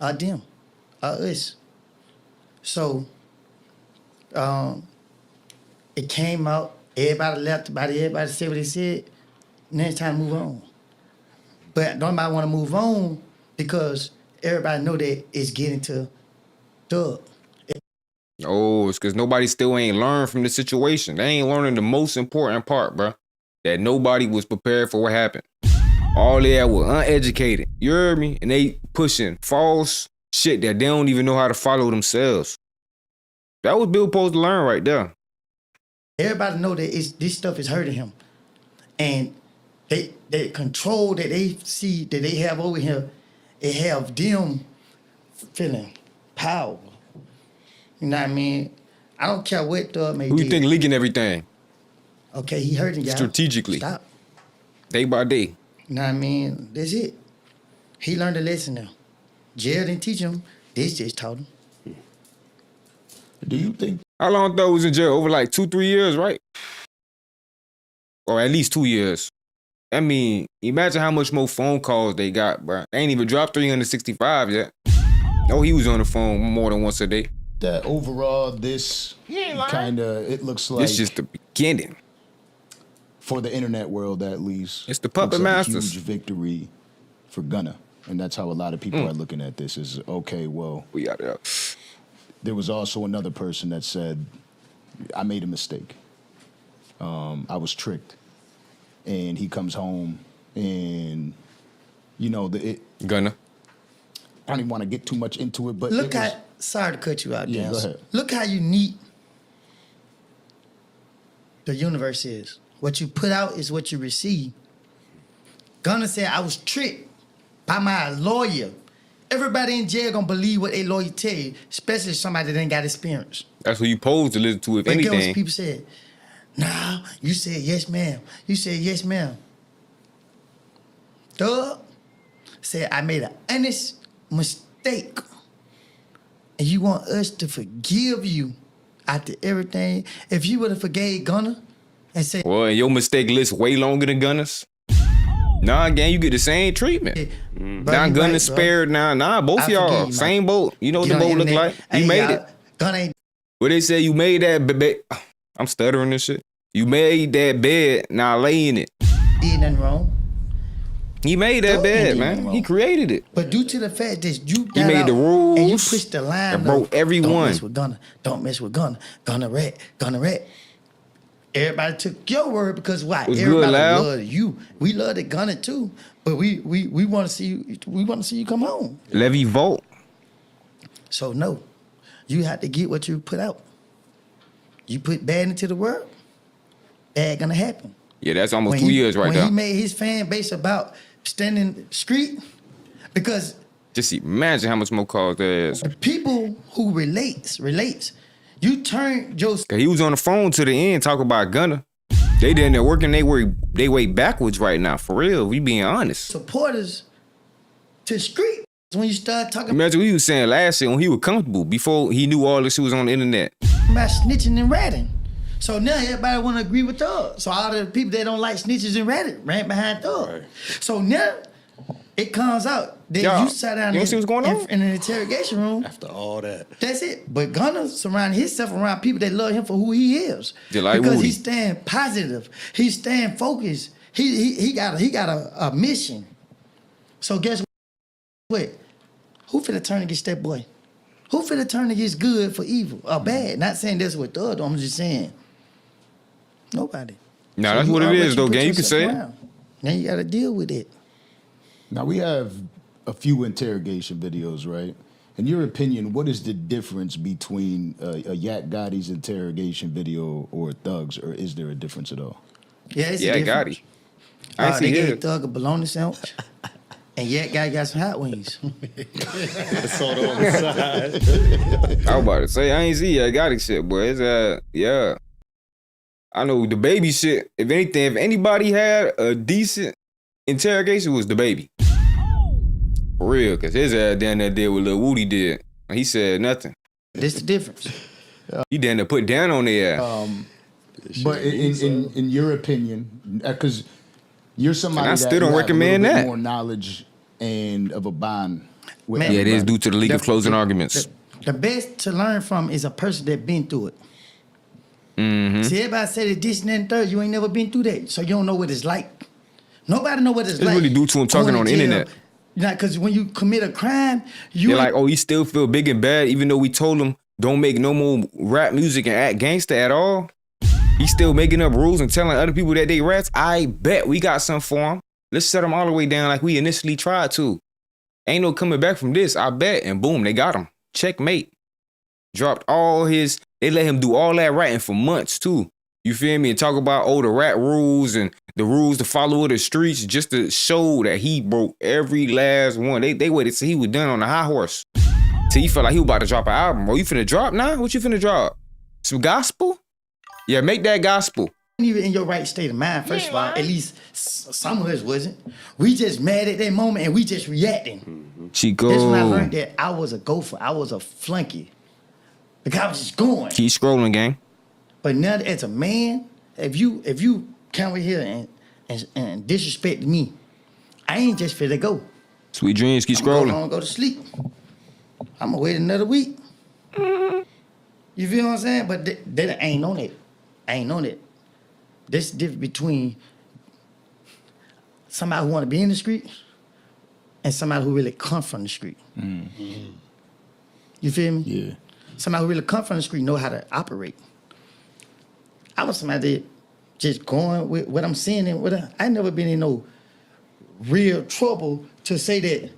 Or them. Or us. So, It came out. Everybody left about it. Everybody said what they said. Now it's time to move on. But don't nobody want to move on because everybody know that it's getting to Thug. Oh, it's because nobody still ain't learned from the situation. They ain't learning the most important part, bro. That nobody was prepared for what happened. All they were uneducated. You heard me? And they pushing false shit that they don't even know how to follow themselves. That was Bill supposed to learn right there. Everybody know that this stuff is hurting him. And the control that they see that they have over here, it have them feeling power. You know what I mean? I don't care what Thug may do. Who you think leaking everything? Okay, he hurting y'all. Strategically. Stop. Day by day. You know what I mean? That's it. He learned a lesson now. Jail didn't teach him. This just taught him. Do you think? How long Thug was in jail? Over like 2-3 years, right? Or at least 2 years. I mean, imagine how much more phone calls they got, bro. They ain't even dropped 365 yet. Oh, he was on the phone more than once a day. That overall, this kind of, it looks like... It's just the beginning. For the internet world, at least. It's the puppet masters. A huge victory for Gunna. And that's how a lot of people are looking at this is, okay, well... We got it. There was also another person that said, I made a mistake. I was tricked. And he comes home and, you know, Gunna. I don't even want to get too much into it, but look how, sorry to cut you out, yeah, Dance. go ahead. Look how unique the universe is. What you put out is what you receive. Gunna said, I was tricked by my lawyer. Everybody in jail gonna believe what a lawyer tell you, especially somebody that ain't got experience. That's what you supposed to listen to, if anything. But get what people said. Nah, you said yes, ma'am. You said yes, ma'am. Thug said, I made an honest mistake. And you want us to forgive you after everything. If you would have forgave Gunna and said, well, and your mistake list way longer than Gunna's. Nah, gang, you get the same treatment. Now Gunna spared now. Nah, both y'all, same boat. You know what the boat look like? You made it. Gunna ain't. What they say, you made that bed. I'm stuttering this shit. You made that bed, now lay in it. Did nothing wrong. He made that bed, man. He created it. But due to the fact that you got he made the rules and you pushed the line and broke everyone. Don't mess with Gunna. Don't mess with Gunna. Gunna rat. Gunna rat. Everybody took your word because why? Everybody loved you. We love the Gunna too, but we want to see you. We want to see you come home. Levy vote. So no, you have to get what you put out. You put bad into the world, bad gonna happen. Yeah, that's almost 2 years right now. When he made his fan base about standing street, because just imagine how much more calls there is. People who relates. You turn Joseph. He was on the phone to the end talking about Gunna. They did their work and they way backwards right now. For real, we being honest. Supporters to street. When you start talking. Imagine what he was saying last year when he was comfortable before he knew all this shit was on the internet. About snitching and ratting. So now everybody want to agree with Thug. So all the people that don't like snitches and ratting ran behind Thug. Right. So now it comes out that you sat down in an interrogation room. After all that. That's it. But Gunna surround himself around people that love him for who he is. Like because Woody. he's staying positive. He's staying focused. He got a mission. So guess what? Who finna turn against that boy? Who finna turn against good for evil or bad? Not saying that's what Thug do. I'm just saying nobody. No, that's what it is though, gang. You can say it. Now you gotta deal with it. Now we have a few interrogation videos, right? In your opinion, what is the difference between a Yak Gotti's interrogation video or Thug's, or is there a difference at all? Yeah, it's a difference. Gotti. They gave Thug a bologna sandwich, and Yak Gotti got some hot wings. Soda on the side. I was about to say, I ain't see Yak Gotti shit, boy. It's yeah. I know the baby shit. If anything, if anybody had a decent interrogation, it was the baby. For real, because his ass down there did what Lil Woody did. He said nothing. This the difference. He down there put down on their ass. But in your opinion, because you're somebody I that still don't recommend a little bit that. more knowledge and of a bond. With Yeah, it is due to the legal closing arguments. The best to learn from is a person that been through it. See, everybody say this and that and third. You ain't never been through that, so you don't know what it's like. Nobody know what it's like. It's really due to him talking on the internet. Because when you commit a crime, They're like, oh, he still feel big and bad, even though we told him don't make no more rap music and act gangster at all. He's still making up rules and telling other people that they rats. I bet we got something for him. Let's set him all the way down like we initially tried to. Ain't no coming back from this, I bet. And boom, they got him. Checkmate. Dropped all his, they let him do all that ratting for months too. You feel me? And talk about, the rat rules and the rules to follow the streets just to show that he broke every last one. They waited till he was done on the high horse. Till he felt like he was about to drop an album. Oh, you finna drop now? What you finna drop? Some gospel? Yeah, make that gospel. Even in your right state of mind, first of all, at least some of us wasn't. We just mad at that moment and we just reacting. Chico. That's when I learned that I was a gopher. I was a flunky. Like I was just going. Keep scrolling, gang. But now as a man, if you come in here and disrespect me, I ain't just finna go. Sweet dreams, keep scrolling. I'm gonna go to sleep. I'm gonna wait another week. You feel what I'm saying? But that ain't on it. I ain't on it. There's the difference between somebody who want to be in the street and somebody who really come from the street. You feel me? Yeah. Somebody who really come from the street know how to operate. I was somebody that just going with what I'm seeing and I never been in no real trouble to say that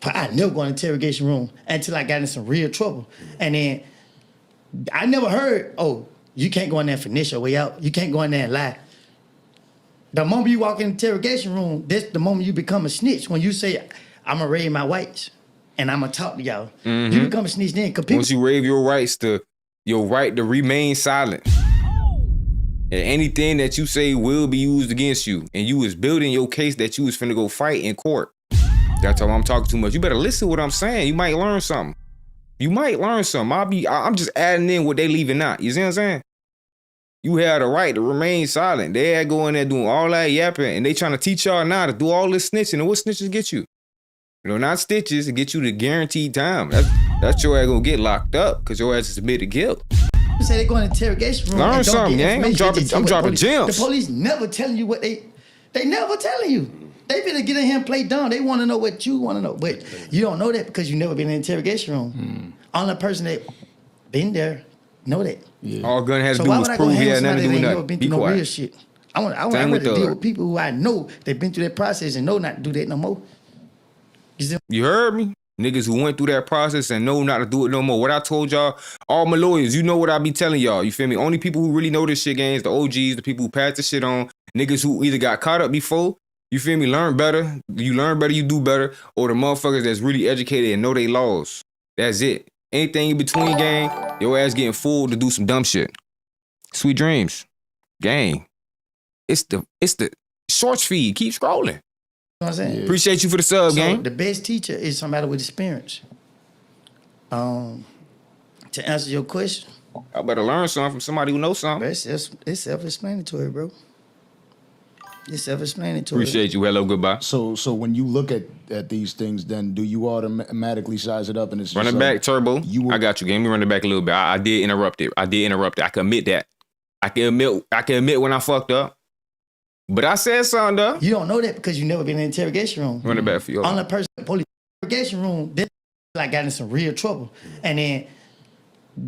I never go in an interrogation room until I got in some real trouble. And then I never heard, oh, you can't go in there and finish your way out. You can't go in there and lie. The moment you walk in the interrogation room, that's the moment you become a snitch. When you say, I'm going to raid my whites and I'm going to talk to y'all. You become a snitch then. Once you waive your rights to, your right to remain silent. And anything that you say will be used against you. And you was building your case that you was finna go fight in court. That's how I'm talking too much. You better listen to what I'm saying. You might learn something. You might learn something. I'm just adding in what they leaving out. You see what I'm saying? You had a right to remain silent. They had go in there doing all that yapping, and they trying to teach y'all now to do all this snitching. And what snitches get you? You know, not stitches, to get you the guaranteed time. That's your ass gonna get locked up because your ass is admitted guilt. You say they go in the interrogation room. Learn something, gang. I'm dropping gems. The police never telling you what they never telling you. They finna get in here and play dumb. They want to know what you want to know. But you don't know that because you never been in the interrogation room. Only person that been there know that. Yeah. All gun had to do was prove he had nothing to do with nothing. Been Be through no quiet. real shit. I want to deal with people who I know they've been through that process and know not to do that no more. You heard me? Niggas who went through that process and know not to do it no more. What I told y'all, all my lawyers, you know what I be telling y'all. You feel me? Only people who really know this shit, gang, is the OGs, the people who pass the shit on. Niggas who either got caught up before, you feel me, learn better. You learn better, you do better. Or the motherfuckers that's really educated and know they laws. That's it. Anything in between, gang, your ass getting fooled to do some dumb shit. Sweet dreams. Gang. It's the shorts feed. Keep scrolling. You know what I'm saying? Appreciate you for the sub, gang. The best teacher is somebody with experience. To answer your question, I better learn something from somebody who knows something. It's self-explanatory, bro. It's self-explanatory. Appreciate you. Hello, goodbye. So when you look at these things, then do you automatically size it up and it's Run it back, Turbo. I got you. Give me run it back a little bit. I did interrupt it. I can admit that. I can admit when I fucked up. But I said something though. You don't know that because you never been in an interrogation room. Run it back for you. On the person police interrogation room, they like got in some real trouble. And then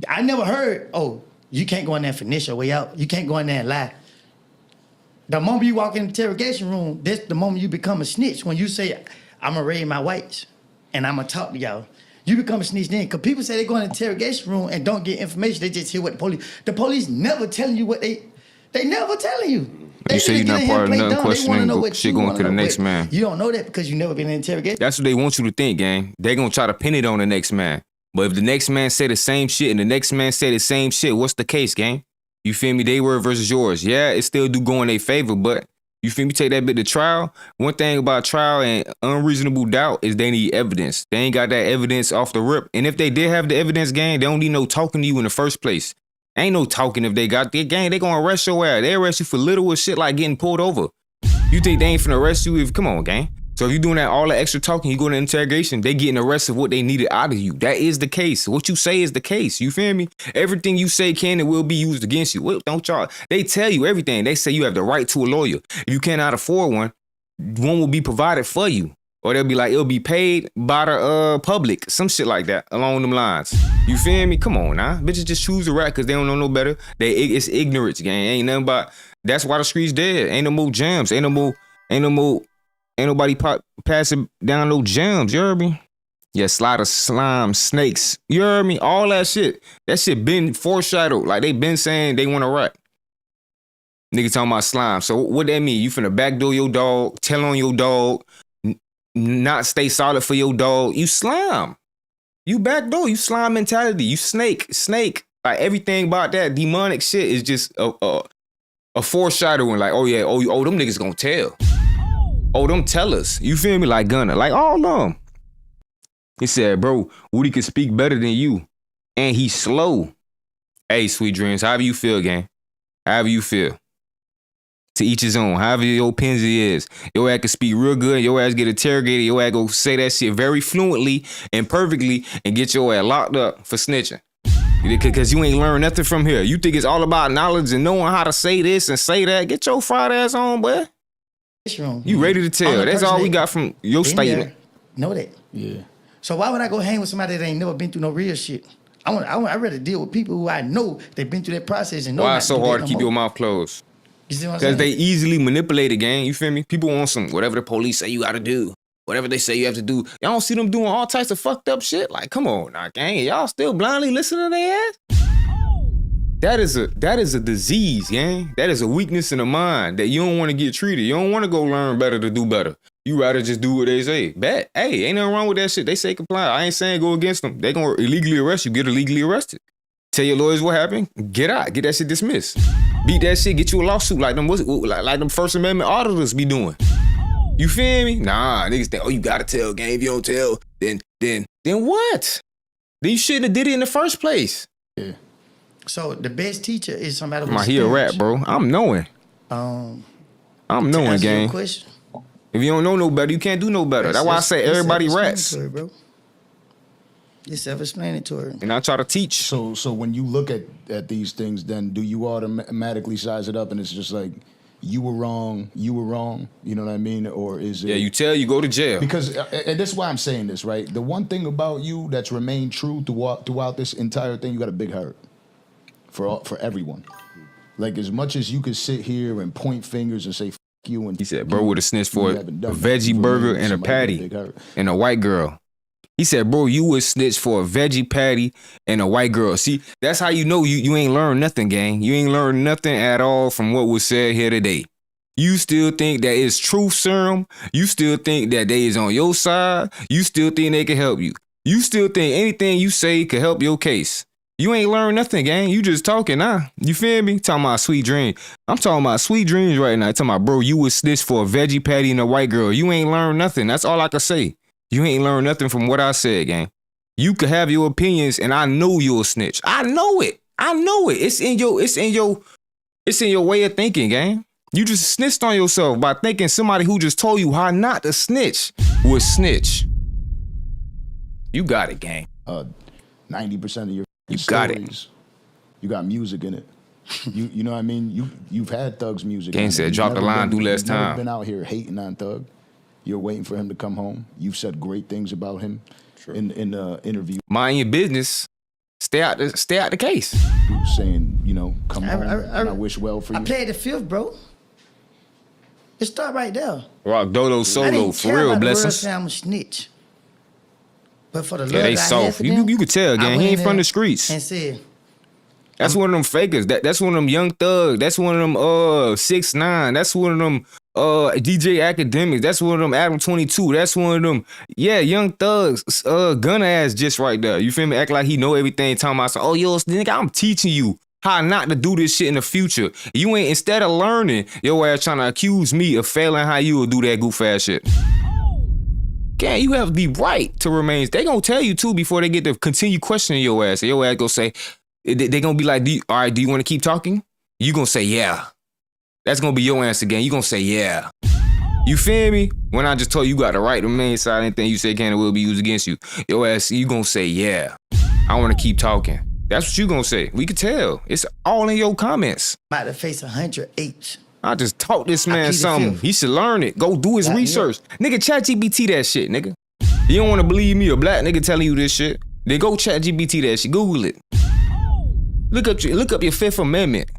I never heard, oh, you can't go in there and finish your way out. You can't go in there and lie. The moment you walk in the interrogation room, that's the moment you become a snitch. When you say, I'm gonna raid my whites and I'm gonna talk to y'all. You become a snitch then. Because people say they go in the interrogation room and don't get information. They just hear what the police never telling you what they never telling you. You say you're not part of nothing, questioning shit going to the next man. You don't know that because you never been in interrogation. That's what they want you to think, gang. They gonna try to pin it on the next man. But if the next man say the same shit and the next man say the same shit, what's the case, gang? You feel me? They word versus yours. Yeah, it still do go in their favor, but you feel me? Take that bit to trial. One thing about trial and unreasonable doubt is they need evidence. They ain't got that evidence off the rip. And if they did have the evidence, gang, they don't need no talking to you in the first place. Ain't no talking if they got their gang. They gonna arrest your ass. They arrest you for little shit like getting pulled over. You think they ain't finna arrest you if, come on, gang. So if you're doing that all the extra talking, you go to interrogation, they getting arrested what they needed out of you. That is the case. What you say is the case. You feel me? Everything you say can and will be used against you. Well, don't y'all? They tell you everything. They say you have the right to a lawyer. If you cannot afford one will be provided for you. Or they'll be like, it'll be paid by the public. Some shit like that along them lines. You feel me? Come on now. Bitches just choose a rat because they don't know no better. It's ignorance, gang. Ain't nothing but, that's why the streets dead. Ain't no more jams. Ain't nobody passing down no jams. You heard me? Yeah, slider, slime, snakes. You heard me? All that shit. That shit been foreshadowed. Like they been saying they want to rap. Nigga talking about slime. So what that mean? You finna backdoor your dog, tell on your dog, not stay solid for your dog. You slime. You backdoor. You slime mentality. You snake. Like everything about that demonic shit is just a foreshadowing. Like, oh yeah, oh them niggas gonna tell. Oh, them tellers. You feel me? Like Gunna. Like all of them. He said, bro, Woody can speak better than you. And he's slow. Hey, sweet dreams. However you feel, gang. However you feel. To each his own. However your opinion is. Your ass can speak real good. Your ass get interrogated. Your ass go say that shit very fluently and perfectly and get your ass locked up for snitching. Because you ain't learned nothing from here. You think it's all about knowledge and knowing how to say this and say that. Get your fried ass on, boy. You ready to tell. That's all we got from your statement. Know that. Yeah. So why would I go hang with somebody that ain't never been through no real shit? I'd rather deal with people who I know they've been through that process and know. Why it's so hard to keep your mouth closed? Because they easily manipulate the gang. You feel me? People want some whatever the police say you gotta do. Whatever they say you have to do. Y'all don't see them doing all types of fucked up shit? Like, come on now, gang. Y'all still blindly listening to their ass? That is a disease, gang. That is a weakness in the mind that you don't want to get treated. You don't want to go learn better to do better. You rather just do what they say. Bet, hey, ain't nothing wrong with that shit. They say comply. I ain't saying go against them. They gonna illegally arrest you. Get illegally arrested. Tell your lawyers what happened. Get out. Get that shit dismissed. Beat that shit. Get you a lawsuit like them First Amendment auditors be doing. You feel me? Nah, niggas think, oh, you gotta tell, gang. If you don't tell, then what? Then you shouldn't have did it in the first place. Yeah. So the best teacher is somebody who's he a rap, bro. I'm knowing. I'm knowing, gang. If you don't know no better, you can't do no better. That's why I say everybody raps. Bro. It's self-explanatory. And I try to teach. So when you look at these things, then do you automatically size it up and it's just like, you were wrong, you know what I mean? Or is it... Yeah, you go to jail. Because, and that's why I'm saying this, right? The one thing about you that's remained true throughout this entire thing, you got a big heart for everyone. Like, as much as you could sit here and point fingers and say, F you. And he said, bro would have snitched for a veggie burger and a patty and a white girl. He said, bro, you would snitch for a veggie patty and a white girl. See, that's how you know you ain't learned nothing, gang. You ain't learned nothing at all from what was said here today. You still think that it's truth serum. You still think that they is on your side. You still think they can help you. You still think anything you say could help your case. You ain't learned nothing, gang. You just talking now. You feel me? Talking about sweet dreams. I'm talking about sweet dreams right now. Talking about, bro, you would snitch for a veggie patty and a white girl. You ain't learned nothing. That's all I can say. You ain't learned nothing from what I said, gang. You could have your opinions, and I know you'll snitch. I know it. It's in your way of thinking, gang. You just snitched on yourself by thinking somebody who just told you how not to snitch would snitch. You got it, gang. 90% of your you stories, got it. You got music in it. You know what I mean? You've had Thug's music. Gang said, drop the line, do less time. You've never been out here hating on Thug. You're waiting for him to come home. You've said great things about him in the interview. Mind your business. Stay out the case. You saying, come home. And I wish well for you. I played the fifth, bro. It start right there. Rock Dodo Solo, for real, blessings. I'm a snitch. But for the love they soft. You could tell, gang. He ain't from the streets. And said, that's one of them fakers. That's one of them Young Thug. That's one of them 6ix9ine. That's one of them DJ Academics. That's one of them Adam 22. That's one of them, Young Thugs. Gunna ass just right there. You feel me? Act like he know everything. Talking about, oh, yo, nigga, I'm teaching you how not to do this shit in the future. You ain't, instead of learning, your ass trying to accuse me of failing how you will do that goof ass shit. Gang, you have to be right to remain. They gonna tell you too before they get to continue questioning your ass. Your ass gonna say, they gonna be like, all right, do you want to keep talking? You gonna say, yeah. That's gonna be your answer, gang. You gonna say, yeah. You feel me? When I just told you got the right to remain silent, anything you say can and will be used against you. Your ass, you gonna say, yeah. I wanna keep talking. That's what you gonna say. We could tell. It's all in your comments. I'm about to face 108. I just taught this man something. He should learn it. Go do his research. Nigga, ChatGPT that shit, nigga. You don't wanna believe me, a black nigga telling you this shit. Then go ChatGPT that shit. Google it. Look up your Fifth Amendment.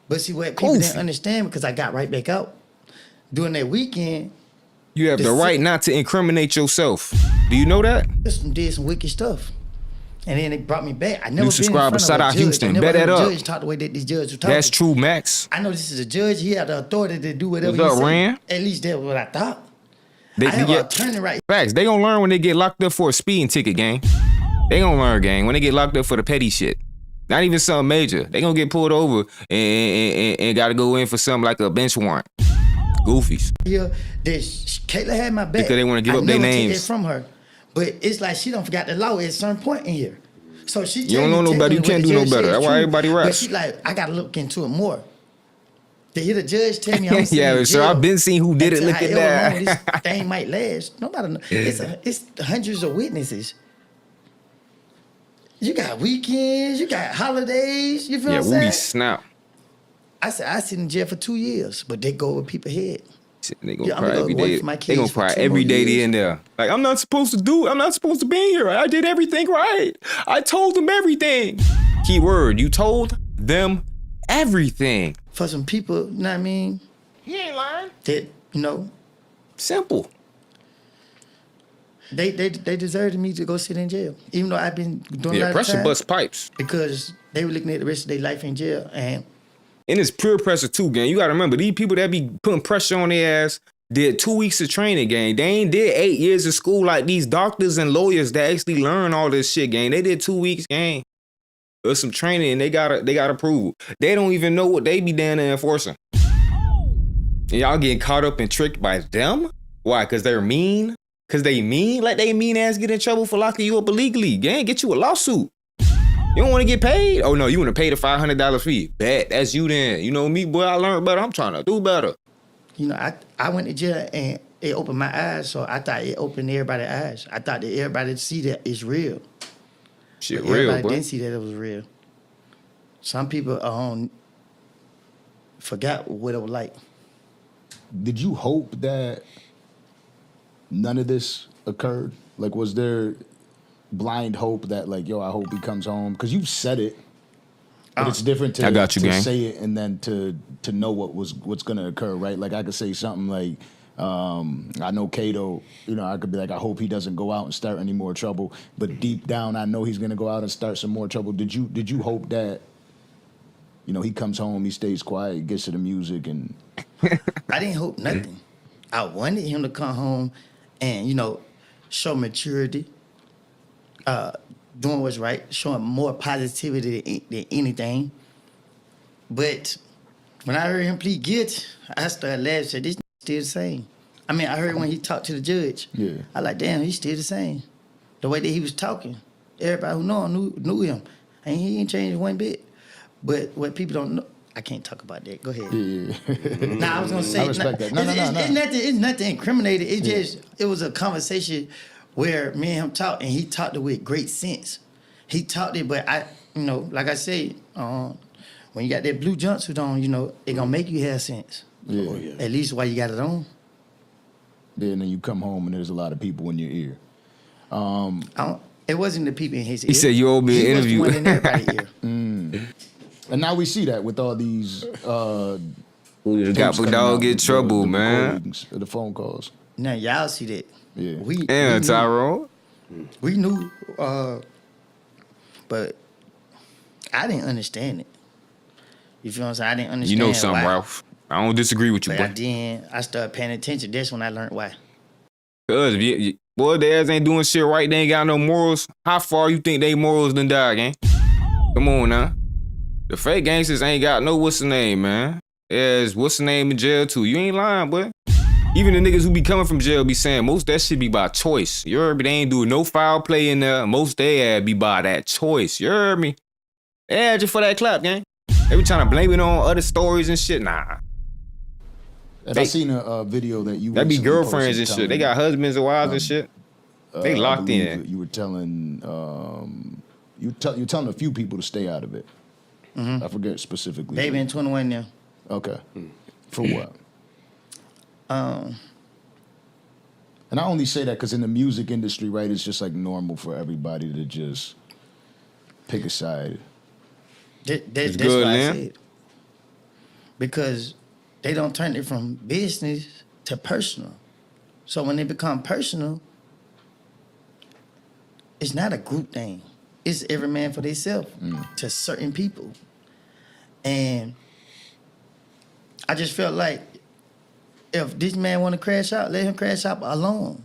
But see what people didn't understand, because I got right back out during that weekend. You have the right not to incriminate yourself. Do you know that? Did some wicked stuff. And then it brought me back. I never New subscriber, shout out Houston. Bet that up. Judge talk the way that these judges were talking. That's true, Max. I know this is a judge. He had the authority to do whatever What's he up, said. Ran? At least that's what I thought. They, I have an attorney right. Facts. They gonna learn when they get locked up for a speeding ticket, gang. They gonna learn, gang, when they get locked up for the petty shit. Not even something major. They gonna get pulled over and gotta go in for something like a bench warrant. Goofies. Yeah, Kayla had my back. Because they wanna give up their never take names. it from her. But it's like she don't forgot the law at a certain point in here. So she You don't know no better. You can't do no better. That's why everybody But raps. she like, I gotta look into it more. To hear the judge tell me I'm Yeah, sir. I've been seeing who did it. Look at that. This thing might last. Nobody knows. It's hundreds of witnesses. You got weekends, you got holidays. You feel what I'm saying? Yeah, we snap. I said I sit in jail for 2 years, but they go over people's head. They gonna cry every day. They gonna cry for 2 every more day they years. in there. Like, I'm not supposed to be here. I did everything right. I told them everything. Keyword, you told them everything. For some people, you know what I mean? He ain't lying. That, you know. Simple. They deserved me to go sit in jail. Even though I've been doing a lot of pressure time, bust pipes. Because they were looking at the rest of their life in jail. And it's pure pressure too, gang. You gotta remember, these people that be putting pressure on their ass did 2 weeks of training, gang. They ain't did 8 years of school like these doctors and lawyers that actually learn all this shit, gang. They did 2 weeks, gang. There's some training and they gotta prove. They don't even know what they be down there enforcing. And y'all getting caught up and tricked by them? Why? Cause they're mean? Cause they mean? Let they mean ass get in trouble for locking you up illegally. Gang, get you a lawsuit. You don't want to get paid? Oh no, you want to pay the $500 fee. Bet, that's you then. You know me, boy, I learned better. I'm trying to do better. you know, I went to jail and it opened my eyes, so I thought it opened everybody's eyes. I thought that everybody see that it's real. Shit, but real, everybody boy. didn't see that it was real. Some people forgot what it was like. Did you hope that none of this occurred? Like, was there blind hope that, like, yo, I hope he comes home? Because you said it, but it's different to, I got you, to gang. say it and then to know what's gonna occur, right? Like, I could say something like, I know Cato, you know, I could be like, I hope he doesn't go out and start any more trouble. But deep down, I know he's gonna go out and start some more trouble. Did you hope that, you know, he comes home, he stays quiet, gets to the music, and I didn't hope nothing. I wanted him to come home and, you know, show maturity, doing what's right, showing more positivity than anything. But when I heard him plead guilty, I started laughing. Said, "This still the same." I mean, I heard when he talked to the judge. Yeah. I like, damn, he's still the same. The way that he was talking, everybody who know him knew him, and he ain't changed one bit. But what people don't know, I can't talk about that. Go ahead. Yeah. Nah, I was gonna say, I respect that. No. It's nothing incriminated. It was a conversation where me and him talked, and he talked it with great sense. He talked it, but I, you know, like I say, when you got that blue jumpsuit on, you know, it gonna make you have sense. Yeah. Oh, yeah. At least while you got it on. then you come home and there's a lot of people in your ear. It wasn't the people in his ear. He said you owe me an He interview. was the one in everybody's ear. And now we see that with all these Guappo tapes coming dog out, get the trouble, man. recordings, the phone calls. Now y'all see that. Yeah. We Yeah, knew. Tyrone. We knew, but I didn't understand it. You feel what I'm saying? I didn't understand. You know something, why. Ralph. I don't disagree with you, But boy. I started paying attention. That's when I learned why. Cause boy, their ass ain't doing shit right. They ain't got no morals. How far you think they morals done die, gang? Come on now. The fake gangsters ain't got no what's the name, man. There's what's the name in jail too. You ain't lying, boy. Even the niggas who be coming from jail be saying most of that shit be by choice. You heard me? They ain't doing no foul play in there. Most they ass be by that choice. You heard me? Yeah, just for that clap, gang. They be trying to blame it on other stories and shit. Nah. And I seen a video that you. That be recently girlfriends posted and shit. They got husbands and wives and shit. They I locked believe in. You were telling you're telling a few people to stay out of it. I forget specifically. Baby and 21 now. Okay. For what? And I only say that because in the music industry, right, it's just like normal for everybody to just pick a side. That's what I said. Because they don't turn it from business to personal. So when it become personal, it's not a group thing. It's every man for themselves to certain people. And I just felt like if this man want to crash out, let him crash out alone.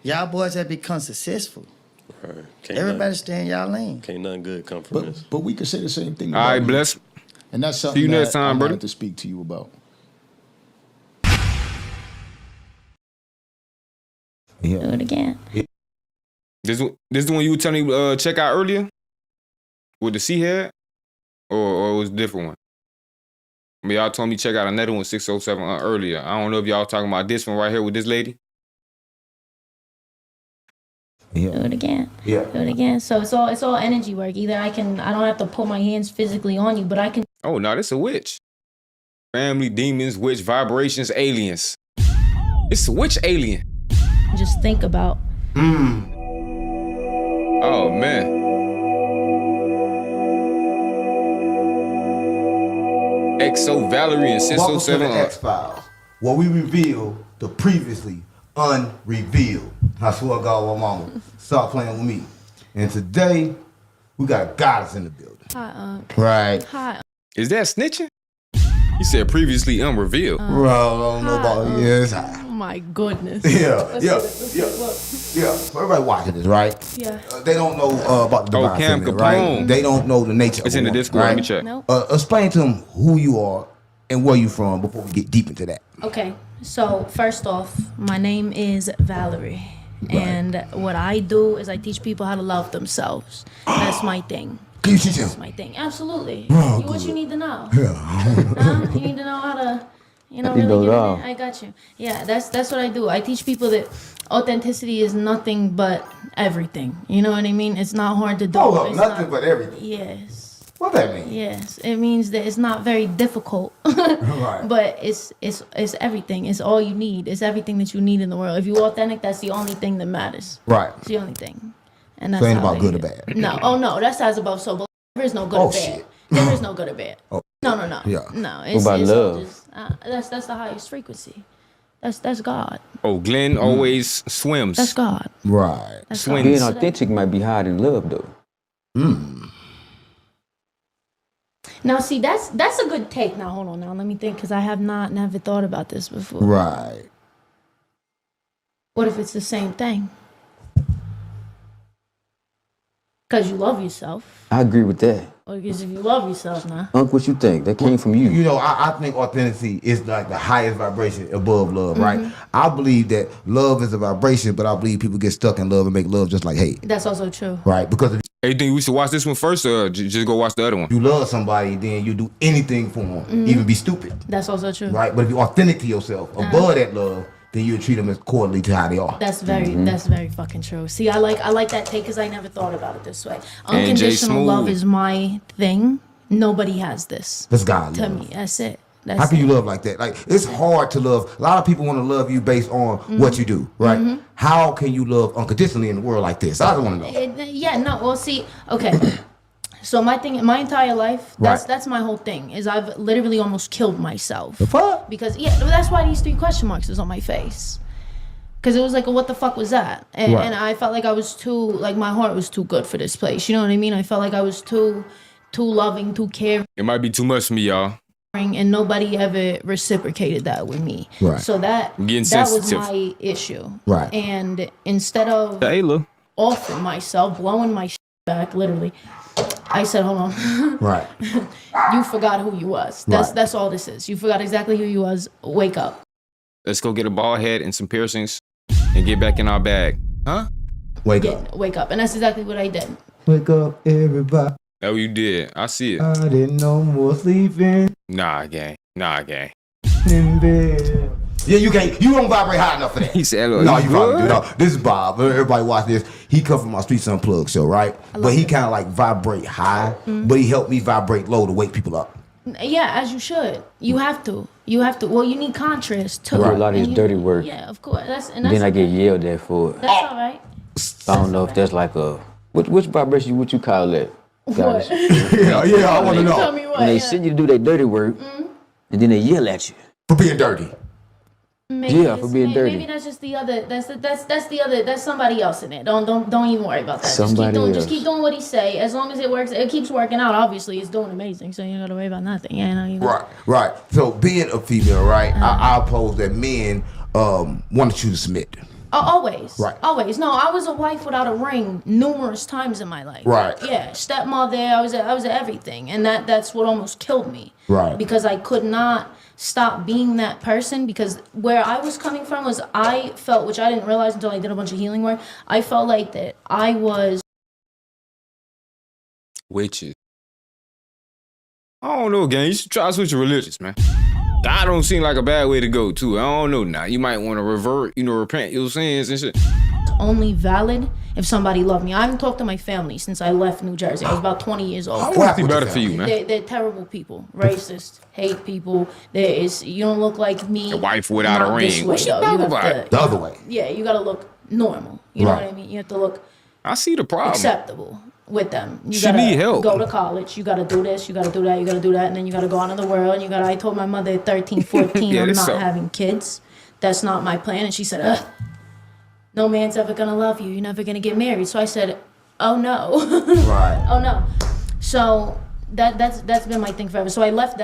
Y'all boys have become successful. Right. Everybody stay in y'all lane. Can't nothing good come from this. But we could say the same thing. All right, bless. And that's See something you next that time, I brother. wanted to speak to you about. Do it again. This the one you were telling me check out earlier? With the C-head? Or it was a different one? I mean, y'all told me check out another one, 607 earlier. I don't know if y'all talking about this one right here with this lady. Do it again. Yeah. Do it again. So it's all energy work. Either I don't have to put my hands physically on you, but I can. Oh, no, this a witch. Family, demons, witch, vibrations, aliens. It's a witch alien. Just think about. Oh, man. XO Valerie and Welcome to 607. the X-Files, where we reveal the previously unrevealed. I swear to God, my mama, stop playing with me. And today, we got a goddess in the building. Hi, Unc. Right. Hi. Is that snitching? He said previously unrevealed. Bro, I don't know about yes. Oh my goodness. Yeah. So everybody watching this, right? Yeah. They don't know about the divine Cam feminine, Capone. right? They don't know the nature of It's in the woman, Discord. right? Let me check. Nope. Explain to them who you are and where you from before we get deep into that. Okay. So first off, my name is Valerie, and what I do is I teach people how to love themselves. That's my thing. Can you teach them? That's my thing. Absolutely. Oh, What you need to know. Yeah. You need to know how to, You really know get that. in it. I got you. Yeah, that's what I do. I teach people that authenticity is nothing but everything. You know what I mean? It's not hard to do. Hold up, It's nothing not- but everything. Yes. What that mean? Yes. It means that it's not very difficult. Right. But it's everything. It's all you need. It's everything that you need in the world. If you're authentic, that's the only thing that matters. Right. It's the only thing. And that's So it ain't how about I good or do it. bad. No. Oh no, that's as above so below. There is no good Oh, or bad. shit. There is no good or bad. Oh. No. Yeah. No. What about it's all love? just, that's the highest frequency. That's God. Oh, Glenn always swims. That's God. Right. That's Swings. Being authentic might be hard in love, though. Now see, that's a good take. Now hold on. Now let me think, because I have never thought about this before. Right. What if it's the same thing? Because you love yourself. I agree with that. Or because if you love yourself now. Unc, what you think? That came from you. You know, I think authenticity is like the highest vibration above love, right? Mm-hmm. I believe that love is a vibration, but I believe people get stuck in love and make love just like hate, That's also true. right? Because if Hey, you think we should watch this one first or just go watch the other one? you love somebody, then you do anything for them, even be stupid, That's also true. right? But if you're authentic to yourself, above that love, then you treat them as accordingly to how they are. That's very fucking true. See, I like that take because I never thought about it this way. And Jay Unconditional love Smooth. is my thing. Nobody has this. That's God To love. me, that's it. That's How can it. you love like that? Like, it's hard to love. A lot of people want to love you based on what you do, right? How can you love unconditionally in the world like this? I don't want to know. Yeah, no. Well, see, okay. So my entire life, that's my whole thing. Is I've literally almost killed myself. The fuck? Because that's why these 3 question marks is on my face. Because it was like, what the fuck was that? And, Right. and I felt like I was too, like my heart was too good for this place. You know what I mean? I felt like I was too loving, too caring. It might be too much for me, y'all. And nobody ever reciprocated that with me. Right. So that I'm getting was sensitive. my issue. Right. And instead of Hey, look. offing myself, blowing my shit back, literally, I said, hold on. Right. You forgot who you was. That's all this is. You forgot exactly who you was. Wake up. Let's go get a bald head and some piercings and get back in our bag. Huh? Wake up. Wake up. And that's exactly what I did. Wake up, everybody. That's what you did. I see it. I didn't know more sleeping Nah, gang. in bed. Yeah, you can't. You don't vibrate high enough for that. He said, no, you probably do. No, this is Bob. Everybody watch this. He come from my Streets Unplugged show, right? But he kind of like vibrate high, but he helped me vibrate low to wake people up. Yeah, as you should. You have to. You have to. Well, you need contrast too. I do a lot of his dirty work. Yeah, of course. That's Then I get yelled at for it. That's all right. I don't know if that's like a which vibration would you call that? What? yeah, I want to know. Tell me what. When they send you to do their dirty work, and then they yell at you for being dirty. Maybe for being dirty. Maybe that's just the other. That's the other. That's somebody else in it. Don't even worry about that. Somebody else. Just keep doing what he say. As long as it works, it keeps working out. Obviously, it's doing amazing. So you don't gotta worry about nothing. Yeah, you know. Right. So being a female, right? I oppose that men wanted you to submit. Oh, always. Right. Always. No, I was a wife without a ring numerous times in my life. Right. Yeah, stepmother. I was everything, and that's what almost killed me. Right. Because I could not stop being that person, because where I was coming from was I felt, which I didn't realize until I did a bunch of healing work, I felt like that I was witches. I don't know, gang. You should try to switch your religions, man. God don't seem like a bad way to go, too. I don't know now. You might want to repent your sins and shit. only valid if somebody loved me. I haven't talked to my family since I left New Jersey. I was about 20 years old. What's better for you, man? They're terrible people, racist, hate people. You don't look like me. A wife without a ring. What's your The other way. Yeah, you gotta look normal. You know what I mean? You have to look. I see the problem. Acceptable with them. You She gotta need help. go to college. You gotta do this. You gotta do that. You gotta do that, and then you gotta go out in the world. And I told my mother at 13, 14, Yeah, I'm this not so- having kids. That's not my plan. And she said, ugh. No man's ever gonna love you. You're never gonna get married. So I said, oh no. Right. Oh no. So that's been my thing forever. So I left,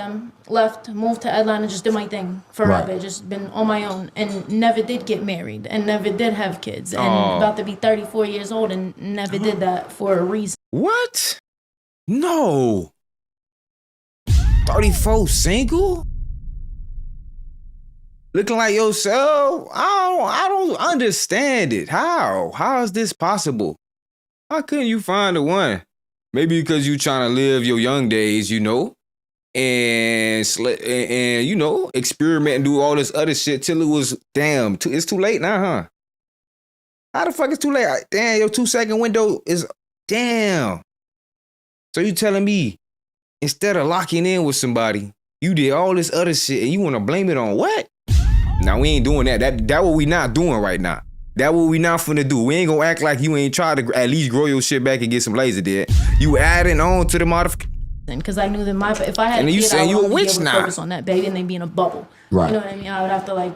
moved to Atlanta, just did my thing forever. Right. Just been on my own and never did get married and never did have kids. And Oh. about to be 34 years old and never did that for a reason. What? No. 34 single? Looking like yourself? I don't understand it. How is this possible? How couldn't you find the one? Maybe because you trying to live your young days, you know, and you know, experiment and do all this other shit till it was it's too late now, huh? How the fuck is too late? Damn, your 2-second window is damn. So you telling me instead of locking in with somebody, you did all this other shit and you want to blame it on what? Now we ain't doing that. That what we not doing right now. That what we not finna do. We ain't gonna act like you ain't try to at least grow your shit back and get some laser dead. You adding on to the modification. Because I knew that if I had And a you kid, saying I you a would be witch able to now. focus on that baby and then be in a bubble. Right. You know what I mean? I would have to my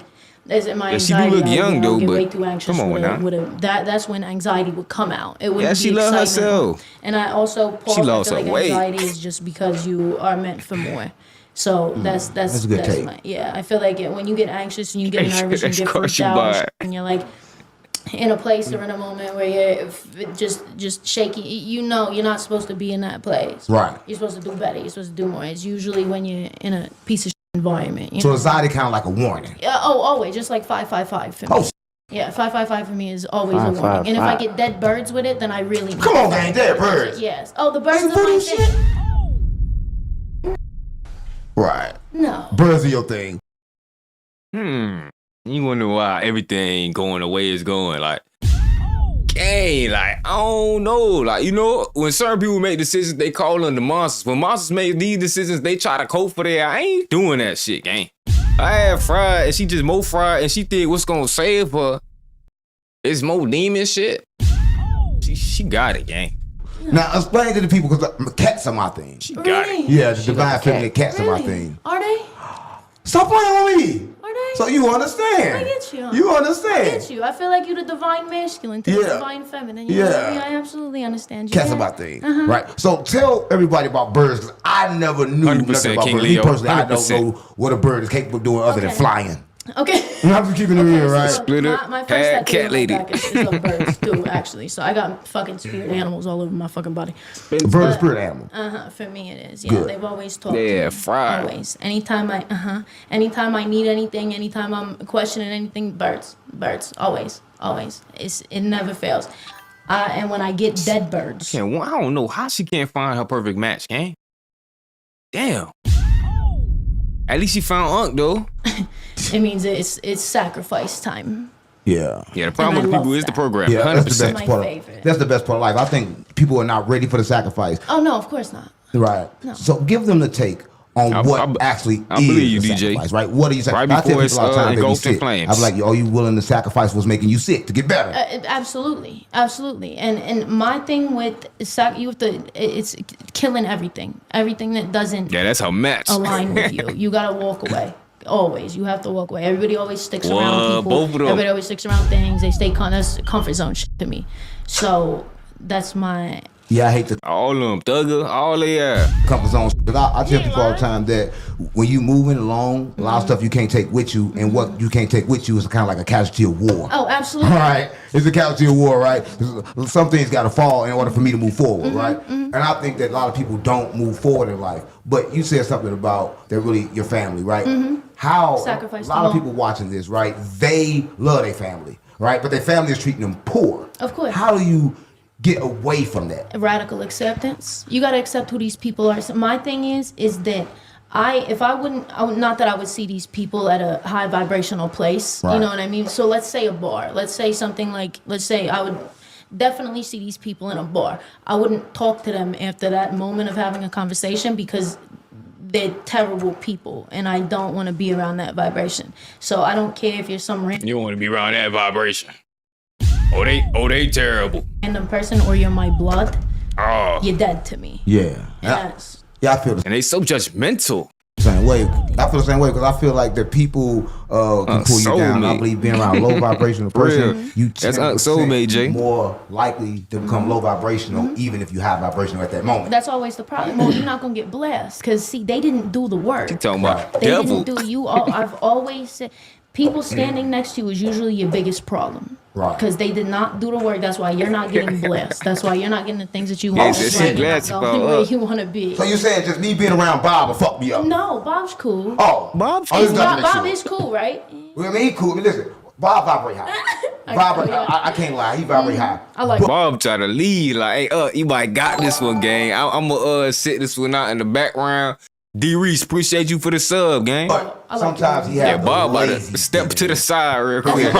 Yeah, she do anxiety. look young, though, get but way too anxious come on now. That's when anxiety would come out. It wouldn't Yeah, be she love excitement. herself. And I also She lost I feel her like weight. anxiety is just because you are meant for more. So that's a good take. I feel like when you get anxious and you get nervous and you get That's freaked you out by. and you're like in a place or in a moment where you're just shaky, you know you're not supposed to be in that place. Right. You're supposed to do better. You're supposed to do more. It's usually when you're in a piece of environment. You So know? anxiety kind of like a warning. Yeah, always, just like 555 for me. Oh, Yeah, 555 for me is always a 555. warning. And if I get dead birds with it, then I really need Come on, to- gang, dead birds. Yes. Oh, the birds That's are my voodoo thing. Right. No. Birds are your thing. You wonder why everything going the way it's going. Like, gang, like, I don't know. Like, you know, when certain people make decisions, they call them the monsters. When monsters make these decisions, they try to cope for their. I ain't doing that shit, gang. I had fried and she just more fried and she think what's gonna save her is more demon shit. She got it, gang. Now explain to the people because cats are my thing. She got it. Yeah, the divine feminine cats are my thing. Are they? Stop playing with me. Are they? So you understand? I get you. You I understand? get you. I feel like you're the divine masculine to the Yeah. divine feminine. You know what I mean? Yeah. I absolutely understand you. Cats Yeah. are my thing, Uh-huh. right? So tell everybody about birds because I never knew 100% nothing about King birds. Leo, Me personally, I don't 100%. know what a bird is capable of doing other than Okay. flying. Okay. I'm just keeping it real, right? Split it. My first Had tattoo cat on my lady. back is of birds too, actually. So I got fucking spirit animals all over my fucking body. Bird is a spirit animal. For me it is. Yeah, Good. they've always taught Yeah, me. fried. Always. Anytime I need anything, anytime I'm questioning anything, birds. Always. It never fails. And when I get dead birds. I don't know how she can't find her perfect match, gang. Damn. At least she found Unc though. It means it's sacrifice time. Yeah. Yeah, the problem with the people is the program. Yeah, 100%. that's the best part. That's the best part of life. I think people are not ready for the sacrifice. Oh no, of course not. Right. No. So give them the take on what actually I is believe you, the DJ. sacrifice, right? What are you Right sacrificing? before I it's tell people all the time they be engulfed in sick. flames. I'm like, are you willing to sacrifice what's making you sick to get better? Absolutely. And my thing with you have to, it's killing everything that doesn't Yeah, that's her match. align with you. You gotta walk away. Always, you have to walk away. Everybody always sticks around people. both of them. Everybody always sticks around things. They stay that's comfort zone shit to me. So that's my. Yeah, I hate the all of them, Thugger, all they comfort zones. I tell people all the time that when you moving along, a lot of stuff you can't take with you, and what you can't take with you is kind of like a casualty of war. Oh, absolutely. Right, it's a casualty of war, right? Some things got to fall in order for me to move forward, right? And I think that a lot of people don't move forward in life. But you said something about they're really your family, right? How Sacrifice a lot of them all. people watching this, right? They love their family, right? But their family is treating them poor. Of course. How do you get away from that? Radical acceptance. You got to accept who these people are. So my thing is that I would not that I would see these people at a high vibrational place. Right. You know what I mean? So let's say a bar. Let's say something like, I would definitely see these people in a bar. I wouldn't talk to them after that moment of having a conversation because they're terrible people and I don't want to be around that vibration. So I don't care if you're some You don't want to be around that vibration. Oh, they terrible. random person or you're my blood. Oh. You're dead to me. Yeah. Yes. Yeah, I feel the And they so judgmental. same way. I feel the same way because I feel like the people can pull you down. I believe being around a low vibrational person, you That's 10% soulmate, Jay. more likely to become low vibrational, even if you high vibrational at that moment. That's always the problem. Well, you're not gonna get blessed because see, they didn't do the work. You talking about They devil? didn't do you. I've always said, people standing next to you is usually your biggest problem. Right. Because they did not do the work. That's why you're not getting blessed. That's why you're not getting the things that you Yeah, want. it's That's why a you're not glass going about where up. you want to be. So you're saying just me being around Bob will fuck me up? No, Bob's cool. Oh, Bob's oh, this is Bob, nothing to Bob make is cool, right? sure. Well, I mean, he cool. I mean, listen, Bob vibrate high. I can't lie. He vibrate high. I like Bob try to lead like, hey, you might got this one, gang. I'm gonna sit this one out in the background. D. Reese, appreciate you for the sub, gang. But sometimes he has Yeah, Bob about to step to the side real quick.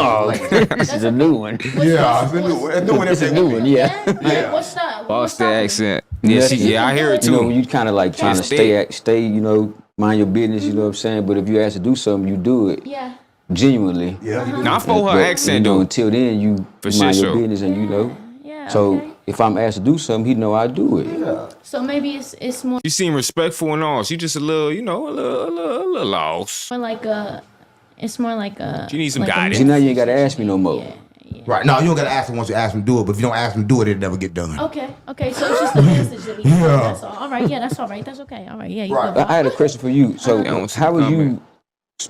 This is a new one. Yeah, it's a new one. It's a new one, yeah. What's that? Boston accent. Yeah, I hear it You know, too. you kind of like trying to stay, you know, mind your business, you know what I'm saying? But if you ask to do something, you do it. Yeah. Genuinely. Yeah. Now I follow her But, accent you know, though. until then, you For mind sure, your sure. business and you know. Yeah. So okay. if I'm asked to do something, he know I do it. So maybe it's more She seem respectful and all. She just a little, you know, a little lost. like a. It's more like a. She needs some like a guidance. See, now you ain't got to ask me no more. Right. No, you don't gotta ask him once you ask him to do it, but if you don't ask him to do it, it'll never get done. Okay, so it's just the message that he Yeah. That's all right, yeah, that's all right. That's okay. All right, yeah, you Right. good. I had a question for you. So how were you,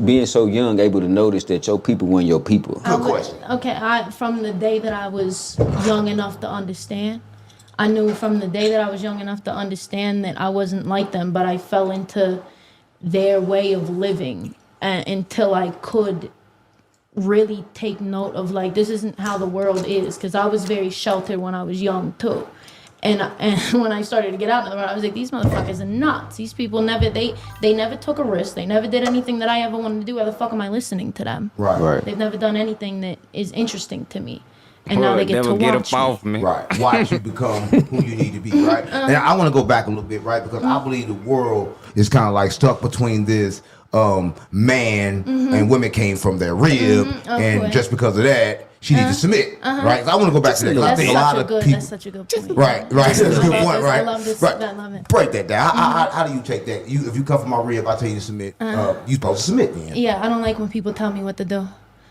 being so young, able to notice that your people weren't your people? Good question. Okay, from the day that I was young enough to understand, I knew from the day that I was young enough to understand that I wasn't like them, but I fell into their way of living until I could really take note of like, this isn't how the world is, because I was very sheltered when I was young too. And when I started to get out in the world, I was like, these motherfuckers are nuts. These people never, they never took a risk. They never did anything that I ever wanted to do. Why the fuck am I listening to them? Right. They've never done anything that is interesting to me. And now they get to watch me. Right. Watch you become who you need to be, right? And I want to go back a little bit, right? Because I believe the world is kind of like stuck between this man and women came from their rib, and course. just because of that, she needs to submit, right? So I want to go back to that because I think a lot of people. That's such a good point. Right. That's a good point, right? I love this. Right. I love it. Break that down. How do you take that? If you come from my rib, I tell you to submit. You supposed to submit then. Yeah, I don't like when people tell me what to do.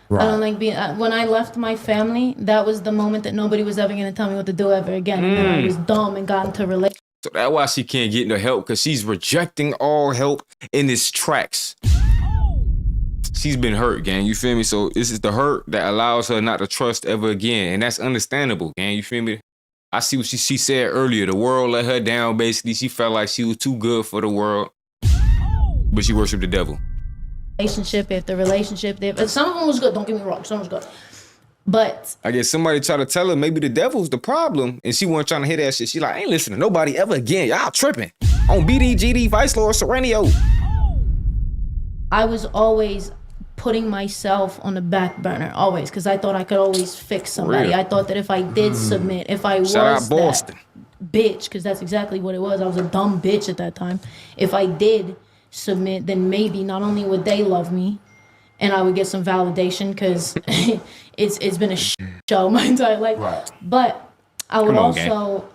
Right. I don't like being. When I left my family, that was the moment that nobody was ever going to tell me what to do ever again. And then I was dumb and got into relationships. So that's why she can't get no help, because she's rejecting all help in its tracks. She's been hurt, gang. You feel me? So this is the hurt that allows her not to trust ever again. And that's understandable, gang. You feel me? I see what she said earlier. The world let her down, basically. She felt like she was too good for the world. But she worshiped the devil. Relationship after relationship. Some of them was good. Don't get me wrong. Some was good. But I guess somebody tried to tell her maybe the devil's the problem. And she wasn't trying to hear that shit. She like, I ain't listening to nobody ever again. Y'all tripping. On BD, GD, Vice Lord, Serenio. I was always putting myself on the back burner, always, because I thought I could always fix somebody. Real. I thought that if I did submit, if I Shout was out Boston. that bitch, because that's exactly what it was. I was a dumb bitch at that time. If I did submit, then maybe not only would they love me, and I would get some validation, because it's been a show my entire life. Right. But I would Come on, also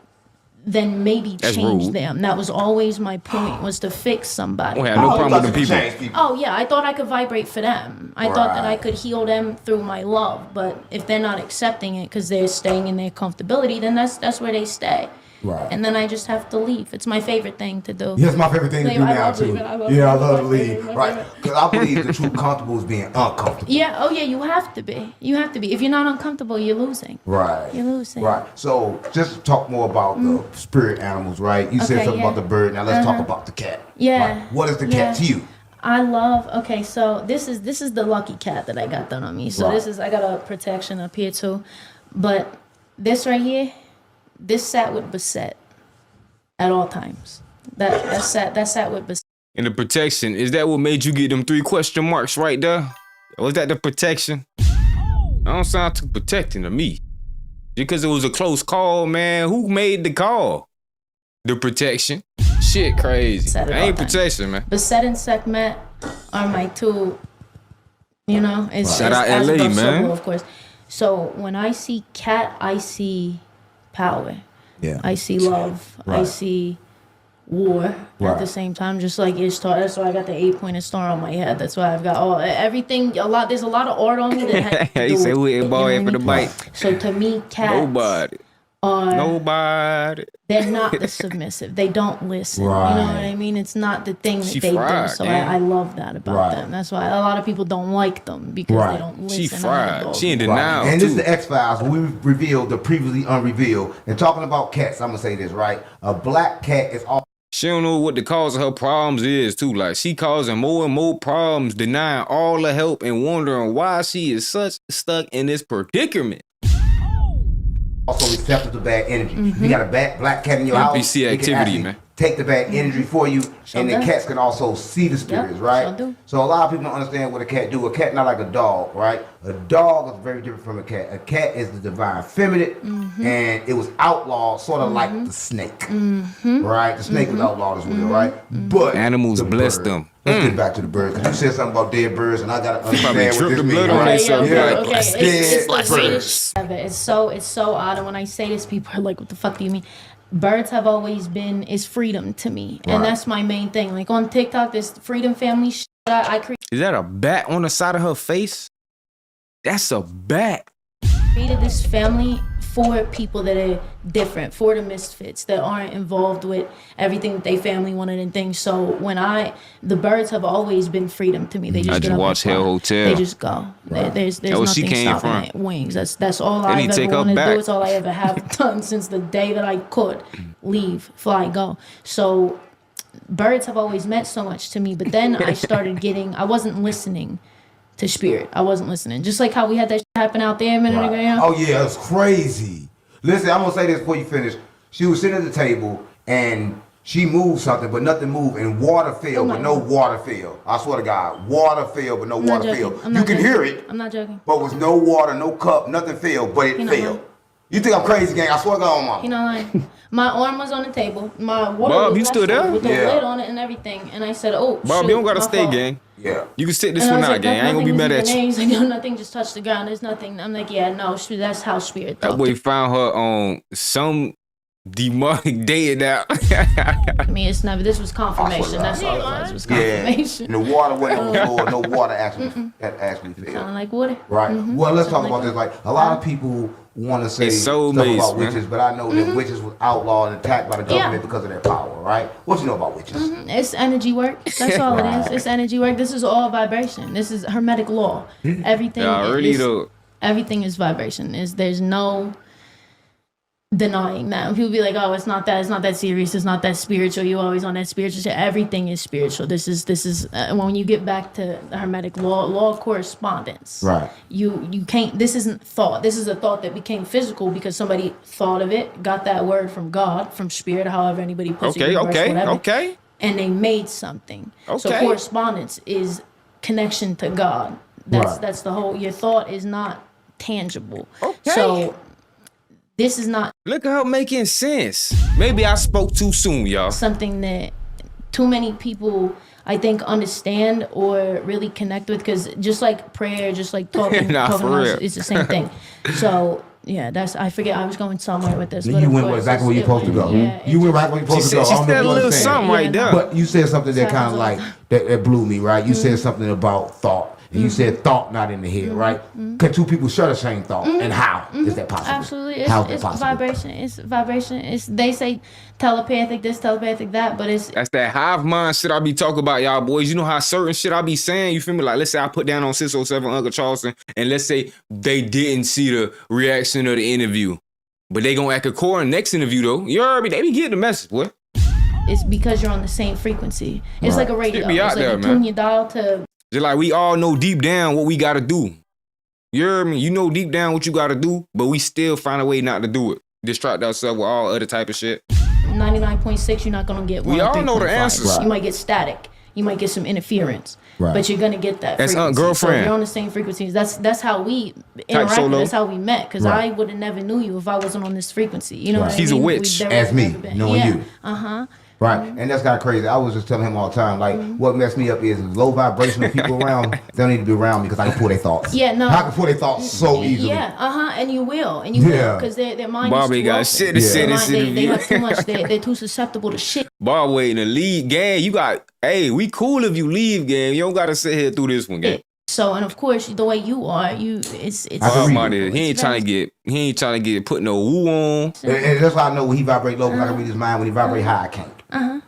then maybe That's change rude. them. That was always my point, was to fix somebody. I don't have no problem with the people. Oh yeah, I thought I could vibrate for them. I thought that I Right. could heal them through my love. But if they're not accepting it because they're staying in their comfortability, then that's where they stay. Right. And then I just have to leave. It's my favorite thing to do. Yeah, it's my favorite thing to do I now love too. leaving. I love Yeah, I leaving. love to My leave. favorite, my Right. favorite. Because I believe the true comfortable is being uncomfortable. Yeah. Oh yeah. You have to be. You have to be. If you're not uncomfortable, you're losing. Right. You're losing. Right. So just to talk more about the spirit animals, right? You said Okay, something yeah. about the bird. Now let's talk Uh-huh. about the cat. Yeah. Right? What is the yeah. cat to you? I love. Okay, so this is the lucky cat that I got done on me. So Right. I got a protection up here too, but this right here, this sat with Bassett at all times. That sat with Bassett. And the protection, is that what made you get them 3 question marks right there? Was that the protection? I don't sound too protecting to me. Because it was a close call, man. Who made the call? The protection. Shit crazy. Said it I ain't all time. protection, man. Bassett and Sekhmet are my two. You know, it's Shout out as LA, above, so man. below, of course. So when I see cat, I see power. Yeah. I see love. I Right. see war at Right. the same time, just like Ishtar. That's why I got the 8-pointed star on my head. That's why I've got everything. There's a lot of art on me that has to He do said, who with- hit you ball know head for what the I mean? bite? So to me, cats Nobody. are Nobody. they're not the submissive. They don't listen. You know Right. what I mean? It's not the thing that She they fried, do. So man. I love that about Right. them. That's why a lot of people don't like them because Right. they don't listen. She fried. She in Right. denial, And this is too. the X-Files. We revealed the previously unrevealed. And talking about cats, I'm going to say this, right? A black cat is all. She don't know what the cause of her problems is, too. Like, she causing more and more problems, denying all the help and wondering why she is such stuck in this predicament. Also receptive to bad energy. You got a black cat in your house. NPC it can activity, actually man. Take the bad energy for you, Sure and the does. cats can also see the spirits, Yep, right? sure do. So a lot of people don't understand what a cat do. A cat not like a dog, right? A dog is very different from a cat. A cat is the divine feminine, and it was outlawed, sort of like the snake, right? The snake was outlawed as well, right? But Animals the bless bird. them. Let's get back to the bird, because you said something about dead birds, and I gotta Probably understand what tripped this the means, blood on right? themselves. Yeah. Like, It's Dead the birds. weirdest ever. It's so odd. And when I say this, people are like, "What the fuck do you mean?" Birds have always been is freedom to me, and Right. that's my main thing. Like on TikTok, this freedom family shit I Is that a bat on the side of her face? That's a bat. created this family for people that are different, for the misfits that aren't involved with everything that they family wanted and things. So the birds have always been freedom to me. They just I get just up and watched fly. Hell Hotel. They just go. There's That where she nothing came stopping from. it. Wings. That's all They I've need to take ever her wanted to back. do. It's all I ever have done since the day that I could leave, fly, go. So birds have always meant so much to me. But then I started I wasn't listening to spirit. I wasn't listening. Just like how we had that shit happen out there a minute ago. You know? Oh yeah, it's crazy. Listen, I'm gonna say this before you finish. She was sitting at the table and she moved something, but nothing moved, and water fell, but no water fell. I swear to God, water fell, but no I'm not water joking. fell. I'm You not can joking. hear it, I'm not joking. but with no water, no cup, nothing fell, but it You're not fell. lying. You think I'm crazy, gang? I swear to God, mama. You know, like my arm was on the table. My water Bob, was you still vessel there? with the Yeah. lid on it and everything. And I said, "Oh, Bob, shoot, you don't gotta my stay, fault." gang. Yeah. You can sit this And I one was out, like, gang. I ain't gonna be nothing mad was at even you. there. He's like, "No, nothing just touched the ground. There's nothing." I'm like, "Yeah, no, that's how spirit That talk boy found her on some demonic day out. to me. It's never. This was confirmation. That's all it was. It was Yeah. confirmation. And the water wasn't on the floor. No water actually fell. Sound like water. Right. Mhm. Well, let's talk Sound about like this. Like a lot of people want to say It's so stuff amazing, about man. witches, but I know that witches was outlawed and attacked by the government because of their power. Right. What you know about witches? It's energy work. That's all it is. It's energy work. This is all vibration. This is hermetic law. Everything. Yeah, already is, though. everything is vibration. There's no denying that. People be like, "Oh, it's not that serious. It's not that spiritual. You always on that spiritual shit." Everything is spiritual. This is when you get back to the hermetic law of correspondence. Right. You can't. This isn't thought. This is a thought that became physical because somebody thought of it, got that word from God, from spirit, however anybody puts it. Okay, universe, okay, whatever, okay. and they made something. So Okay. correspondence is connection to God. That's the whole. Your thought is not tangible. Okay. So this is not. Look at her making sense. Maybe I spoke too soon, y'all. Something that too many people, I think, understand or really connect with, because just like prayer, just like talking, talking about it's the same thing. So yeah, I forget, I was going somewhere with this. You went exactly where you're supposed to go. You went right where you're supposed to go. She said a little something right there. But you said something that kind of like, that blew me, right? You said something about thought. And you said thought not in the head, right? Can two people share the same thought? And how is that possible? Absolutely. How is that It's possible? vibration. It's vibration. They say telepathic this, telepathic that, but it's... That's that hive mind shit I be talking about, y'all boys. You know how certain shit I be saying? You feel me? Like, let's say I put down on 607 Uncle Charleston, and let's say they didn't see the reaction of the interview. But they gonna act according next interview, though. You heard me? They be getting the message, boy. It's because you're on the same frequency. It's like a radio. Be out It's like there, you man. tune your dial to... Just like we all know deep down what we gotta do. You heard me? You know deep down what you gotta do, but we still find a way not to do it. Distract ourselves with all other type of shit. 99.6, you're not gonna get one. We all know the 3.5. answers. You might get static. You might get some interference. Right. But you're gonna get that That's frequency. girlfriend. So you're on the same frequencies. That's how we interacted. solo. That's how we met. Because Right. I would have never knew you if I wasn't on this frequency. You know what I She's mean? a witch. We've As me, never been. knowing you. Uh-huh. Right, and that's kind of crazy. I was just telling him all the time, like, what messed me up is low vibrational people around, they don't need to be around me because I can pull their thoughts. Yeah, no. I can pull their thoughts so easily. Yeah, and you will. And you will. Because their mind Bobby is too got open. shit to say this They interview. have too much. They're too susceptible to shit. Bob waiting to leave, gang. You got, hey, we cool if you leave, gang. You don't gotta sit here through this one, gang. So, and of course, the way you are, it's Bob Marty, he ain't trying to get put no woo on. And that's why I know when he vibrate low, because I can read his mind. When he vibrate high, I can't.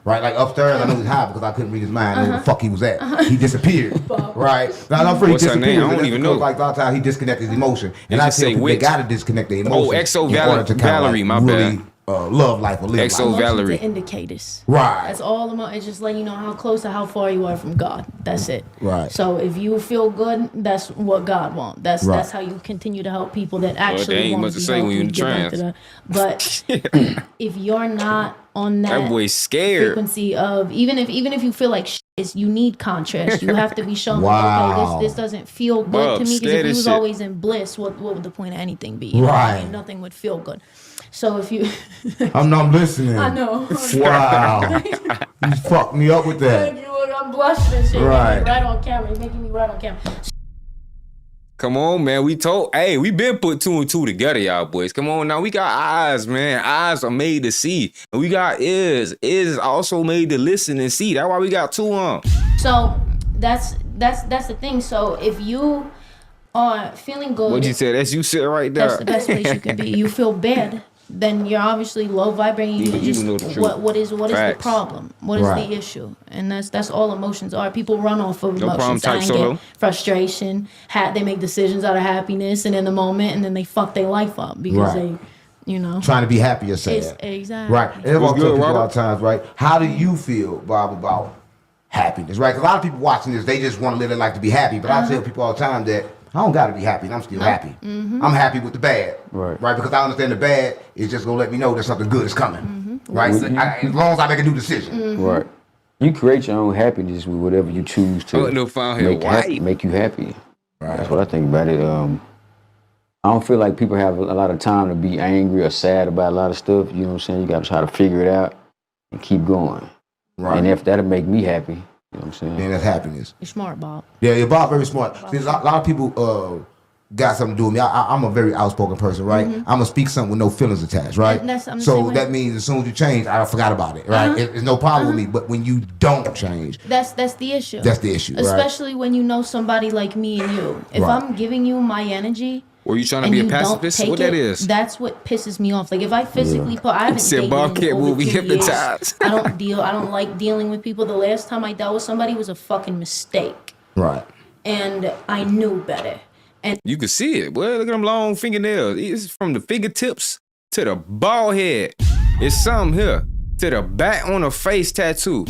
Right, like upstairs, I know he's high because I couldn't read his mind. I know where the fuck he was at. He disappeared. Right, now I'm pretty What's her name? disappeared. I don't That's even because, know. like a lot of times he disconnected his emotion, They and I just tell say people they witch. gotta disconnect their emotion. Exo in order to kinda, Valerie, like, my really, bad. Love life or live Exo life. Valerie. The indicators. Right. That's all. It's just letting you know how close or how far you are from God. That's it. Right. So if you feel good, that's what God wants. That's Right. that's how you continue to help people that they actually ain't want much to to be say when helped you in and get back trance. to the- But if you're not on That boy's scared. frequency of even if you feel like you need contrast, you have to be shown like, Wow. okay, this doesn't feel good Bob, to me, because scared if you as was shit. always in bliss, what would the point of anything be? You know what I Right. mean? Nothing would feel good. So if you I'm not listening. I know. Wow. You fucked me up with that. I'm blushing and shit. Right. Right on camera. You're making me right on camera. Come on, man. We been put 2 and 2 together, y'all boys. Come on now. We got eyes, man. Eyes are made to see. And we got ears. Ears is also made to listen and see. That's why we got 2 on. So that's the thing. So if you are feeling good, What'd you say? That's you sitting right there. that's the best place you can be. You feel bad, then you're obviously low vibrating. You just know the truth. what is the Facts. problem? What is Right. the issue? And that's all emotions are. People run off of No problem, emotions, type anger, solo. frustration. They make decisions out of happiness and in the moment, and then they fuck their life up because Right. they, Trying to be happy or sad. Exactly. Right. And that's what I What's tell good, people all Robert? the times, right? How do you feel, Bob, about happiness, right? 'Cause a lot of people watching this, they just want to live their life to be happy. But I tell people all the time that I don't got to be happy, and I'm still happy. I'm happy with the bad, right? Because I understand the bad is just going to let me know that something good is coming, right? So as long as I make a new decision. Right. You create your own happiness with whatever you choose to no found here make you happy. Right. That's what I think about it. I don't feel like people have a lot of time to be angry or sad about a lot of stuff. You know what I'm saying? You got to try to figure it out and keep going. Right. And if that'll make me happy, you know what I'm saying? Then that's happiness. You're smart, Bob. Yeah, Bob very smart. See, a lot of people got something to do with me. I'm a very outspoken person, right? I'm gonna speak something with no feelings attached, right? And that's- I'm the So same way. that means as soon as you change, I forgot about it, right? It's no problem with me. But when you don't change, That's the issue. That's the issue, right? Especially when you know somebody like me and you. If Right. I'm giving you my energy, Were you trying to and be a you don't pacifist? take What that it, is? That's what pisses me off. Like if I physically I haven't Said dated Bob in Cat over will be 2 years. hypnotized. I don't like dealing with people. The last time I dealt with somebody was a fucking mistake. right? And I knew better. And You can see it. Boy, look at them long fingernails. It's from the fingertips to the bald head. It's something here. To the back on the face tattoo.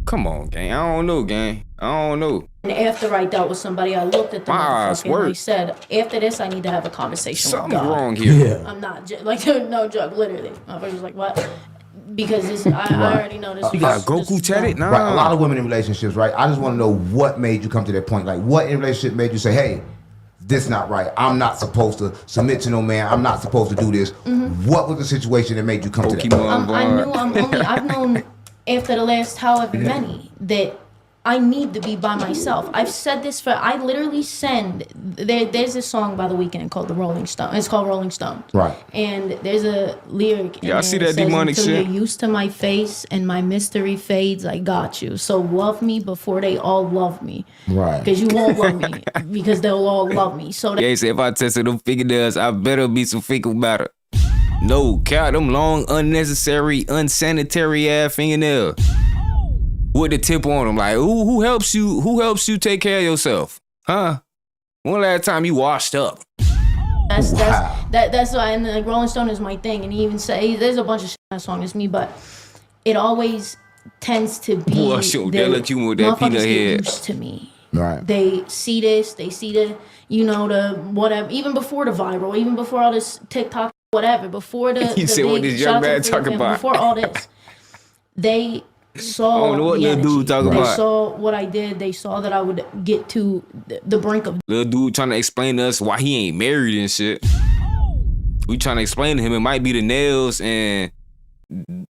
Come on, gang. I don't know, gang. I don't know. after I dealt with somebody, I looked at the My eyes motherfucker and I work. said, after this, I need to have a conversation Something's with God. wrong here. I'm not, like, no joke, literally. My brother was like, what? because I already know this. You got Goku tatted? Nah. Right, a lot of women in relationships, right? I just want to know what made you come to that point. Like, what in relationship made you say, hey, this not right. I'm not supposed to submit to no man. I'm not supposed to do this. What was the situation that made you come to that point? I've known after the last however many that I need to be by myself. I've said this I literally there's a song by The Weeknd called Rolling Stone. It's called Rolling Stone. Right. And there's a lyric in I see that demonic until shit. you're used to my face and my mystery fades, I got you. So love me before they all love me. Right. Because you won't love me because they'll all love me. So Yeah, say if I tested them fingernails, I better be some fecal matter. No, count them long, unnecessary, unsanitary ass fingernails. With the tip on them, like who helps you? Who helps you take care of yourself? Huh? When last time you washed up? That's why, and like Rolling Stone is my thing, and he even say there's a bunch of shit in that song. It's me, but it always tends to be Boy, shoot, that look you with that motherfuckers peanut get head. used to me. Right. They see this, they see the the whatever. Even before the viral, even before all this TikTok, whatever. Before the You said what this young man talking about? Before all this, they saw I don't know what the little energy. dude talking They about. saw what I did. They saw that I would get to the brink of. Little dude trying to explain to us why he ain't married and shit. We trying to explain to him it might be the nails and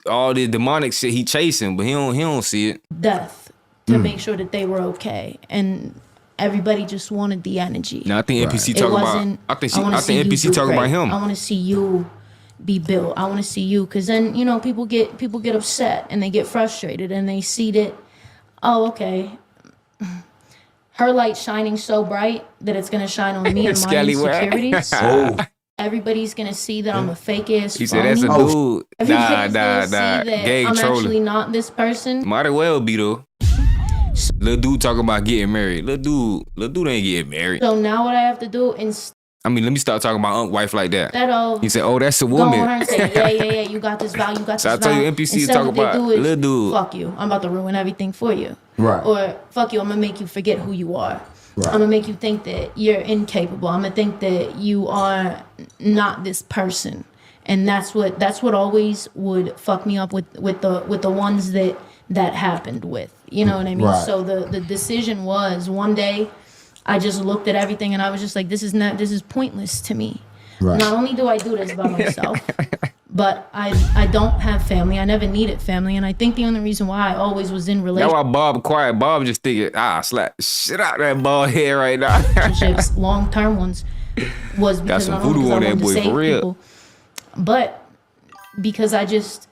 all the demonic shit he chasing, but he don't see it. Death to make sure that they were okay, and everybody just wanted the energy. No, I think NPC It talking wasn't, about. I wanna see think you NPC do talking about great. him. I want to see you be built. I want to see you, because then people get upset and they get frustrated and they see that, oh, okay, her light's shining so bright that it's gonna shine on me and my insecurities. Everybody's gonna see that I'm a fake ass. He said that's a dude. Everybody's Nah. gonna see that Gang I'm trolling. actually not this person. Might as well be though. Little dude talking about getting married. Little dude ain't getting married. So now what I have to do instead I mean, let me start talking about wife like that. of He said, "Oh, that's a go on her woman." and say, yeah, you got this vow, you got So this I tell vow. you, NPC Instead, talk what they about do is, little dude. fuck you, I'm about to ruin everything for you. Right. Or fuck you, I'm gonna make you forget who you are. Right. I'm gonna make you think that you're incapable. I'm gonna think that you are not this person. And that's what always would fuck me up with the ones that happened with. You know what I mean? Right. So the decision was, one day I just looked at everything and I was just like, this is pointless to me. Right. Not only do I do this by myself, but I don't have family. I never needed family, and I think the only reason why I always was in That's relationships, why Bob quiet. Bob just thinking, slap shit out that bald head right now. long-term ones, was Got because some not only voodoo because on I that wanted to boy, save for real. people, but because I just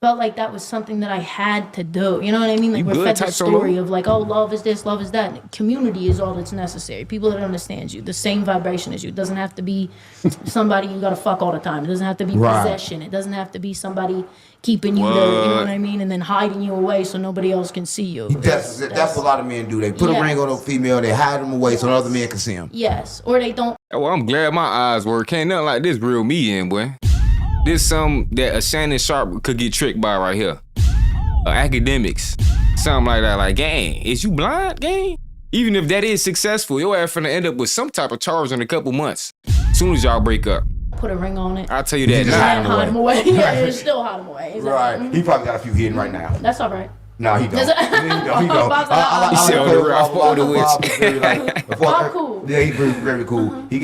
felt like that was something that I had to do. You know what I mean? Like, You we're good, fed the type solo? story of like, oh, love is this, love is that. Community is all that's necessary. People that understand you, the same vibration as you. It doesn't have to be somebody you gotta fuck all the time. It doesn't have to be Right. possession. It doesn't have to be somebody keeping you there, you know what I mean? And then hiding you away so nobody else can see you. That's what a lot of men do. They put a ring on a female, they hide them away so other men can see them. Yes, or they don't. Well, I'm glad my eyes work. Ain't nothing like this real me in, boy. This something that a Shannon Sharp could get tricked by right here. Academics. Something like that. Like, gang, is you blind, gang? Even if that is successful, your ass finna end up with some type of charge in a couple months. Soon as y'all break up. Put a ring on it. I'll tell you that Just now. Hide them away. Yeah, it's still hide them away. Exactly. Right. He probably got a few hidden right now. That's all right. No, he don't. Does it- He don't. He said on the rap for the witch. Bob cool. Yeah, he's very cool. But he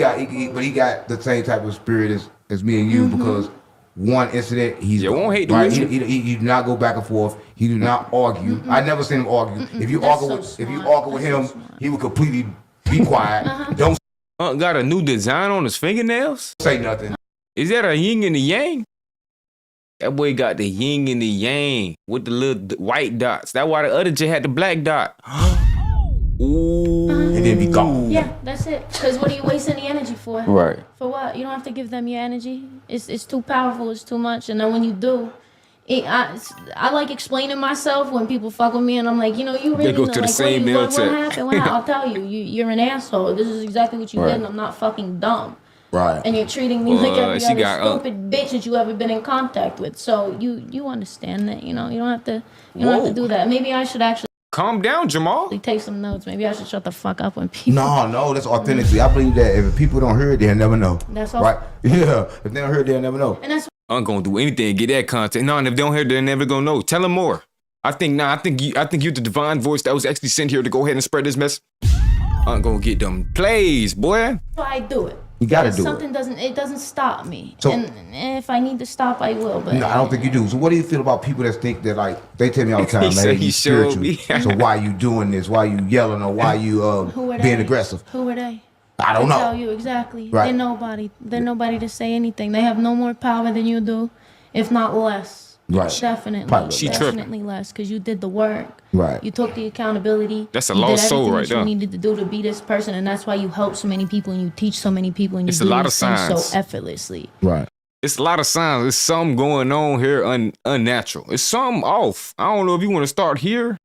got the same type of spirit as me and you because one incident, he's won't hate the right. witch. He do not go back and forth. He do not argue. I never seen him argue. If you That's argue so if you smart. argue with him, he would completely be quiet. Don't Got a new design on his fingernails? say nothing. Is that a yin and a yang? That boy got the yin and the yang with the little white dots. That's why the other J had the black dot. Ooh. And then be gone. Yeah, that's it. Because what are you wasting the energy for? Right. For what? You don't have to give them your energy. It's too powerful. It's too much. And then when you do, I like explaining myself when people fuck with me, and I'm like, you really go know, to the like, same what nail happened? tech. What happened? I'll tell you. You're an asshole. This is exactly what you Right. did, and I'm not fucking dumb. Right. And you're treating me like every she other got, stupid bitch that you ever been in contact with. So you understand that, you don't have to do that. Maybe I should actually Calm down, Jamal. take some notes. Maybe I should shut the fuck up when people. No, that's authenticity. I believe that if people don't hear it, they'll never know. That's all. Right? Yeah. If they don't hear it, they'll never know. And that's I'm gonna do anything to get that content. No, and if they don't hear, they're never gonna know. Tell them more. I think you're the divine voice that was actually sent here to go ahead and spread this message. I'm gonna get them plays, boy. So I do it. You gotta do Something doesn't stop me. So- and if I need to stop, I will. But No, I don't think you do. So what do you feel about people that think that, like, they tell me all the time, He man, said he you showed spiritual. me. So why you doing this? Why you yelling or why you who are being they? aggressive? Who are they? I don't know. Tell you exactly. Right. They're nobody. They're nobody to say anything. They have no more power than you do, if not less. Right. Definitely. Probably. She tripping. Definitely less, because you did the work. Right. You took the accountability. That's a You lost did soul everything right that there. you needed to do to be this person, and that's why you help so many people and you teach so many people and you It's a do lot these of things signs. so effortlessly. Right. It's a lot of signs. There's something going on here unnatural. It's something off. I don't know if you want to start here,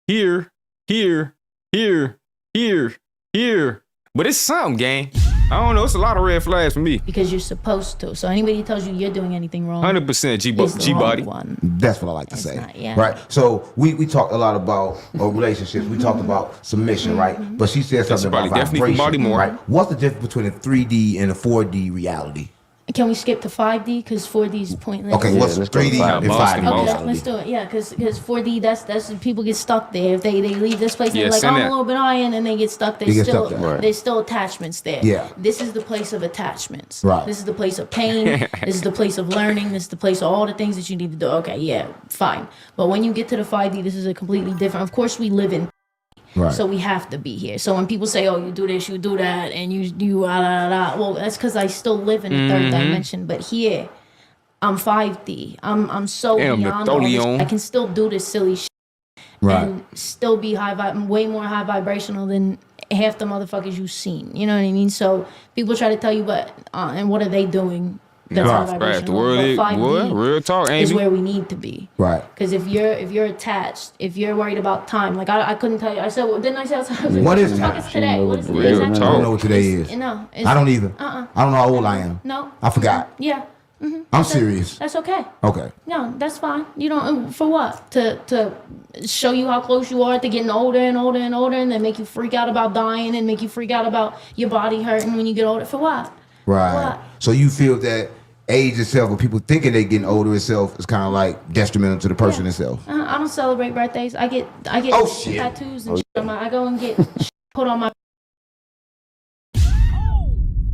here, here, here, here, here. But it's something, gang. I don't know. It's a lot of red flags for me. Because you're supposed to. So anybody who tells you you're doing anything wrong, 100% is the wrong G-body. one. That's what I like to say. not, yeah. Right. So we talked a lot about relationships. We talked about submission, right? But she said something about definitely from vibration, Baltimore. right? What's the difference between a 3D and a 4D reality? Can we skip to 5D? Because 4D is pointless. Okay, what's 3D and 5D? Okay, let's do it. Yeah, because 4D, that's people get stuck there. If they leave this place and Yeah, they're like, send I'm that. a little bit high, and then they get stuck. They get stuck there. Right. There's still attachments there. Yeah. This is the place of attachments. Right. This is the place of pain. This is the place of learning. This is the place of all the things that you need to do. Okay, yeah, fine. But when you get to the 5D, this is a completely different. Of course, we live in. Right. So we have to be here. So when people say, "Oh, you do this, you do that," and you well, that's because I still live in a third dimension. But here, I'm 5D. I'm so Damn, beyond all this. Napoleon. I can still do this silly shit Right. and still be way more high vibrational than half the motherfuckers you've seen. You know what I mean? So people try to tell you, but and what are they doing? That's high Right. vibrational. The world is, But 5D real talk, ain't is it? where we need to be. Right. Because if you're attached, if you're worried about time, like I couldn't tell you. I said, well, didn't I say outside? What is the fuck time? is today? What is Real it? talk. I don't know what today is. No, I don't either. Uh-uh. I don't know how old I am. No. I forgot. Yeah. I'm serious. That's okay. Okay. No, that's fine. You don't for what? To show you how close you are to getting older and older and older, and then make you freak out about dying and make you freak out about your body hurting when you get older. For what? Right. What? So you feel that age itself, or people thinking they're getting older itself, is kind of like detrimental to the person itself. I don't celebrate birthdays. I get Oh, shit. tattoos and shit on my. I go and get shit put on my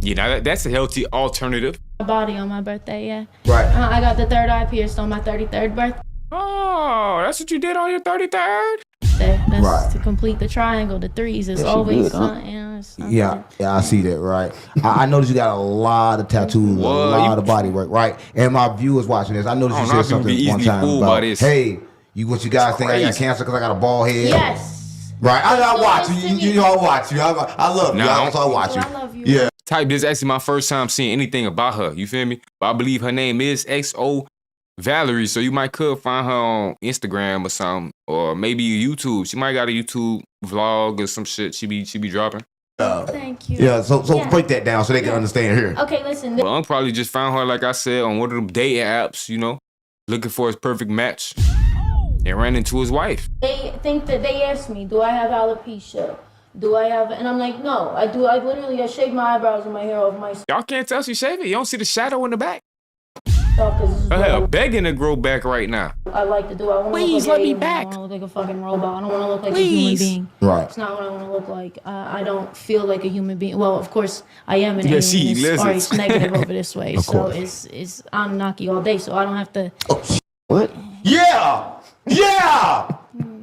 Yeah, now that's a healthy alternative. body on my birthday. Yeah. Right. I got the third eye pierced on my 33rd birthday. Oh, that's what you did on your 33rd? That's Right. to complete the triangle. The threes is always something. You know, it's something. Yeah, I see that, right. I noticed you got a lot of tattoos, What? a lot of body work, right? And my viewers watching this, I noticed you I don't know said how people be something one easily time fooled by about, this. hey, what you guys think I got crazy. cancer because I got a bald head? Yes. Right, I So watch you. listen to You me. know I watch you. I love you. Nah, So I watch you. I love you. Yeah. Type this actually my first time seeing anything about her. You feel me? But I believe her name is XO Valerie. So you might could find her on Instagram or something. Or maybe YouTube. She might got a YouTube vlog or some shit she be dropping. Thank you. Yeah, so Yeah. break that down so they can understand here. Okay, listen. But I'm probably just found her, like I said, on one of them dating apps, you know, looking for his perfect match. And ran into his wife. They think that they asked me, do I have alopecia? Do I have, and I'm like, no, I do. I literally shaved my eyebrows and my hair off my Y'all can't tell she shaved it. You don't see the shadow in the back. stuff because this is Her what hair begging to grow back right now. I like to do. I want to Please look like let me an alien. back. I want to look like a fucking robot. I don't want to look like Please. a human being. Right. It's not what I want to look like. I don't feel like a human being. Well, of course, I am an Yeah, alien. she eat It's always lizards. negative over this way. Of So course. it's Anunnaki all day. So I don't have to. What? Yeah! Yeah!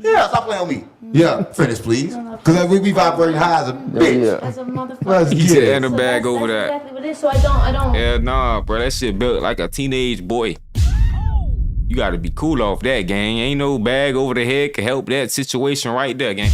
Yeah, stop playing with me. Yeah, finish, please. Because we vibrating high as a bitch. As a motherfucker. Let's He get said, it. and a bag over That's that. exactly what it is. So I don't. Yeah, nah, bro. That shit built like a teenage boy. You gotta be cool off that, gang. Ain't no bag over the head can help that situation right there, gang.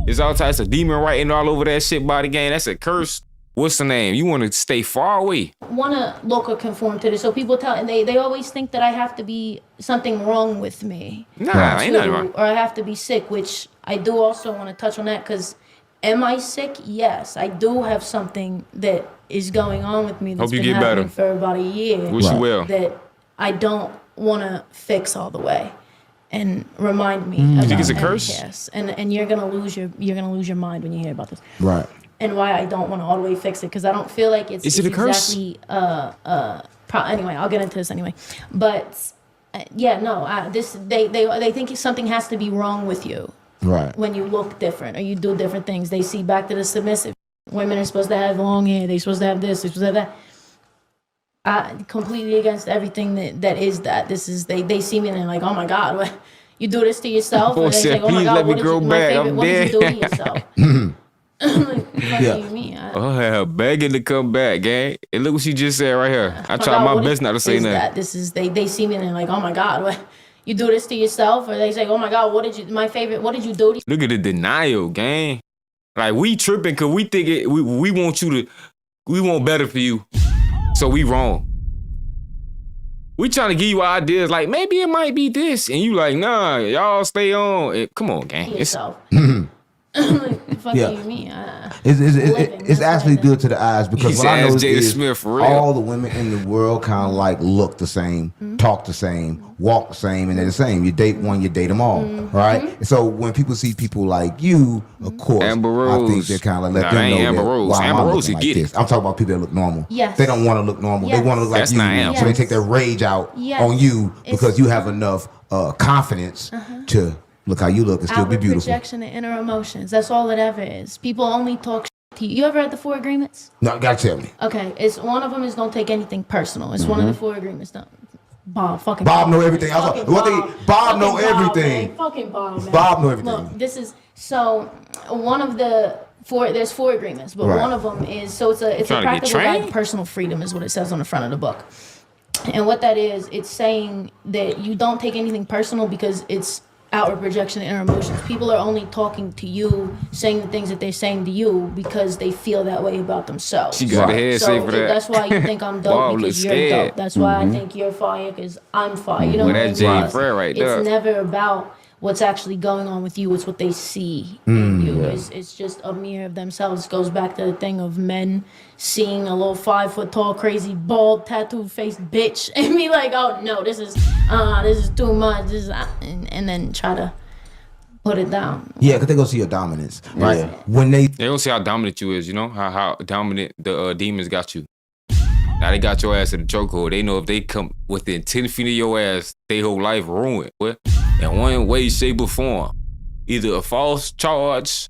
There's all types of demon writing all over that shit body, gang. That's a curse. What's the name? You want to stay far away. Want to look or conform to this. So people tell, and they always think that I have to be something wrong with me. Nah, ain't nothing wrong. Or I have to be sick, which I do also want to touch on that because am I sick? Yes, I do have something that is going on with me that's Hope you been get happening better. for about a year. Wish you well. That I don't want to fix all the way. And remind me You about think it's a it. curse? Yes, and you're gonna lose your mind when you hear about this. Right. And why I don't want to all the way fix it because I don't feel like it's Is it a curse? exactly Anyway, I'll get into this anyway. But they think something has to be wrong with you. Right. When you look different or you do different things. They see back to the submissive. Women are supposed to have long hair. They're supposed to have this. They're supposed to have that. Completely against everything that is that. This is they see me and they're like, oh my God, what, you do this to yourself? Oh, Or they say, oh my God, what did you do to yourself? Like, what do you mean? Begging to come back, gang. And look what she just said right here. I tried my best not to say nothing. This is they see me and they're like, oh my God, what, you do this to yourself? Or they say, oh my God, what did you do to Look at the denial, gang. Like, we tripping because we think we want we want better for you. So we wrong. We trying to give you ideas like, maybe it might be this. And you like, nah, y'all stay on. Come on, gang. yourself? Fuck Yeah. you mean? It's actually good to the eyes because what I know is Smith, for real. all the women in the world kind of like look the same, talk the same, walk the same, and they're the same. You date one, you date them all, right? So when people see people like you, of course, I think they're kind of like, let them know Amber that, Rose. why am I Amber Rose, looking you like get this? I'm talking about people that look normal. Yes. They don't want to look normal. They Yes. want to look like That's you. not Amber. So they take their rage out Yes. on you because It's- you have enough confidence to look how you look and still be Outward beautiful. projection and inner emotions. That's all it ever is. People only talk shit to you. You ever read the 4 agreements? No, gotta tell me. Okay, it's one of them is don't take anything personal. It's one of the 4 agreements. Don't. Bob know everything. Bob know everything. Man. Fucking Bob, man. Bob know everything. Look, this is so one of the 4. There's 4 agreements, but Right. one of them is it's a Trying to get practical guide trained? to personal freedom is what it says on the front of the book. And what that is, it's saying that you don't take anything personal because it's outward projection and inner emotions. People are only talking to you, saying the things that they're saying to you because they feel that way about themselves. She got a head say for that. That's why you think I'm dope Bob because looks you're scared. dope. That's why I think you're fire because I'm fire. You know Well, what I that mean? Jay Frere right there. It's never about what's actually going on with you. It's what they see in you. It's just a mirror of themselves. It goes back to the thing of men seeing a little 5 foot tall, crazy, bald, tattooed faced bitch and be like, oh no, this is too much. This is, and then try to put it down. Yeah, because they go see your dominance, right? Yeah. When they don't see how dominant you is, you know? How dominant the demons got you. Now they got your ass in the chokehold. They know if they come within 10 feet of your ass, they whole life ruined. What? In one way, shape, or form. Either a false charge,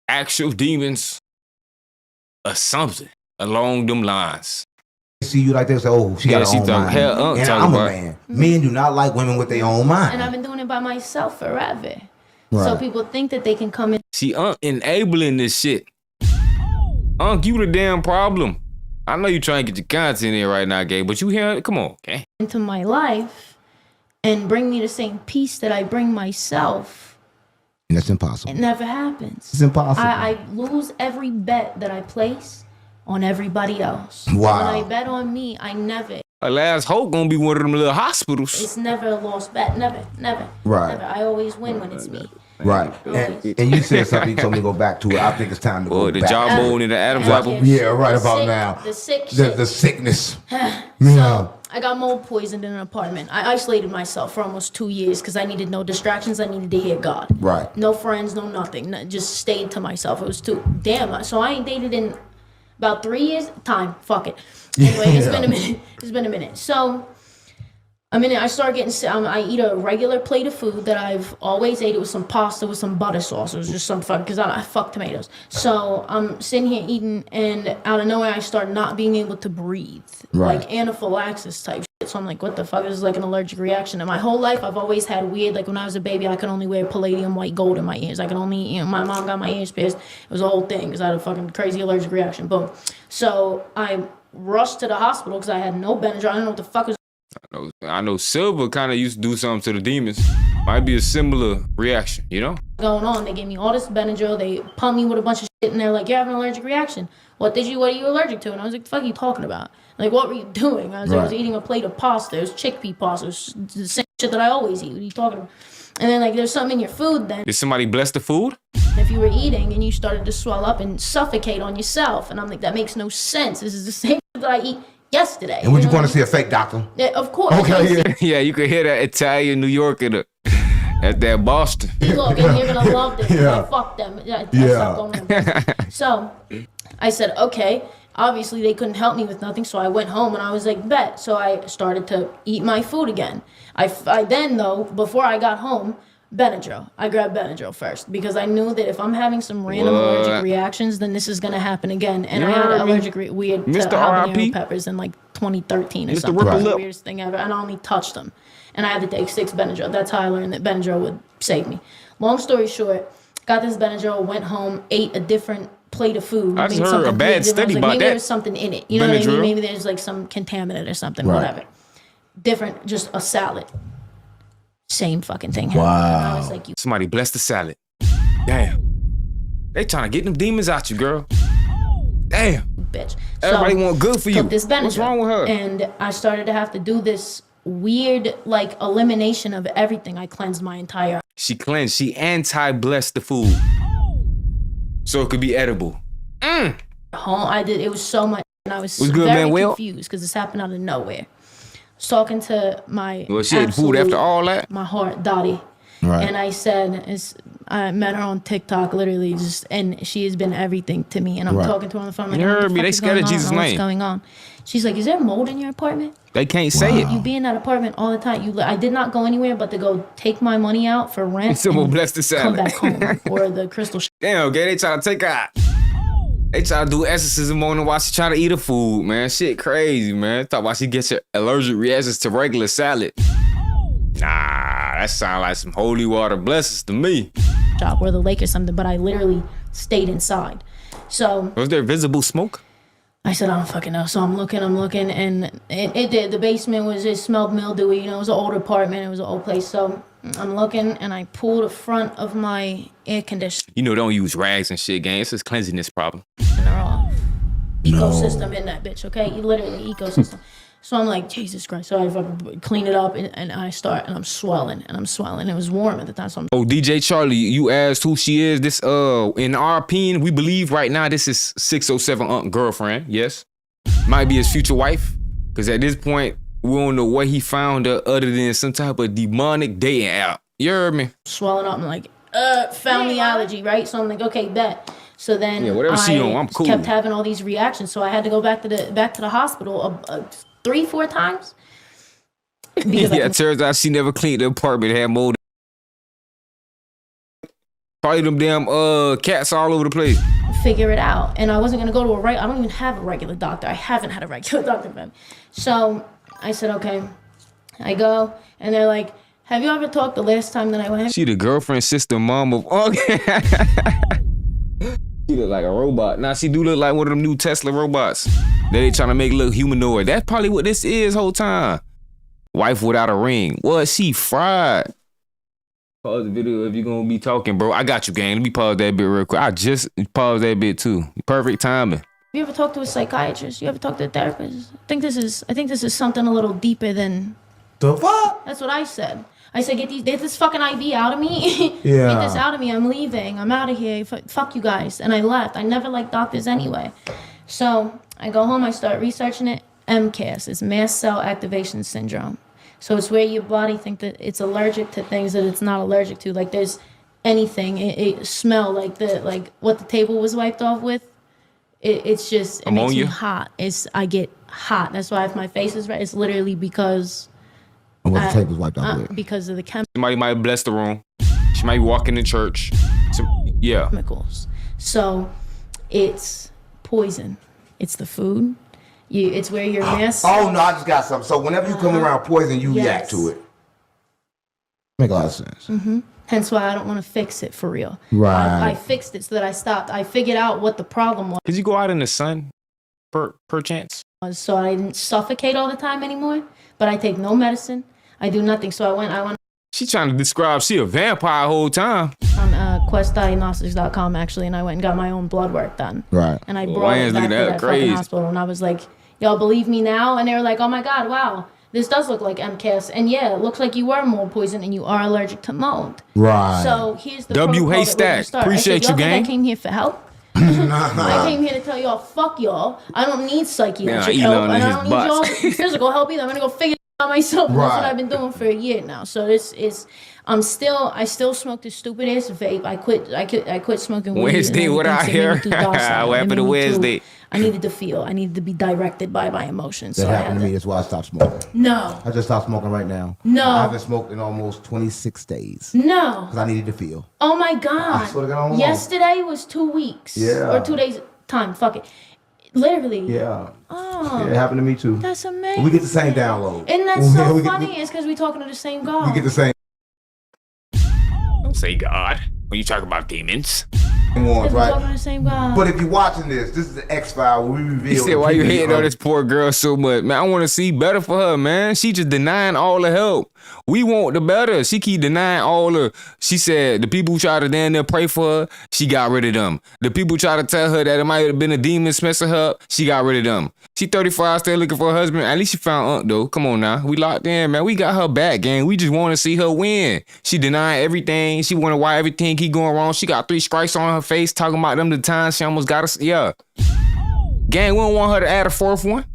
actual demons, or something along them lines. see you like they say, oh, she got her own mind. And I'm a man. Men do not like women with their own mind. And I've been doing it by myself forever. Right. So people think that they can come in. See, enabling this shit. You the damn problem. I know you trying to get your content in right now, Gabe, but you here, come on, okay? Into my life and bring me the same peace that I bring myself. And that's impossible. It never happens. It's impossible. I lose every bet that I place on everybody else. Wow. When I bet on me, I never. Our last hope gonna be one of them little hospitals. It's never a lost bet. Never. Right. Never. I always win when it's me. Right. And you said something, you told me to go back to it. I think it's time to go the back. jawbone and the Adam's apple. Yeah, right about sick- now. the sick The shit. sickness. So, Yeah. I got mold poisoned in an apartment. I isolated myself for almost 2 years because I needed no distractions. I needed to hear God. Right. No friends, no nothing. Just stayed to myself. It was too damn. So I ain't dated in about 3 years. Time. Fuck it. Anyway, it's been a minute. It's been a minute. So I started getting sick. I eat a regular plate of food that I've always ate. It was some pasta with some butter sauce. It was just some fuck, because I fuck tomatoes. So I'm sitting here eating, and out of nowhere, I start not being able to breathe. Right. Like anaphylaxis type shit. So I'm like, what the fuck? This is like an allergic reaction. And my whole life, I've always had weird, like when I was a baby, I could only wear palladium white gold in my ears. I could only, my mom got my ears pierced. It was a whole thing because I had a fucking crazy allergic reaction. Boom. So I rushed to the hospital because I had no Benadryl. I don't know what the fuck was I know Silver kind of used to do something to the demons. Might be a similar reaction, you know? going on. They gave me all this Benadryl. They pumped me with a bunch of shit, and they're like, "You're having an allergic reaction. What are you allergic to?" And I was like, "The fuck are you talking about? Like, what were you doing?" I was eating a plate of pasta. It was chickpea pasta. It was the same shit that I always eat. What are you talking about? And then, like, there's something in your food then. Did somebody bless the food? If you were eating and you started to swell up and suffocate on yourself. And I'm like, that makes no sense. This is the same shit that I eat yesterday. And would you want to see a fake doctor? Yeah, of course. Okay, yeah. Yeah, you could hear that Italian New Yorker at that Boston. Look, and you're gonna love this. Yeah. Like, fuck them. Yeah. So I said, okay. Obviously, they couldn't help me with nothing, so I went home and I was like, bet. So I started to eat my food again. I then, though, before I got home, Benadryl. I grabbed Benadryl first because I knew that if I'm having some random allergic reactions, then this is going to happen again. And I had allergic weird to habanero peppers in like 2013 or something. It was the weirdest thing ever. And I only touched them. And I had to take 6 Benadryl. That's how I learned that Benadryl would save me. Long story short, got this Benadryl, went home, ate a different plate of food. I just heard a bad study about maybe that. there's something in it. You know what I mean? Maybe there's like some contaminant or something, whatever. Different, just a salad. Same fucking thing happened. And I was like, Somebody bless the salad. Damn. They trying to get them demons out you, girl. Damn. Bitch. Everybody want good for you. Took this Benadryl, What's wrong with her? And I started to have to do this weird, like, elimination of everything. I cleansed my entire... She cleansed. She anti-blessed the food. So it could be edible. home. I did. It was so much. And I was good, very man, confused because this happened out of nowhere. I was talking to my she ate food after all that? My heart, Dottie. Right. And I said, I met her on TikTok, literally, and she has been everything to me. And I'm talking to her on the phone. Like, You heard me. They scared of Jesus' What's name. going on? She's like, is there mold in your apartment? They can't say it. You be in that apartment all the time. I did not go anywhere but to go take my money out for rent. Someone bless the come salad. back home or the crystal. Damn, okay, they try to take out. They try to do exorcism on her while she try to eat her food, man. Shit crazy, man. Talk about she gets her allergic reactions to regular salad. Nah, that sound like some holy water blessings to me. Shop or the lake or something, but I literally stayed inside. So Was there visible smoke? I said, I don't fucking know. So I'm looking, and it did. The basement it smelled mildewy. You know, it was an old apartment. It was an old place. So I'm looking, and I pull the front of my air conditioner You know, don't use rags and shit, gang. It's a cleanliness problem. off. Ecosystem in that bitch, okay? Literally ecosystem. So I'm like, Jesus Christ. So I fucking clean it up, and I start, and I'm swelling. It was warm at the time, so I'm... Oh, DJ Charlie, you asked who she is. This, in our opinion, we believe right now this is 607 girlfriend. Yes, might be his future wife. Cause at this point, we don't know what he found her other than some type of demonic dating app. You heard me? Swelling up. I'm like, family allergy, right? So I'm like, okay, bet. So then whatever she on, I'm cool. Kept having all these reactions. So I had to go back to the hospital 3-4 times. Yeah, turns out she never cleaned the apartment. Had mold. Probably them damn cats all over the place. Figure it out. And I wasn't gonna go to I don't even have a regular doctor. I haven't had a regular doctor, man. So I said, okay. I go, and they're like, have you ever talked the last time that I went? She the girlfriend, sister, mom of... Okay. She look like a robot. Now, she do look like one of them new Tesla robots that they trying to make look humanoid. That's probably what this is whole time. Wife without a ring. What? She fried. Pause the video if you're going to be talking, bro. I got you, gang. Let me pause that bit real quick. I just paused that bit, too. Perfect timing. Have you ever talked to a psychiatrist? You ever talked to a therapist? I think this is something a little deeper than... The fuck? That's what I said. I said, get this fucking IV out of me. Yeah. Get this out of me. I'm leaving. I'm out of here. Fuck you guys. And I left. I never liked doctors anyway. So I go home. I start researching it. MCAS is mast cell activation syndrome. So it's where your body thinks that it's allergic to things that it's not allergic to. Like there's anything. It smell like what the table was wiped off with. It's just it makes me hot. I get hot. That's why if my face is red, it's literally because. What the tape was wiped off with. Because of the Somebody might bless the room. She might walk in the church. chemicals. So it's poison. It's the food. It's where your mess. Oh no, I just got something. So whenever you come around poison, you react to it. Make a lot of sense. Mm-hmm. Hence why I don't want to fix it for real. Right. I fixed it so that I stopped. I figured out what the problem was. Could you go out in the sun per chance? So I didn't suffocate all the time anymore. But I take no medicine. I do nothing. So I went. She trying to describe she a vampire whole time. On questdiagnostics.com actually, and I went and got my own blood work done. Right. And I brought it back to that fucking hospital, and I was like, y'all believe me now? And they were like, oh my God, wow, this does look like MCAS. And yeah, it looks like you were mold poison and you are allergic to mold. Right. So here's the W protocol Haystack. that Appreciate y'all you, gang. think I came here for help? I came here to tell y'all, fuck y'all. I don't need psychiatric help, and I don't need y'all physical help either. I'm gonna go figure it out myself. And that's what I've been doing for a year now. So this is, I still smoke the stupidest vape. I quit smoking weed. Wednesday, and what I everything, so it made hear? me too docile. What It happened made to me Wednesday? I needed to feel. I needed to be directed by my emotions. That So I happened had to me. to. That's why I stopped smoking. No. I just stopped smoking right now. No. I haven't smoked in almost 26 days. No. Because I needed to feel. Oh my God. I swear to God, Yesterday was 2 weeks. Yeah. Or 2 days time. Fuck it. Literally. Yeah. Oh. Yeah, it happened to me too. That's amazing. We get the same download. And that's so We get- funny. It's because we talking to the same God. We get the same Don't say God when you talk about demons. ones, We right? talking to the same God. But if you're watching this is the X-File where we reveal. He said, the why you people hating on this poor girl so much? Man, I want to see better for her, man. She just denying all the help. We want the better. She keep denying all the... She said the people who try to damn near pray for her, she got rid of them. The people who try to tell her that it might have been a demon messing her up, she got rid of them. She 35, still looking for a husband. At least she found Unc, though. Come on now. We locked in, man. We got her back, gang. We just want to see her win. She denying everything. She wonder why everything keep going wrong. She got 3 strikes on her face talking about them the time she almost got us. Yeah. Gang, we don't want her to add a 4th one.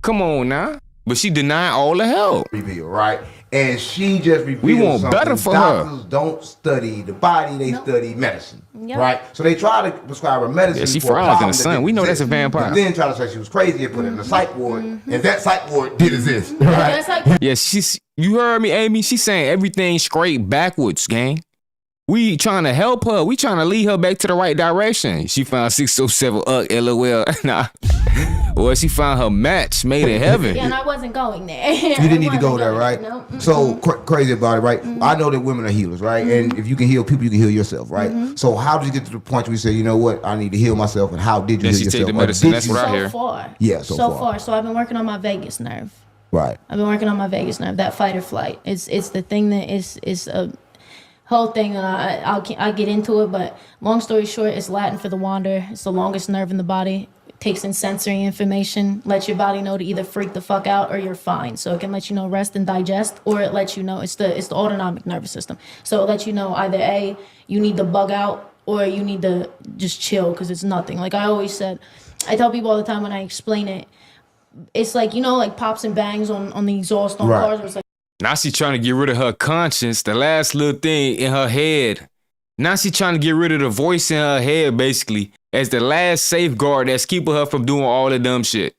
Come on now. But she denying all the help. Reveal, right? And she just revealed We want something. better for Doctors her. don't study the body, they study medicine. Yep. Right? So they try to prescribe her medicine. Yeah, she for a frowns in problem the that sun. didn't We know that's a exist. vampire. But then try to say she was crazy and put it in the psych ward. And that psych ward did exist. Right? That's like Yeah, you heard me, Amy? She's saying everything straight backwards, gang. We trying to help her. We trying to lead her back to the right direction. She found 607 LOL. Nah. Well, she found her match made in heaven. Yeah, and I wasn't going there. You didn't need to go there, right? No. So crazy about it, right? I know that women are healers, right? And if you can heal people, you can heal yourself, right? So how did you get to the point where you say, you know what, I need to heal myself, and how did you Then heal she take yourself? the Or medicine. did That's you- what I hear. So far. Yeah, so far. So I've been working on my vagus nerve. Right. I've been working on my vagus nerve, that fight or flight. It's the thing that is a whole thing, and I'll get into it. But long story short, it's Latin for the wander. It's the longest nerve in the body. It takes in sensory information, lets your body know to either freak the fuck out or you're fine. So it can let you know rest and digest, or it lets you know it's the autonomic nervous system. So it lets you know either A, you need to bug out, or you need to just chill because it's nothing. Like I always said, I tell people all the time when I explain it, it's like, you know, like pops and bangs on the exhaust on Right. cars where it's like, Now she trying to get rid of her conscience, the last little thing in her head. Now she trying to get rid of the voice in her head, basically, as the last safeguard that's keeping her from doing all the dumb shit.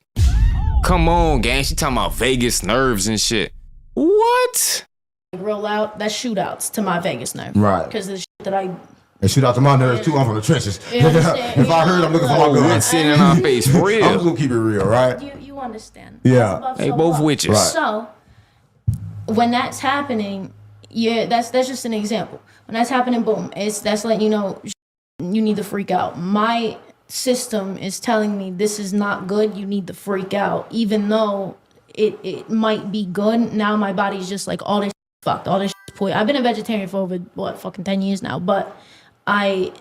Come on, gang. She talking about vagus nerves and shit. What? roll out, that's shootouts to my vagus nerve. Right. Because the shit that I And shoot out to my nerves too. I'm from the trenches. You understand? If I heard, I'm looking for my gun. One sitting in our face, for real. I'm just gonna keep it real, right? you understand. Yeah. That's above, They so both below. witches. Right. So when that's happening, yeah, that's just an example. When that's happening, boom, that's letting you know you need to freak out. My system is telling me this is not good. You need to freak out, even though it might be good. Now my body's just like, all this fucked, all this poison. I've been a vegetarian for over 10 years now, but I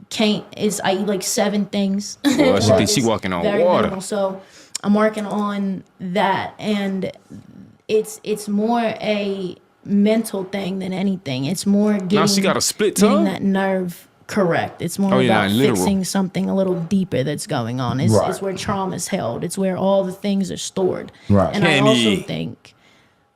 can't. I eat like 7 things. Well, she But think she it's walking on very water. minimal. So I'm working on that, and it's more a mental thing than anything. It's more getting, Now she got a split getting tongue? that nerve correct. It's more Oh, yeah, about literal. fixing something a little deeper that's going on. It's, Right. it's where trauma's held. It's where all the things are stored. Right. And I also Kenny. think,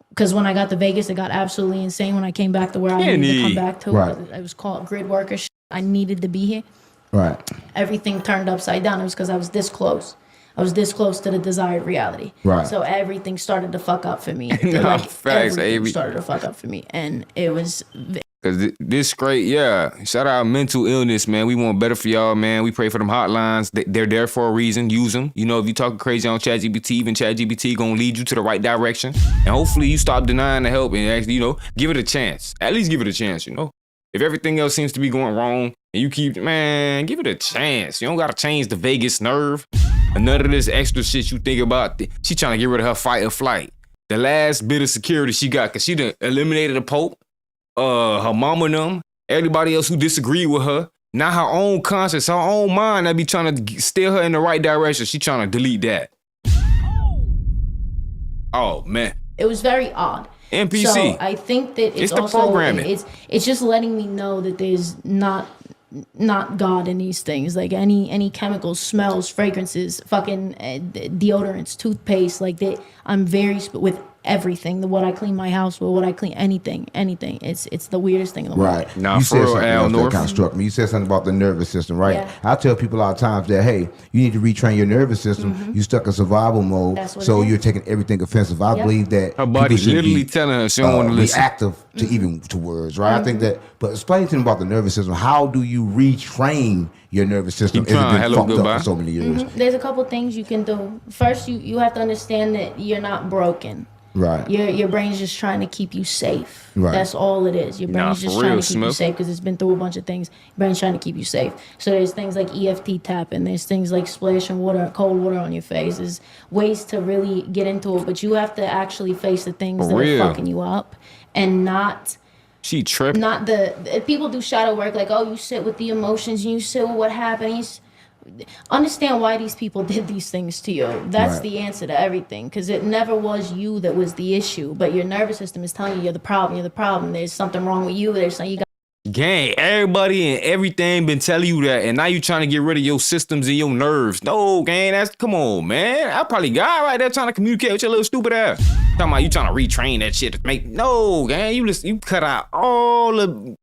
because when I got to Vegas, it got absolutely insane when I came back to where I needed to Kenny. come back to. Right. It was called grid worker shit. I needed to be here. Right. Everything turned upside down. It was because I was this close. I was this close to the desired reality. Right. So everything started to fuck up for me. Nah, facts, everything Avery. started to fuck up for me. And it was Cause this great, yeah. Shout out mental illness, man. We want better for y'all, man. We pray for them hotlines. They're there for a reason. Use them. You know, if you talking crazy on ChatGPT, even ChatGPT gonna lead you to the right direction. And hopefully you stop denying the help and actually, you know, give it a chance. At least give it a chance, you know. If everything else seems to be going wrong and you keep, man, give it a chance. You don't gotta change the vagus nerve. And none of this extra shit you think about. She trying to get rid of her fight or flight. The last bit of security she got, cause she done eliminated the Pope. Her mama and them, everybody else who disagreed with her. Now her own conscience, her own mind, that be trying to steer her in the right direction. She trying to delete that. Oh man, it was very odd. NPC. So I think that It's it's the also programming. it's just letting me know that there's not God in these things. Like any chemicals, smells, fragrances, fucking deodorants, toothpaste, like that. I'm very with everything. What I clean my house with, what I clean anything. It's the weirdest thing in the world. Right. Nah, you for said real, something Al else that North. kind of struck me. You said something about the nervous system, right? Yeah. I tell people all the times that, hey, you need to retrain your nervous system. You stuck in survival mode, That's what so it is. you're taking everything offensive. I Yep. believe that Her body's people should literally be, telling her she don't want to listen. reactive to even to words, right? I think that, but explain to me about the nervous system. How do you retrain your nervous system? Keep trying. It's been Hello, fucked goodbye. up for so many years. There's a couple things you can do. First, you have to understand that you're not broken. Right. Your brain's just trying to keep you safe. Right. That's all it is. Your Nah, brain's for just real, trying to keep you Smith. safe because it's been through a bunch of things. Your brain's trying to keep you safe. So there's things like EFT tapping. There's things like splashing cold water on your face. There's ways to really get into it, but you have to actually face the things For that real. are fucking you up, and not She tripping. not the people do shadow work like, oh, you sit with the emotions and you sit with what happened. Understand why these people did these things to you. That's Right. the answer to everything, because it never was you that was the issue, but your nervous system is telling you you're the problem. There's something wrong with you. There's something you got. Gang, everybody and everything been telling you that, and now you trying to get rid of your systems and your nerves. No, gang, come on, man. I probably got right there trying to communicate with your little stupid ass. Talking about you trying to retrain that shit to make no, gang. You cut out all the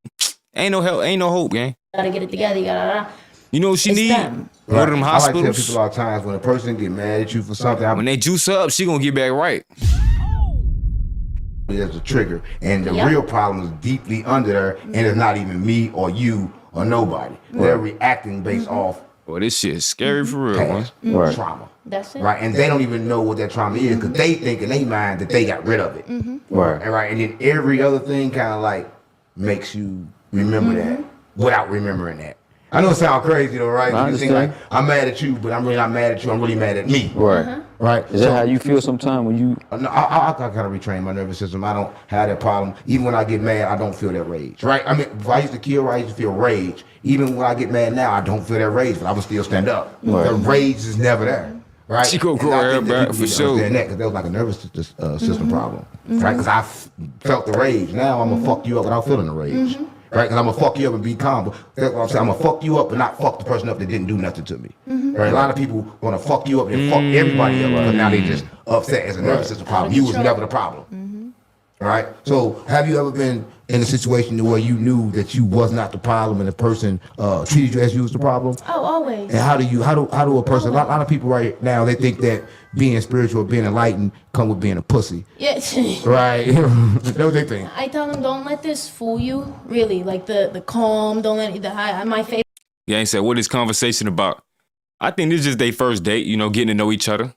ain't no help, ain't no hope, gang. Gotta get it together. You gotta. You know what she It's need? them. Go to them I like to tell hospitals. people all the times when a person get mad at you for something, When they juice her up, she gonna get back right. there's a trigger, and the Yep. real problem is deeply under there, and it's not even me or you or nobody. They're reacting based off Well, this shit is scary for real, man. past trauma, That's it. right? And they don't even know what that trauma is because they think in their mind that they got rid of it, Right. and right, and then every other thing kind of like makes you remember that without remembering that. I know it sounds crazy though, right? I You think understand. like I'm mad at you, but I'm really not mad at you. I'm really mad at me, Right. right? Is that how you feel sometimes when you? No, I kind of retrain my nervous system. I don't have that problem. Even when I get mad, I don't feel that rage, right? I mean, if I used to kill, I used to feel rage. Even when I get mad now, I don't feel that rage, but I will still stand up. Right. The rage is never there, right? She gonna grow And I her think that back people for need to sure. understand that because that was like a nervous system problem, right? Because I felt the rage. Now I'm gonna fuck you up without feeling the rage. Right, because I'm gonna fuck you up and be calm. But that's what I'm saying. I'm gonna fuck you up and not fuck the person up that didn't do nothing to me. Right? A lot of people wanna fuck you up and fuck everybody up, but now they just upset as a nervous system problem. You was never the problem. Right? So have you ever been in a situation where you knew that you was not the problem and the person treated you as you was the problem? Oh, always. And how do a person? A lot of people right now they think that being spiritual, being enlightened, come with being a pussy. Yeah. Right? That's what they think. I tell them, don't let this fool you. Really, like the calm. Don't let the high. My favorite. Yeah, ain't said what is conversation about. I think this is just their first date, getting to know each other.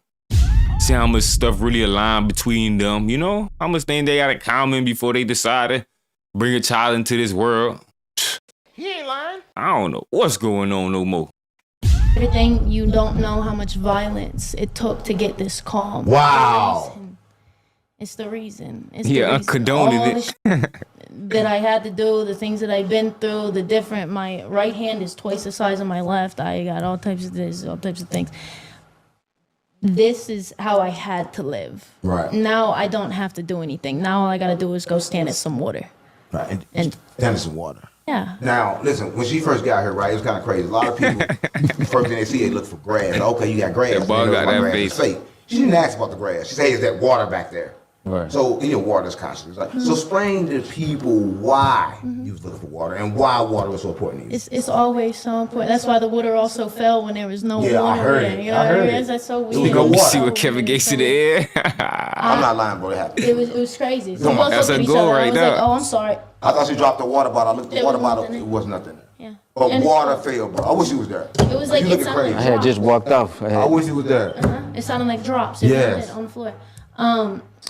See how much stuff really aligned between them, How much thing they got in common before they decide to bring a child into this world. He ain't lying. I don't know what's going on no more. Everything, you don't know how much violence it took to get this calm. Wow. It's the reason. It's Yeah, the I reason. condoned All it. the that I had to do, the things that I've been through, my right hand is twice the size of my left. I got all types of this, all types of things. This is how I had to live. Right. Now I don't have to do anything. Now all I gotta do is go stand at some water. Right. And Stand in some water. yeah. Now, listen, when she first got here, right, it was kind of crazy. A lot of people, first thing they see, they look for grass. Okay, you got grass. That bug They know got my that grass face. is fake. She didn't ask about the grass. She said, is that water back there? Right. So, in your water's conscious. Like, So explain to people why you was looking for water and why water was so important to you. It's always so important. That's why the water also fell when there was no Yeah, I water heard there. it. You know I what I heard mean? it. That's so was weird. no You water. see what Kevin Gates to the air? I'm not lying, bro. It happened. It was crazy. So Come we on, both that's looked a at each goal other. right I was there. like, oh, I'm sorry. I thought she dropped the water bottle. I looked at the There water was bottle. nothing in It it. was nothing. Yeah. But And water fell, bro. I wish you was there. It was like you it looking sounded crazy. like I had just walked off. I wish you was there. It sounded like drops. It Yes. landed on the floor.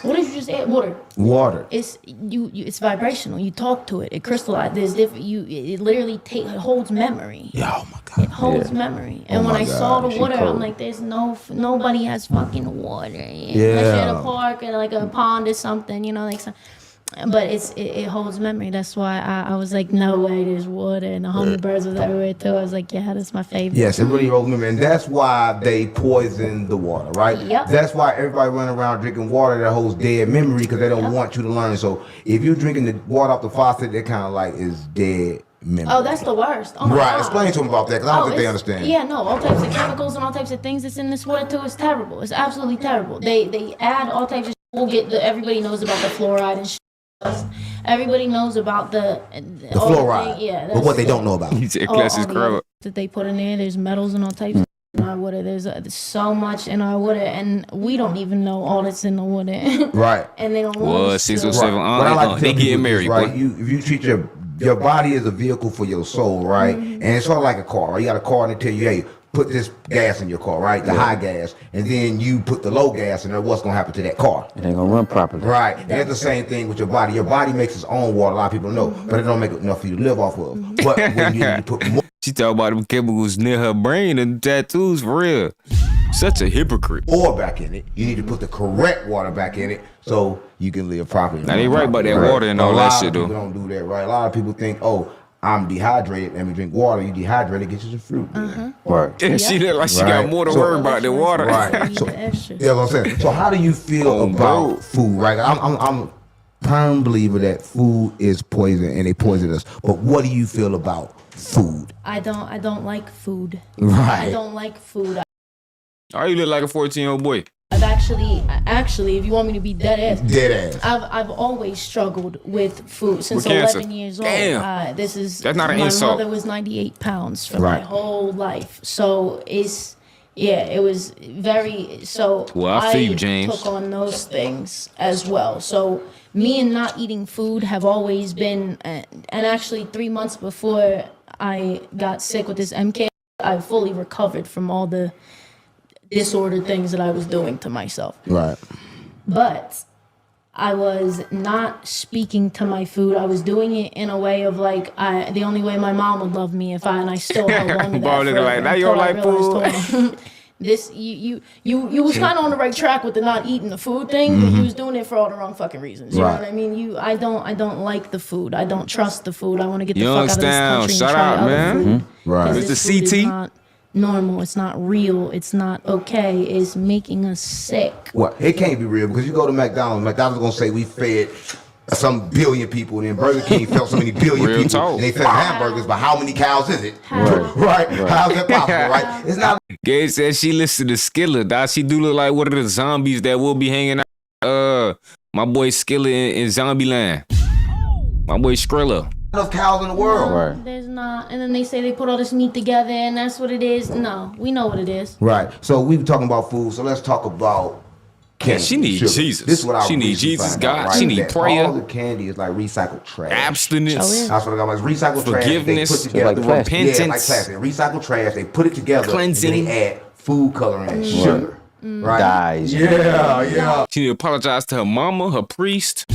What did you just add? Water. Water. It's it's vibrational. You talk to it. It crystallizes. There's different. It literally it holds memory. Yeah, oh my God. It holds memory. And when my I saw God, the she water, cold. I'm like, there's nobody has fucking water. Yeah. Unless you're at a park and like a pond or something, like some. But it holds memory. That's why I was like, no way, there's water, and the hummingbirds was everywhere too. I was like, yeah, that's my favorite. Yes, it really holds memory, and that's why they poison the water, right? Yep. That's why everybody running around drinking water that holds dead memory because they don't want you to learn. So if you're drinking the water off the faucet, that kind of like is dead memory. Oh, that's the worst. Oh my Right, God. explain to them about that because I don't think they it's- understand. Yeah, no, all types of chemicals and all types of things that's in this water too is terrible. It's absolutely terrible. They add all types of we'll get everybody knows about the fluoride and shit. Everybody knows about the fluoride. But what they don't know about. He said classic crowd. That they put in there. There's metals and all types in our water. There's so much in our water, and we don't even know all that's in the water. Right. And they don't want Well, us to. 607 What I like to they tell getting people married, is, right? boy. If you treat your body as a vehicle for your soul, right? And it's sort of like a car. Right? You got a car and they tell you, hey, put this gas in your car, right? The high gas, and then you put the low gas in there. What's gonna happen to that car? It ain't gonna run properly. Right. And it's the same thing with your body. Your body makes its own water. A lot of people know, but it don't make enough for you to live off of. But when you put more. She talk about them chemicals near her brain and tattoos for real. Such a hypocrite. Or back in it, you need to put the correct water back in it so you can live properly. Now they right about that water and all that shit though. A lot of people don't do that, right? A lot of people think, oh, I'm dehydrated. Let me drink water. You dehydrated, get you some fruit. Right. And she look like she got more to worry about than water. Right. So, yeah, what I'm saying. So how do you feel about food, right? I'm a firm believer that food is poison and they poison us. But what do you feel about food? I don't like food. Right. I don't like food. Oh, you look like a 14-year-old boy. I've actually, if you want me to be dead ass, Dead I've always struggled with food since With cancer. 11 years old. Damn. That's not an my insult. mother was 98 pounds for my whole life, so it was very so. Well, I feel you, James. Took on those things as well. So me and not eating food have always been, and actually 3 months before I got sick with this MK, I fully recovered from all the disordered things that I was doing to myself. Right. But I was not speaking to my food. I was doing it in a way of like, the only way my mom would love me and I still held on to that forever like, now you don't like food. This you was kind of on the right track with the not eating the food thing, but you was doing it for all the wrong fucking reasons. You know what I mean? I don't like the food. I don't trust the food. I want to get the fuck out of this country Shout and try out, other man. food. Right. Because It's this the food is CT. not normal. It's not real. It's not okay. It's making us sick. Well, it can't be real because you go to McDonald's. McDonald's gonna say we fed some billion people, and then Burger King fed so many billion Real people, talk. and they fed hamburgers. But how many cows is it? Right. How's that possible? Right? It's not. Gabe said she listened to Skilla. Dog, she do look like one of the zombies that will be hanging out. My boy Skilla in Zombieland. My boy Skrilla. Enough cows in the world. No, there's not. And then they say they put all this meat together and that's what it is. No, we know what it is. Right. So we were talking about food. So let's talk about candy. She need sugar. Jesus. This is what I She need recently Jesus, found God. out, right? She need That prayer. All the candy is like recycled trash. Abstinence. That's what I got. It's recycled Forgiveness. trash. They put together, Like repentance. Yeah, like plastic. Recycled trash. They put it together. Cleansing. And they add food coloring and sugar. Right. Dyes. Yeah. She need to apologize to her mama, her priest.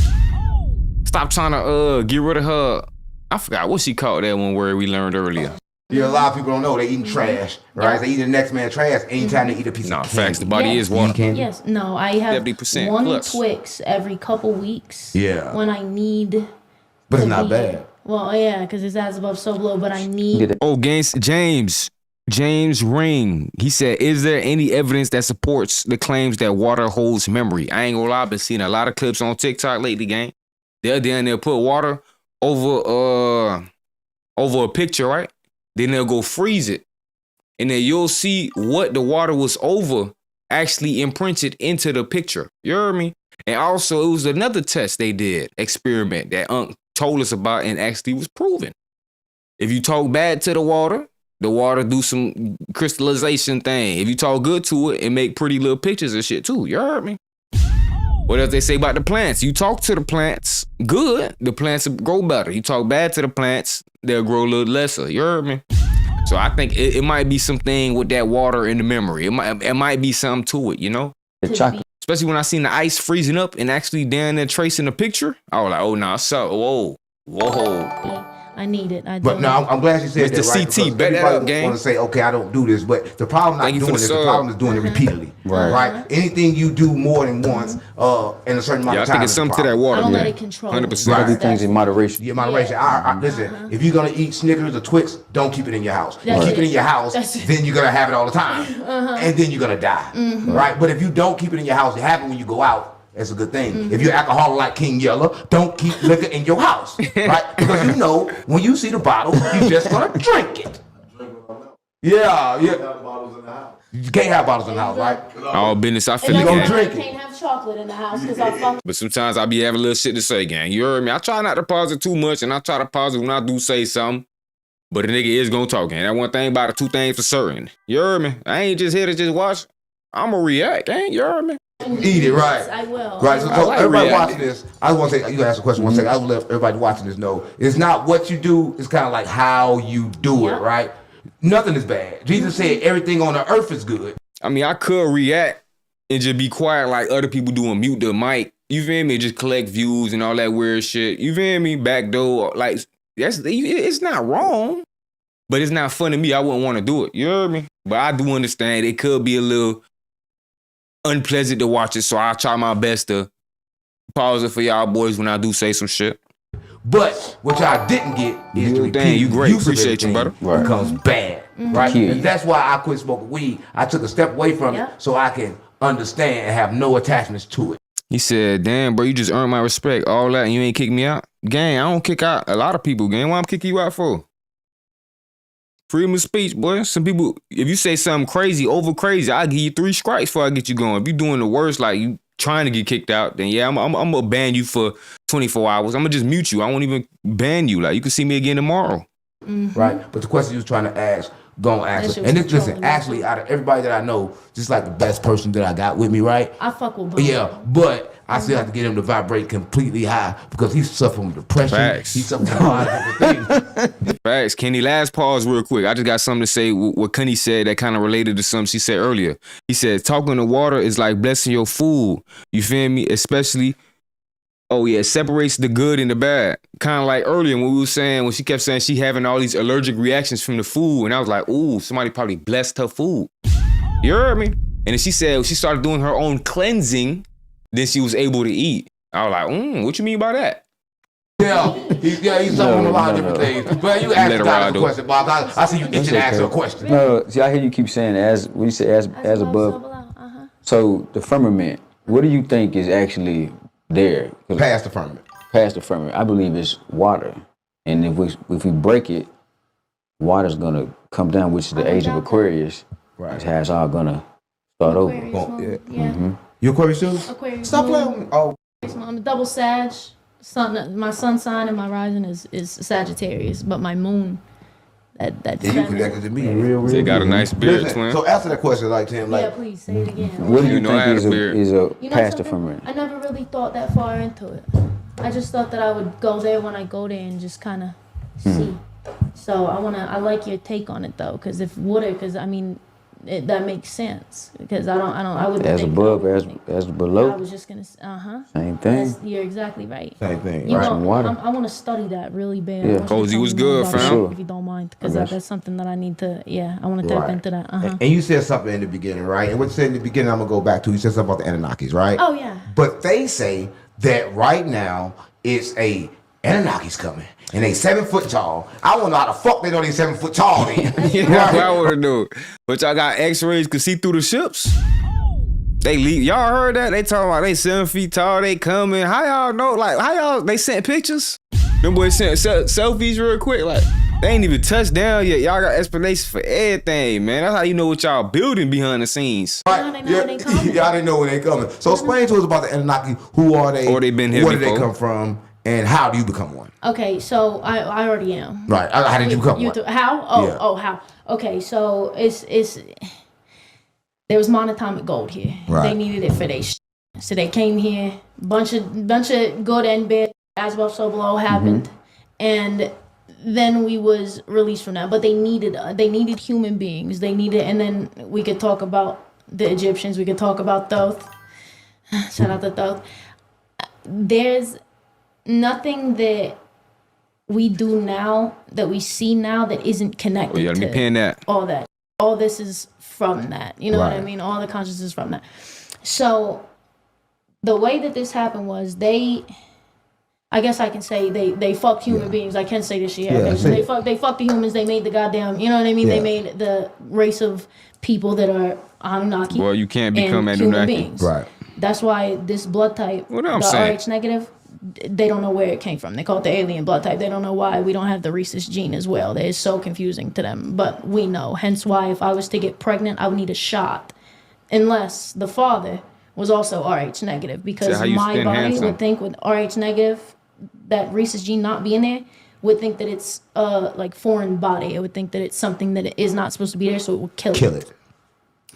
Stop trying to get rid of her. I forgot what she called that one word we learned earlier. Yeah, a lot of people don't know they eating trash, right? They eat the next man's trash anytime they eat a piece of candy. Facts. The body is water. Candy. Yes. No, I have 70% one plus. Twix every couple weeks. Yeah. When I need. But it's to not be- bad. Well, yeah, because it's as above, so below. But I need. Oh, James Ring. He said, is there any evidence that supports the claims that water holds memory? I ain't gonna lie, I've been seeing a lot of clips on TikTok lately, gang. They'll put water over a picture, right? Then they'll go freeze it. And then you'll see what the water was over actually imprinted into the picture. You heard me? And also, it was another test they did, experiment that Unc told us about and actually was proven. If you talk bad to the water do some crystallization thing. If you talk good to it, and make pretty little pictures and shit too. You heard me? What else they say about the plants? You talk to the plants good, the plants will grow better. You talk bad to the plants, they'll grow a little lesser. You heard me? So I think it might be something with that water in the memory. It might be something to it, you know? The chocolate. Especially when I seen the ice freezing up and actually down there tracing the picture. I was like, oh, no, so, whoa. I need it. I But don't. no, I'm glad she said Mr. that, right? CT, bet that up, gang. Want to say, okay, I don't do this, but the problem not Thank you for doing the this, the sub. problem is doing it repeatedly. Right. Anything you do more than once, in a certain amount Yeah, I of time. think it's is a something to that problem. water, I don't man. let it control. 100%. Right. Everything's in moderation. Yeah, moderation. Listen, if you're gonna eat Snickers or Twix, don't keep it in your house. That's Keep it it. in your house, That's it. then you're gonna have it all the time, and then you're gonna die. Right. But if you don't keep it in your house, it happens when you go out. That's a good thing. If you're alcoholic like King Yellow, don't keep liquor in your house, right? Because you know when you see the bottle, you just gonna drink it. Yeah. You can't have bottles in the house, right? All business, I feel And it, that's why I gang. can't have chocolate in the house because I fuck. But sometimes I be having a little shit to say, gang. You heard me? I try not to pause it too much, and I try to pause it when I do say something. But the nigga is gonna talk, gang. That one thing about it, two things for certain. You heard me? I ain't just here to just watch. I'ma react, gang. You heard me? Eat it, right? Yes, I will. Right, so like everybody reacting. watching this, I want to say, you can ask a question one second. I will let everybody watching this know, it's not what you do, it's kind of like how you do it, right? Nothing is bad. Jesus said everything on the earth is good. I mean, I could react and just be quiet like other people do and mute the mic. You feel me? Just collect views and all that weird shit. You feel me? Backdoor, like, it's not wrong, but it's not fun to me. I wouldn't want to do it. You heard me? But I do understand it could be a little unpleasant to watch it, so I'll try my best to pause it for y'all boys when I do say some shit. But what y'all didn't get is the repeated you great. use of Appreciate you, everything brother. becomes bad, right? And that's why I quit smoking weed. I took a step away from it so I can understand and have no attachments to it. He said, damn, bro, you just earned my respect. All that, and you ain't kick me out? Gang, I don't kick out a lot of people, gang. Why I'm kicking you out for? Freedom of speech, boy. Some people, if you say something crazy, over crazy, I'll give you 3 strikes before I get you going. If you doing the worst, like you trying to get kicked out, then yeah, I'm gonna ban you for 24 hours. I'm gonna just mute you. I won't even ban you. Like, you can see me again tomorrow. Right? But the question you was trying to ask, don't answer. And this, listen, actually, out of everybody that I know, just like the best person that I got with me, right? I fuck with both. Yeah, but I still have to get him to vibrate completely high because he's suffering from depression. Facts. He's suffering from a lot of different things. Facts. Kenny, last pause real quick. I just got something to say. What Kenny said that kind of related to something she said earlier. He said, talking to water is like blessing your food. You feel me? Especially, oh yeah, it separates the good and the bad. Kind of like earlier when we were saying, when she kept saying she having all these allergic reactions from the food. And I was like, ooh, somebody probably blessed her food. You heard me? And then she said she started doing her own cleansing, then she was able to eat. I was like, what you mean by that? Yeah, he's suffering from a lot of different things. But you asked the guy a question, Bob. I see you itching to ask her a question. No, see, I hear you keep saying as when you say as above. So the firmament, what do you think is actually there? Past the firmament. Past the firmament. I believe it's water, and if we break it, water's gonna come down, which is the age of Aquarius. Right. It's how it's all gonna start over. You Aquarius too? Aquarius. Stop playing with me. Oh. I'm a double Sag. My sun sign and my rising is Sagittarius, but my moon, that you connected to me. They got a nice beard, twin. So answer that question like Tim. Yeah, please say it again. What do you know I think had is a You know past the something? firmament? I never really thought that far into it. I just thought that I would go there when I go there and just kind of see. So I like your take on it though, because I mean, that makes sense because I would as think above as below. I was just gonna Same thing. You're exactly right. Same thing. You Right. know, Water. I want to study that really bad. Yeah. I want you to Cozy tell was me more good, about it, fam. Sure. if you don't mind, because I got that's something that I need to. Yeah, I want to tap Right. into that. And you said something in the beginning, right? And what you said in the beginning, I'm gonna go back to. You said something about the Anunnakis, right? Oh yeah. But they say that right now it's a Anunnakis coming, and they 7 foot tall. I want to know how the fuck they know they 7 foot tall then. Yeah, that's what I want to know. But y'all got X-rays can see through the ships. They leave. Y'all heard that? They talking about they 7 feet tall. They coming. How y'all know? Like how y'all? They sent pictures. Them boys sent selfies real quick. Like they ain't even touched down yet. Y'all got explanations for everything, man. That's how you know what y'all building behind the scenes. Right. Y'all didn't know when they coming. So explain to us about the Anunnaki. Who are they? Or they been here Where did they before. come from? And how do you become one? Okay, so I already am. Right. How did you become one? How? Oh, Yeah. how? Okay, so it's there was monatomic gold here. Right. They needed it for their so they came here. Bunch of good and bad, as above so below happened, and then we was released from that. But they needed human beings. They needed, and then we could talk about the Egyptians. We could talk about Thoth. Shout out to Thoth. There's nothing that we do now, that we see now, that isn't connected Oh, yeah, let me to pin that. all that. All this is from that. You know what I Right. mean? All the consciousness is from that. So the way that this happened was I guess I can say they fucked human beings. I can say this shit. Yeah, say it. They fucked the humans. They made the goddamn, you know what I mean? Yeah. They made the race of people that are Anunnaki. Boy, you can't and become human Anunnaki. beings. Right. That's why this blood type, What I'm the saying. Rh negative, they don't know where it came from. They call it the alien blood type. They don't know why we don't have the rhesus gene as well. That is so confusing to them. But we know. Hence why if I was to get pregnant, I would need a shot. Unless the father was also Rh negative. Because how you my skin body handsome. would think with Rh negative, that rhesus gene not being there, would think that it's like foreign body. It would think that it's something that is not supposed to be there, so it will kill it.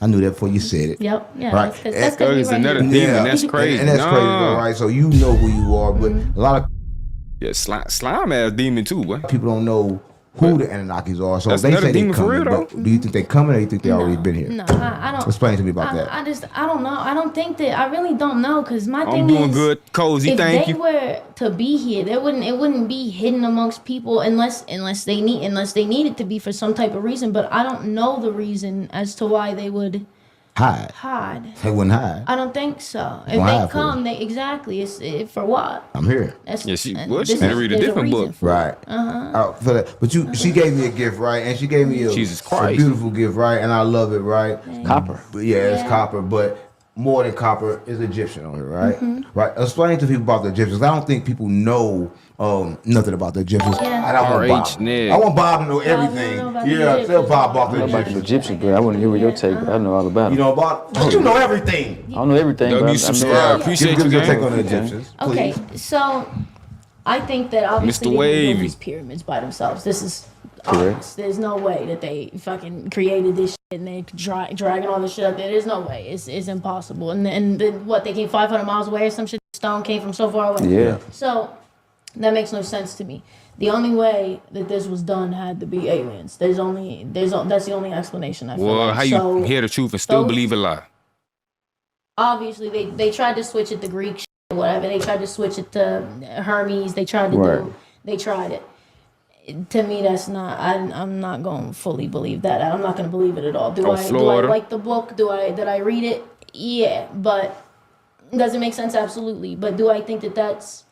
I knew that before you said it. Yep. Yeah. Right. That's because we It's right another here. demon. That's crazy. And that's crazy, No. though, right? So you know who you are, but a lot of Yeah, slime ass demon too, boy. people don't know who the Anunnakis are. So That's they another say they demon for coming. real, But do you think they coming, or you think they already been here? No, I don't. Explain to me about that. I don't know. I don't think that. I really don't know, because my thing I'm doing is, good. Cozy, if thank they you. were to be here, it wouldn't be hidden amongst people unless they need it to be for some type of reason. But I don't know the reason as to why they would hide. They wouldn't hide. I don't think so. If Don't they hide for come, they exactly. It's for what? I'm here. That's, Yeah, she this better is- read a there's different reason book. for it. Right. For that. But she gave me a gift, right? And she gave me a, Jesus a Christ. beautiful gift, right? And I love it, right? Copper. But yeah, it's Yeah. copper, but more than copper is Egyptian on here, right? Mm-hmm. Right. Explain to people about the Egyptians. I don't think people know nothing about the Egyptians. Yeah. And I want Bob. RH Ned. I want Bob to know Bob, you everything. know about the Yeah, tell Egyptians. Bob about I the know about the Egyptians. Egyptians, but I want to hear what your take. I know all about You it. know about? You know everything. I don't know everything, but W I know. subscribe. Appreciate Give you, us your take gang. on the Egyptians. Okay, please. so I think that obviously Mr. they didn't Wavy. build these pyramids by themselves. This is Correct. obvious. There's no way that they fucking created this shit and they dragging all this shit up there. There's no way. It's impossible. And then what, they came 500 miles away or some shit? Stone came from so far away. Yeah. So that makes no sense to me. The only way that this was done had to be aliens. That's the only explanation I feel Well, like. how you hear the truth and still those- believe a lie? Obviously they tried to switch it to Greek shit or whatever. They tried to switch it to Hermes. They tried to they tried it. To me, that's not. I'm not going to fully believe that. I'm not going to believe it at all. Do I Florida. like the book? Did I read it? Yeah, but does it make sense? Absolutely. But do I think that that's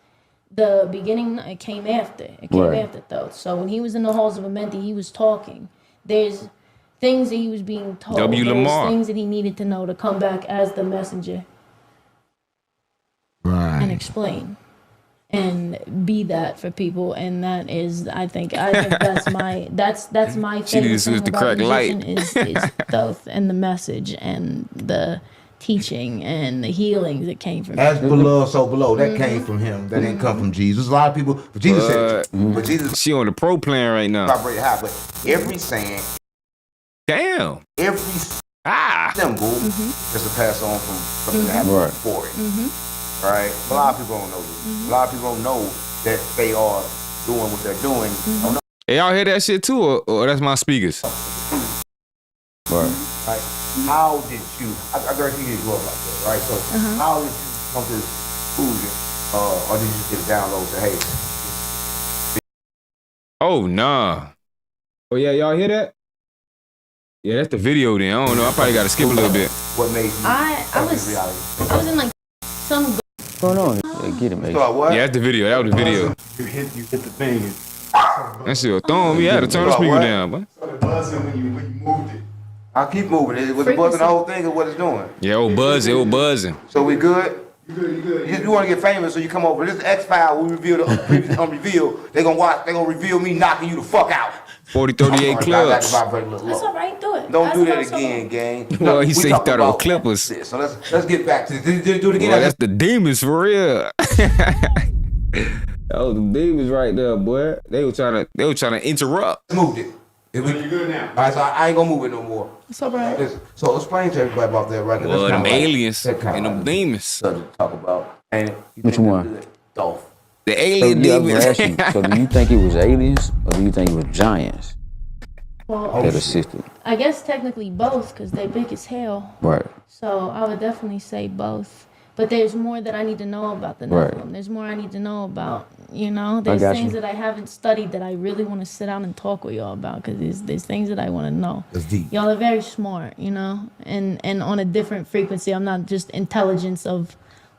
the beginning? It came after. It came after though. So when he was in the halls of Amenti, he was talking. There's things that he was being told. W. There's Lamar. things that he needed to know to come back as the messenger and explain and be that for people. And that is, I think that's my She favorite needs to thing use the about crack musician light. is both and the message and the teaching and the healings that came from As it. below, so below. That came from him. That didn't come from Jesus. A lot of people, but Jesus said, but Jesus She on the pro plan right now. vibrated high. But every saying, Damn. every symbol is to pass on from something that happened before it. Right? A lot of people don't know this. A lot of people don't know that they are doing what they're doing. Don't know. Hey, y'all hear that shit too, or that's my speakers? Right. How did you? I guarantee you grew up like that, right? So how did you come to this conclusion, or did you just get a download to hey? Oh nah. Oh yeah, y'all hear that? Yeah, that's the video then. I don't know. I probably gotta skip a little bit. What made you? I was in like some. What's going on? Yeah, get him, man. What? Yeah, that's the video. That was the video. You hit the thing. That shit was throwing me. I had to turn the speaker down, but Started buzzing when you moved it. I'll keep moving. Was it buzzing the whole thing or what it's doing? yeah, old buzzing. So we good? You good. You want to get famous, so you come over. This X-File, we reveal the previous unrevealed. They gonna watch. They gonna reveal me knocking you the fuck out. 4038 clubs. That's all right. Do it. Don't do that That's again, gang. Well, he We said he talking thought it was about Clippers. this. So let's get back to this. Do it again. Boy, that's the demons for real. That was the demons right there, boy. They were trying to interrupt. Moved it. You good now? All right, so I ain't gonna move it no more. It's all right. Listen, so explain to everybody about that record. Well, That's them kinda like- aliens that kinda and them like demons. subject to talk about. And you Which think one? that's good? Dolph. The So, alien yeah, I was demons. gonna ask you, so do you think it was aliens or do you think it was giants Well, that assisted? I guess technically both, because they big as hell. Right. So I would definitely say both. But there's more that I need to know about the Right. Nephilim. There's more I need to know about, there's got things you. that I haven't studied that I really want to sit down and talk with y'all about, because there's things that I want to know. That's deep. Y'all are very smart, and on a different frequency. I'm not just intelligence of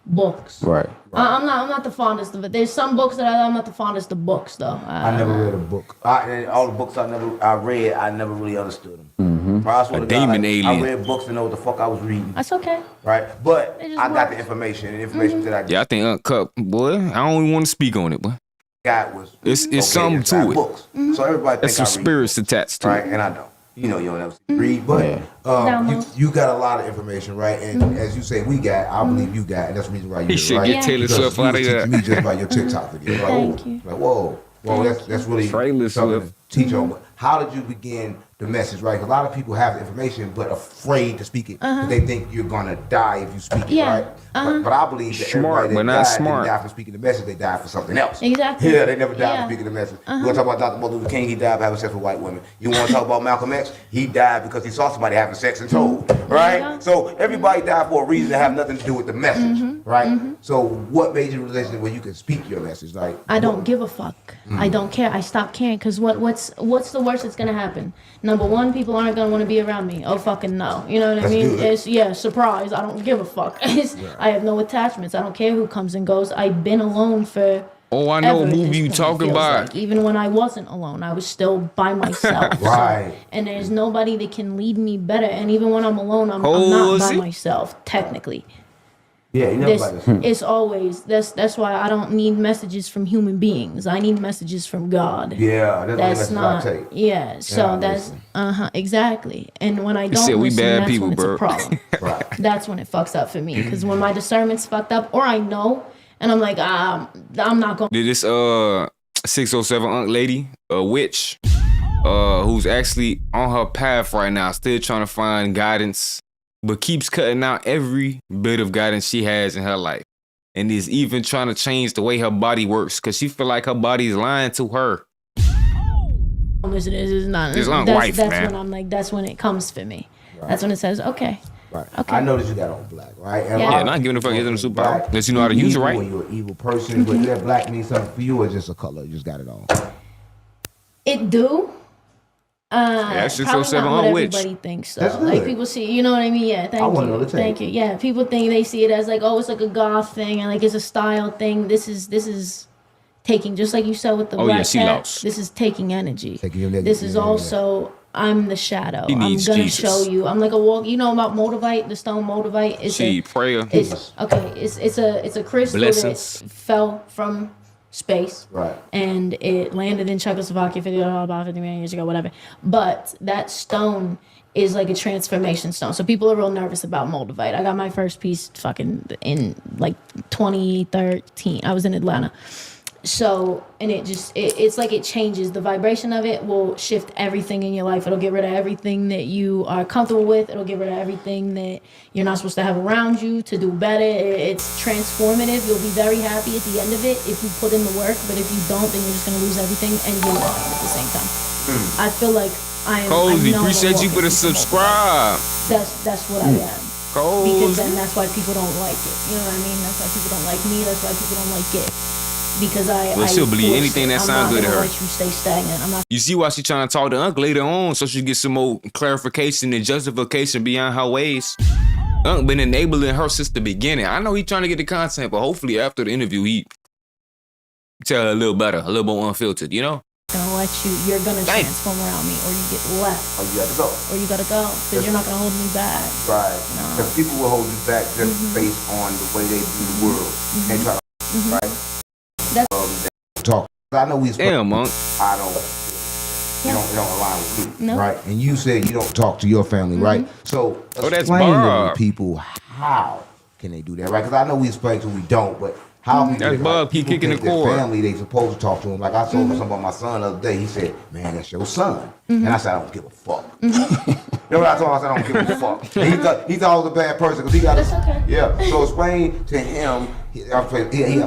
books. Right. I'm not the fondest of it. There's some books that I'm not the fondest of books, though. I never read a book. All the books I read, I never really understood them. Bro, I swear A to God, demon like, alien. I read books to know what the fuck I was reading. That's okay. Right? But It just I got works. the information, and the information that I Yeah, I think Unc Cup, boy, I don't even want to speak on it, boy. got was It's something it's got to it. books. So everybody There's think some I read spirits books, attached to right? it. And I don't. You know, you don't ever read, but You got a lot of information, right? And as you say, we got. I believe you got, and that's the reason why you He here, should right? get Taylor Because Swift you out was of here. teaching me just by your TikTok video. Like, whoa, that's really Taylor something Swift. to teach on. How did you begin the message, right? 'Cause a lot of people have the information but afraid to speak it. 'Cause they think you're gonna die if you speak it, Yeah. right? But I believe that Smart, everybody but that not died smart. didn't die for speaking the message. They died for something else. Exactly. Yeah, they never died Yeah. for speaking the message. You want to talk about Dr. Martin Luther King? He died for having sex with white women. You want to talk about Malcolm X? He died because he saw somebody having sex and told, right? Yeah. So everybody died for a reason that have nothing to do with the message, right? So what made you realize where you can speak your message? Like I don't give a fuck. I don't care. I stopped caring because what's the worst that's gonna happen? Number one, people aren't gonna want to be around me. Oh fucking no. You know what I That's mean? good. It's surprise. I don't give a fuck. I have no attachments. I don't care who comes and goes. I've been alone for. Oh, I know ever a at movie this you point, it talking feels about. like. Even when I wasn't alone, I was still by myself. Right. And there's nobody that can lead me better. And even when I'm alone, I'm Oh, not is by it? myself technically. Yeah, you never It's always that's why I don't need messages from human beings. I need messages from God. Yeah, that's the That's message not I take. yeah. So Yeah, that's listen. exactly. And when I don't said we listen, bad that's people, when it's bro. a problem. Right. That's when it fucks up for me. Because when my discernment's fucked up, or I know, and I'm like, I'm not going. Did this 607 Unc lady, a witch, who's actually on her path right now, still trying to find guidance, but keeps cutting out every bit of guidance she has in her life. And is even trying to change the way her body works because she feel like her body is lying to her. Listen, this is not. It's Unc that's wife, that's man. when I'm like, that's when it comes for me. That's when it says, okay. Right. Okay. I noticed you got on black, right? And a Yeah. lot Yeah, of not giving a fuck people is a think superpower. black Unless you know how to is use it evil right. and you're an evil person, but that black means something for you or just a color? You just got it on. It do. Yeah, Probably 607 not what Unc witch. everybody thinks. So. That's good. Like people see, you know what I mean? Yeah, thank I wanna you. know the take. Thank you. Yeah, people think they see it as like, oh, it's like a goth thing and like it's a style thing. This is taking, just like you said with the Oh, yeah, black she cat. lost. This is taking energy. Taking your energy, This is yeah, yeah, also I'm the shadow. He I'm needs gonna Jesus. show you. I'm like a walk. You know about Moldavite, the stone Moldavite. It's She prayer. It's okay. It's a crystal Blessings. that fell from space. Right. And it landed in Czechoslovakia about 50 million years ago, whatever. But that stone is like a transformation stone. So people are real nervous about Moldavite. I got my first piece fucking in like 2013. I was in Atlanta. So, and it's like it changes. The vibration of it will shift everything in your life. It'll get rid of everything that you are comfortable with. It'll get rid of everything that you're not supposed to have around you to do better. It's transformative. You'll be very happy at the end of it if you put in the work. But if you don't, then you're just going to lose everything and you're lying at the same time. I feel like I am. Cozy, I know I'm appreciate you walking for the people. subscribe. That's what I am. Cozy. Because then that's why people don't like it. You know what I mean? That's why people don't like me. That's why people don't like it. Because Well, she'll believe force anything it. that sounds good to I'm her. not gonna let you stay stagnant. I'm not. You see why she trying to talk to Unc later on so she get some more clarification and justification beyond her ways. Unc been enabling her since the beginning. I know he trying to get the content, but hopefully after the interview he tell her a little better, a little more unfiltered, you know? Gonna let you. You're gonna transform around me, or you get left, Oh, you got to go. or you gotta go, because you're not gonna hold me back. Right. Because people will hold you back just based on the way they view the world. They try to, right? That's Talk. I know we Damn, Monk. I don't. It don't align with me, No. right? And you said you don't talk to your family, right? So Oh, that's explain to Barb. people how can they do that, right? Because I know we explain to we don't, but how people That's think, Barb. He people kicking think the their cord. family, they supposed to talk to him. Like I told something about my son the other day. He said, "Man, that's your son," and I said, "I don't give a fuck." You know what I told him? I said, "I don't give a fuck." And he thought I was a bad person because he got. That's okay. Yeah. So explain to him. He got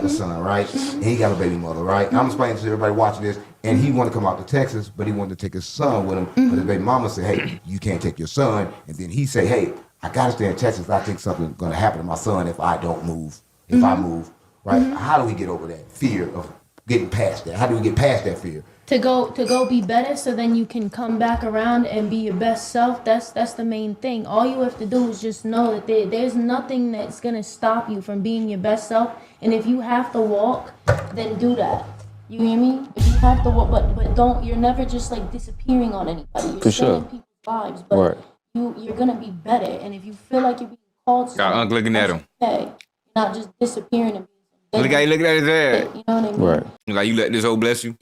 a son, right? And he got a baby mother, right? And I'm explaining to everybody watching this, and he wanted to come out to Texas, but he wanted to take his son with him. But his baby mama said, "Hey, you can't take your son." And then he said, "Hey, I gotta stay in Texas. I think something's gonna happen to my son if I don't move. If I move, right? How do we get over that fear of getting past that? How do we get past that fear?" to go be better, so then you can come back around and be your best self. That's the main thing. All you have to do is just know that there's nothing that's gonna stop you from being your best self. And if you have to walk, then do that. You hear me? If you have to walk, but don't. You're never just like disappearing on anybody. You're For still sure. in people's lives, but Right. you're gonna be better. And if you feel like you're being called Got Uncle looking at him. okay, you're not just disappearing and being Look how you looking at his ass. you know what I mean? Right. Like you let this hoe bless you.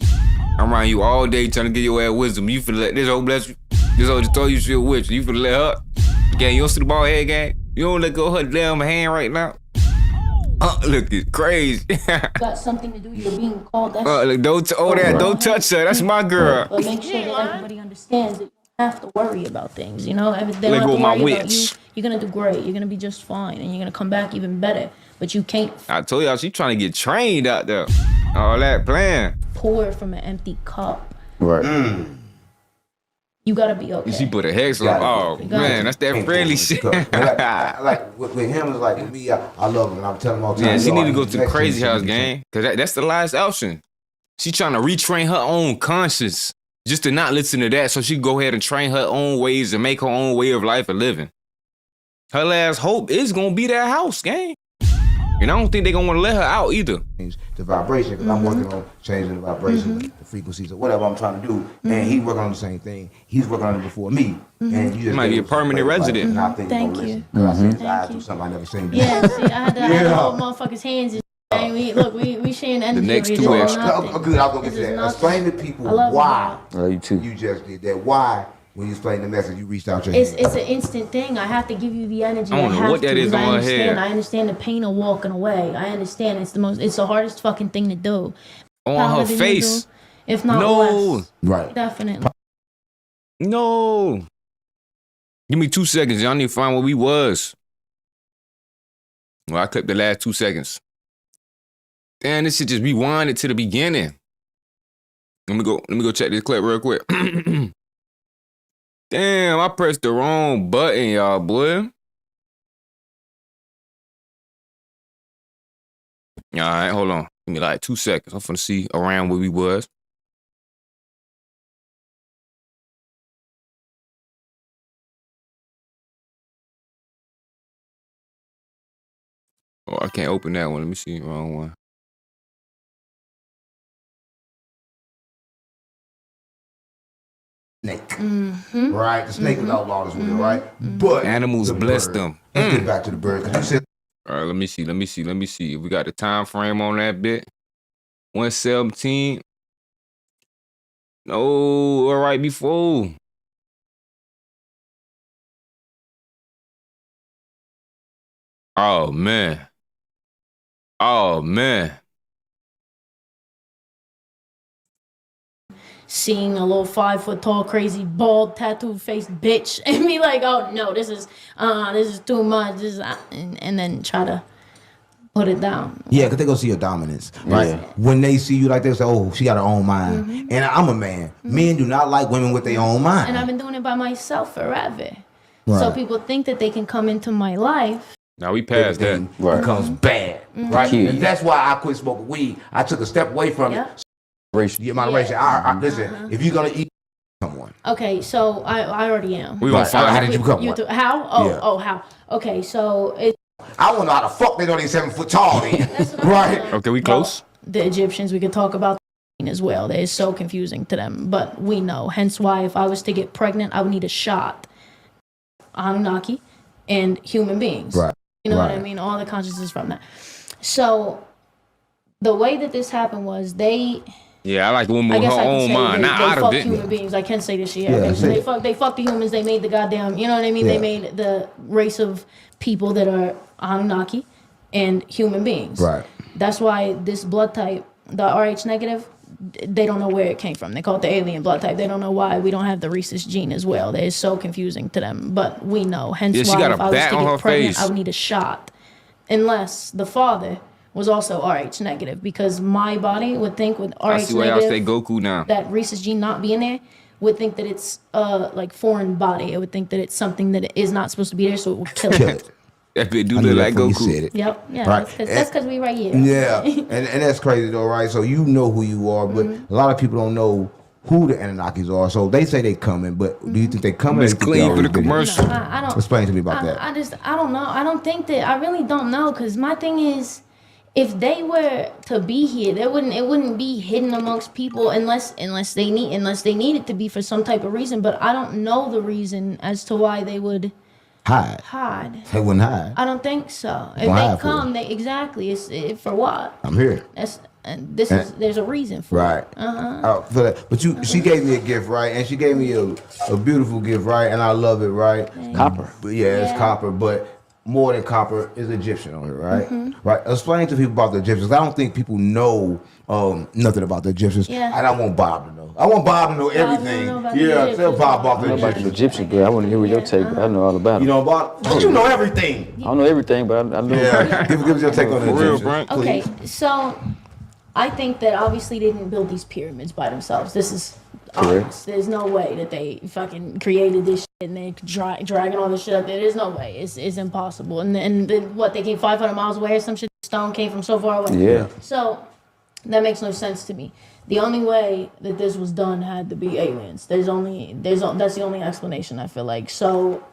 I'm around you all day trying to get your ass wisdom. You finna let this hoe bless you. This hoe just told you shit with you. You finna let her. Gang, you don't see the ball head, gang? You don't let go of her damn hand right now. Look, it's crazy. Got something to do. You're being called. That's Look, don't touch her. That's my girl. But make sure that everybody understands that you don't have to worry about things. You know, they don't Let have go to of my worry about you. witch. You're gonna do great. You're gonna be just fine, and you're gonna come back even better. But you can't I told y'all she trying to get trained out there. All that plan. pour from an empty cup. Right. You gotta be okay. She put a hex on. Oh man, that's that friendly shit. like with him, it's like with me, I love him, and I'm telling him all the time. Yeah, she yo, need I to go to the next crazy you, house, you gang. Cause that's the last option. She trying to retrain her own conscience just to not listen to that, so she can go ahead and train her own ways and make her own way of life and living. Her last hope is gonna be that house, gang. And I don't think they gonna wanna let her out either. The vibration, because I'm working on changing the vibration, the frequencies, or whatever I'm trying to do. And he's working on the same thing. He's working on it before me. And you just Might be a permanent resident. And I think Thank gonna you. listen. Because I see his eyes do something I never seen. Yeah, see, I had to hold motherfuckers' hands. And we sharing energy. next over two here. extra. Good, I'll go get to that. Explain to people why you too. You just did that. Why, when you explained the message, you reached out your It's hand. it's an instant thing. I have to give you the energy. I don't know have what that to, is because on her I understand. head. I understand the pain of walking away. I understand it's the hardest fucking thing to do. On Harder her than face. usual, if not No. less. Right. Definitely. No. Give me 2 seconds. Y'all need to find where we was. Well, I clipped the last 2 seconds. Damn, this shit just rewinded to the beginning. Let me go check this clip real quick. Damn, I pressed the wrong button, y'all, boy. All right, hold on. Give me like 2 seconds. I'm finna see around where we was. Oh, I can't open that one. Let me see. Wrong one. Snake. Mm-hmm. Right? The snake was outlawed as well, right? But Animals the bless bird. them. Let's get back to the bird, because you said All right, let me see. If we got the time frame on that bit. 117. No, all right before. Oh, man. Seeing a little 5 foot tall, crazy, bald, tattooed faced bitch and be like, oh no, this is too much. This is, and then try to put it down. yeah, because they gonna see your dominance, right? When they see you like this, oh, she got her own mind. And I'm a man. Men do not like women with their own mind. And I've been doing it by myself forever. Right. So people think that they can come into my life. Now we passed that. Becomes bad, right? And that's why I quit smoking weed. I took a step away from it. Yeah, moderation. Listen, if you're gonna eat someone, Okay, so I already am. We gonna find how did you become You one? do, how? Oh, Yeah. oh, how? Okay, so it. I wanna know how the fuck they know they 7 foot tall then, right? Okay, we close. The Egyptians, we could talk about as well. That is so confusing to them, but we know. Hence why if I was to get pregnant, I would need a shot. Anunnaki and human beings. Right. You know what I Right. mean? All the consciousness from that. So the way that this happened was Yeah, I like a woman I with guess her I can own say mind, they not out of fucked it. human beings. I can say this shit. Yeah, Okay, so say they fucked the humans. They made the goddamn, you know what I mean? They Yeah. made the race of people that are Anunnaki and human beings. Right. That's why this blood type, the Rh negative, they don't know where it came from. They call it the alien blood type. They don't know why we don't have the rhesus gene as well. That is so confusing to them. But we know. Hence Yeah, she why got a if I was bat to on get her pregnant, face. I would need a shot. Unless the father was also Rh negative, because my body would think with I Rh see why y'all say negative, Goku now. that rhesus gene not being there, would think that it's like foreign body. It would think that it's something that is not supposed to be there, so it would kill it. That bitch do I knew look that like before you Goku. said it. Yep. Yeah. Right. That's because we right here. Yeah, and that's crazy though, right? So you know who you are, but a lot of people don't know who the Anunnakis are. So they say they coming, but do you think they coming? Miss or do you think Clean they for the already been here? commercial. I don't. Explain to me about that. I don't know. I don't think that. I really don't know, because my thing is, if they were to be here, it wouldn't be hidden amongst people unless they need it to be for some type of reason. But I don't know the reason as to why they would hide. They wouldn't hide. I don't think so. If Don't they hide for come, it's for what? I'm here. There's a reason for right. it. Uh-huh. Oh, for that. But she gave me a gift, right? And she gave me a beautiful gift, right? And I love it, right? Copper. But it's copper, but more than copper is Egyptian on here, right? Mm-hmm. Right. Explain to people about the Egyptians. I don't think people know nothing about the Egyptians. Yeah. And I want Bob to know. I want Bob to know everything. Tell Tell Bob about the about the Egyptians, but I want to hear what your take. I know all about it. You know Bob? But you know everything. I don't know everything, but I know. Yeah. give us your take on the Egyptians. Okay, so I think that obviously they didn't build these pyramids by themselves. This is obvious. There's no way that they fucking created this shit and they're dragging all this shit up there. There's no way. It's impossible. And then what, they came 500 miles away or some shit? Stone came from so far away. Yeah. So that makes no sense to me. The only way that this was done had to be aliens. That's the only explanation, I feel like. So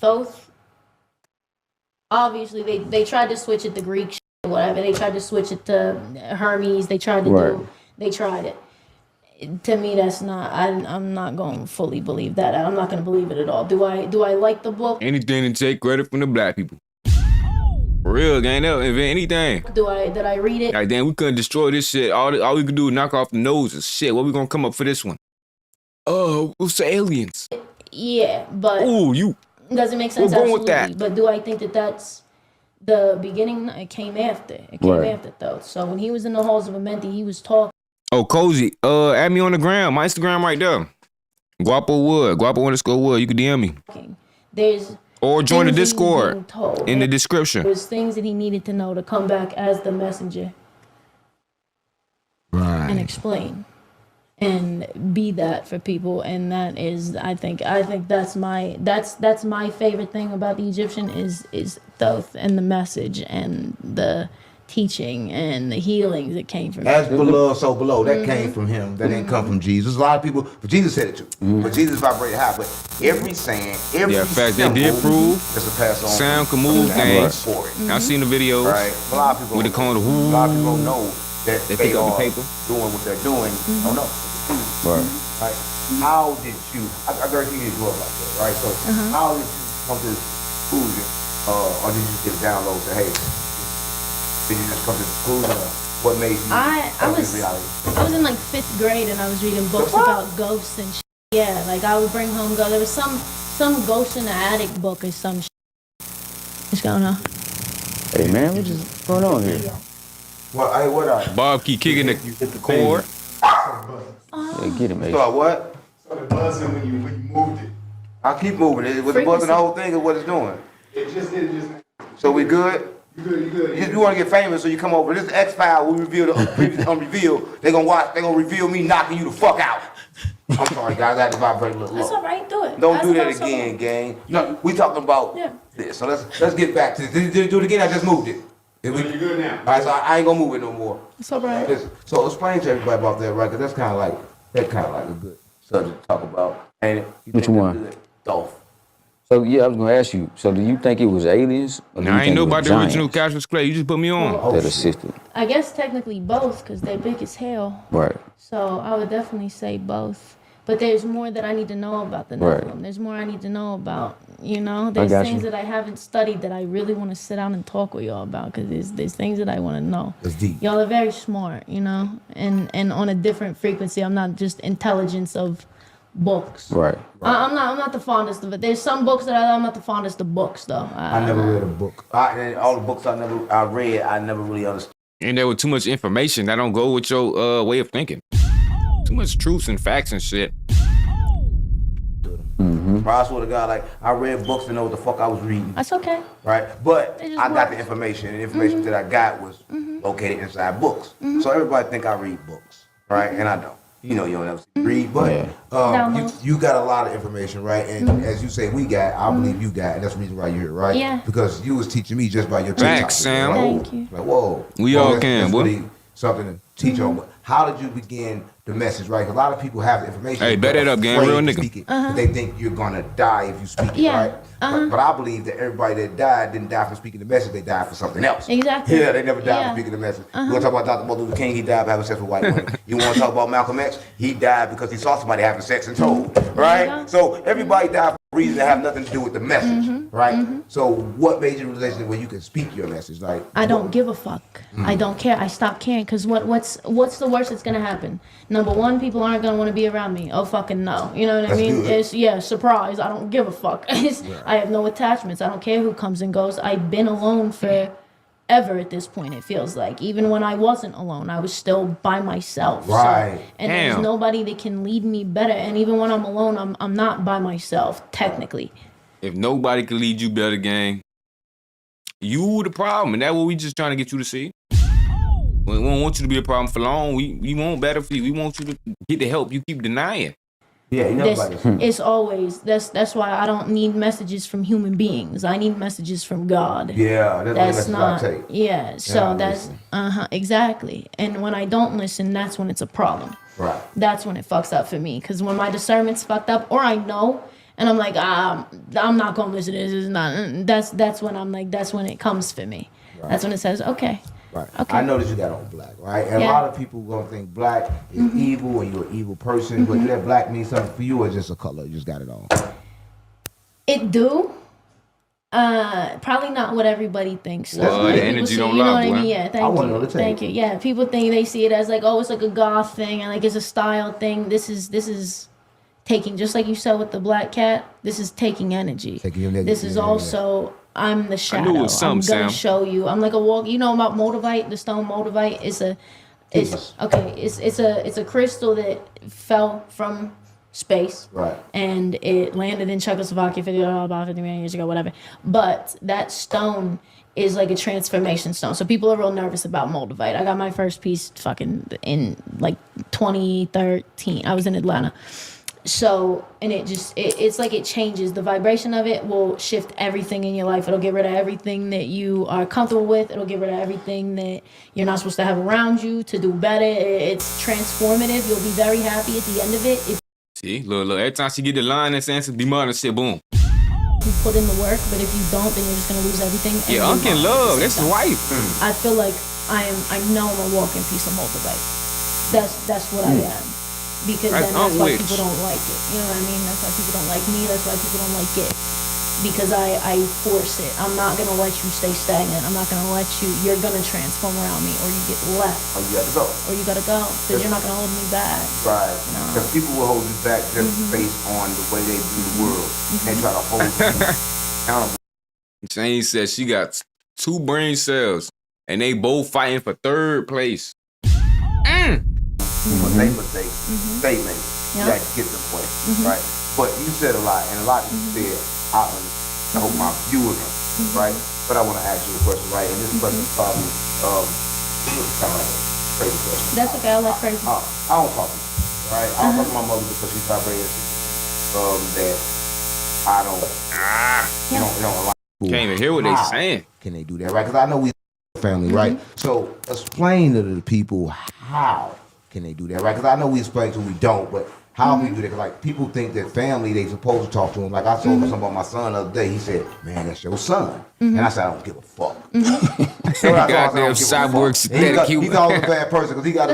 Thoth, obviously they tried to switch it to Greek shit, whatever. They tried to switch it to Hermes. They tried to they tried it. To me, that's not. I'm not going to fully believe that. I'm not going to believe it at all. Do I like the book? Anything to take credit from the black people. For real, gang. They'll invent anything. Did I read it? Like, damn, we couldn't destroy this shit. All we could do is knock off the noses. Shit, what we gonna come up for this one? It's the aliens. Yeah, but doesn't make sense. We're going Absolutely. with that. But do I think that that's the beginning? It came after. It came after Thoth. So when he was in the halls of Amenti, he was talking. Oh, Cozy. Add me on the gram. My Instagram right there. GUAPPOWOOD. Guappo_wood. You can DM me. There's. Or join the things that he's Discord being told. in the description. There's things that he needed to know to come back as the messenger and explain and be that for people. And that is, I think that's my favorite thing about the Egyptian is Thoth and the message and the teaching and the healings that came from As him. below, so below. That came from him. That didn't come from Jesus. A lot of people, but Jesus said it too. But Jesus vibrated high. But every saying, every fact, they did prove is to pass on. Sound can move things. I seen the videos. Right. A lot of people. With the cone of who. A lot of people don't know that They they pick up are the paper. doing what they're doing. Don't know. Right. How did you? I guarantee you grew up like that, right? So how did you come to this conclusion, or did you just get a download and say, hey? Did you just come to the conclusion of what made you reality? I was in like 5th grade and I was reading books about ghosts and shit. Yeah, like I would bring home ghosts. There was some ghost in the attic book or some shit. What's going on? Hey man, what's going on here? What Bob keep kicking the cord. Yeah, get him, man. So what? Started buzzing when you moved it. I keep moving it. Was it buzzing the whole thing or what it's doing? It just did just. So we good? You good. You want to get famous, so you come over. This is X-File. We reveal the previous unrevealed. They gonna watch. They gonna reveal me knocking you the fuck out. I'm sorry, guys. I had to vibrate a little That's low. all right. Do it. Don't do that again, gang. No, we talking about this. So let's get back to this. Did you do it again? I just moved it. You're good now. All right, so I ain't gonna move it no more. It's all right. So explain to everybody about that, right? Because that's kind of like a good subject to talk about. Ain't it? Which one? Dolph. So yeah, I was gonna ask you. So do you think it was aliens? Or do you I ain't think know it was about the giants original Cassius Clay. You just put me on. that assisted. I guess technically both because they're big as hell. Right. So I would definitely say both. But there's more that I need to know about the Right. Nephilim. There's more I need to know about, there's got things you. that I haven't studied that I really want to sit down and talk with y'all about because there's things that I want to know. It's deep. Y'all are very smart, and on a different frequency. I'm not just intelligence of books. Right. I'm not the fondest of it. There's some books that I'm not the fondest of books though. I never read a book. And all the books I read, I never really understood. And there was too much information that don't go with your way of thinking. Too much truths and facts and shit. I swear to God, like I read books to know what the fuck I was reading. That's okay. Right? But It just I got works. the information. And the information that I got was located inside books. So everybody think I read books, right? And I don't. You don't ever read, but you got a lot of information, right? And as you say, I believe you got, and that's the reason why you're here, right? Yeah. Because you was teaching me just by your Facts, TikTok. Sam. Like, Thank you. Like, whoa. We all that's can, boy. really something to teach on. But how did you begin the message, right? 'Cause a lot of people have the information. Hey, bet but it up, gang. afraid Real to nigga. speak it, 'cause they think you're gonna die if you speak it, Yeah. right? But I believe that everybody that died didn't die for speaking the message. They died for something else. Exactly. Yeah, they never died Yeah. for speaking the message. You want to talk about Dr. Martin Luther King? He died for having sex with white women. You want to talk about Malcolm X? He died because he saw somebody having sex and told, right? So everybody died for a reason that have nothing to do with the message, right? So what made you realization where you can speak your message? Like I don't give a fuck. I don't care. I stopped caring because what's the worst that's gonna happen? Number one, people aren't gonna want to be around me. Oh fucking no. You know what I That's mean? good. It's surprise. I don't give a fuck. I have no attachments. I don't care who comes and goes. I've been alone forever at this point. It feels like even when I wasn't alone, I was still by myself. Right. So, and there's nobody that can lead me better. And even when I'm alone, I'm not by myself technically. If nobody can lead you better, gang, you the problem, and that's what we just trying to get you to see. We don't want you to be a problem for long. We want better for you. We want you to get the help you keep denying. Yeah, you know It's always that's why I don't need messages from human beings. I need messages from God. Yeah, that's the not. message I take. Yeah, so Yeah, that's exactly. And when I don't listen, that's when it's a problem. Right. That's when it fucks up for me. Because when my discernment's fucked up, or I know, and I'm like, I'm not gonna listen to this. This is not. That's when I'm like, that's when it comes for me. Right. That's when it says, okay. Right. Okay. I noticed you got on black, right? And Yeah. a lot of people gonna think black is evil and you're an evil person, but that black means something for you or just a color? You just got it on. It do. Probably not what everybody thinks. Well, the People energy see- don't you know lie, what boy. I mean? Yeah, thank I wanna you. know the take. Thank you. Yeah, people think they see it as like, oh, it's like a goth thing and like it's a style thing. This is taking, just like you said with the black cat, this is taking energy. Taking your energy, This is yeah, also I'm the shadow. it was I'm something, gonna Sam. show you. I'm like a walk. You know about Moldavite, the stone Moldavite. It's a crystal that fell from space. Right. And it landed in Czechoslovakia about 50 million years ago, whatever. But that stone is like a transformation stone. So people are real nervous about Moldavite. I got my first piece fucking in like 2013. I was in Atlanta. So, and it's like it changes. The vibration of it will shift everything in your life. It'll get rid of everything that you are comfortable with. It'll get rid of everything that you're not supposed to have around you to do better. It's transformative. You'll be very happy at the end of it. If See, look, every time she get the line that's answer, be modern shit, boom. you put in the work, but if you don't, then you're just gonna lose everything. and Yeah, move Uncle on. Love, that's his wife. I feel like I know I'm a walking piece of Moldavite. That's what I am. Because That's then that's why unwitch. people don't like it. You know what I mean? That's why people don't like me. That's why people don't like it. Because I force it. I'm not gonna let you stay stagnant. I'm not gonna let you. You're gonna transform around me, or you get left, Oh, you got to go. or you gotta go. Because you're not gonna hold me back. Right. No. Because people will hold you back just based on the way they view the world. They try to hold you accountable. Jane said she got 2 brain cells, and they both fighting for 3rd place. What they mistake, they make. You Yeah. got to get them way, right? But you said a lot, and a lot you said, I hope my viewers, right? But I want to ask you a question, right? And this question is probably kind of like a crazy question. That's okay. I like crazy. I don't talk to my mother, right? I don't talk to my mother because she's vibrating that I don't, you don't allow. Can't even hear what they How saying. Can they do that, right? Because I know we family, right? So explain to the people how can they do that, right? Because I know we explain to them we don't, but how we do that? 'Cause like people think that family, they supposed to talk to them. Like I told something about my son the other day. He said, "Man, that's your son," and I said, "I don't give a fuck." So I Goddamn cyborg synthetic He's human. always a bad person because he got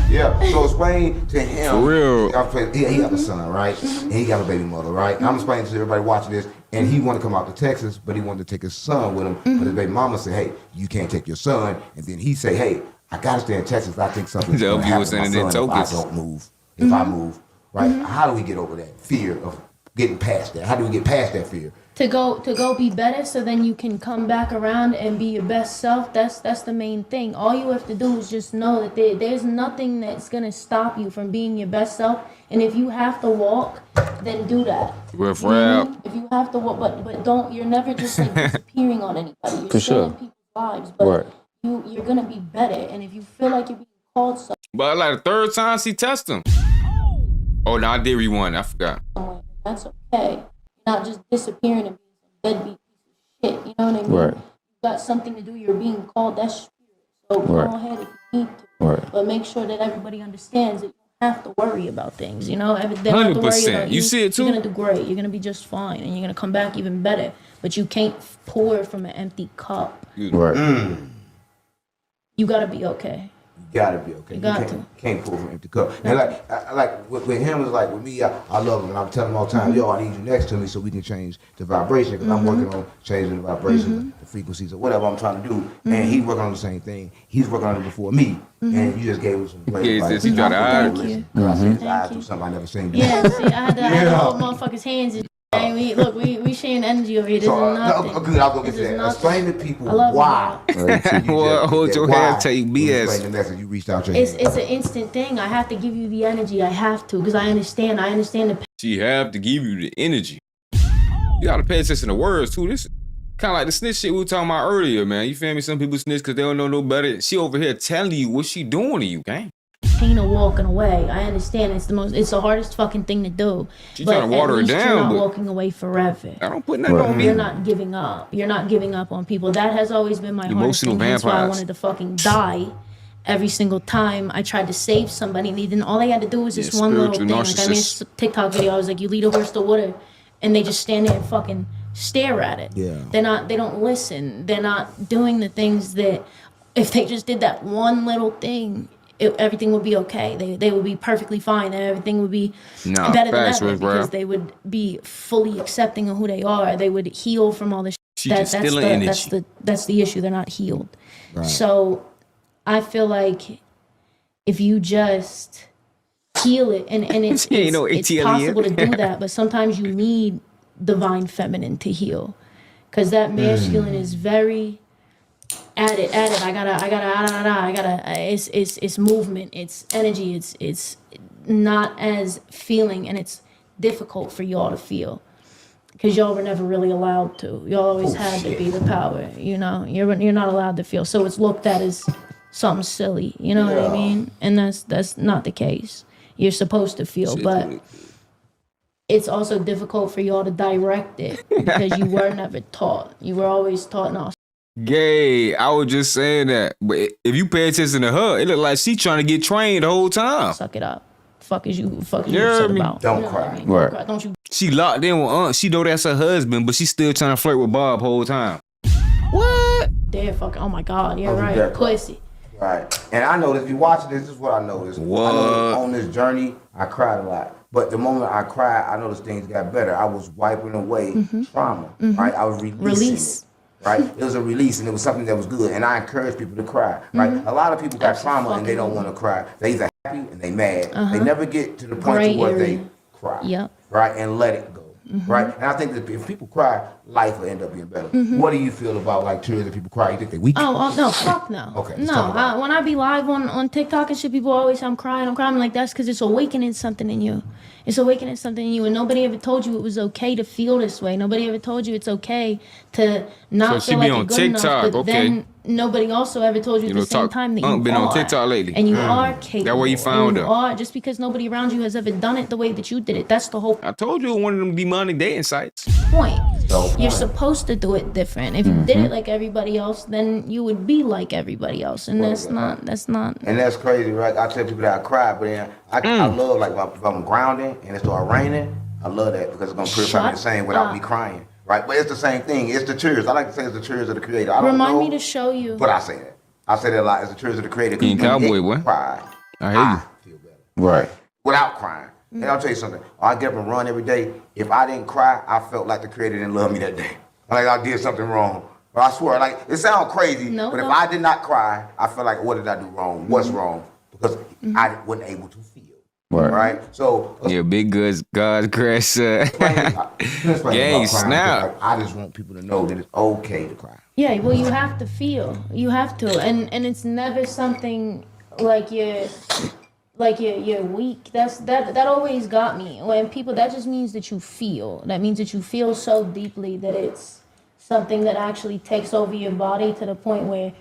yeah. So explain to him. For real. He got a son, right? And he got a baby mother, right? And I'm explaining to everybody watching this, and he wanted to come out to Texas, but he wanted to take his son with him. But his baby mama said, "Hey, you can't take your son." And then he said, "Hey, I gotta stay in Texas. I think something's The gonna LP happen was to my sending in son if I tokens. don't move. If I move, right? How do we get over that fear of getting past that? How do we get past that fear? To go be better, so then you can come back around and be your best self. That's the main thing. All you have to do is just know that there's nothing that's gonna stop you from being your best self. And if you have to walk, then do that. Riff rap. If you have to walk, but don't. You're never just like disappearing on anybody. You're For still sure. in people's lives, but you're gonna be better. And if you feel like you're being called But like the 3rd time she test him. Oh, no, I did rewind. I forgot. somewhere, that's okay. You're not just disappearing and being some deadbeat piece of shit. You know what I mean? Right. You got something to do. You're being called. That's spirit. So Right. go ahead if you need to. Right. But make sure that everybody understands that you have to worry about things, you know? They don't have to worry 100%. about You see it too? You're gonna do great. You're gonna be just fine, and you're gonna come back even better. But you can't pour from an empty cup. Right. You gotta be okay. You gotta be okay. You got to. Can't pour from an empty cup. And like with him, it's like with me, I love him, and I'm telling him all the time, yo, I need you next to me so we can change the vibration, because I'm working on changing the vibration, the frequencies, or whatever I'm trying to do. And he's working on the same thing. He's working on it before me, and you just gave him some great advice. He tried to hide. I see his eyes do something I never seen before. Yeah, see, I had to hold motherfuckers' hands. And we sharing energy over here. This is nothing. Good, I'll go get that. Explain to people why. Well, hold your hand, take BS. Explain the message you reached out your It's an instant thing. I have to give you the energy. I have to, because I understand the She have to give you the energy. You gotta pay attention to words too. This kind of like the snitch shit we were talking about earlier, man. You feel me? Some people snitch because they don't know no better. She over here telling you what she doing to you, gang. pain of walking away. I understand it's the hardest fucking thing to do. She's trying to water it down, you're not but walking away forever. I don't put nothing on me. You're not giving up. You're not giving up on people. That has always been my hardest Emotional thing. That's why I vampires. wanted to fucking die every single time I tried to save somebody. And they didn't. All they had to do was just one little thing. Like I made a TikTok video. I was like, you lead a horse to water, and they just stand there and fucking stare at it. Yeah. They don't listen. They're not doing the things that if they just did that one little thing, everything would be okay. They would be perfectly fine. And everything would be better than ever because they would be fully accepting of who they are. They would heal from all the shit. That's the issue. They're not healed. Right. So I feel like if you just heal it, and it's possible to do that, but sometimes you need divine feminine to heal, because that masculine is very at it. I gotta. It's movement. It's energy. It's not as feeling, and it's difficult for y'all to feel, because y'all were never really allowed to. Y'all always had to be the power. You know, you're not allowed to feel. So it's looked at as something silly. You know what I mean? And that's not the case. You're supposed to feel, but it's also difficult for y'all to direct it because you were never taught. You were always taught, no. Gay, I was just saying that. But if you pay attention to her, it look like she trying to get trained the whole time. Suck it up. Fuck is you upset about? Don't cry. Don't cry. Don't you? She locked in with Aunt. She know that's her husband, but she still trying to flirt with Bob the whole time. What? Damn, fucking. Oh my God. Yeah, right. Pussy. Right. And I noticed, if you watching this is what I noticed. What? I noticed on this journey, I cried a lot. But the moment I cried, I noticed things got better. I was wiping away trauma, right? I was releasing it, right? It was a release, and it was something that was good. And I encourage people to cry, right? A lot of people got trauma and they don't want to cry. They either happy and they mad. They never get to the point to where they cry, right? And let it go. Right, and I think that if people cry, life will end up being better. What do you feel about like tears that people cry? You think they weak? Oh no, fuck no. Okay. No, when I be live on TikTok and shit, people always say I'm crying. I'm like, that's because it's awakening something in you. It's awakening something in you, and nobody ever told you it was okay to feel this way. Nobody ever told you it's okay to not feel like you're good enough. But then nobody also ever told you at the same time that you been are. On TikTok lately. And you are capable. That's where you found her. Just because nobody around you has ever done it the way that you did it. That's the whole I told you one of them demonic dating sites. point. You're supposed to do it different. If you did it like everybody else, then you would be like everybody else, and that's not. And that's crazy, right? I tell people that I cry, but then I love, like, if I'm grounding and it start raining, I love that because it's gonna purify me the same without me crying, right? But it's the same thing. It's the tears. I like to say it's the tears of the Creator. I don't Remind know, me to show you. but I say that. I say that a lot. It's the tears of the Creator. King Cowboy, what? Cry. I hear you. Feel better. Right. Without crying. And I'll tell you something. I get up and run every day. If I didn't cry, I felt like the Creator didn't love me that day. Like I did something wrong. But I swear, like, it sounds crazy, but if I did not cry, I feel like, what did I do wrong? What's wrong? Because I wasn't able to feel. Right? So big goods, God's grace. Gang snap. I just want people to know that it's okay to cry. Yeah, well, you have to feel. You have to, and it's never something like you're weak. That always got me. When people, that just means that you feel. That means that you feel so deeply that it's something that actually takes over your body to the point where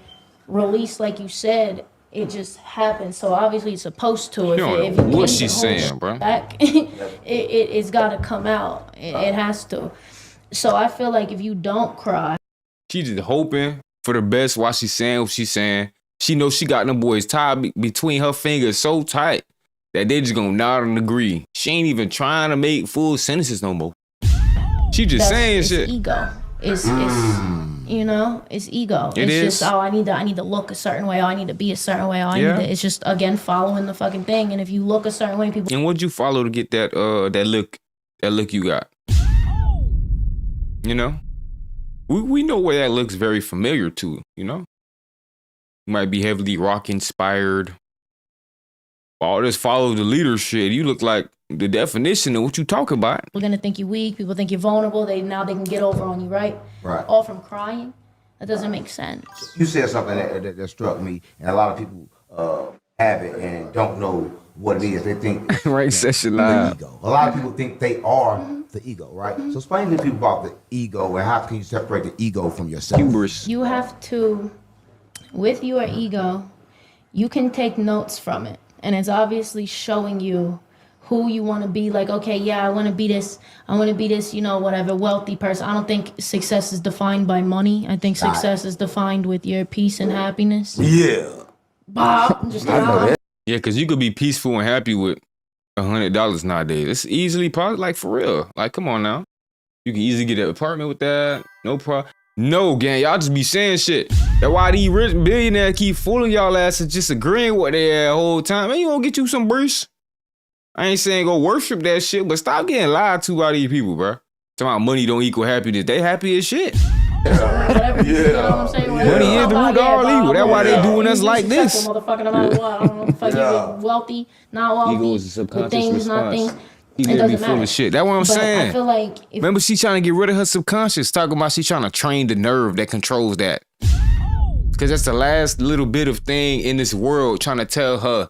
release, like you said, it just happens. So obviously it's supposed to. If you what she's saying, bro. Back, it's got to come out. It has to. So I feel like if you don't cry, She just hoping for the best while she's saying what she's saying. She knows she got them boys tied between her fingers so tight. that they just gonna nod and agree. She ain't even trying to make full sentences no more. She just saying shit. Ego. It's you know, it's ego. It is. Just, oh, I need to look a certain way. Oh, I need to be a certain way. Oh, I need to. It's just again following the fucking thing. And if you look a certain way, people. And what'd you follow to get that look you got? You know, we know where that looks very familiar to. You know, you might be heavily rock inspired. All this follow the leader shit. You look like the definition of what you talk about. People gonna think you're weak. People think you're vulnerable. They can get over on you, right? Right. All from crying. That doesn't make sense. You said something that struck me, and a lot of people have it and don't know what it is. They think right, session live. The ego. A lot of people think they are the ego, right? So explain to people about the ego and how can you separate the ego from yourself? Hubris. You have to, with your ego, you can take notes from it, and it's obviously showing you who you want to be. Like, okay, yeah, I want to be this, you know, whatever, wealthy person. I don't think success is defined by money. I think success is defined with your peace and happiness. Yeah. Bob, just Yeah, because you could be peaceful and happy with $100 nowadays. It's easily probably, like, for real. Like, come on now. You can easily get an apartment with that. No problem. No, gang, y'all just be saying shit. That's why these rich billionaires keep fooling y'all asses, just agreeing with they the whole time. Man, you gonna get you some breeze. I ain't saying go worship that shit, but stop getting lied to by these people, bro. Talking about money don't equal happiness. They happy as shit. Whatever, you know what I'm saying? Money is the root of all evil. That's why they doing us like this. Motherfucker, no matter what. I don't know if you're wealthy, not wealthy. Ego is a subconscious things, not response. things. He It let me doesn't full matter. of shit. That's what I'm But saying. I feel like if Remember, she trying to get rid of her subconscious. Talking about she trying to train the nerve that controls that. Because that's the last little bit of thing in this world trying to tell her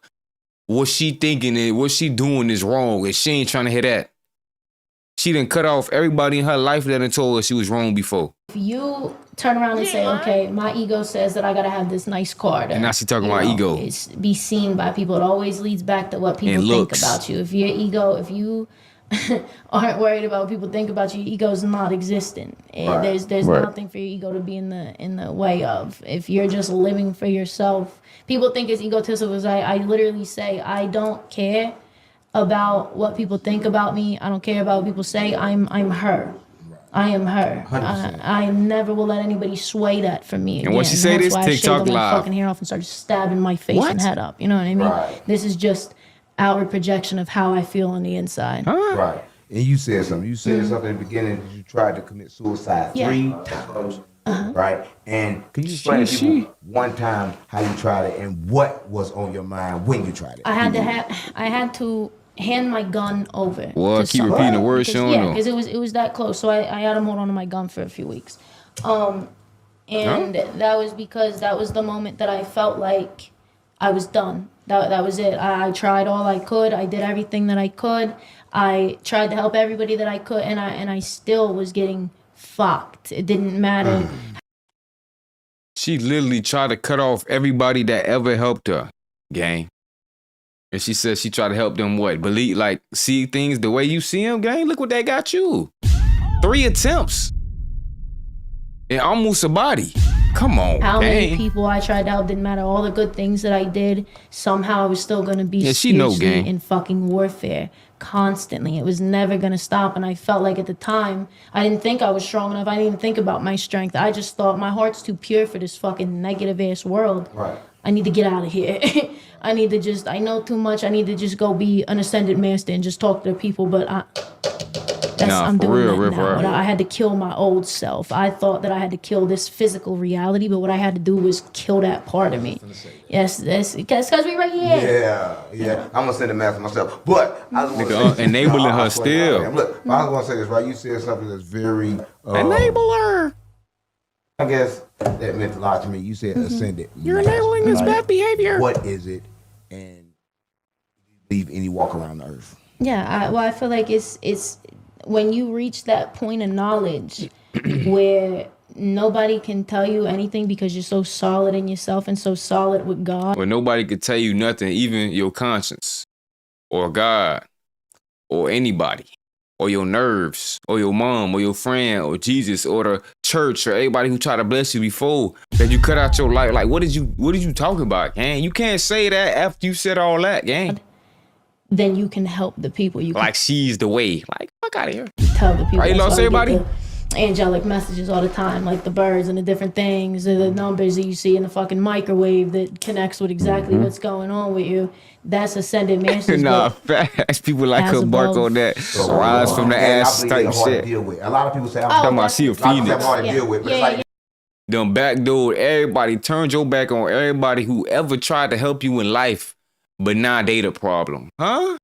what she thinking and what she doing is wrong. And she ain't trying to hear that. She done cut off everybody in her life that done told her she was wrong before. if you turn around and say, okay, my ego says that I gotta have this nice car to, And now she talking you about know, ego. It's be seen by people. It always leads back to what people And think looks. about you. If your ego, if you aren't worried about what people think about you, your ego's not existent. Right. There's Right. nothing for your ego to be in the way of. If you're just living for yourself, people think it's egotistical. Because I literally say I don't care about what people think about me. I don't care about what people say. I'm her. I am her. 100%. I never will let anybody sway that for me. And when she say That's this, why I TikTok shaved all my live. fucking hair off and started stabbing my face What? and head up. You know what I mean? Right. This is just outward projection of how I feel on the inside. Right. And you said something. You said something in the beginning that you tried to commit suicide Yeah. 3 times. Right? And can you explain to people one time how you tried it and what was on your mind when you tried it? I had to hand my gun over. Well, to keep someone. repeating the word Because- she don't Yeah, know. because it was that close. So I had him hold on to my gun for a few weeks. And that was because that was the moment that I felt like I was done. That was it. I tried all I could. I did everything that I could. I tried to help everybody that I could, and I still was getting fucked. It didn't matter. She literally tried to cut off everybody that ever helped her, gang. And she said she tried to help them what? Believe, like, see things the way you see them, gang? Look what that got you. 3 attempts. And almost a body. Come on, How many gang. people I tried to help didn't matter. All the good things that I did, somehow I was still gonna be Yeah, she know, spiritually gang. in fucking warfare constantly. It was never gonna stop, and I felt like at the time I didn't think I was strong enough. I didn't even think about my strength. I just thought my heart's too pure for this fucking negative ass world. Right. I need to get out of here. I need to just. I know too much. I need to just go be an ascended master and just talk to the people. But I'm for doing real, that now. real. I had to kill my old self. I thought that I had to kill this physical reality, but what I had to do was kill that part of me. Yes, that's because we right here. Yeah. I'm gonna send a message myself, but I was Nigga, enabling her still. Look, I was gonna say this right. You said something that's very Enabler. I guess that meant a lot to me. You said ascended. You're enabling this bad behavior. What is it? And do you believe any walk around the earth? Yeah, I feel like it's when you reach that point of knowledge where nobody can tell you anything because you're so solid in yourself and so solid with God. Where nobody could tell you nothing, even your conscience, or God, or anybody, or your nerves, or your mom, or your friend, or Jesus, or the church, or everybody who tried to bless you before that you cut out your life. Like, what did you talk about, gang? You can't say that after you said all that, gang. then you can help the people. You can Like she's the way. Like, fuck out of here. tell the people. Right, you That's lost why I get everybody? the angelic messages all the time, like the birds and the different things and the numbers that you see in the fucking microwave that connects with exactly what's going on with you. That's ascended masters. Nah, but facts. People like as her bark above, on that. so Rise from the And I ass believe type they're hard to shit. deal with. A lot of people say, I'm talking about she a a lot of people say I'm phoenix. hard to deal with, but it's like, Them backdoor everybody, turned your back on everybody who ever tried to help you in life, but now they the problem. Huh?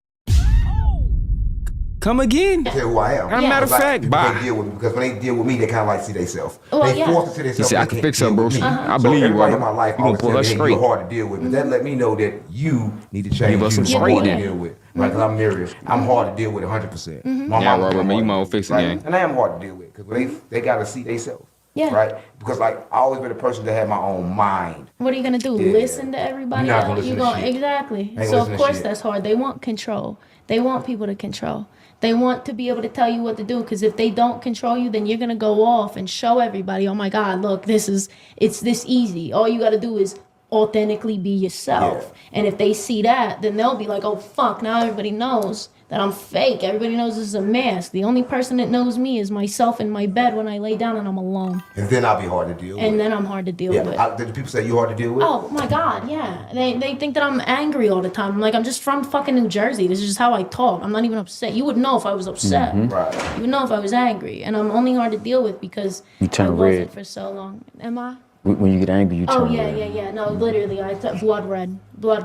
Come again? Tell who I am. As a matter of fact, people bye. can't deal with me because when they deal with me, they kind of like see themselves. Well, they yeah. force it to themselves. He said, I they can can't fix her, deal bro. with me. I believe you, everybody brother. in my life You gonna always pull tell her me, hey, straight. you're hard to deal with. But that let me know that you need to change. Give us some You are hard to straightening. deal with. Right? Because I'm Miriam. I'm hard to deal with 100%. My Yeah, mama Robert, man, you hard might to want to fix it, deal gang. with, right? And I am hard to deal with because when they got to see themselves. Yeah. Right? Because like I always been a person that had my own mind. what are you gonna do? Yeah. Listen to everybody You're not else? gonna You listen to gonna shit. exactly. Ain't So listen of to course shit. that's hard. They want control. They want people to control. They want to be able to tell you what to do. Because if they don't control you, then you're gonna go off and show everybody, oh my God, look, it's this easy. All you gotta do is authentically be yourself. And if they see that, then they'll be like, oh fuck, now everybody knows that I'm fake. Everybody knows this is a mask. The only person that knows me is myself in my bed when I lay down and I'm alone. And then I'll be hard to deal with. And then I'm hard to deal with. Did people say you hard to deal with? Oh my God, yeah. They think that I'm angry all the time. I'm like, I'm just from fucking New Jersey. This is just how I talk. I'm not even upset. You would know if I was upset. Right. You would know if I was angry. And I'm only hard to deal with because You turn I wasn't red. for so long. Am I? When you get angry, you turn Oh red. yeah. No, literally, blood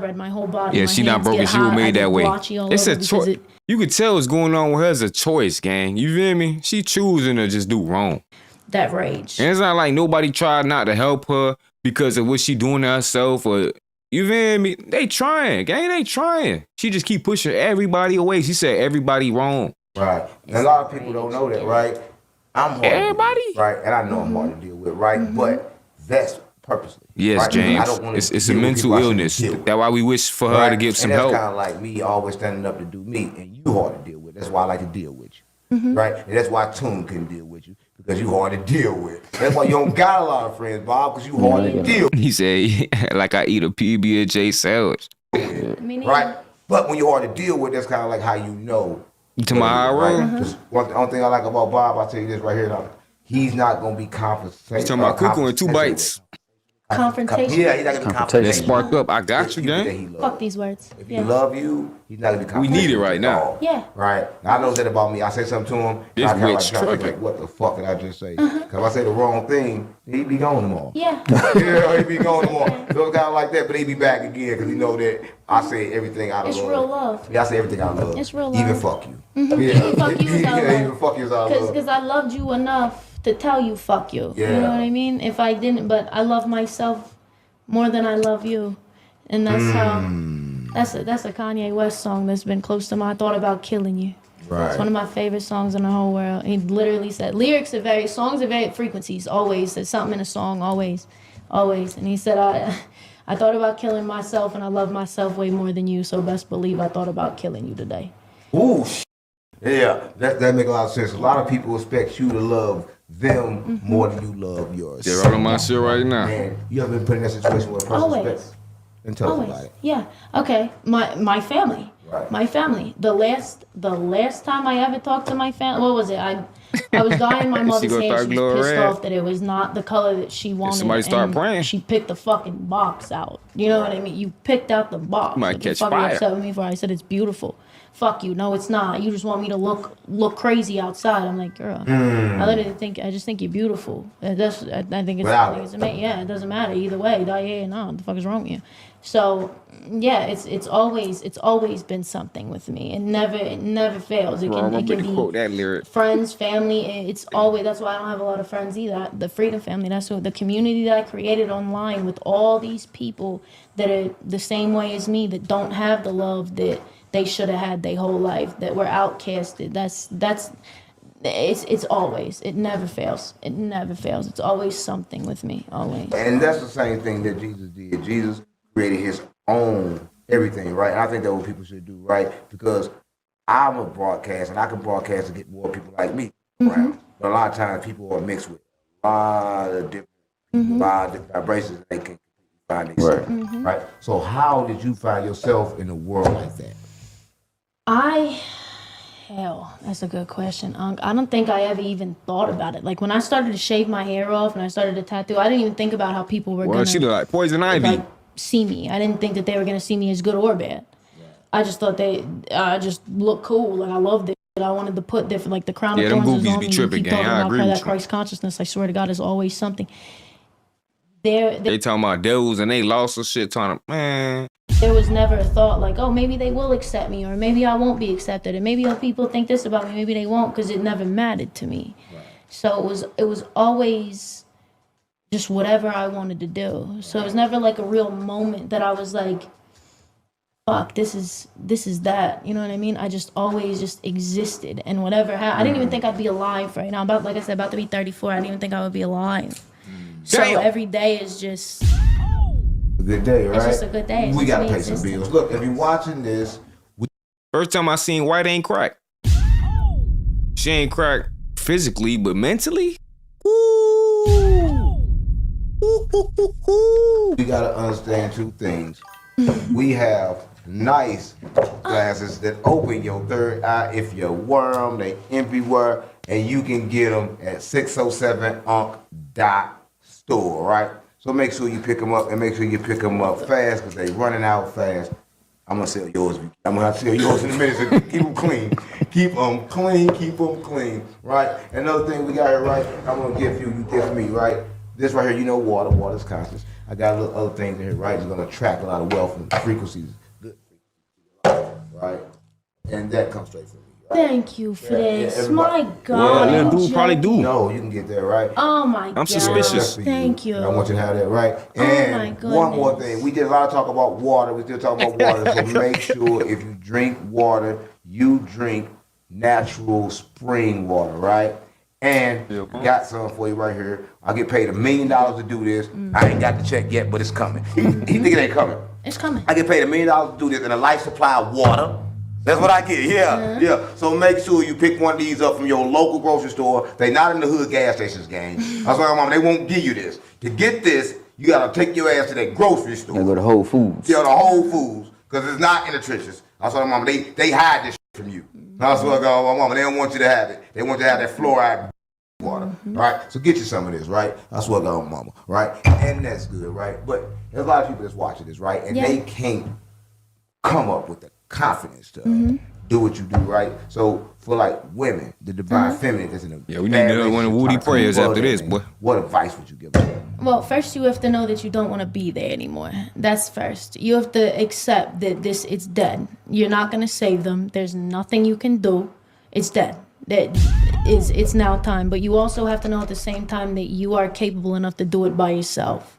red, my whole body. Yeah, my she not hands broken. get She was hot, I made get that way. blotchy all It's over a because choice. it- You could tell what's going on with her as a choice, gang. You feel me? She choosing to just do wrong. that rage. And it's not like nobody tried not to help her because of what she doing to herself or you feel me? They trying, gang. They trying. She just keep pushing everybody away. She said everybody wrong. Right. And a lot of people don't know that, right? I'm hard Everybody? to deal with, right? And I know I'm hard to deal with, right? But that's purposely. Yes, right? Because I James. don't wanna It's a deal with mental people I shouldn't illness. deal with, That's why we wish for her right? to get some and that's help. kind of like me always standing up to do me, and you hard to deal with. That's why I like to deal with you, right? And that's why Toon couldn't deal with you because you hard to deal with. That's why you don't got a lot of friends, Bob, because you hard to deal with. He said, like I eat a PB&J sandwich. Right? But when you're hard to deal with, that's kind of like how you know. To my room. Just only thing I like about Bob, I'll tell you this right here. Now, he's not going to be compensated. He's talking about cuckoo in 2 bites. Confrontation. Yeah, he's not going to be That compensated. sparked up. I got you, gang. Fuck these words. If he love you, he's not going to be We compensated. need it right now. Yeah. Right? Now, I know that about me. I say something to him, This and I witch kinda like, tripping. what the fuck did I just say? Because if I say the wrong thing, he'd be gone tomorrow. Yeah. Yeah, he'd be gone tomorrow. So it's kind of like that, but he'd be back again because he know that I say everything out of It's love. real love. Yeah, I say everything out of love. It's real Even love. fuck you. Even fuck you is out of Yeah, love. even fuck you is out of love. Because I loved you enough to tell you fuck you. Yeah. You know what I mean? If I didn't, but I love myself more than I love you. And that's how, that's a Kanye West song that's been close to my, I thought about killing you. Right. It's one of my favorite songs in the whole world. He literally said, songs are very frequencies, always. There's something in a song, always. And he said, I thought about killing myself and I love myself way more than you, so best believe I thought about killing you today. Ooh, yeah, that make a lot of sense. A lot of people expect you to love them more than you love yours. They're right on my shit right now. Man, you ever been put in that situation where a person Always. expects? And tell us about it. Yeah. Okay. My family. Right. My family. The last time I ever talked to my family, what was it? I was dyeing my She mother's gonna hair. start She was glowing pissed red. off that it was not the color that she wanted. somebody start and praying. She picked the fucking box out. You know what I mean? You picked out the box. Might Like, you catch fucking fire. upset with me for I said it's beautiful. Fuck you. No, it's not. You just want me to look crazy outside. I'm like, girl. I just think you're beautiful. I think it's amazing. Yeah, it doesn't matter either way. Yeah, no, what the fuck is wrong with you? So yeah, it's always been something with me. It never fails. It can be quote that lyric. friends, family. It's always, that's why I don't have a lot of friends either. The Freedom Family, that's what the community that I created online with all these people that are the same way as me, that don't have the love that they should have had their whole life, that were outcasted. It's always, it never fails. It never fails. It's always something with me, always. And that's the same thing that Jesus did. Jesus created his own everything, right? And I think that's what people should do, right? Because I'm a broadcast, and I can broadcast to get more people like me around. But a lot of times people are mixed with a lot of different people, a lot of different vibrations, and they can find themselves, right? So how did you find yourself in a world like that? Hell, that's a good question, Unc. I don't think I ever even thought about it. Like when I started to shave my hair off and I started to tattoo, I didn't even think about how people were gonna she look like Poison Ivy. see me. I didn't think that they were gonna see me as good or bad. I just thought I just looked cool. Like I loved it. I wanted to put different, like the crown of them thorns is goofies on be me. tripping, Keep gang. talking I about agree how with that you. Christ consciousness. I swear to God, is always something. They talking about devils and they lost or shit. Talking, man. There was never a thought like, oh, maybe they will accept me, or maybe I won't be accepted, and maybe other people think this about me, maybe they won't, because it never mattered to me. So it was always just whatever I wanted to do. So it was never like a real moment that I was like, fuck, this is that. You know what I mean? I just always just existed, and whatever happened, I didn't even think I'd be alive right now. Like I said, about to be 34. I didn't even think I would be alive. So every day is just a good day, right? It's just a good day. We gotta pay existing. some bills. Look, if you're watching this, First time I seen White ain't crack. She ain't crack physically, but mentally. we gotta understand two things. We have nice glasses that open your third eye if you're worm, they everywhere, and you can get them at 607unc.store, right? So make sure you pick them up and make sure you pick them up fast because they running out fast. I'm gonna sell yours. I'm gonna sell yours in a minute. So keep them clean. Keep them clean. Keep them clean. Right. Another thing we got here, right? I'm gonna give you. You give me, right? This right here, you know, water. Water's constant. I got a little other things in here, right? It's gonna attract a lot of wealth and frequencies. Good. Right. And that comes straight from me. Thank you for this. My God. Well, little dude probably do. No, you can get that, right? Oh my God. I'm suspicious. Thank you. I want you to have that, right? Oh And my goodness. one more thing. We did a lot of talk about water. We still talk about water. So make sure if you drink water, you drink natural spring water, right? And got some for you right here. I get paid $1 million to do this. I ain't got the check yet, but it's coming. He think it ain't coming. It's coming. I get paid $1 million to do this and a life supply of water. That's what I get, yeah. So make sure you pick one of these up from your local grocery store. They not in the hood gas stations, gang. That's why, Mama, they won't give you this. To get this, you gotta take your ass to that grocery store. You go to Whole Foods. Yeah, the Whole Foods, because it's not in the trenches. That's why, Mama, they hide this shit from you. That's what I go, Mama, they don't want you to have it. They want you to have that fluoride water, right? So get you some of this, right? That's what I go, Mama, right? And that's good, right? But there's a lot of people that's watching this, right? And they can't come up with the confidence to do what you do, right? So for like women, the divine feminine that's in the we need another one of Woody prayers after this, boy. What advice would you give them? Well, first you have to know that you don't want to be there anymore. That's first. You have to accept that it's dead. You're not gonna save them. There's nothing you can do. It's dead. It's now time. But you also have to know at the same time that you are capable enough to do it by yourself.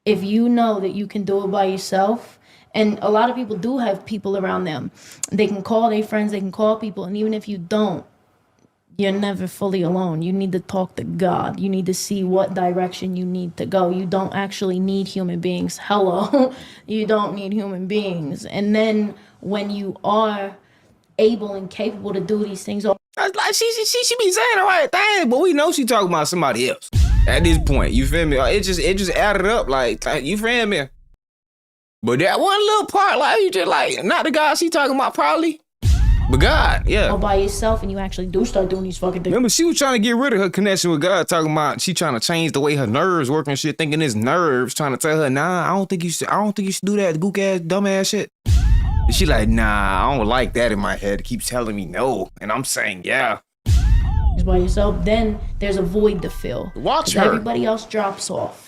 If you know that you can do it by yourself. And a lot of people do have people around them. They can call their friends, they can call people, and even if you don't, you're never fully alone. You need to talk to God. You need to see what direction you need to go. You don't actually need human beings. Hello. You don't need human beings. And then when you are able and capable to do these things, Like she be saying the right thing, but we know she talking about somebody else at this point. You feel me? It just added up, like you feel me? But that one little part, like you just like not the God she talking about probably, but God, yeah. All by yourself, and you actually do start doing these fucking things. Remember, she was trying to get rid of her connection with God, talking about she trying to change the way her nerves work and shit, thinking it's nerves, trying to tell her, nah, I don't think you should do that gook ass, dumb ass shit. And she like, nah, I don't like that in my head. It keeps telling me no, and I'm saying yeah. By yourself, then there's a void to fill. Watch her. Everybody else drops off.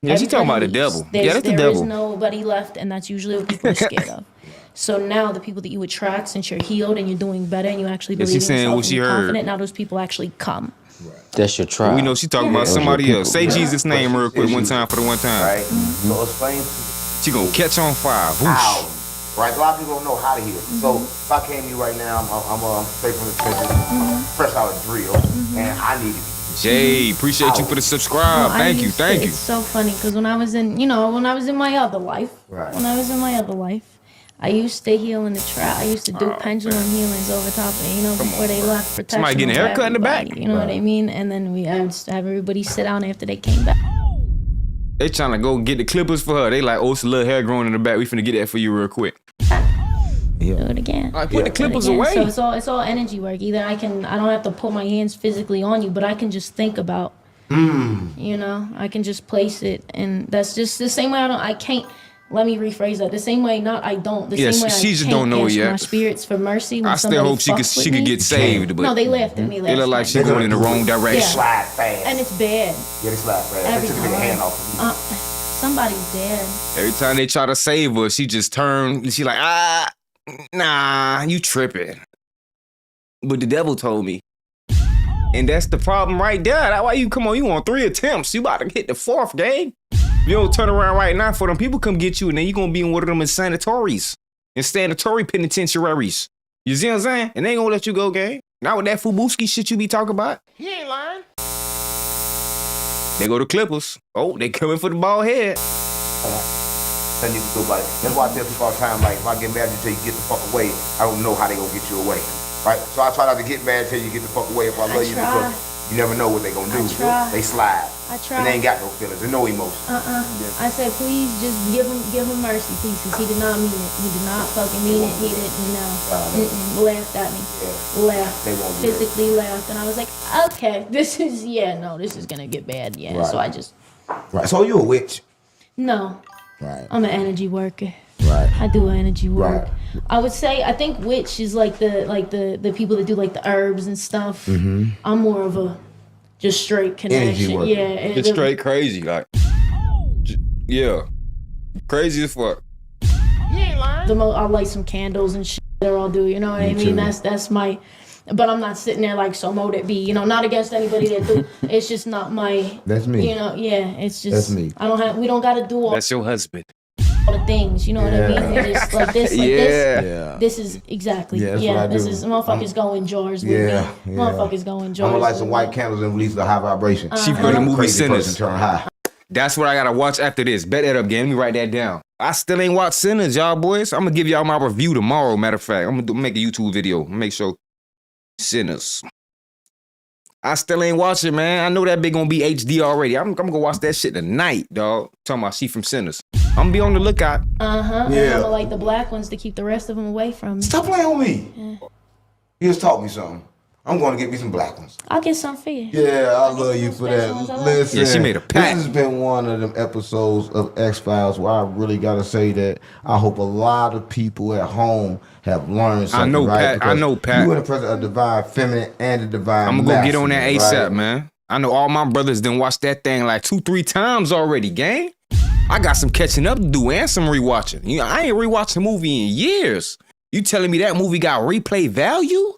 Yeah, she talking about the devil. Yeah, that's the devil. There is nobody left, and that's usually what people are scared of. So now the people that you attract, since you're healed and you're doing better and you actually believe in yourself and you're confident, now those people actually come. That's your tribe. We know she talking about somebody else. Say Jesus' name real quick, one time for the one time. Right. So explain. She gonna catch on fire. How? Right. A lot of people don't know how to heal. So if I came to you right now, I'm straight from the trenches, fresh out of drill, and I need to be. Jay, appreciate you for the subscribe. Thank you. It's so funny because when I was in my other life, I used to heal in the trap. I used to do pendulum healings over top of, before they left protection. Somebody getting a haircut in the back. You know what I mean? And then I used to have everybody sit down after they came back. They trying to go get the clippers for her. They like, oh, it's a little hair growing in the back. We finna get that for you real quick. Yeah. Do it again. All right, put the Do it clippers again. away. So it's all energy work. Either I don't have to put my hands physically on you, but I can just think about. You know, I can just place it, and that's just the same way. I can't. Let me rephrase that. The same way, The Yeah, same way she I just can't don't know it ask yet. my spirits for mercy when I still somebody hope she fucks with could me. get saved, but No, they laughed at me last it look like night. she going in the wrong direction. Slide fast. And it's bad. Yeah, they slide fast. Every They took the hand time. off. Somebody's dead. Every time they try to save her, she just turn. She like, nah, you tripping. But the devil told me. And that's the problem right there. That's why you on 3 attempts. You about to hit the 4th game. If you don't turn around right now for them people come get you, and then you gonna be in one of them insanatories. Insanatory penitentiaries. You see what I'm saying? And they ain't gonna let you go, gang. Not with that Fubuski shit you be talking about. He ain't lying. They go to Clippers. Oh, they coming for the ball head. Then you can do about it. That's why I tell people all the time, like, if I get mad until you get the fuck away, I don't know how they gonna get you away. Right? So I try not to get mad until you get the fuck away if I love you, because you never know what they gonna do. They slide. I try. And they ain't got no feelings and no emotion. I said, please just give him mercy, please, because he did not mean it. He did not fucking mean it. He didn't know. Laughed at me. Laughed. They won't Physically laughed. And I was like, okay, this is gonna get bad. Yeah. Right. So I just. Right. So you a witch. No. Right. I'm an energy worker. Right. I do energy work. Right. I think witch is like the people that do like the herbs and stuff. Mm-hmm. I'm more of a just straight connection. worker. Yeah. Just straight crazy, like. Yeah. Crazy as fuck. He ain't lying. I'll light some candles and shit, or I'll do, you know what I mean? too. That's my. But I'm not sitting there like so mote it be, you know, not against anybody that do. It's just not my. That's me. You know, yeah. It's just. That's me. We don't gotta do all That's your husband. the things, you know what I mean? It's just like this, Yeah. this is exactly. Yeah, that's what I this do. is motherfuckers go in jars with Yeah, me. yeah. Motherfuckers go in jars. I'm gonna light some with white me. candles and release the high vibration. She put the movie Crazy person Sinners. turn high. That's what I gotta watch after this. Bet that up, gang. Let me write that down. I still ain't watched Sinners, y'all boys. I'm gonna give y'all my review tomorrow. Matter of fact, I'm gonna make a YouTube video. Make sure Sinners. I still ain't watching, man. I know that big gonna be HD already. I'm gonna go watch that shit tonight, dog. Talking about she from Sinners. I'm gonna be on the lookout. And Yeah. I'm gonna like the black ones to keep the rest of them away from me. Stop playing with me. Yeah. You just taught me something. I'm going to get me some black ones. I'll get some for you. Yeah, I love you for that. Listen, Yeah, she made a pact. This has been one of them episodes of X-Files where I really got to say that I hope a lot of people at home have learned something. I know, right? Pat. I know, Pat. You are the president of divine feminine and the divine I'm gonna go get on that masculine, ASAP, right? man. I know all my brothers done watched that thing like 2-3 times already, gang. I got some catching up to do and some rewatching. You know, I ain't rewatched a movie in years. You telling me that movie got replay value?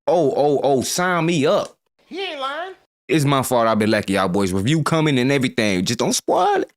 Oh, sign me up. He ain't lying. It's my fault I've been lucky, y'all boys. Review coming and everything. Just don't spoil it.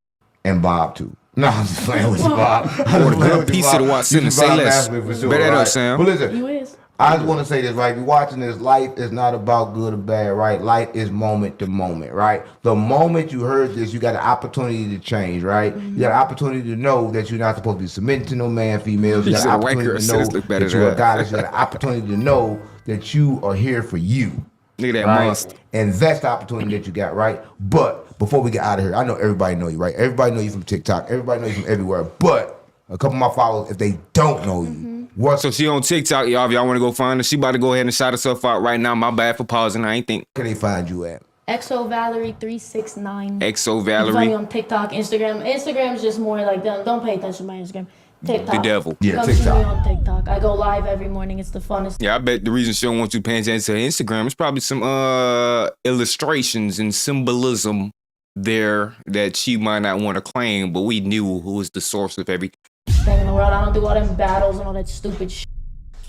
And Bob, too. No, I'm just playing with you, Bob. Or the good piece of the watch Sinners. Say less. Bet that up, Sam. But listen, You is. I just want to say this, right? You're watching this. Life is not about good or bad, right? Life is moment to moment, right? The moment you heard this, you got an opportunity to change, right? You got an opportunity to know that you're not supposed to be submitting to no man, females. You got an opportunity to know that you're a goddess. You got an opportunity to know that you are here for you. Look at that right? monster. And that's the opportunity that you got, right? But before we get out of here, I know everybody know you, right? Everybody know you from TikTok. Everybody know you from everywhere. But a couple of my followers, if they don't know you, So she on TikTok, y'all. If y'all want to go find her, she about to go ahead and shout herself out right now. My bad for pausing. I ain't think. Can they find you at? XO Valerie 369. XO Find Valerie. me on TikTok, Instagram. Instagram's just more like don't pay attention to my Instagram. TikTok. The devil. Yeah, Come see me on TikTok. I go live every morning. It's the funnest. Yeah, I bet the reason she don't want you paying attention to her Instagram is probably some illustrations and symbolism there that she might not want to claim, but we knew who was the source of everything. thing in the world. I don't do all them battles and all that stupid shit.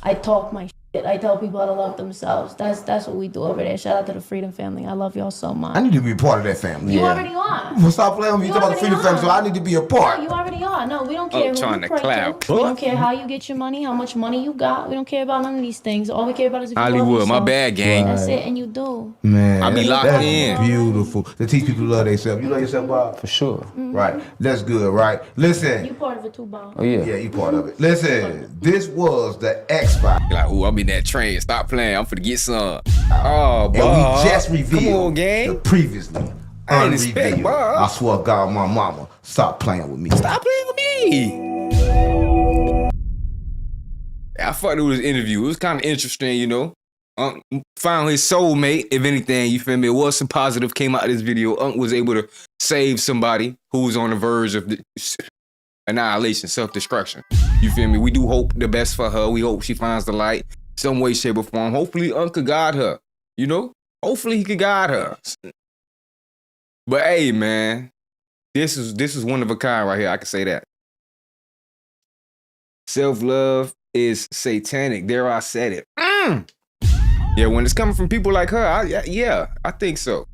I talk my shit. I tell people how to love themselves. That's what we do over there. Shout out to the Freedom Family. I love y'all so much. I need to be a part of that family. You already are. Well, stop playing with me. You talk about the Freedom Family, so I need to be a part. No, you already are. No, we don't care who trying you to pray clap. to. We don't care how you get your money, how much money you got. We don't care about none of these things. All we care about is if you love Hollywood, my yourself. bad, gang. That's it, and you do. Man, I be locked that's in. Beautiful. To teach people to love themselves. You love yourself, Bob? For sure. Right. That's good, right? Listen. You part of it too, Bob. Oh, yeah. Yeah, you part of it. Listen, this was the X-Files. Like, ooh, I'm in that train. Stop playing. I'm finna get some. Oh, And Bob. we just revealed Come on, gang. the previously I didn't expect, unrevealed. Bob. I swear to God, my mama, stop playing with me. Stop playing with me. I fucked with his interview. It was kind of interesting, you know. Found his soulmate, if anything, you feel me? It was some positive came out of this video. Unc was able to save somebody who was on the verge of annihilation, self-destruction. You feel me? We do hope the best for her. We hope she finds the light some way, shape, or form. Hopefully Unc could guide her, you know? Hopefully he could guide her. But hey, man, this is one of a kind right here. I can say that. Self-love is satanic. There, I said it. Yeah, when it's coming from people like her, I think so.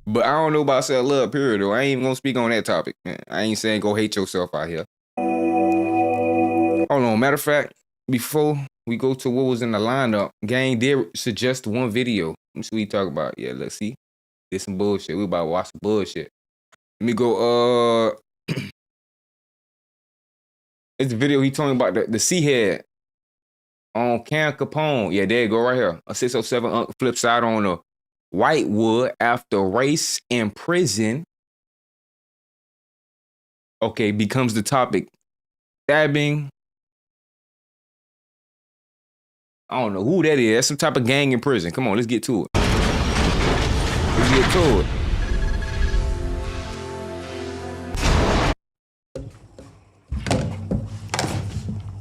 But I don't know about self-love, period, though. I ain't even gonna speak on that topic, man. I ain't saying go hate yourself out here. Hold on, matter of fact, before we go to what was in the lineup, Gang did suggest one video. Let me see what you talk about. Yeah, let's see. This some bullshit. We about to watch some bullshit. Let me go, it's the video he talking about the C-head on Capone. Yeah, there you go right here. A 607 Unc flips out on a Whitewood after race in prison. Okay, becomes the topic. Stabbing. I don't know who that is. That's some type of gang in prison. Come on, let's get to it. Let's get to it.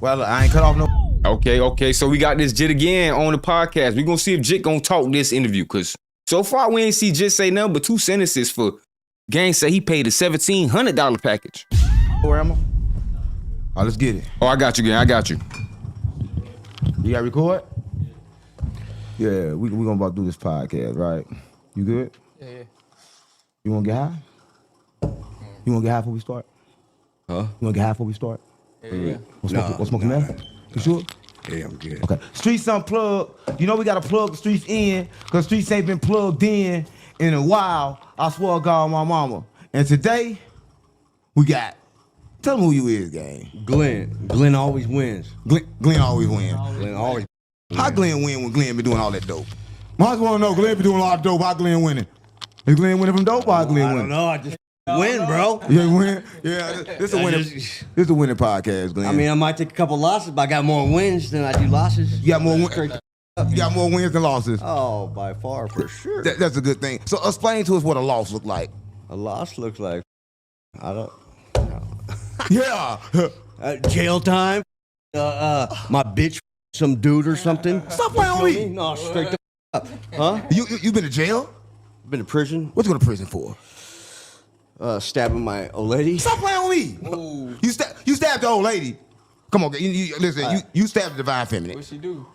Well, I ain't cut off no. Okay. So we got this Jit again on the podcast. We gonna see if Jit gonna talk this interview, cause so far we ain't see Jit say nothing but 2 sentences for Gang say he paid a $1,700 package. Where am I? Oh, let's get it. Oh, I got you, Gang. I got you. You got record? Yeah, we gonna about to do this podcast, right? You good? Yeah. You wanna get high? You wanna get high before we start? Huh? You wanna get high before we start? Yeah. We'll smoke some meth? You sure? Yeah, I'm good. Okay. Streets unplugged. You know we gotta plug the streets in, cause streets ain't been plugged in a while. I swear to God, my mama. And today, we got. Tell them who you is, Gang. Glenn. Glenn always wins. Glenn always wins. Glenn always. How Glenn win when Glenn been doing all that dope? I just wanna know, Glenn been doing all that dope. How Glenn winning? Is Glenn winning from dope or how Glenn winning? I don't know. I just win, bro. Yeah, win. Yeah, this is a winning podcast, Glenn. I mean, I might take a couple losses, but I got more wins than I do losses. You got more wins than losses. Oh, by far, for sure. That's a good thing. So explain to us what a loss look like. A loss looks like, I don't. Yeah. Jail time. My bitch, some dude or something. Stop playing on me. No, straight the up. Huh? You been to jail? Been to prison. What you going to prison for? Stabbing my old lady. Stop playing on me. Ooh. You stabbed the old lady. Come on, listen. You stabbed the divine feminine. What'd she do?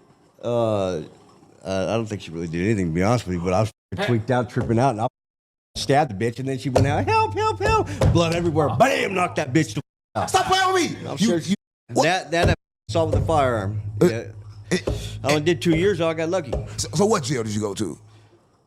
I don't think she really did anything, to be honest with you. But I was tweaked out, tripping out, and I stabbed the bitch, and then she went out. Help! Blood everywhere. Bam! Knocked that bitch. Stop playing on me. I'm sure that assault with a firearm. I only did 2 years, so I got lucky. So what jail did you go to?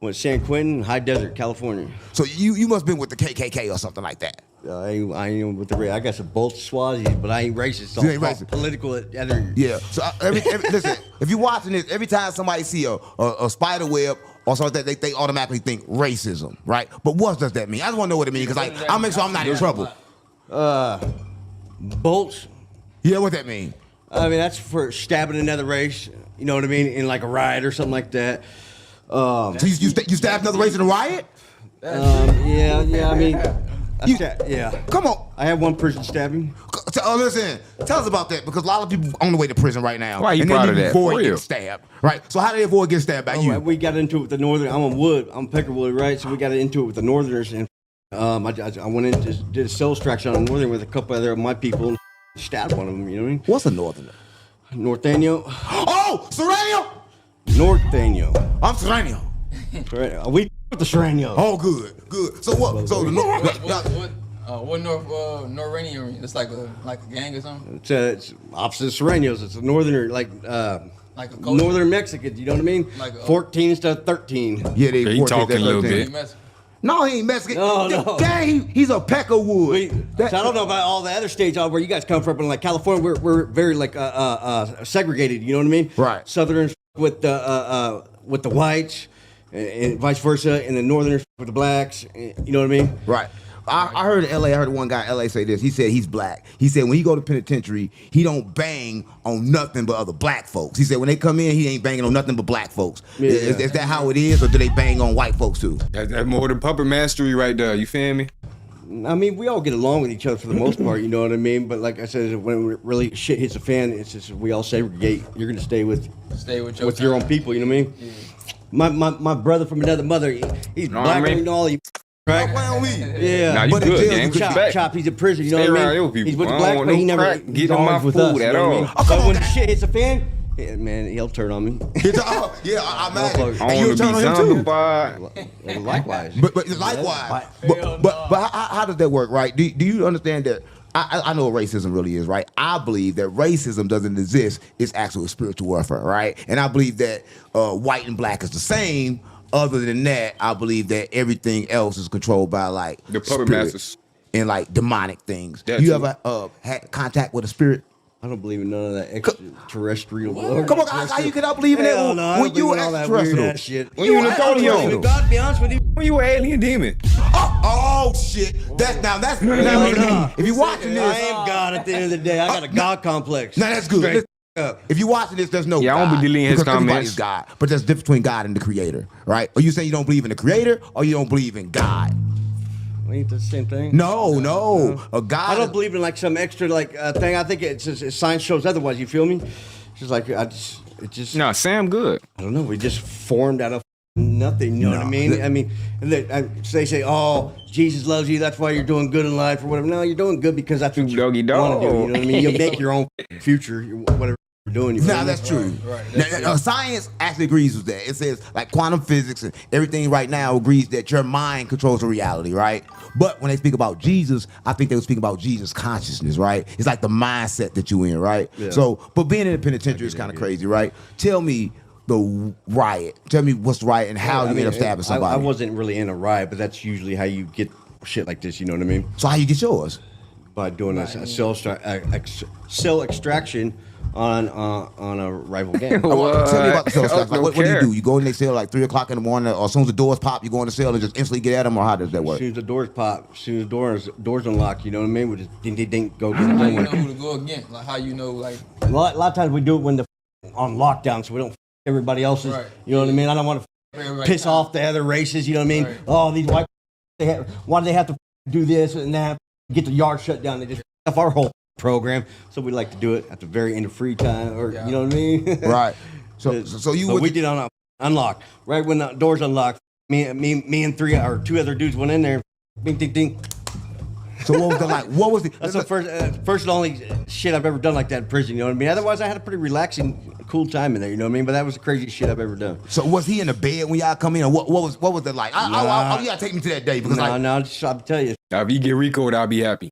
Went to San Quentin, High Desert, California. So you must have been with the KKK or something like that. I ain't with the I got some both Swazis, but I ain't racist. So you ain't racist. Political other. Yeah. So listen, if you're watching this, every time somebody see a spider web or something, they automatically think racism, right? But what does that mean? I just want to know what it means because I'll make sure I'm not in trouble. Bolts. Yeah, what that mean? I mean that's for stabbing another race. You know what I mean? In like a riot or something like that. So you stabbed another race in a riot? Yeah. I mean, yeah. Come on. I had one person stabbing. Listen, tell us about that because a lot of people on the way to prison right now. Why are you proud of that? Avoid getting stabbed, right? So how do they avoid getting stabbed by you? We got into it with the northern. I'm Peckerwood, right? So we got into it with the northerners, and I went in did a cell extraction on the northern with a couple other of my people and stabbed one of them. You know what I mean? What's a northerner? Norteño. Oh, Sereno. Norteño. I'm Sereno. We with the Sereno. Oh, good. So what? So what Northern? It's like a gang or something. It's opposite Serenos. It's a northerner, like northern Mexicans. You know what I mean? Like 14 instead of 13. Yeah, he talking a little bit. No, he ain't Mexican. No. Dang, he's a Peckerwood. So I don't know about all the other states where you guys come from, but like California, we're very like segregated. You know what I mean? Right. Southerners with the whites, and vice versa, and the northerners with the blacks. You know what I mean? Right. I heard in LA, I heard one guy in LA say this. He said he's black. He said when he go to penitentiary, he don't bang on nothing but other black folks. He said when they come in, he ain't banging on nothing but black folks. Yeah. Is that how it is, or do they bang on white folks too? That's more than puppet mastery right there. You feel me? I mean, we all get along with each other for the most part, you know what I mean? But like I said, when really shit hits the fan, it's just we all segregate. You're gonna stay with your own people, you know what I mean? Yeah. My brother from another mother, he's black and all. Right? Yeah. Nah, you good, gang. Chop, he's in prison, you know Stay what I around mean? your people. He's with the I black, don't want but he no never crack he's getting on my always with food us, at you know all. what I mean? So when the shit hits the fan, yeah, man, he'll turn on me. Yeah, I imagine. I And you want to turn be on him too. zombified. Likewise. But likewise. But how does that work, right? Do you understand that? I know what racism really is, right? I believe that racism doesn't exist. It's actually spiritual warfare, right? And I believe that white and black is the same. Other than that, I believe that everything else is controlled by like the puppet spirit masters and like demonic things. That You too. ever had contact with a spirit? I don't believe in none of that extraterrestrial. Come on, how you cannot believe in that? Hell no, I When don't you believe in all that weird extraterrestrial. ass shit. When you an accordion. God, to be honest with you, When you an alien demon. Oh shit! That's now. If you watching this, I am God at the end of the day. I got a God complex. now that's good. Straight up. If you're watching this, there's no Yeah, I God. won't be deleting his because everybody's comments. God, but there's a difference between God and the Creator, right? Are you saying you don't believe in the Creator, or you don't believe in God? Ain't the same thing? No. A God. I don't believe in like some extra like thing. I think it's just, science shows otherwise. You feel me? It's just like it just. Nah, Sam good. I don't know. We just formed out of nothing. You know what I mean? I mean, they say, "Oh, Jesus loves you. That's why you're doing good in life or whatever." No, you're doing good because that's what you want to do. You know what I mean? You'll make your own future, whatever you're doing. You Nah, that's true. Now, science actually agrees with that. It says like quantum physics and everything right now agrees that your mind controls the reality, right? But when they speak about Jesus, I think they were speaking about Jesus' consciousness, right? It's like the mindset that you in, right? Yeah. So, but being in the penitentiary is kind of crazy, right? Tell me the riot. Tell me what's the riot and how you end up stabbing somebody. I wasn't really in a riot, but that's usually how you get shit like this. You know what I mean? So how you get yours? By doing a cell extraction on a rival gang. Tell me about the cell stuff. Like, what do you do? You go in the cell like 3 o'clock in the morning, or as soon as the doors pop, you go in the cell and just instantly get at them, or how does that work? As soon as the doors pop, as soon as the doors unlock, you know what I mean? We just ding, go get How it you know done who to go against? Like how you know, like a lot of times we do it when the on lockdown, so we don't everybody else's. Right. You know what I mean? I don't want to piss off the other races. You know what I mean? Right. Oh, these white why do they have to do this and that? Get the yard shut down. They just off our whole program. So we like to do it at the very end of free time, or you know what I mean? Right. So we did on unlock right when the doors unlocked. Me and 2 other dudes went in there. Ding, ding, ding. So what was the like? What was the? That's the first and only shit I've ever done like that in prison. You know what I mean? Otherwise, I had a pretty relaxing, cool time in there. You know what I mean? But that was the craziest shit I've ever done. So was he in the bed when y'all come in? Or what was it like? You gotta take me to that day because I'll tell you. Now, if you get Rico'd, I'll be happy.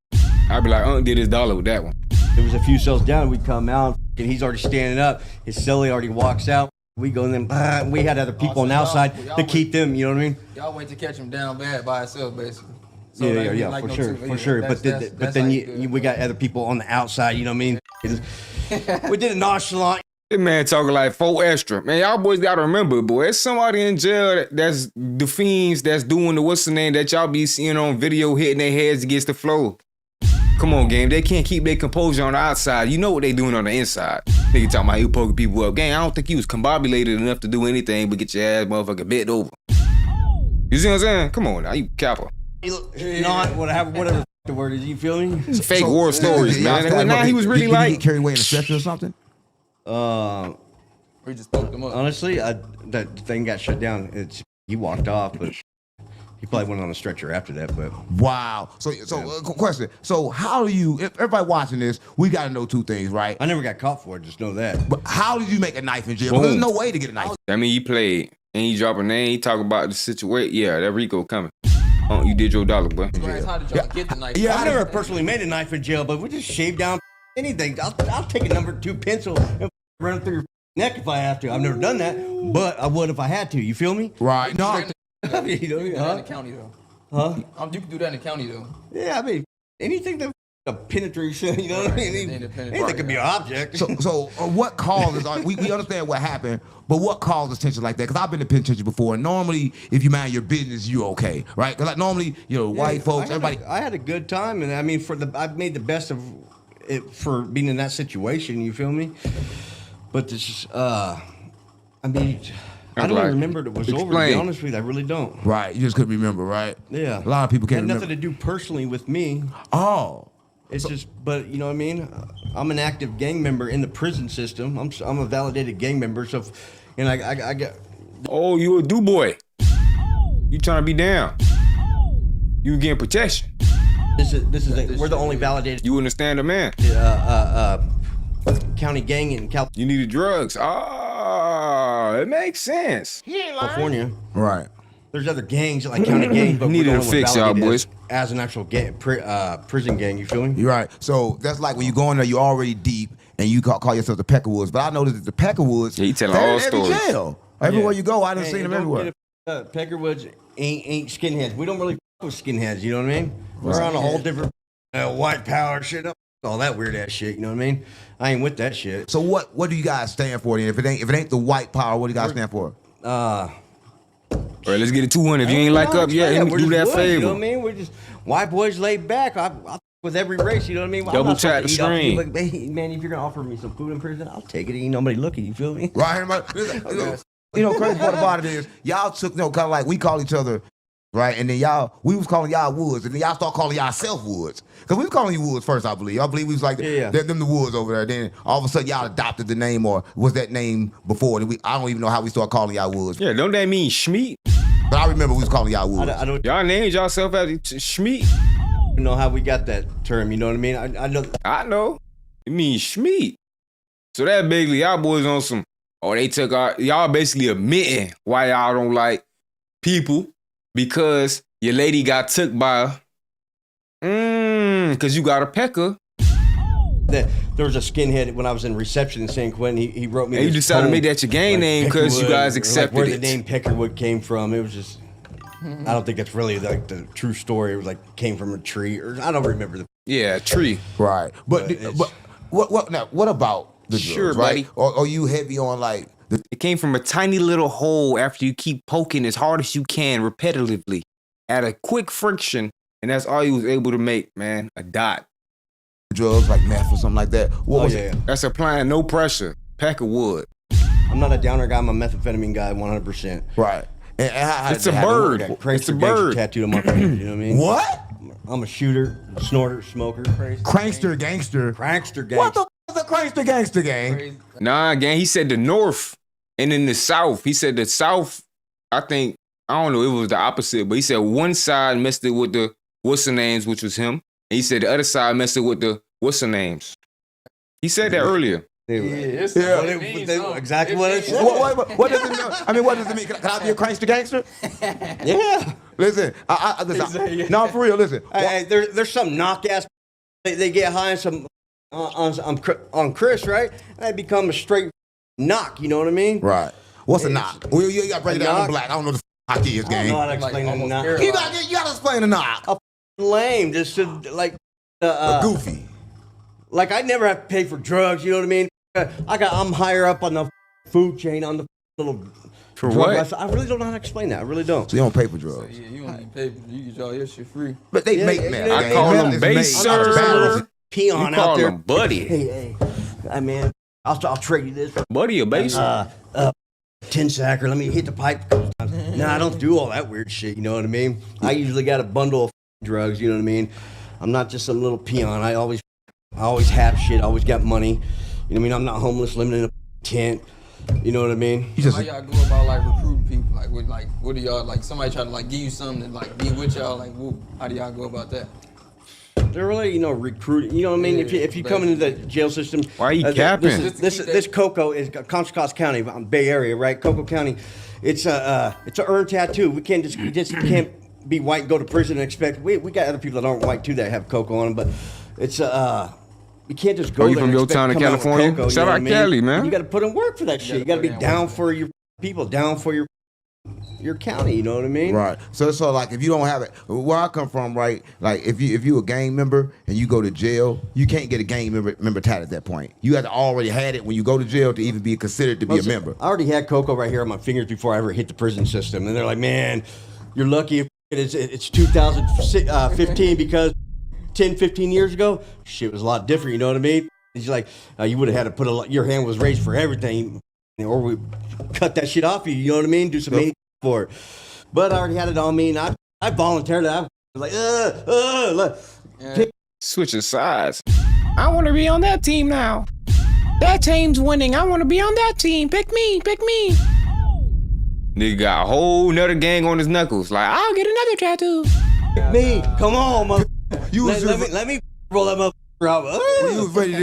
I'll be like, did his dollar with that one. There was a few cells down. We come out and he's already standing up. His cellie already walks out. We go in there. We had other people on the outside to keep them. You know what I mean? y'all wait to catch him down bad by itself, basically. So Yeah, like for sure. But then we got other people on the outside. You know what I mean? We did it nonchalant. This man talking like 4 extra. Man, y'all boys gotta remember, boy, it's somebody in jail that's the fiends that's doing the what's the name that y'all be seeing on video hitting their heads against the floor. Come on, game. They can't keep their composure on the outside. You know what they doing on the inside. Nigga talking about you poking people up. Gang, I don't think you was combobulated enough to do anything but get your ass motherfucking bent over. You see what I'm saying? Come on now, you capper. Not whatever the word is. You feel me? It's fake war stories, man. Now he was really did he like get carried away in a stretcher or something? We just poked him up. Honestly, that thing got shut down. He walked off, but he probably went on a stretcher after that. But wow. So question. So how do you? If everybody watching this, we got to know 2 things, right? I never got caught for it. Just know that. But how did you make a knife in jail? Because there's no way to get a knife. I mean, he played and he drop a name. He talk about the situation. Yeah, that Rico coming. You did your dollar, boy. How did y'all get the knife? Yeah, I never personally made a knife in jail, but we just shaved down anything. I'll take a number 2 pencil and run it through your neck if I have to. I've never done that, but I would if I had to. You feel me? Right. No. You know, in the county though. Huh? You can do that in the county though. Yeah, I mean anything that a penetration, you know what I mean? Anything could be an object. So what causes? We understand what happened, but what causes tension like that? Because I've been in penitentiary before, and normally, if you mind your business, you okay, right? Because like normally, white folks, everybody. I had a good time, and I mean, I've made the best of it for being in that situation. You feel me? But this, I mean. I don't even remember it was over, to be honest with you. I really don't. Right, you just couldn't remember, right? Yeah. A lot of people can't remember. It remember. had nothing to do personally with me. Oh. It's just, but you know what I mean? I'm an active gang member in the prison system. I'm a validated gang member, so, and I got. Oh, you a do boy. You trying to be down. You getting protection. We're the only validated. You understand the man. County gang in California. You needed drugs. It makes sense. California. Right. There's other gangs like county gangs, but Needed to fix y'all boys. As an actual gang, prison gang. You feel me? You're right. So that's like when you go in there, you're already deep, and you call yourself the Peckerwoods. But I noticed that the Peckerwoods, you telling all stories. Every jail. Everywhere you go, I done seen them everywhere. Peckerwoods ain't skinheads. We don't really fuck with skinheads. You know what I mean? We're on a whole different white power shit. All that weird ass shit. You know what I mean? I ain't with that shit. So what do you guys stand for then? If it ain't the white power, what do you guys stand for? All right, let's get it 200. If you ain't like up yet, let me do that favor. You know what I mean? We're just white boys laid back. I with every race, you know what I mean? Double tap the screen. Like, hey, man, if you're gonna offer me some food in prison, I'll take it. Ain't nobody looking. You feel me? Right. Crazy part about it is y'all took kind of like we call each other, right? And then we was calling y'all Woods, and then y'all start calling yourself Woods. Because we was calling you Woods first, I believe. I believe we was like, them the Woods over there. Then all of a sudden y'all adopted the name, or was that name before? And I don't even know how we started calling y'all Woods. Yeah, don't that mean Schmeat? But I remember we was calling y'all Woods. I don't. Y'all named yourself as Schmeat. You know how we got that term, you know what I mean? I know. I know. It means Schmeat. So that basically y'all boys on some, they took y'all basically admitting why y'all don't like people because your lady got took by because you got a pecker. There was a skinhead when I was in reception in San Quentin. He wrote me. And you decided to make that your gang name because you guys accepted where the name Peckerwood came from. It was just. I don't think that's really like the true story. It was like came from a tree, or I don't remember the. Tree. Right, but what about the drugs, right? Buddy. Or you heavy on like It came from a tiny little hole after you keep poking as hard as you can repetitively at a quick friction, and that's all you was able to make, man. A dot. Drugs like meth or something like that. What was it? That's applying no pressure. Pack of wood. I'm not a downer guy. I'm a methamphetamine guy, 100%. Right. And how it's a bird. It's a bird tattooed on my face. You know what I mean? What? I'm a shooter, snorter, smoker. Crankster gangster. Prankster gangster. What the f is a crankster gangster gang? Nah, gang. He said the north, and in the south. He said the south. I don't know. It was the opposite, but he said one side messed it with the what's the names, which was him, and he said the other side messed it with the what's the names. He said that earlier. Exactly what it said. What does it mean? I mean, what does it mean? Can I be a crankster gangster? Yeah. Listen, no, for real. Listen, hey, there's some knock-ass. They get high on some on Chris, right? And they become a straight knock. You know what I mean? Right. What's a knock? Well, you got to break it down in black. I don't know the knock is, gang. I don't know how to explain a knock. You got to explain a knock. Lame, just to, like goofy. Like I never have to pay for drugs. You know what I mean? I'm higher up on the food chain on the little. For what? I really don't know how to explain that. I really don't. So you don't pay for drugs. So, yeah, you don't even pay. You get all your shit free. But they make meth. I call them baser. Peon You call out there. them buddy. Hey, man, I'll trade you this. Buddy or baser? 10 sacker. Let me hit the pipe. No, I don't do all that weird shit. You know what I mean? I usually got a bundle of drugs. You know what I mean? I'm not just some little peon. I always have shit. I always got money. You know what I mean? I'm not homeless, living in a tent. You know what I mean? How y'all go about like recruiting people? What do y'all like? Somebody try to like give you something to like be with y'all. Like, how do y'all go about that? They're really, recruiting. You know what I mean? Yeah, if you come into the jail system, why are you capping? This Cocoa is Contra Costa County, Bay Area, right? Cocoa County. It's an earned tattoo. We can't can't be white and go to prison and expect. We got other people that aren't white too that have Cocoa on them, but it's you can't just go you there from and your town in California? Cocoa, Shout out Cali, man. You got to put in work for that shit. You got to be down for your people, down for your. You your county. You know what I mean? Right. So like if you don't have it, where I come from, right? Like if you a gang member and you go to jail, you can't get a gang member tag at that point. You have to already had it when you go to jail to even be considered to be a member. I already had cocoa right here on my fingers before I ever hit the prison system, and they're like, "Man, you're lucky if it's 2015 because 10, 15 years ago, shit was a lot different." You know what I mean? It's like you would have had to put your hand was raised for everything, or we cut that shit off you. You know what I mean? Do some maniac for it. But I already had it on me, and I voluntarily. I was like, Switching sides. I want to be on that team now. That team's winning. I want to be on that team. Pick me. Nigga got a whole nother gang on his knuckles. Like, I'll get another tattoo. Me, come on, mother. Let me roll that motherfucker out. You was ready.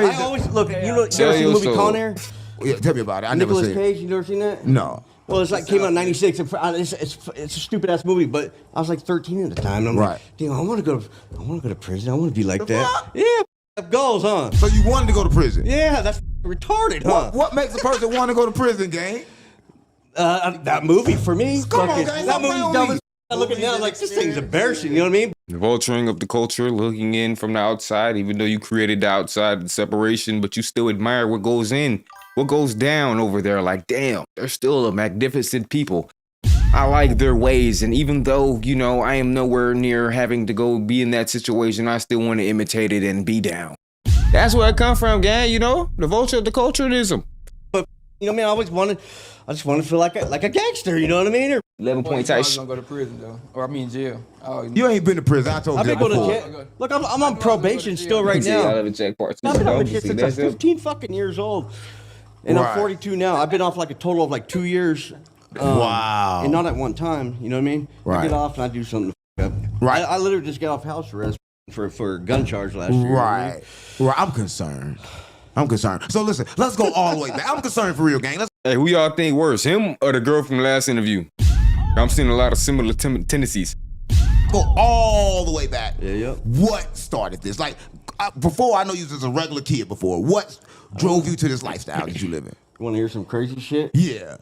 I always look. You ever seen the movie Con Air? Yeah, tell me about it. I Nicolas never seen Cage. it. You never seen that? No. Well, it's like came out in '96. It's a stupid ass movie, but I was like 13 at the time. And I'm like, damn, I want to go to prison. I want to be like that. Yeah, goals, huh? So you wanted to go to prison? Yeah, that's retarded, huh? What makes a person want to go to prison, gang? That movie for me. Come on, gang. That movie's dumb as I look at it now, like this thing's embarrassing. You know what I mean? The vulturing of the culture, looking in from the outside, even though you created the outside the separation, but you still admire what goes in, what goes down over there. Like, damn, they're still a magnificent people. I like their ways, and even though, you know, I am nowhere near having to go be in that situation, I still want to imitate it and be down. That's where I come from, gang, you know? The vulture of the culturalism. But, you know, man, I just want to feel like a gangster, you know what I mean? Or 11-point tight. I was gonna go to prison though, or I mean jail. You ain't been to prison. I told you I've been before. going to jail. Look, I'm on probation still right now. I've been on shit since I'm 15 fucking years old, and I'm 42 now. I've been off like a total of like 2 years. Wow. And not at one time, you know what I mean? Right. I get off and I do something to up. Right. I literally just got off house arrest for a gun charge last year. Right. Right. I'm concerned. So listen, let's go all the way back. I'm concerned for real, gang. Hey, who y'all think worse, him or the girl from the last interview? I'm seeing a lot of similar tendencies. Go all the way back. Yeah. What started this? Like, before I know you was just a regular kid before. What drove you to this lifestyle that you live in? You want to hear some crazy shit? Yeah.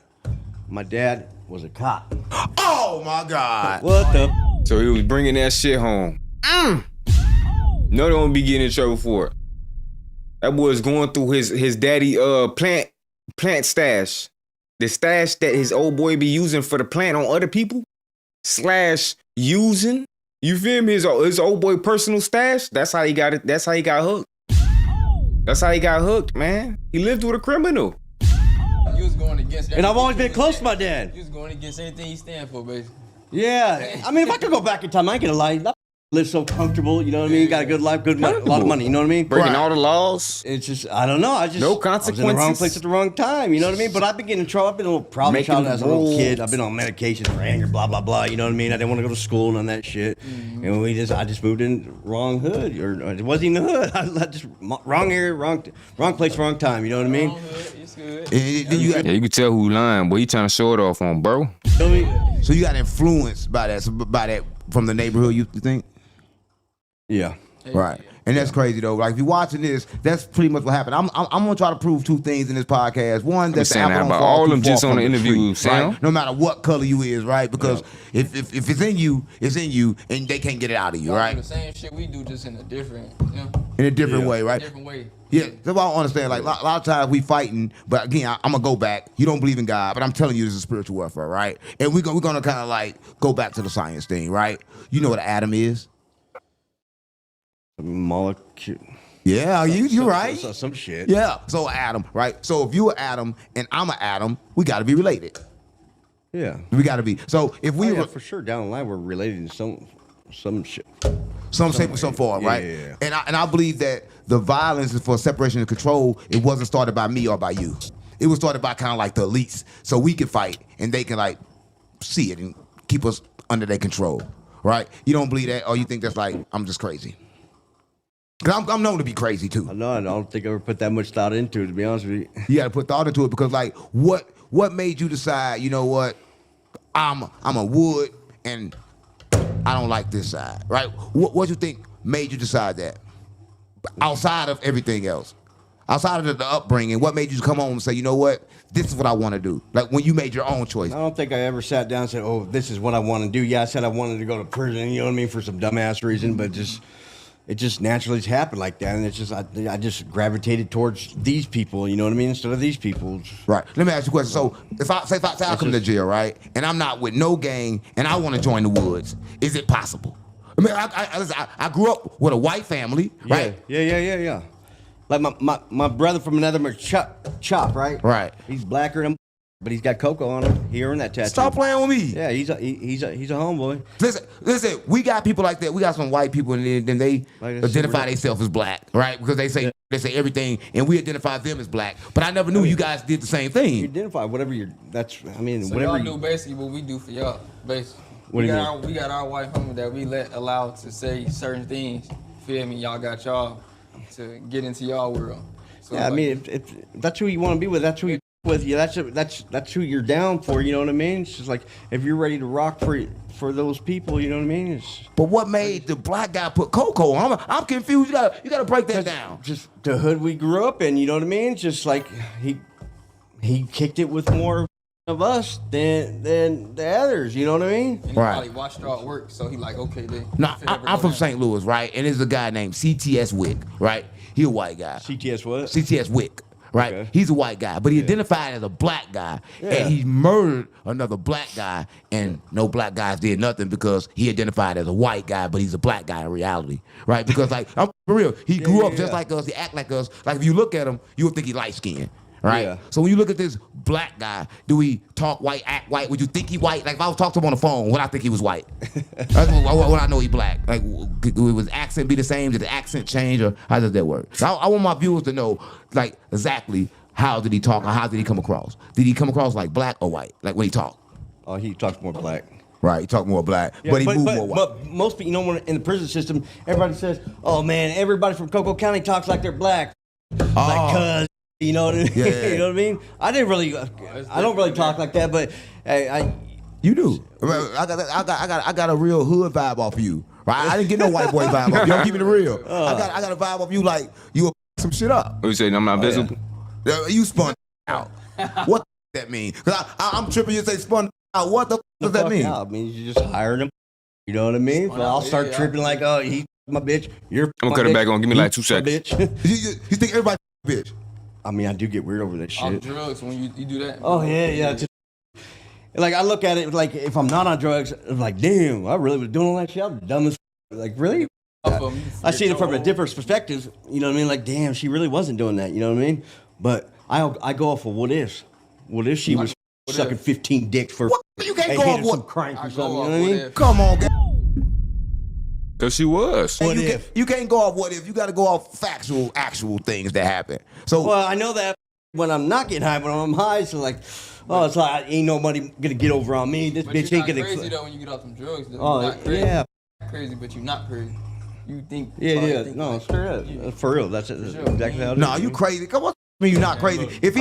My dad was a cop. Oh my God. What the? So he was bringing that shit home. No, they won't be getting in trouble for it. That boy's going through his daddy plant stash. The stash that his old boy be using for the plant on other people / using. You feel me? His old boy personal stash. That's how he got it. That's how he got hooked. That's how he got hooked, man. He lived with a criminal. You was going against. And I've always been close to my dad. You was going against anything he stand for, basically. Yeah. I mean, if I could go back in time, I ain't gonna lie. Live so comfortable, you know what I mean? Got a good life, good money, a lot of money, you know what I mean? Breaking all the laws. It's just, I don't know. No I consequences. was in the wrong place at the wrong time, you know what I mean? But I've been getting in trouble. I've been a little problem child as a little kid. I've been on medication for anger, blah, blah, blah, you know what I mean? I didn't want to go to school, none of that shit. And I just moved in wrong hood, or it wasn't even the hood. I just, wrong area, wrong place, wrong time, you know what I mean? Wrong hood, it's good. Yeah, you can tell who lying, boy. He trying to show it off on, bro. So you got influenced by that from the neighborhood, you think? Yeah. Right. And that's crazy though. Like if you're watching this, that's pretty much what happened. I'm gonna try to prove two things in this podcast. One, that the apple don't fall all too them far just on from the interview, tree, Sam. right? No matter what color you is, right? Because if it's in you, it's in you, and they can't get it out of you, right? The same shit we do, just in a different, you know? In a different way, right? Different way. Yeah, that's what I don't understand. Like a lot of times we fighting, but again, I'm gonna go back. You don't believe in God, but I'm telling you this is spiritual warfare, right? And we're gonna kind of like go back to the science thing, right? You know what an atom is? A molecule. Yeah, you're right. Some shit. Yeah, so atom, right? So if you're an atom and I'm an atom, we got to be related. Yeah, we got to be. So if we for sure down the line we're related in some shit, some shape or some form, right? Yeah. And I believe that the violence is for separation and control. It wasn't started by me or by you. It was started by kind of like the elites, so we can fight and they can like see it and keep us under their control, right? You don't believe that, or you think that's like I'm just crazy? Cause I'm known to be crazy too. No, I don't think I ever put that much thought into it, to be honest with you. You got to put thought into it because, like, what made you decide? You know what? I'm a wood and I don't like this side, right? What you think made you decide that? Outside of everything else, Outside of the upbringing, what made you come home and say, you know what, this is what I want to do? Like when you made your own choice. I don't think I ever sat down and said, oh, this is what I want to do. Yeah, I said I wanted to go to prison, you know what I mean, for some dumbass reason, but it just naturally happened like that, and it's just I just gravitated towards these people, you know what I mean, instead of these people. Right. Let me ask you a question. So if I come to jail, right, and I'm not with no gang, and I want to join the Woods, is it possible? I mean, I grew up with a white family, right? Yeah. Like my brother from another mother, Chop, right? Right. He's blacker than, but he's got cocoa on him. He earned that tattoo. Stop playing with me. Yeah, he's a homeboy. Listen. We got people like that. We got some white people, and then they identify themselves as black, right? Because they say everything, and we identify them as black. But I never knew you guys did the same thing. You identify whatever you're. That's. I mean, So whatever. y'all do basically what we do for y'all. Basically, What do you we got our white homie that we allow to say certain things. Feel me? Y'all got y'all to get into y'all world. So Yeah, I mean, if that's who you want to be with, that's who you with. You. That's who you're down for. You know what I mean? It's just like if you're ready to rock for those people. You know what I mean? But what made the black guy put cocoa on? I'm confused. You gotta break that down. Just the hood we grew up in. You know what I mean? Just like he kicked it with more of us than the others. You know what I mean? And he probably watched our work, so he like, okay, then. No, I'm from St. Louis, right? And there's a guy named CTS Wick, right? He a white guy. CTS what? CTS Wick, right? Okay. He's a white guy, but he identified as a black guy, and he murdered another black guy, and no black guys did nothing because he identified as a white guy, but he's a black guy in reality, right? Because like, I'm for real, he grew up just like us, he act like us. Like if you look at him, you would think he light skinned. Right? Yeah. So when you look at this black guy, do he talk white, act white? Would you think he white? Like if I was talking to him on the phone, would I think he was white? That's what I know he black. Like would his accent be the same? Did the accent change, or how does that work? So I want my viewers to know, like, exactly how did he talk, or how did he come across? Did he come across like black or white? Like when he talked? Oh, he talks more black. Right, he talked more black, Yeah, but he moved more white. But most people, you know, when in the prison system, everybody says, "Oh man, everybody from Cocoa County talks like they're black." Like, cuz. You know what I mean? Yeah. You know what I mean? I don't really talk like that, but you do. I got a real hood vibe off of you, right? I didn't get no white boy vibe off you. I'm keeping it real. I got a vibe off you like you some shit up. What you saying? I'm not visible. Yeah, you spun out. What that mean? Because I'm tripping. You say spun out. What the does that mean? I mean, you just hiring him. You know what I mean? Well, I'll start tripping like, oh, he's my bitch. You're. I'm gonna cut it back on. Give me like 2 seconds. Bitch. You think everybody bitch? I mean, I do get weird over that shit. On drugs when you do that. Oh yeah. Like I look at it like if I'm not on drugs, I'm like, damn, I really was doing all that shit. I'm dumb as like really. I see it from a different perspective. You know what I mean? Like, damn, she really wasn't doing that. You know what I mean? But I go off of what if? What if she was sucking 15 dicks for? You can't go off some what? crank or something. You know what I mean? Come on, guys. Cause she was. What if? You can't go off what if. You got to go off factual, actual things that happen. So, well, I know that when I'm not getting high, but when I'm high, so like, oh, it's like ain't nobody gonna get over on me. This bitch ain't gonna. Crazy though when you get off some drugs. Though. Oh, You're not crazy. yeah. Crazy, but you're not crazy. You think. Yeah. No, straight up. For real. That's exactly how it is. no, you crazy. Come on. I mean, you're not crazy. If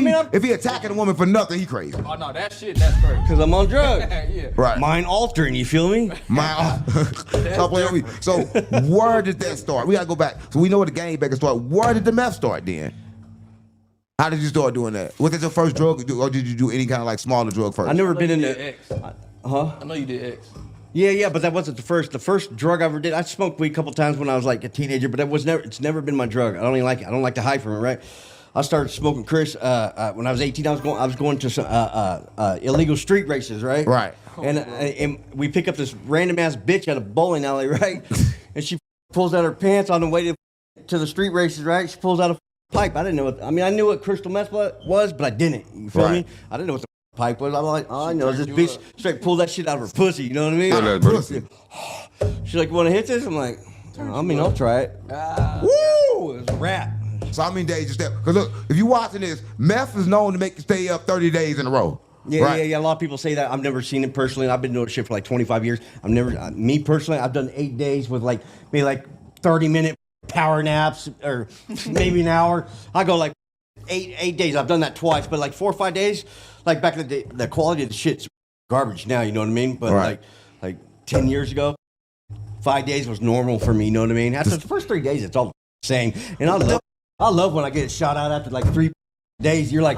he attacking a woman for nothing, he crazy. Oh no, that's crazy. Because I'm on drugs. Yeah. Right. Mind altering. You feel me? Stop playing with me. So where did that start? We gotta go back. So we know where the gang back started. Where did the meth start then? How did you start doing that? Was it your first drug, or did you do any kind of like smaller drug first? I never been in the. X. Huh? I know you did X. Yeah, but that wasn't the first. The first drug I ever did. I smoked weed a couple times when I was like a teenager, but it's never been my drug. I don't even like it. I don't like the high from it, right? I started smoking Chris when I was 18. I was going to some illegal street races, right? Right. And we pick up this random ass bitch at a bowling alley, right? And she pulls out her pants on the way to the street races, right? She pulls out a pipe. I didn't know I knew what crystal meth was, but I didn't. You feel me? I didn't know what the pipe was. I'm like, oh, I know this bitch straight pulled that shit out of her pussy. You know what I mean? Out of her pussy. She's like, you want to hit this? I'm like, I mean, I'll try it. Woo! It's a wrap. So how many days you step? Because look, if you're watching this, meth is known to make you stay up 30 days in a row. Yeah, right? yeah. A lot of people say that. I've never seen it personally. I've been doing shit for like 25 years. Me personally, I've done 8 days with maybe 30-minute power naps or maybe an hour. I go like eight days. I've done that twice, but like 4 or 5 days, like back in the day, the quality of the shit's garbage now. You know what I mean? But like 10 years ago, 5 days was normal for me. You know what I mean? After the first 3 days, it's all the same. And I love I love when I get shot out after like 3 days. You're like,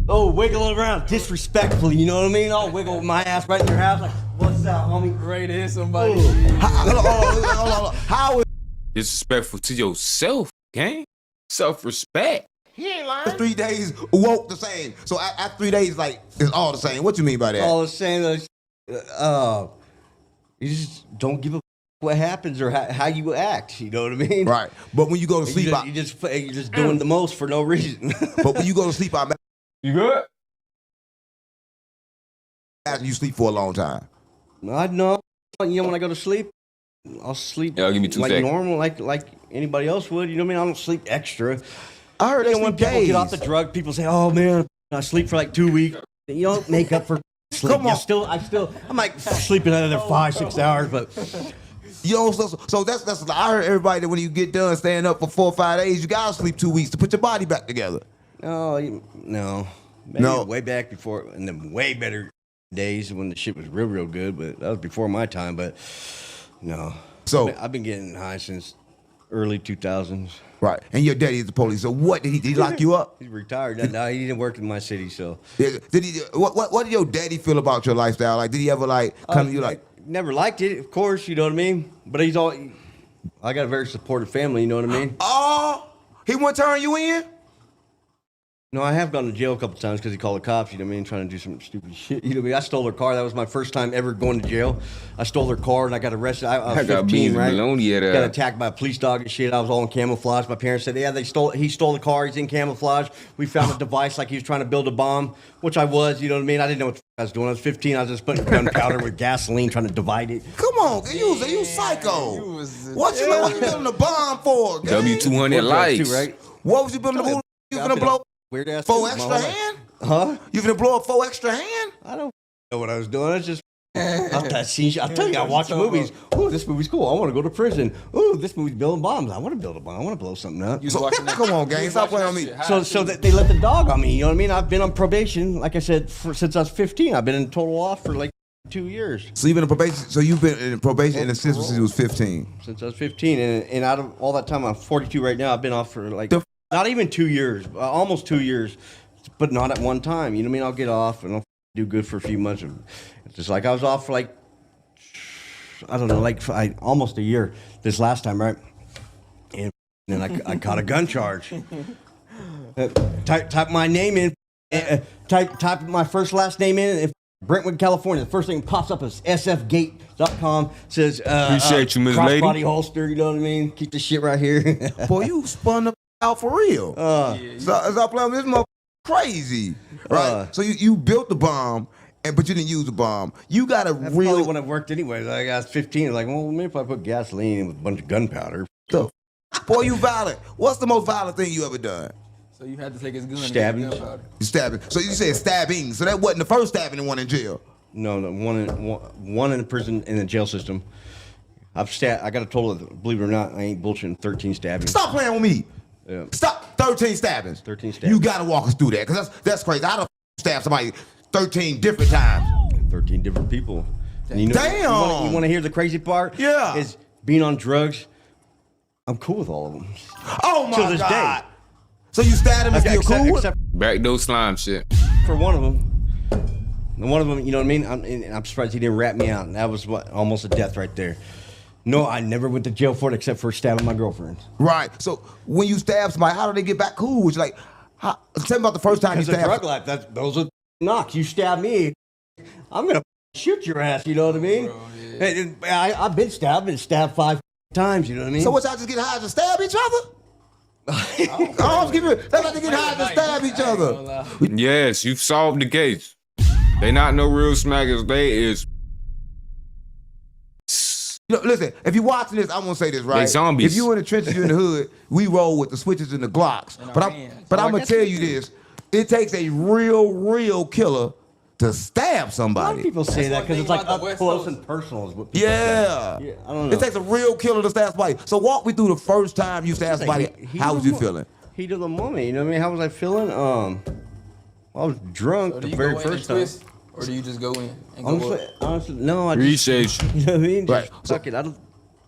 oh, wiggling around disrespectfully. You know what I mean? I'll wiggle my ass right in your house. Like, what's up, homie? Ready to hit somebody. Hold on. How is Disrespectful to yourself, gang. Self-respect. he ain't lying? 3 days woke the same. So after 3 days, like, it's all the same. What you mean by that? All the same. You just don't give a what happens or how you act. You know what I mean? Right. But when you go to sleep, you're just doing the most for no reason. but when you go to sleep, you good? After you sleep for a long time. I know. You know, when I go to sleep, I'll sleep give me 2 like seconds. normal, like anybody else would. You know what I mean? I don't sleep extra. I heard when people days. get off the drug, people say, "Oh man, I sleep for like 2 weeks." You don't make up for sleep. Come on. I'm like sleeping another 5-6 hours, but. You know, so that's I heard everybody that when you get done staying up for 4 or 5 days, you gotta sleep 2 weeks to put your body back together. No. Maybe way back before, in the way better days when the shit was real good, but that was before my time. But no. So I've been getting high since early 2000s. Right, and your daddy is the police. So what did he lock you up? He's retired. No, he didn't work in my city. So did he? What did your daddy feel about your lifestyle? Like, did he ever like come to you like? Never liked it, of course. You know what I mean. But he's all. I got a very supportive family. You know what I mean. Oh, he wouldn't turn you in? No, I have gone to jail a couple times because he called the cops, you know what I mean, trying to do some stupid shit. You know what I mean? I stole their car. That was my first time ever going to jail. I stole their car and I got arrested. I was 15, right? Got attacked by a police dog and shit. I was all in camouflage. My parents said, yeah, he stole the car. He's in camouflage. We found a device like he was trying to build a bomb, which I was, you know what I mean? I didn't know what I was doing. I was 15. I was just putting gunpowder with gasoline trying to divide it. Come on, you psycho. What you building a bomb for? W200 lights. Right? What was you building the You gonna blow weird ass 4 extra hand? Huh? You gonna blow up 4 extra hand? I don't know what I was doing. I just I'll tell you, I watch movies. Oh, this movie's cool. I want to go to prison. Oh, this movie's building bombs. I want to build a bomb. I want to blow something up. Come on, gang. Stop playing on me. So that they let the dog on me. You know what I mean? I've been on probation, like I said, since I was 15. I've been in total off for like 2 years. So you've been in probation. So you've been in probation in the system since you was 15. Since I was 15, and out of all that time, I'm 42 right now. I've been off for like not even 2 years, almost 2 years, but not at one time. You know what I mean? I'll get off and I'll do good for a few months. It's just like I was off for like, I don't know, like almost a year this last time, right? And then I caught a gun charge. Type my name in, type my first last name in, Brentwood, California. The first thing that pops up is sfgate.com. Says, appreciate you, Miss Lady. Crossbody holster, you know what I mean? Keep this shit right here. Boy, you spun the out for real. Stop playing with this motherfucker crazy, right? So you built the bomb, but you didn't use the bomb. You got a That's real. probably when it worked anyway. Like I was 15. Like, well, maybe if I put gasoline in with a bunch of gunpowder. Boy, you violent. What's the most violent thing you ever done? So you had to take his gun. Stabbing. And get gunpowder. You stabbing. So you said stabbing. So that wasn't the first stabbing and one in jail. No, one in prison in the jail system. I got a total of, believe it or not, I ain't bullshitting, 13 stabbings. Stop playing with me. Yeah. Stop. 13 stabbings. 13 stabbings. You gotta walk us through that, because that's crazy. I done stabbed somebody 13 different times. 13 different people. And you know, Damn. You want to hear the crazy part? Yeah. Is being on drugs. I'm cool with all of them. Oh my Till this God. day. So you stabbed him and still cool with? Except Backdoor slime shit. for one of them. And one of them, you know what I mean? I'm surprised he didn't rat me out. And that was almost a death right there. No, I never went to jail for it except for stabbing my girlfriend. Right. So when you stab somebody, how do they get back cool? It's like, tell me about the first time you Because stabbed. drug life, those are knocks. You stab me, I'm gonna shoot your ass. You know what I mean? Bro, yeah. I've been stabbed 5 times. You know what I mean? So what, y'all just get high to stab each other? That's like to get high to stab each other. Yes, you've solved the case. They not no real smackers. They is. Look, listen, if you're watching this, I'm gonna say this, right? They zombies. If you in the trenches, you in the hood, we roll with the switches and the Glocks. But I'm gonna tell you this: it takes a real killer to stab A lot somebody. of people say that because it's like up close and personal. Is what people Yeah. say. I don't know. It takes a real killer to stab somebody. So walk me through the first time you stabbed somebody. How was you feeling? Heat of the moment. You know what I mean? How was I feeling? I was drunk So the do you very go in and first time. twist, or do you just go in and go up? Honestly, no. I just, Appreciate you. you know what I mean? Right. Just fuck it. I don't.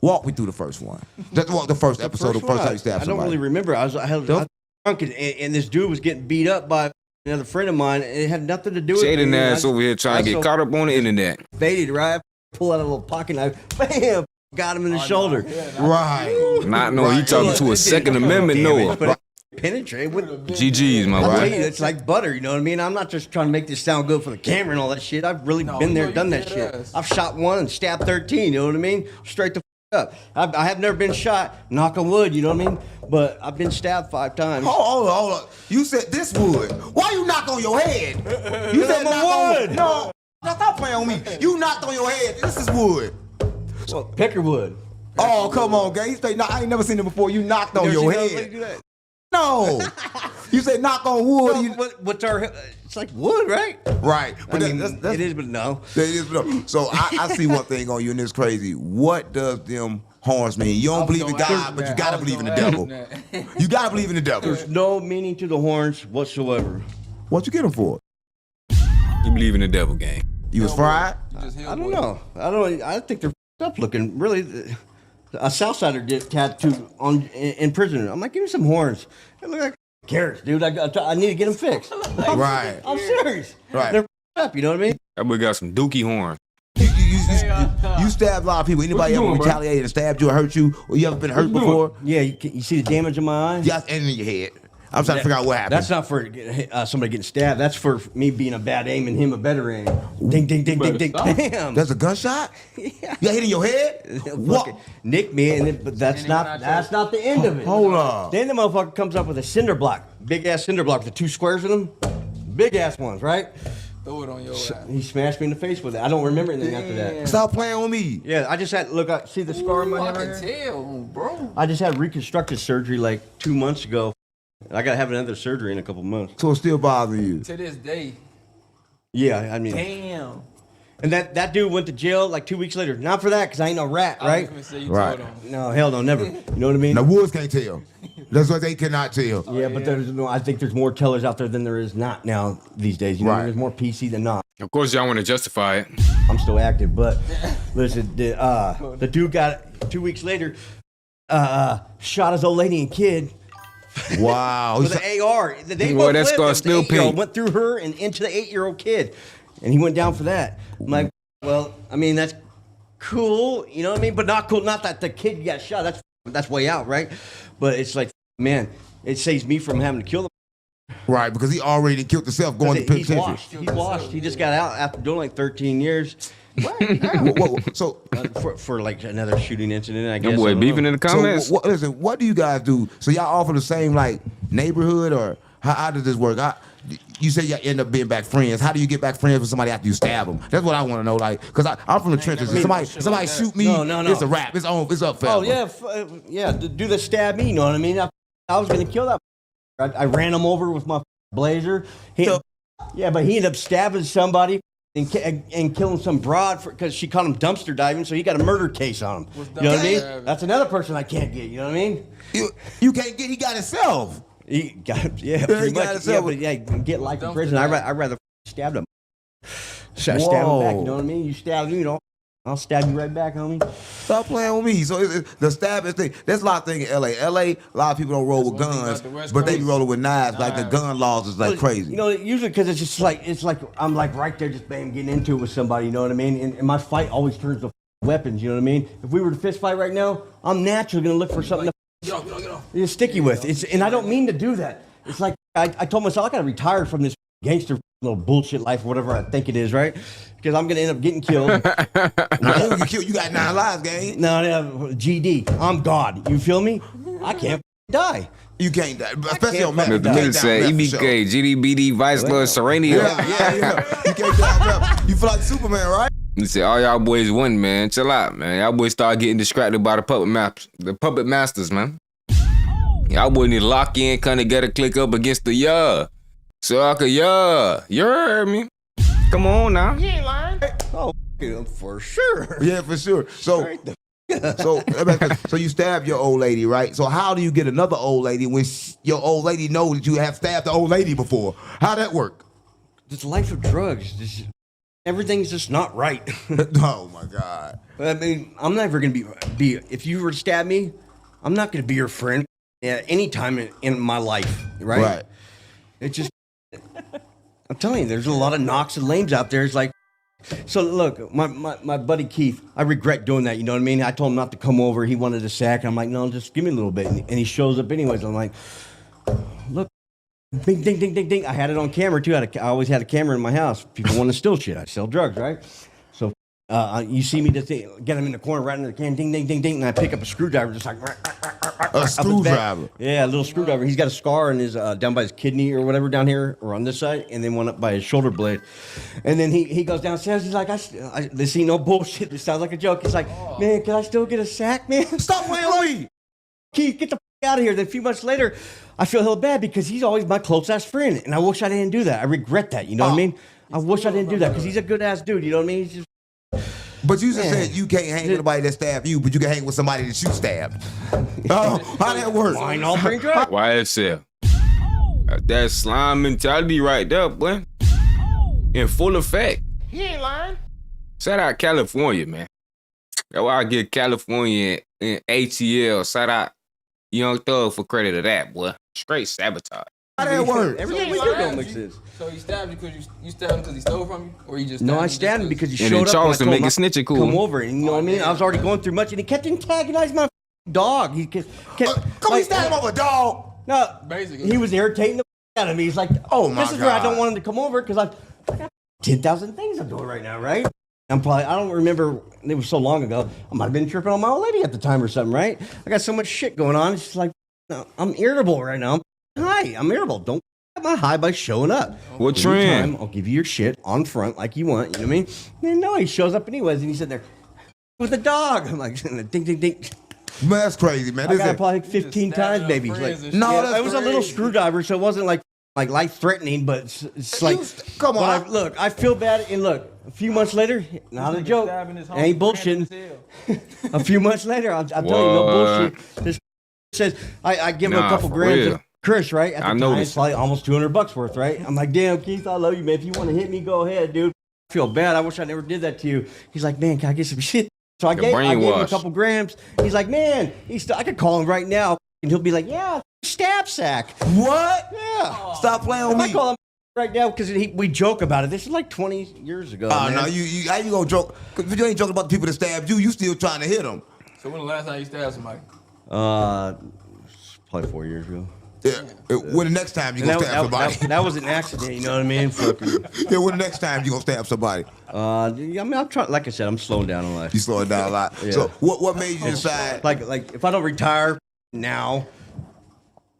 Walk me through the first one. Just walk the first episode, the first time you stabbed I somebody. don't really remember. I was drunk and this dude was getting beat up by another friend of mine. And it had nothing to do with Chead me. ass over here trying to get caught up on the internet. Faded, right? Pull out a little pocket knife. Bam! Got him in the shoulder. Right. Not knowing you talking to a Second Amendment Noah. Penetrate with GG's, my I'll tell boy. you, it's like butter, you know what I mean? I'm not just trying to make this sound good for the camera and all that shit. I've really been there, done that shit. I've shot one and stabbed 13, you know what I mean? Straight the up. I have never been shot, knock on wood, you know what I mean? But I've been stabbed 5 times. Hold on. You said this wood. Why you knock on your head? You said knock on wood. No, stop playing on me. You knocked on your head. This is wood. Well, pecker wood. Oh, come on, gang. You say, no, I ain't never seen it before. You knocked on your head. No. You said knock on wood. Well, what's our... It's like wood, right? Right. But I mean, it is, but no. It is, but no. So I see one thing on you, and it's crazy. What does them horns mean? You don't believe in God, but you gotta believe in the devil. You gotta believe in the devil. There's no meaning to the horns whatsoever. What you get them for? You believe in the devil, gang. You was fried? I don't know. I think they're up looking. Really, a Southsider did tattoo in prison. I'm like, give me some horns. They look like carrots, dude. I need to get them fixed. Right. I'm serious. Right. They're up. You know what I mean? That boy got some dookie horns. You stabbed a lot of people. Anybody ever retaliated and stabbed you or hurt you? Or you ever been hurt before? Yeah. You see the damage in my eye? Yeah, and in your head. I'm trying to figure out what happened. That's not for somebody getting stabbed. That's for me being a bad aim and him a better aim. Ding, ding, ding, ding, ding. Damn. That's a gunshot? Yeah. You got hit in your head? What? Nick me, but that's not the end of it. Hold on. Then the motherfucker comes up with a cinder block, big ass cinder block with the 2 squares in them, big ass ones, right? Throw it on your ass. He smashed me in the face with it. I don't remember anything after that. Stop playing with me. Yeah, I just had see the scar in my head I right can here? tell, bro. I just had reconstructive surgery like 2 months ago. I gotta have another surgery in a couple months. So it's still bothering you? To this day. Yeah, I mean. Damn. And that dude went to jail like 2 weeks later. Not for that, because I ain't no rat, right? Right. No, hell no, never. You know what I mean? The woods can't tell. That's what they cannot tell. Yeah, but I think there's more tellers out there than there is not now these days. You know, Right. there's more PC than not. Of course, y'all want to justify it. I'm still active, but listen, the dude got 2 weeks later, shot his old lady and kid. Wow. With an AR. They Boy, both that lived. scar The still 8-year-old pink. went through her and into the 8-year-old kid, and he went down for that. I'm like, well, I mean, that's cool, you know what I mean? But not cool. Not that the kid got shot. That's way out, right? But it's like, man, it saves me from having to kill them. Right, because he already killed himself going to He's penitentiary. washed. He's washed. He just got out after doing like 13 years. So for like another shooting incident, I guess. That boy beefing in the comments. So, listen, what do you guys do? So y'all all from the same like neighborhood, or how does this work? You say y'all end up being back friends. How do you get back friends with somebody after you stab them? That's what I want to know. Like, cause I'm from the trenches. If somebody shoot me, No. it's a wrap. It's up, fella. Oh yeah, do the stab me. You know what I mean? I was gonna kill that. I ran him over with my blazer. Yeah, but he ended up stabbing somebody and killing some broad because she caught him dumpster diving, so he got a murder case on him. You know what I mean? That's another person I can't get. You know what I mean? You can't get. He got himself. He got pretty he got much. himself. But yeah, get life in prison. I'd rather stab him. Stab him back. You know what I mean? You stab him, I'll stab you right back, homie. Stop playing with me. So the stabbing thing, there's a lot of things in LA. LA, a lot of people don't roll with guns, but they be rolling with knives. Like the gun laws is like crazy. You know, usually because it's like I'm like right there just bam getting into it with somebody, you know what I mean? And my fight always turns to weapons, you know what I mean? If we were to fist fight right now, I'm naturally gonna look for something to get sticky with. And I don't mean to do that. It's like I told myself I gotta retire from this gangster little bullshit life, whatever I think it is, right? Because I'm gonna end up getting killed. You got 9 lives, gang. No, GD. I'm God. You feel me? I can't die. You can't die, especially on meth. The nigga said EBK, GDBD, Vice Lord, Serenia. Yeah. You can't die. You feel like Superman, right? He said, all y'all boys won, man. Chill out, man. Y'all boys start getting distracted by the puppet masters, man. Y'all boys need to lock in, kind of get a click up against the So I could, you heard me. Come on now. You ain't lying. Oh, for sure. Yeah, for sure. So you stabbed your old lady, right? So how do you get another old lady when your old lady knows that you have stabbed the old lady before? How that work? This life of drugs. everything's just not right. Oh my God. I mean, I'm never gonna be. If you were to stab me, I'm not gonna be your friend at any time in my life, right? Right. It just, I'm telling you, there's a lot of knocks and lames out there. It's like, so look, my buddy Keith, I regret doing that. You know what I mean? I told him not to come over. He wanted a sack. I'm like, no, just give me a little bit. And he shows up anyways. I'm like, look, ding, ding, ding, ding, ding. I had it on camera too. I always had a camera in my house. People want to steal shit. I sell drugs, right? So you see me just get him in the corner right in the can, ding, ding, ding, ding, and I pick up a screwdriver, just like a screwdriver. Yeah, a little screwdriver. He's got a scar in his down by his kidney or whatever down here or on this side, and then one up by his shoulder blade. And then he goes downstairs. He's like, this ain't no bullshit. This sounds like a joke. He's like, man, can I still get a sack, man? Stop playing with me. Keith, get the out of here. Then a few months later, I feel hell bad because he's always my close ass friend, and I wish I didn't do that. I regret that. You know what I mean? I wish I didn't do that because he's a good ass dude. You know what I mean? He's just. But you just said you can't hang with nobody that stabbed you, but you can hang with somebody that you stabbed. Oh, how that work? Wine all bring drugs. YSL. That slime mentality right there, boy. In full effect. He ain't lying. Shout out California, man. That's why I give California and ATL, shout out Young Thug for credit of that, boy. Straight sabotage. How that work? Everything we do don't make sense. So he stabbed you because you stabbed him because he stole from you, or you just? No, I stabbed him because he And then showed up. Charleston and I told make him it snitching cool. Come over, and you know what I mean. I was already going through much, and he kept antagonizing my dog. He kept Come on, stab him over a dog. No, basically, he was irritating the out of me. He's like, oh my this is where I God. don't want him to come over because I got 10,000 things I'm doing right now, right? I don't remember. It was so long ago. I might have been tripping on my old lady at the time or something, right? I got so much shit going on. It's just like, no, I'm irritable right now. Hi, I'm irritable. Don't get my high by showing up. What Every trend? time, I'll give you your shit on front like you want. You know what I mean? And no, he shows up anyways, and he's sitting there with a dog. I'm like, ding, ding, ding. Man, that's crazy, man. I got it probably like 15 times, maybe. Like, it was a little screwdriver, so it wasn't like life threatening, but it's like, come on. Look, I feel bad, and look, a few months later, not a joke, ain't bullshitting. A few months later, I'm telling you, no bullshit. This says I give him a couple grams of Chris, right? At the time, it's probably almost $200 worth, right? I'm like, damn, Keith, I love you, man. If you want to hit me, go ahead, dude. I feel bad. I wish I never did that to you. He's like, man, can I get some shit? So I gave him a couple grams. He's like, man, I could call him right now, and he'll be like, yeah, stab sack. What? Yeah. Stop playing with me. I call him right now because we joke about it. This is like 20 years ago. Oh, man. no, how you gonna joke? If you ain't joking about the people that stabbed you, you still trying to hit them. So when the last time you stabbed somebody? Probably 4 years ago. Yeah. When the next time you gonna stab somebody? That was an accident, you know what I mean? Yeah, when the next time you gonna stab somebody? I mean, I'm trying. Like I said, I'm slowing down in life. You slowing down a lot. Yeah. So what made you decide? Like if I don't retire now,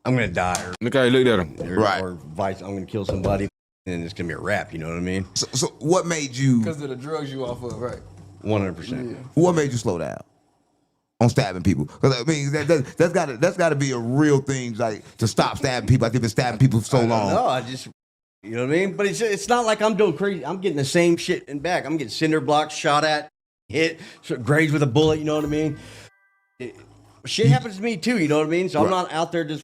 I'm gonna die. Look how you looked at him. Right. Or vice, I'm gonna kill somebody, and it's gonna be a wrap. You know what I mean? So what made you? Because of the drugs you off of, right? 100%. What made you slow down on stabbing people? Because I mean, that's gotta be a real thing, like to stop stabbing people. I've been stabbing people for so long. No, I just, you know what I mean? But it's not like I'm doing crazy. I'm getting the same shit in back. I'm getting cinder blocks, shot at, hit, grazed with a bullet. You know what I mean? Shit happens to me too. You know what I mean? So I'm not out there just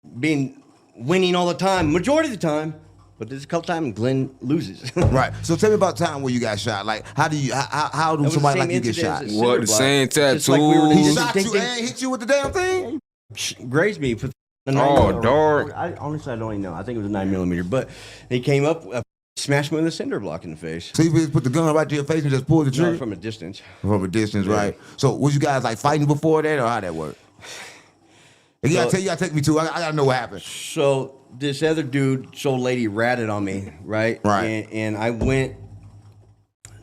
winning all the time, majority of the time. But there's a couple times Glenn loses. Right. So tell me about the time when you got shot. Like, how do somebody like you get shot? What, the same tattoo? He shot you and hit you with the damn thing? Grazed me for the dark. Honestly, I don't even know. I think it was a 9mm. But he came up, smashed me with a cinder block in the face. So you put the gun right to your face and just pulled the trigger? No, from a distance. From a distance, right. So was you guys like fighting before that, or how that worked? You gotta take me to. I gotta know what happened. So this other dude, lady ratted on me, right? Right. And I went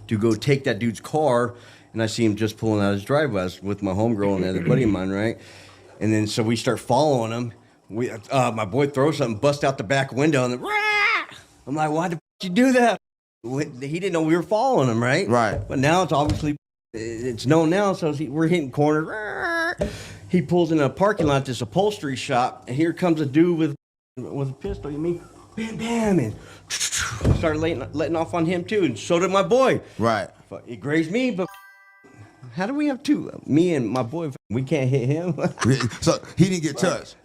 to go take that dude's car, and I see him just pulling out his driveway. I was with my homegirl and another buddy of mine, right? And then so we start following him. My boy throws something, busts out the back window, and then, I'm like, why the f you do that? He didn't know we were following him, right? Right. But now it's known now, so we're hitting corners. He pulls in a parking lot, this upholstery shop, and here comes a dude with a pistol. You mean, bam, bam, and started letting off on him too, and so did my boy. Right. He grazed me, but how do we have two? Me and my boy, we can't hit him. So he didn't get touched.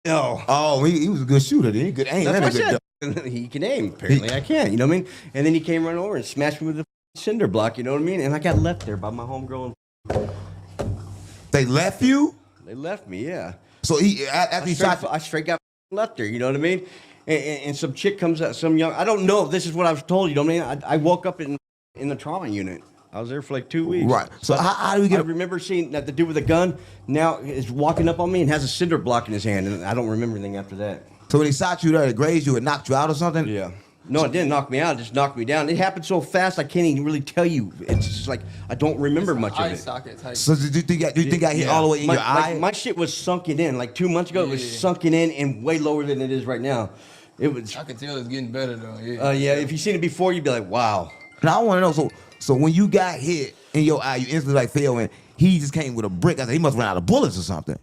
No. Oh, he was a good shooter. He good aim. That's what I said. he can aim. Apparently, I can't. You know what I mean? And then he came running over and smashed me with a cinder block. You know what I mean? And I got left there by my homegrown. They left you? They left me, yeah. So after he shot, I straight got left there. You know what I mean? And some chick comes out, some young. I don't know if this is what I was told. You know what I mean? I woke up in the trauma unit. I was there for like 2 weeks. Right. So how do we get? I remember seeing that the dude with a gun now is walking up on me and has a cinder block in his hand, and I don't remember anything after that. So when he shot you there, it grazed you and knocked you out or something? Yeah. No, it didn't knock me out. It just knocked me down. It happened so fast, I can't even really tell you. It's just like I don't remember much of it. So do you think I hit all the way in your eye? My shit was sunken in. Like 2 months ago, it was sunken in and way lower than it is right now. It was. I can tell it's getting better though. Yeah. If you seen it before, you'd be like, wow. Now I want to know. So when you got hit in your eye, you instantly like fell, and he just came with a brick. I said he must run out of bullets or something.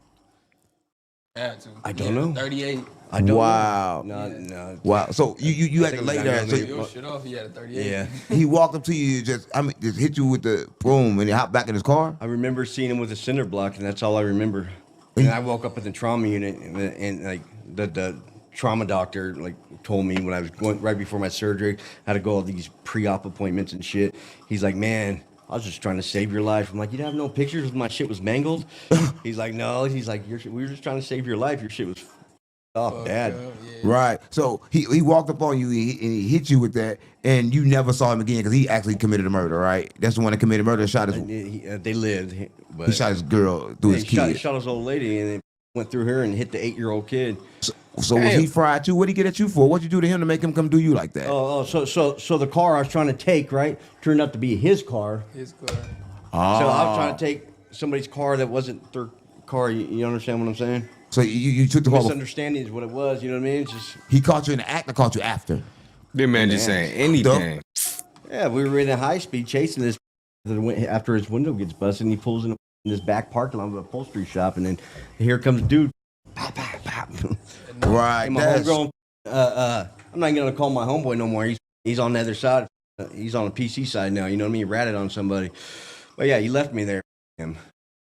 Had to. I don't know. 38. I don't wow. know. No. Wow. So you had to lay there. So Your shit off. He had a 38. Yeah. He walked up to you, just hit you with the broom, and he hopped back in his car. I remember seeing him with a cinder block, and that's all I remember. And I woke up in the trauma unit, and like the trauma doctor like told me when I was going right before my surgery, I had to go all these pre-op appointments and shit. He's like, man, I was just trying to save your life. I'm like, you have no pictures of my shit was mangled? He's like, no. He's like, we were just trying to save your life. Your shit was off bad. Right. So he walked up on you and he hit you with that, and you never saw him again because he actually committed a murder, right? That's the one that committed murder and shot his. They lived. But he shot his girl through his kid. He shot his old lady and then went through her and hit the 8-year-old kid. So was he fried too? What'd he get at you for? What'd you do to him to make him come do you like that? So the car I was trying to take, right, turned out to be his car. His car. Oh. So I was trying to take somebody's car that wasn't their car. You understand what I'm saying? So you took the car. Misunderstanding is what it was. You know what I mean? It's just he caught you in the act or caught you after? This man just saying anything. Yeah, we were in a high speed chasing this after his window gets busted, and he pulls in this back parking lot of an upholstery shop, and then here comes dude. Pop, pop, pop. Right. And my homegrown. I'm not gonna call my homeboy no more. He's on the other side. He's on the PC side now. You know what I mean? He ratted on somebody. But yeah, he left me there.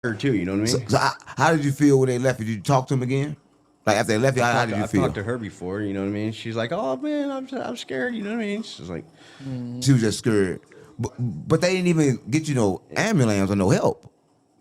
Her too. You know what I mean? So how did you feel when they left you? Did you talk to him again? Like after they left you, how did you feel? I talked to her before. You know what I mean? She's like, "Oh man, I'm scared." You know what I mean? She's like, she was just scared. But they didn't even get you no ambulance or no help.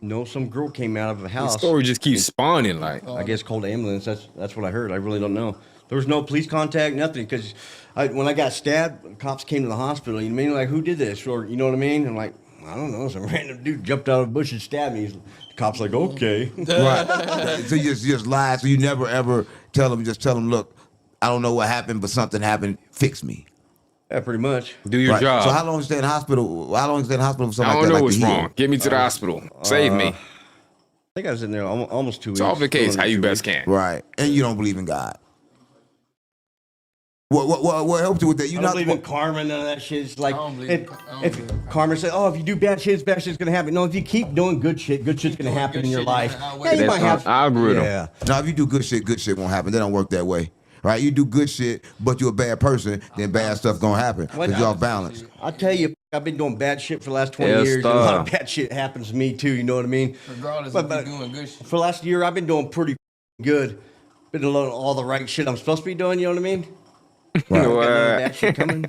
No, some girl came out of a house. The story just keeps spawning. Like I guess called ambulance. That's what I heard. I really don't know. There was no police contact, nothing. Because when I got stabbed, cops came to the hospital. You know what I mean? Like, who did this? Or you know what I mean? I'm like, I don't know. Some random dude jumped out of a bush and stabbed me. The cops like, okay. Right. So you just lied. So you never ever tell them. Just tell them, look, I don't know what happened, but something happened. Fix me. Yeah, pretty much. Do your job. So how long you stay in the hospital? How long you stay in the hospital for something I like don't that? know what's wrong. Get me to the hospital. Save me. I think I was in there almost 2 weeks. Solve the case how you best can. Right. And you don't believe in God. What helped you with that? I don't believe in karma, none of that shit. It's like if karma says, "Oh, if you do bad shit shit's gonna happen." No, if you keep doing good shit's gonna happen in your life. Yeah, you might have algorithm. Yeah. Now, if you do good shit won't happen. They don't work that way, right? You do good shit, but you're a bad person, then bad stuff gonna happen because you're off balance. I'll tell you, I've been doing bad shit for the last 20 years. And a lot of bad shit happens to me too. You know what I mean? Regardless of you doing good shit. For the last year, I've been doing pretty good. Been doing all the right shit I'm supposed to be doing. You know what I mean? Right. Got none of bad shit coming.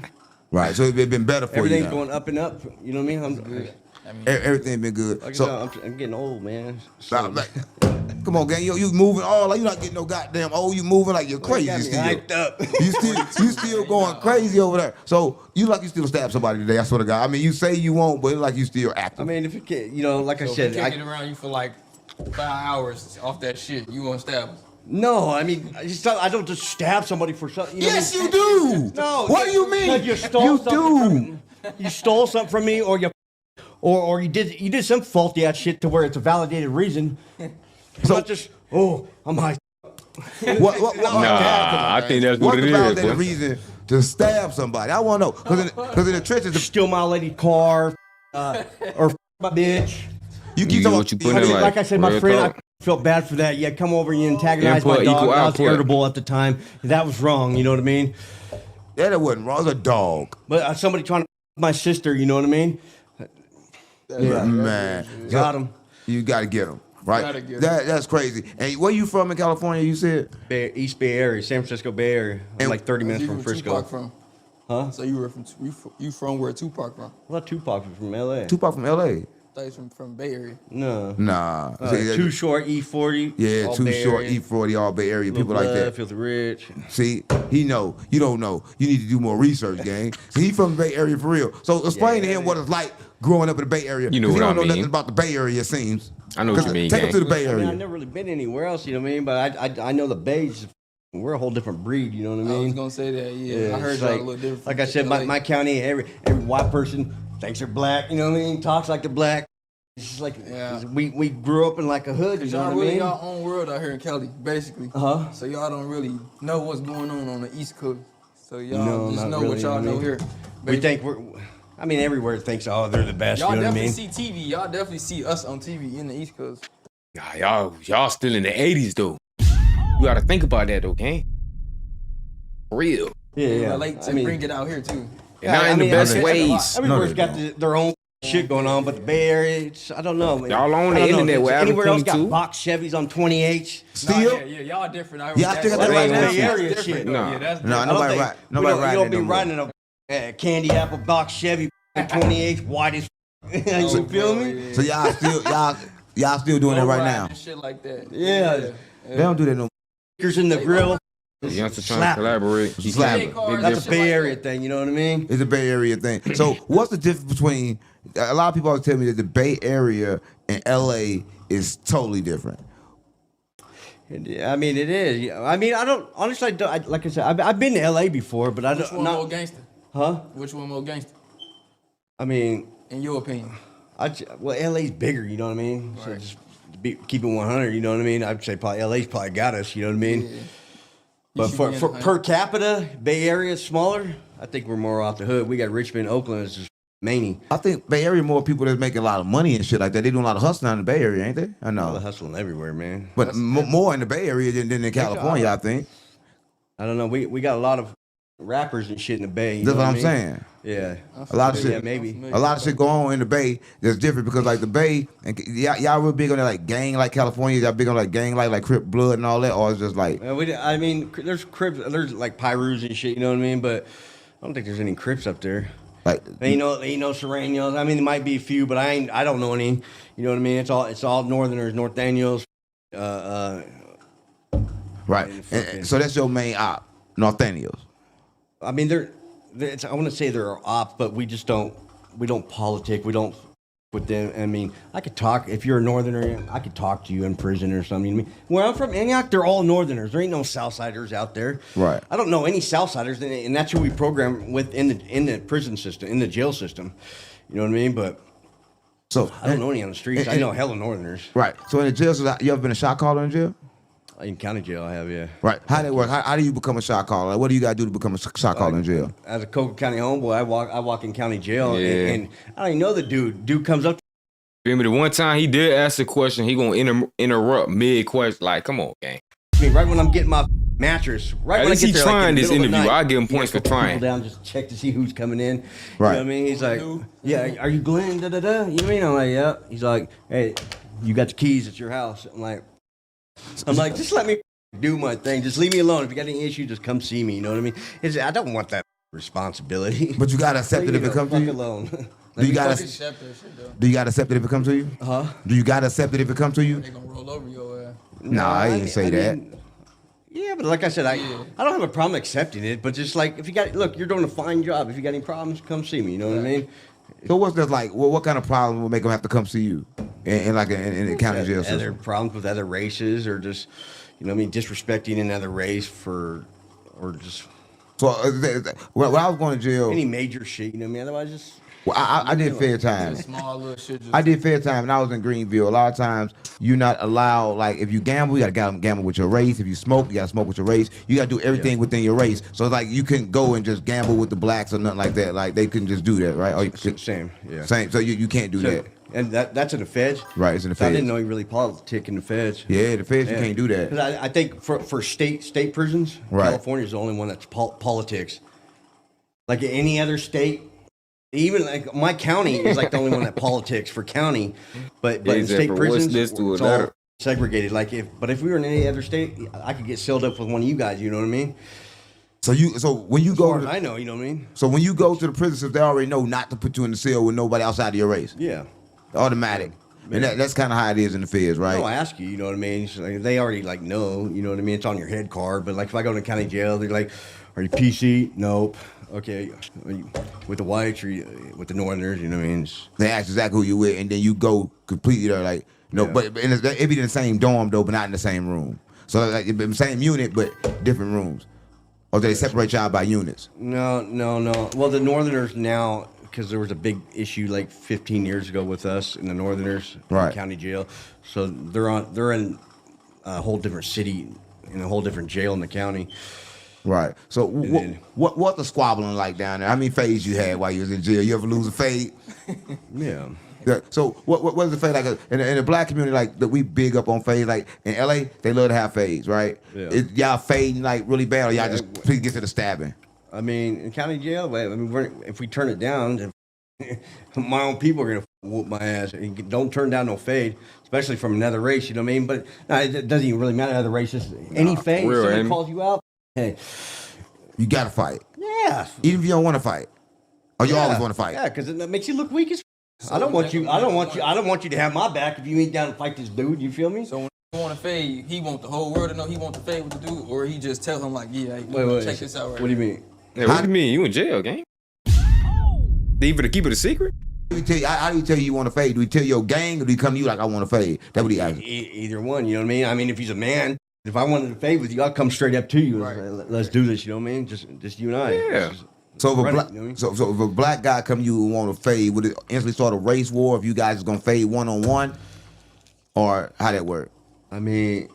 Right. So it's been better for you. Everything's going up and up. You know what I mean? Everything been good. Like So I'm getting old, man. come on, gang. You moving all like you not getting no goddamn old. You moving like you're crazy. Got me hyped up. You still going crazy over there. So you like you still stab somebody today. I swear to God. I mean, you say you won't, but it's like you still active. I mean, if it can, like I So said, if we can't get around you for like 5 hours off that shit, you won't stab us. No, I mean, I don't just stab somebody for something. Yes, you do. No. What do you mean? Like you stole something. You stole something from me, or you did some faulty ass shit to where it's a validated reason. So not just I'm high. Nah, I think that's what it is. What's the validated reason to stab somebody? I want to know because in the trenches, steal my lady's car, or my bitch. You keep talking. What you put in like I said, my friend. I felt bad for that. Yeah, come over and you antagonized my dog. I was irritable at the time. That was wrong. You know what I mean? Yeah, that wasn't wrong. It was a dog. But somebody trying to my sister. You know what I mean? Yeah, man. Got him. You got to get him. Right. That's crazy. And where you from in California? You said East Bay Area, San Francisco Bay Area. I'm like 30 minutes from Frisco. Tupac from? Huh? So you were from you from where Tupac from? Well, Tupac was from L.A. Tupac from L.A. Thought he's from Bay Area. No. Nah. Too Short, E40. Yeah, all Too Bay Short, Area. E40, all Bay Area, Lil people like Blood, that. Filthy Rich. See, he know. You don't know. You need to do more research, gang. He from the Bay Area for real. So explain to him what it's like growing up in the Bay Area. You know 'Cause what he I don't know mean. nothing about the Bay Area, it seems. I know what you mean, Take him gang. to the Bay I mean, Area. I've never really been anywhere else, you know what I mean? But I know the Bay's, we're a whole different breed, you know what I mean? I was gonna say that. Yeah, I heard it's y'all like, a little different. Like I said, my county, every white person thinks they're black, you know what I mean? Talks like they're black. It's just like, we grew up in like a hood, you know y'all what I really mean? y'all own world out here in Cali, basically. So y'all don't really know what's going on the East Coast. So y'all just not know really, what y'all you know know what I mean? here. We think I mean, everywhere thinks, oh, they're the best, Y'all you know what I definitely mean? see TV. Y'all definitely see us on TV in the East Coast. Nah, y'all still in the 80s, though. You gotta think about that, though, gang. For real. Yeah. Relate to bring it out here too. And not in the best ways. Everywhere's got their own shit going on, but the Bay Area, I don't know. Man. Y'all on the I don't know. internet with Anywhere else Avenue got box Chevys on 28. Still? Yeah, y'all different. Yeah, I still got that right now. Bay Area different, shit. though. Yeah, that's different. nobody You riding don't be no more. riding a candy apple box Chevy 28 white as you feel me? So y'all still doing that right now? Shit like that. Yeah. They don't do that no more. Stickers in the grill. The youngster trying to collaborate. That's a Bay Area thing, you know what I mean? It's a Bay Area thing. So what's the difference between, a lot of people always tell me that the Bay Area and LA is totally different. I mean, it is. I mean, I don't, honestly, like I said, I've been to LA before, but I don't. Which one more gangster? Huh? Which one more gangster? I mean, in your opinion? Well, LA's bigger, you know what I mean? So just keep it 100, you know what I mean? I'd say probably LA's probably got us, you know what I mean? Yeah. But for per capita, Bay Area is smaller. I think we're more off the hood. We got Richmond, Oakland, it's just Manny. I think Bay Area more people that's making a lot of money and shit like that. They doing a lot of hustling in the Bay Area, ain't they? I know. They're hustling everywhere, man. But more in the Bay Area than in California, I think. I don't know. We got a lot of rappers and shit in the Bay. You That's know what I'm I mean? saying. Yeah. A lot of shit. Yeah, maybe. A lot of shit go on in the Bay that's different because like the Bay, and y'all real big on that like gang like California. Y'all big on like gang like Crip Blood and all that, or it's just like. I mean, there's Crips, there's like Pyrus and shit. You know what I mean? But I don't think there's any Crips up there. Like ain't no Serranos. I mean, there might be a few, but I don't know any. You know what I mean? It's all Northerners, North Daniels. Right. And so that's your main op, North Daniels. I mean, I want to say they're ops, but we don't politic. We don't with them. I mean, I could talk, if you're a Northerner, I could talk to you in prison or something. I mean, where I'm from, Antioch, they're all Northerners. There ain't no Southsiders out there. Right. I don't know any Southsiders, and that's who we program with in the prison system, in the jail system. You know what I mean? But so I don't know any on the streets. I know hella Northerners. Right. So in the jail, you ever been a shot caller in jail? In county jail, I have, yeah. Right. How that work? How do you become a shot caller? Like, what do you got to do to become a shot caller in jail? As a Coca County homeboy, I walk in county jail, Yeah. and I don't even know the dude. Dude comes up. Remember the one time he did ask a question, he gonna interrupt mid question. Like, come on, gang. I mean, right when I'm getting my mattress, right At when I least get he there, trying like, in the this middle of the interview. night, I give him points you for know, trying. People down, just check to see who's coming in. Right. You know what I mean? He's like, yeah, are you Glenn? Da da da. You know what I mean? I'm like, yeah. He's like, hey, you got the keys at your house. I'm like, just let me do my thing. Just leave me alone. If you got any issue, just come see me. You know what I mean? I don't want that responsibility. But you gotta accept it if it comes to you. Alone. Do you gotta accept it if it comes to you? Huh? Do you gotta accept it if it comes to you? They gonna roll over your ass. Nah, I ain't say that. Yeah, but like I said, I don't have a problem accepting it. But just like, if you got, look, you're doing a fine job. If you got any problems, come see me. You know what I mean? So what's that like? What kind of problem would make them have to come see you in the county jail system? Other problems with other races, or just, you know what I mean, disrespecting another race or just. So when I was going to jail, any major shit, you know what I mean? Otherwise, just. Well, I did fair time. Small little shit. I did fair time, and I was in Greenville. A lot of times, you're not allowed. Like, if you gamble, you gotta gamble with your race. If you smoke, you gotta smoke with your race. You gotta do everything within your race. So, like, you couldn't go and just gamble with the blacks or nothing like that. Like, they couldn't just do that, right? Or Same, yeah. Same. So you can't do that. And that's in the feds. Right, it's in the So I feds. didn't know you really politic in the feds. Yeah, the feds, you can't do that. 'Cause I think for state prisons, Right. California is the only one that's politics. Like in any other state, Even like my county is like the only one that politics for county, but in Exactly. state What's prisons this to it's another? all segregated. Like if we were in any other state, I could get sealed up with one of you guys. You know what I mean? So when you As go far to as I know, you know what I mean? So when you go to the prison, they already know not to put you in the cell with nobody outside of your race. Yeah. Automatic. Yeah. And that's kind of how it is in the feds, right? No, I ask you, you know what I mean? It's like, they already like know, you know what I mean? It's on your head card. But like if I go to county jail, they're like, "Are you PC? Nope. Okay, are you with the whites or you, with the Northerners?" You know what I mean? They ask exactly who you with, and then you go completely there, like no, but it be in the same dorm though, but not in the same room. So like it be the same unit, but different rooms. Or do they separate y'all by units? No. Well, the Northerners now, because there was a big issue like 15 years ago with us and the Northerners Right. in county jail. So they're in a whole different city, in a whole different jail in the county. Right. So what the squabbling like down there? How many fades you had while you was in jail? You ever lose a fade? Yeah. Yeah. So what is the fade like? In the black community, like that we big up on fades. Like in LA, they love to have fades, right? Yeah. Y'all fading like really bad, or y'all just please get to the stabbing? I mean, in county jail, I mean, if we turn it down, my own people are gonna whoop my ass. And don't turn down no fade, especially from another race. You know what I mean? But no, it doesn't even really matter other races. Any fade, real, somebody Amy. calls you out, hey, You gotta fight, yeah, even if you don't want to fight, or you yeah, always want to fight. Yeah, because it makes you look weak as. I don't want you to have my back if you ain't down to fight this dude. You feel me? So when he want to fade, he want the whole world to know he want to fade with the dude, or he just tell him like, yeah, hey, Wait, check this out right What do you mean? Hey, what do you mean? You in jail, gang? They even to keep it a secret? How do you tell you want to fade? Do he tell your gang, or do he come to you like I want to fade? That's what he asks. Either one, you know what I mean? I mean, if he's a man, if I wanted to fade with you, I'd come straight up to you. Let's do this, you know what I mean? Just you and I. Yeah. So if, Run a it, black, you know what I mean? so if a black guy come to you and want to fade, would it instantly start a race war if you guys is gonna fade 1-on-1, or how that work? I mean,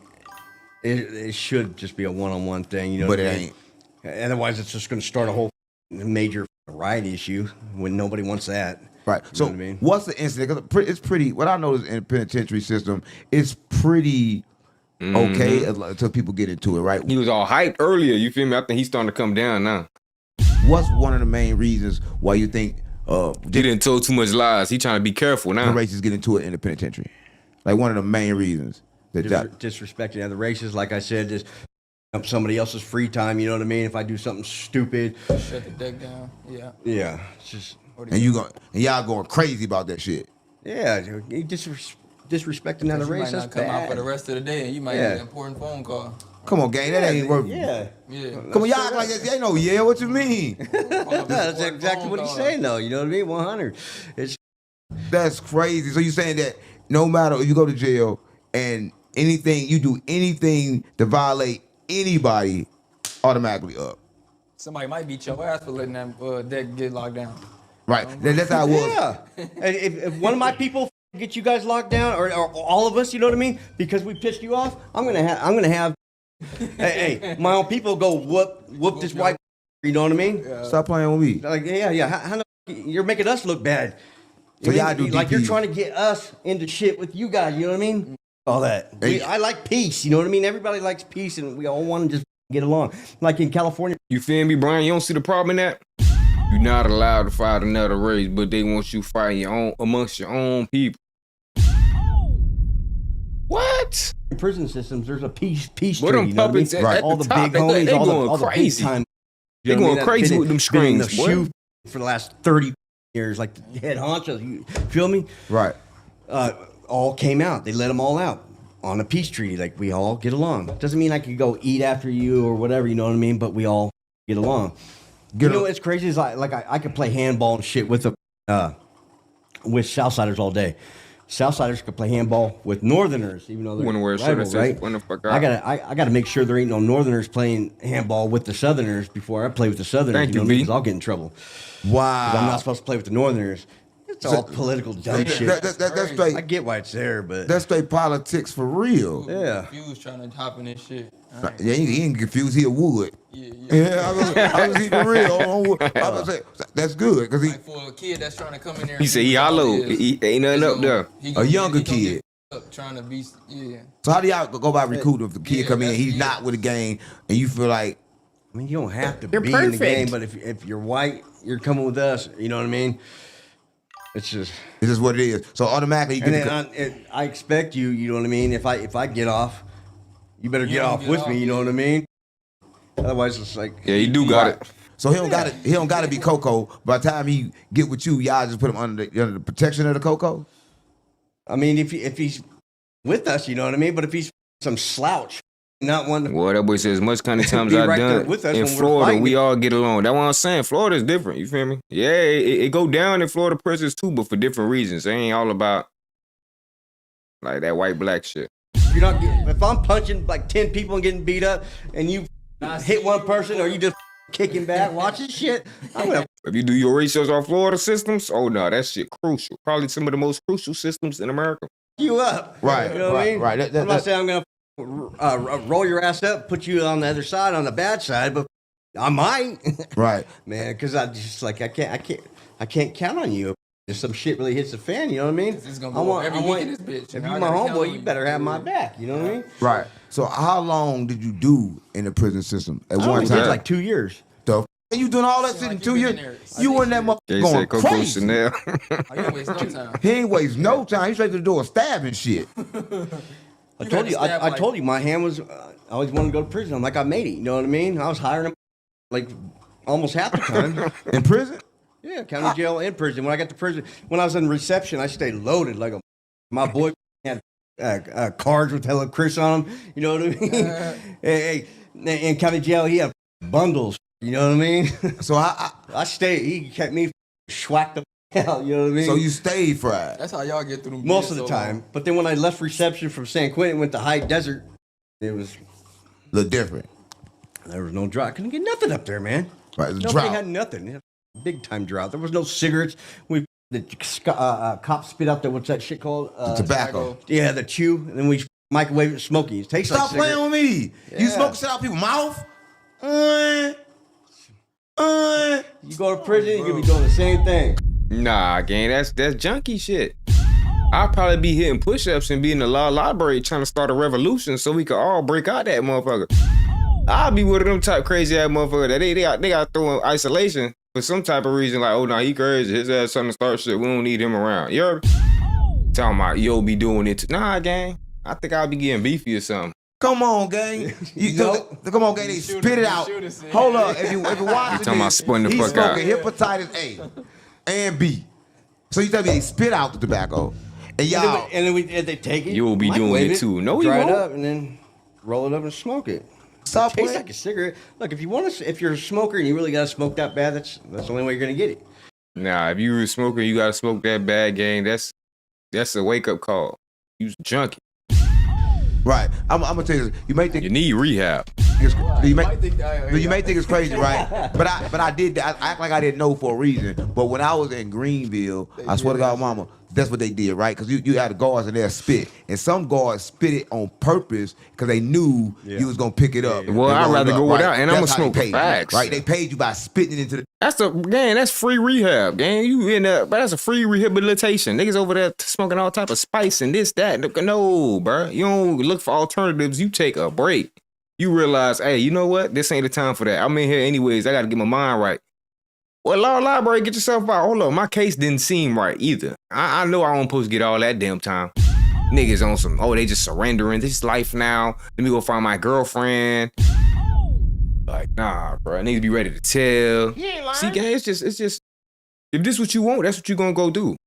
it should just be a one-on-one thing, you know. But what it I mean? Otherwise, it's just going to start a whole major riot issue when nobody wants that. Right. You So know what I mean? what's the incident? 'Cause it's pretty. What I know is in the penitentiary system, it's pretty okay until people get into it. Right. He was all hyped earlier, you feel me? I think he's starting to come down now. What's one of the main reasons why you think he didn't tell too much lies? He trying to be careful now. the racists get into it in the penitentiary? Like one of the main reasons that Disrespecting other races, like I said, just up somebody else's free time. You know what I mean? If I do something stupid, Shut the deck down. Yeah. yeah, it's just and y'all going crazy about that shit. yeah, you disrespecting other You race. might That's not come out for the bad. rest of the day, and you might Yeah. get an important phone call. Come on, gang, that ain't worth. Yeah, Yeah. Come on, y'all act like they ain't no yeah. What you mean? that's exactly what he's saying, though. You know what I mean? 100. It's That's crazy. So you saying that no matter if you go to jail and you do anything to violate anybody, automatically up. Somebody might beat your ass for letting that deck get locked down. Right. That's how it was. yeah. And if one of my people get you guys locked down, or all of us, you know what I mean? Because we pissed you off, I'm gonna have. hey, my own people go whoop this white. You know what I mean? Stop playing with me. Like yeah. How you're making us look bad. So You y'all mean, do like you're DPs. trying to get us into shit with you guys. You know what I mean? All that. I like peace. You know what I mean? Everybody likes peace, and we all want to just get along. Like in California. You feel me, Brian? You don't see the problem in that? You're not allowed to fight another race, but they want you fighting amongst your own people. What? In prison systems, there's a peace What treaty. them You know what I mean? puppets at All the the top, big homies, they all going the big crazy. time. They going crazy with them Been in the screens, boy. shoe for the last 30 years, like the head honchos. You feel me? Right. All came out. They let them all out on a peace treaty. Like we all get along. Doesn't mean I could go eat after you or whatever. You know what I mean? But we all get along. You know what's crazy is I could play handball and shit with Southsiders all day. Southsiders could play handball with Northerners, even though they're Wanna wear a shirt that rival, says, right? "When the fuck I out?" gotta make sure there ain't no Northerners playing handball with the Southerners before I play with the Southerners. Thank you, know, B. because I'll get in trouble. Wow. 'Cause I'm not supposed to play with the Northerners. It's all political dumb shit. That's straight. I get why it's there, but That's straight politics for real. yeah. He was trying to hop in this shit. Yeah, he ain't confused. He a wood. Yeah, I was he for real. On wood. I was say that's good because he. Like for a kid that's trying to come in there. He said he hollow. He ain't nothing up there. A younger kid. Trying to be, yeah. So how do y'all go about recruiting if the kid come in, he's not with a gang, and you feel like I mean, you don't have to You're be in the perfect. game, but if you're white, you're coming with us. You know what I mean? It's just what it is. So automatically, you and get then I expect you. You know what I mean? If I get off, you better get off with me. You know what I mean? Otherwise, it's like Yeah, you do got it. So he don't gotta be Coco. By the time he get with you, y'all just put him under the protection of the Coco. I mean, if he's with us, you know what I mean. But if he's some slouch, not one. Well, that boy says as much kind of times Be I've right there done with us in when we're Florida, fighting. we all get along. That's what I'm saying. Florida's different. You feel me? Yeah, it go down in Florida prisons too, but for different reasons. It ain't all about like that white black shit. You're not getting, if I'm punching like 10 people and getting beat up, and you hit one person, or you just kicking back, watching shit. I'm gonna. If you do your research on Florida systems, oh no, that shit crucial. Probably some of the most crucial systems in America. You up. Right, You know what I mean? right. I'm not saying I'm going to roll your ass up, put you on the other side, on the bad side, but I might. Right. Man, because I just like, I can't count on you. If some shit really hits the fan, you know what I mean? It's gonna go every week in this bitch. If I you're my gotta count homeboy, on you better have my back. You know what I mean? Right. So how long did you do in the prison system at I one only did time? like 2 years. The you doing all that shit in 2 years? You in that motherfucker They going said Coco crazy. Chanel. I ain't waste no time. He ain't waste no time. He straight to the door stabbing shit. I told you, my hand was. I always wanted to go to prison. I'm like, I made it. You know what I mean? I was hiring him like almost half the time. In prison? Yeah, county jail and prison. When I got to prison, when I was in reception, I stayed loaded like a. My boy had cards with Hello Chris on them. You know what I mean? Hey, in county jail, he had bundles. You know what I mean? So I stayed. He kept me schwacked the hell. You know what I mean? So you stayed fried. That's how y'all get through them. Most of the time. But then when I left reception from San Quentin, went to High Desert, it was a little different. There was no drought. Couldn't get nothing up there, man. Right, it was Nobody drought. had nothing. Big time drought. There was no cigarettes. The cops spit out what's that shit called? Tobacco. Yeah, the chew. And then we microwave it, smoky. It tastes Stop like playing with me. You Yeah. smoke shit out people's mouth? You go to prison, you could be doing the same thing. Nah, gang, that's junkie shit. I'll probably be hitting push-ups and be in the law library trying to start a revolution so we could all break out that motherfucker. I'll be one of them type crazy ass motherfuckers that they got throw in isolation for some type of reason, like, oh nah, he crazy, his ass trying to start shit, we don't need him around. You heard me? Talking about yo be doing it nah, gang. I think I'll be getting beefy or something. Come on, gang. Come on, gang. They spit it out. Hold up. If you watch You talking about spun the he's fuck out. smoking hepatitis A and B. So you tell me they spit out the tobacco. And y'all. And then they take it. You will be doing microwave it too. No, you dry won't. it up and then roll it up and smoke it. Stop It tastes playing. like a cigarette. Look, if you want to, if you're a smoker and you really got to smoke that bad, that's the only way you're gonna get it. Nah, if you a smoker, you gotta smoke that bad, gang. That's a wake-up call. You junkie. Right. I'm gonna tell you this. You may think you need rehab. You may think it's crazy, right? But I did. I act like I didn't know for a reason. But when I was in Greenville, I swear to God, mama, that's what they did, right? Because you had the guards in there spit, and some guards spit it on purpose because they knew you was gonna pick it up. Well, I'd rather go without, and I'm gonna smoke facts. Right? They paid you by spitting it into the. That's free rehab, gang. You in there, but that's a free rehabilitation. Niggas over there smoking all type of spice and this, that. No, bro. You don't look for alternatives. You take a break. You realize, hey, you know what? This ain't the time for that. I'm in here anyways. I got to get my mind right. Well, law library, get yourself out. Hold on, my case didn't seem right either. I know I wasn't supposed to get all that damn time. Niggas on some, they just surrendering. This is life now. Let me go find my girlfriend. Like, nah, bro. I need to be ready to tell. You ain't lying. See, gang, it's just, if this what you want, that's what you gonna go do.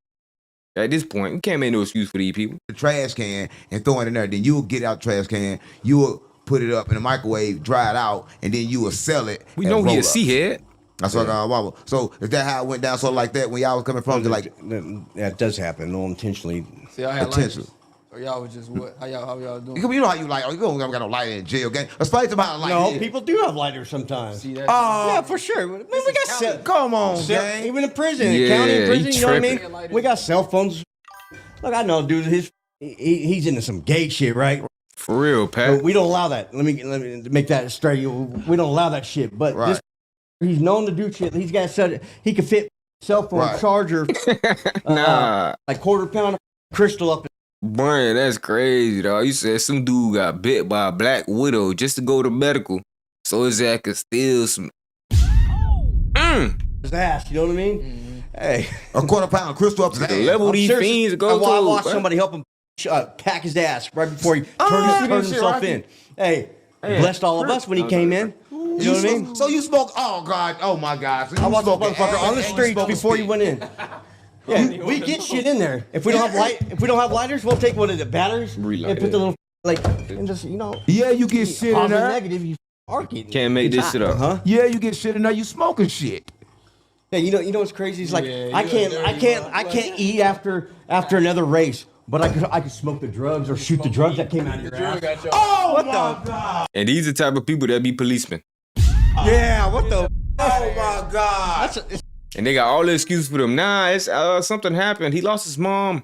At this point, you can't make no excuse for these people. The trash can and throw it in there. Then you'll get out the trash can. You will put it up in the microwave, dry it out, and then you will sell it. We know he a C-head. That's what I got. So is that how it went down? So like that when y'all was coming from? That does happen. No intentionally. See, I had intentional. lighters. So y'all was just what? How y'all doing? You know how you like? You don't got no lighter in jail, gang. Explain to my lighter. No, people do have lighters sometimes. See that? Oh, yeah, for sure. Man, we got come on, gang. Even in prison, Yeah, county in prison, he you know what I tripping. mean? We got cell phones. Look, I know, dude. He's into some gay shit, right? For real, Pat. But we don't allow that. Let me make that straight. We don't allow that shit. But Right. he's known to do shit. He's got he could fit cell phone Right. charger, Nah. like quarter-pound crystal up. Boy, that's crazy, dog. You said some dude got bit by a black widow just to go to medical. so his ass could steal some. His ass, you know what I mean? Hey, a quarter pound of crystal up to the level these fiends go to. I watched somebody help him pack his ass right before he turned himself in. Hey, blessed all of us when he came in. You know what I mean? So you smoke? Oh God! Oh my God! So I watched the motherfucker on the streets before you went in. Yeah, we get shit in there. If we don't have lighters, we'll take batteries and put the little and just Yeah, you get shit in there. Negative, you arc it. Can't make this shit up, huh? Yeah, you get shit in there. You smoking shit. Yeah, you know what's crazy? It's like I can't eat after another race, but I could smoke the drugs or shoot the drugs that came out of your ass. Oh what my God! And these are the type of people that be policemen. Yeah, what the? Oh my God! And they got all the excuses for them. Nah, it's something happened. He lost his mom.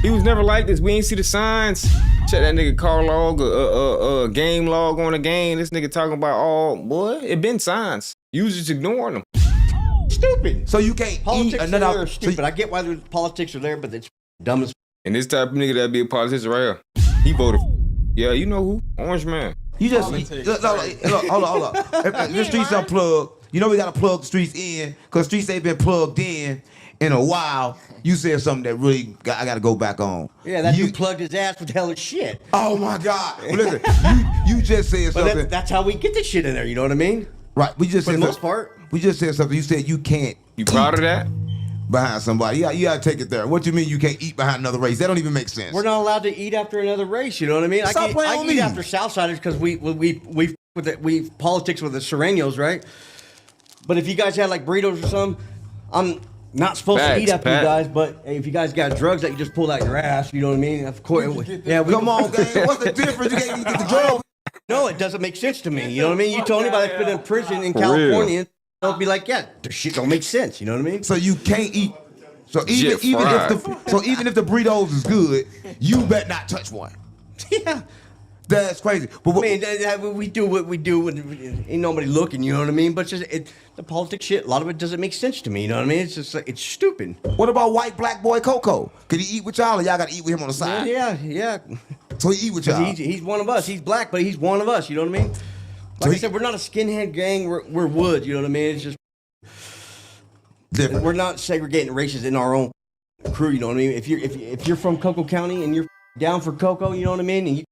He was never like this. We ain't see the signs. Check that nigga car log, game log on a game. This nigga talking about boy, it been signs. You was just ignoring them. Stupid. So you can't politics eat another. Are stupid. I get why the politics are there, but it's dumb as. And this type of nigga that be a politician right here, he voted. Yeah, you know who? Orange Man. You just look, hold on. If the streets unplugged. You know we gotta plug the streets in, cause streets ain't been plugged in a while. You said something that really I gotta go back on. Yeah, that dude plugged his ass with hell of shit. Oh my God! Well, listen, you just said something. But that's how we get the shit in there. You know what I mean? Right. We just for said the most part. We just said something. You said you can't. You proud of that? Behind somebody, you gotta take it there. What you mean you can't eat behind another race? That don't even make sense. We're not allowed to eat after another race. You know what I mean? Stop playing on I eat me. after Southsiders because we politics with the Serranos, right? But if you guys had like burritos or something, I'm not supposed to eat after you guys. But hey, if you guys got drugs that you just pulled out your ass, you know what I mean? Of course, come on, gang. What's the difference? You can't get the drug. No, it doesn't make sense to me. You know what I mean? You told anybody that's been in prison in California, they'll be like, yeah, the shit don't make sense. You know what I mean? So you can't eat. So even if the burritos is good, you better not touch one. Yeah. That's crazy. But we do what we do when ain't nobody looking, you know what I mean? But just the politics shit, a lot of it doesn't make sense to me, you know what I mean? It's just like, it's stupid. What about white black boy Coco? Could he eat with y'all or y'all gotta eat with him on the side? Yeah. So he eat with y'all. He's one of us. He's black, but he's one of us, you know what I mean? Like I said, we're not a skinhead gang, we're wood, you know what I mean? It's just different. We're not segregating races in our own crew, you know what I mean? If you're from Coco County and you're down for Coco, you know what I mean? And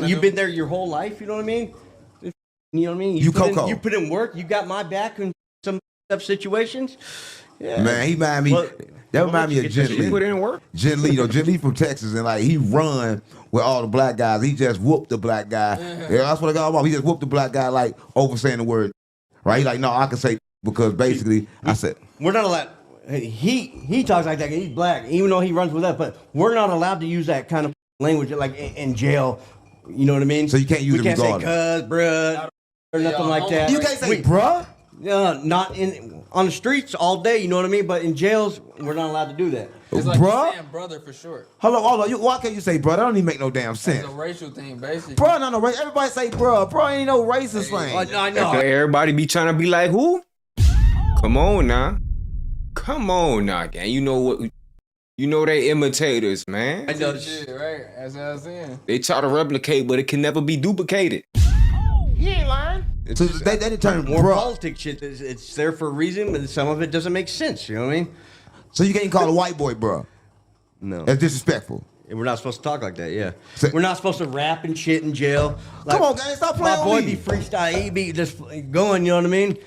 you've been there your whole life, you know what I mean? You know what I mean? You put in work, you got my back in some tough situations. Yeah. Man, he remind me. That remind me of Jen Lee. Put in work. Jen Lee, Jen Lee from Texas, and like he run with all the black guys. He just whooped the black guy. Yeah, that's what I got about. He just whooped the black guy like over saying the word. Right? He like, no, I can say because basically I said we're not allowed. He talks like that. He's black, even though he runs with us. But we're not allowed to use that kind of language like in jail. You know what I mean? So you can't use it regardless. We can't say cuz, bruh, or nothing like that. You can't say bruh? Not on the streets all day, you know what I mean? But in jails, we're not allowed to do that. It's like saying brother for short. Hold on. Why can't you say bruh? That don't even make no damn sense. It's a racial thing, basically. Bruh, not no race. Everybody say bruh. Bruh ain't no racist thing. I know. Everybody be trying to be like who? Come on now, gang. You know what? You know they imitators, man. I know shit, right? That's what I was saying. They try to replicate, but it can never be duplicated. You ain't lying. So they determine more politics shit. It's there for a reason, but some of it doesn't make sense. You know what I mean? So you can't call a white boy bro. No, that's disrespectful. We're not supposed to talk like that. Yeah, we're not supposed to rap and shit in jail. Like, come on, guys, stop playing. My boy be freestyle. He be just going. You know what I mean?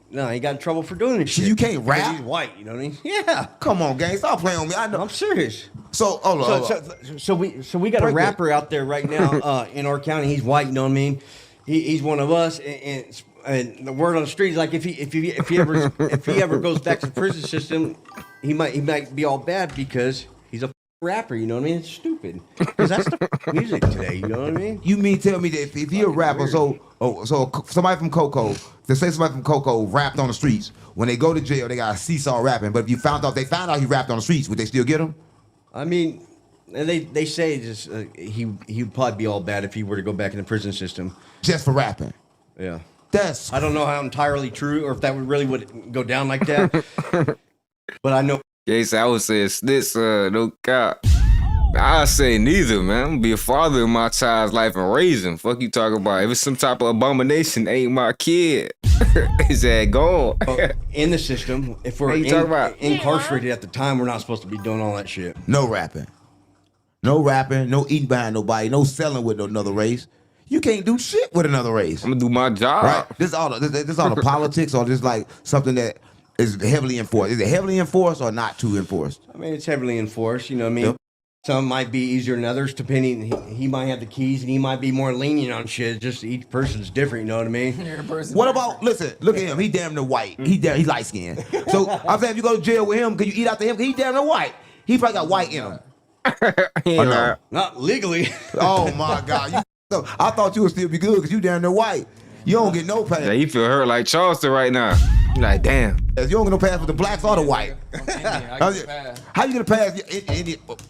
No, he got in trouble for doing this shit. You can't rap. He's white. You know what I mean? Yeah. Come on, gang, stop playing on me. I know. I'm serious. So hold on. So we got a rapper out there right now in our county. He's white. You know what I mean? He's one of us, and the word on the street is like if he ever goes back to the prison system, he might be all bad because he's a rapper. You know what I mean? It's stupid because that's the music today. You know what I mean? You mean tell me that if you're a rapper, so somebody from Coco, let's say somebody from Coco rapped on the streets. When they go to jail, they got a seesaw rapping. But if they found out he rapped on the streets, would they still get him? I mean, and they say just he'd probably be all bad if he were to go back in the prison system. Just for rapping. Yeah. I don't know how entirely true or if that would go down like that. But I know. Yes, I would say this no cap. I say neither, man. I'm gonna be a father in my child's life and raise him. Fuck you talking about? If it's some type of abomination, ain't my kid. Is that gone? In the system, if we're incarcerated at the time, we're not supposed to be doing all that shit. No rapping. No rapping, no eating behind nobody, no selling with another race. You can't do shit with another race. I'm gonna do my job. Right? This all the politics or just like something that is heavily enforced. Is it heavily enforced or not too enforced? I mean, it's heavily enforced, you know what I mean? Yep. Some might be easier than others, depending. He might have the keys and he might be more lenient on shit. Just each person's different, you know what I mean? What about, listen, look at him. He damn near white. He light skinned. So I'm saying if you go to jail with him, can you eat after him? He damn near white. He probably got white in him. No. Not legally. Oh my God. I thought you would still be good because you damn near white. You don't get no pass. Yeah, you feel hurt like Charleston right now. You like, damn. You don't get no pass with the blacks or the white. How you gonna pass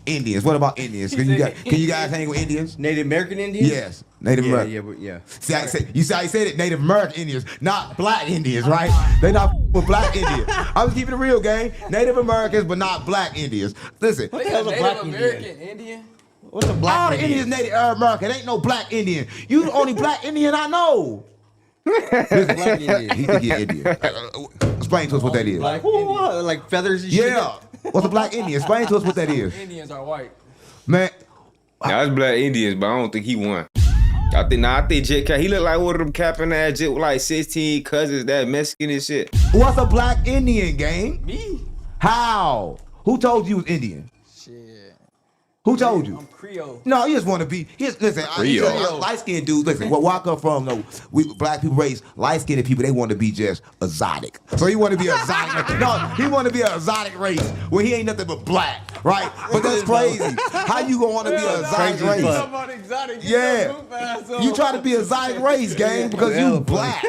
Indians? What about Indians? Can you guys hang with Indians? Native American Indians? Yes, Native American. Yeah. See, you see how you said it? Native American Indians, not black Indians, right? They not with black Indians. I was keeping it real, gang. Native Americans, but not black Indians. Listen. What the hell's a black Indian? What's a black All the Indians Native American. Ain't no black Indian. You the only black Indian I know. Black Indian. He think he Indian. Explain to us what that is. Like feathers and shit? Yeah. What's a black Indian? Explain to us what that is. Indians are white. Man. That's black Indians, but I don't think he won. I think JK, he look like one of them capping ass jit with like 16 cousins that Mexican and shit. What's a black Indian, gang? Me? How? Who told you was Indian? Who told you? I'm Creole. No, you just want to be. Listen, light skinned dudes. Listen, where I come from, though, we black people raise light skinned people. They want to be just exotic. So he want to be exotic. No, he want to be an exotic race when he ain't nothing but black, right? But that's crazy. How you gonna want to be an exotic race? Yeah, you try to be exotic race, gang, because you black.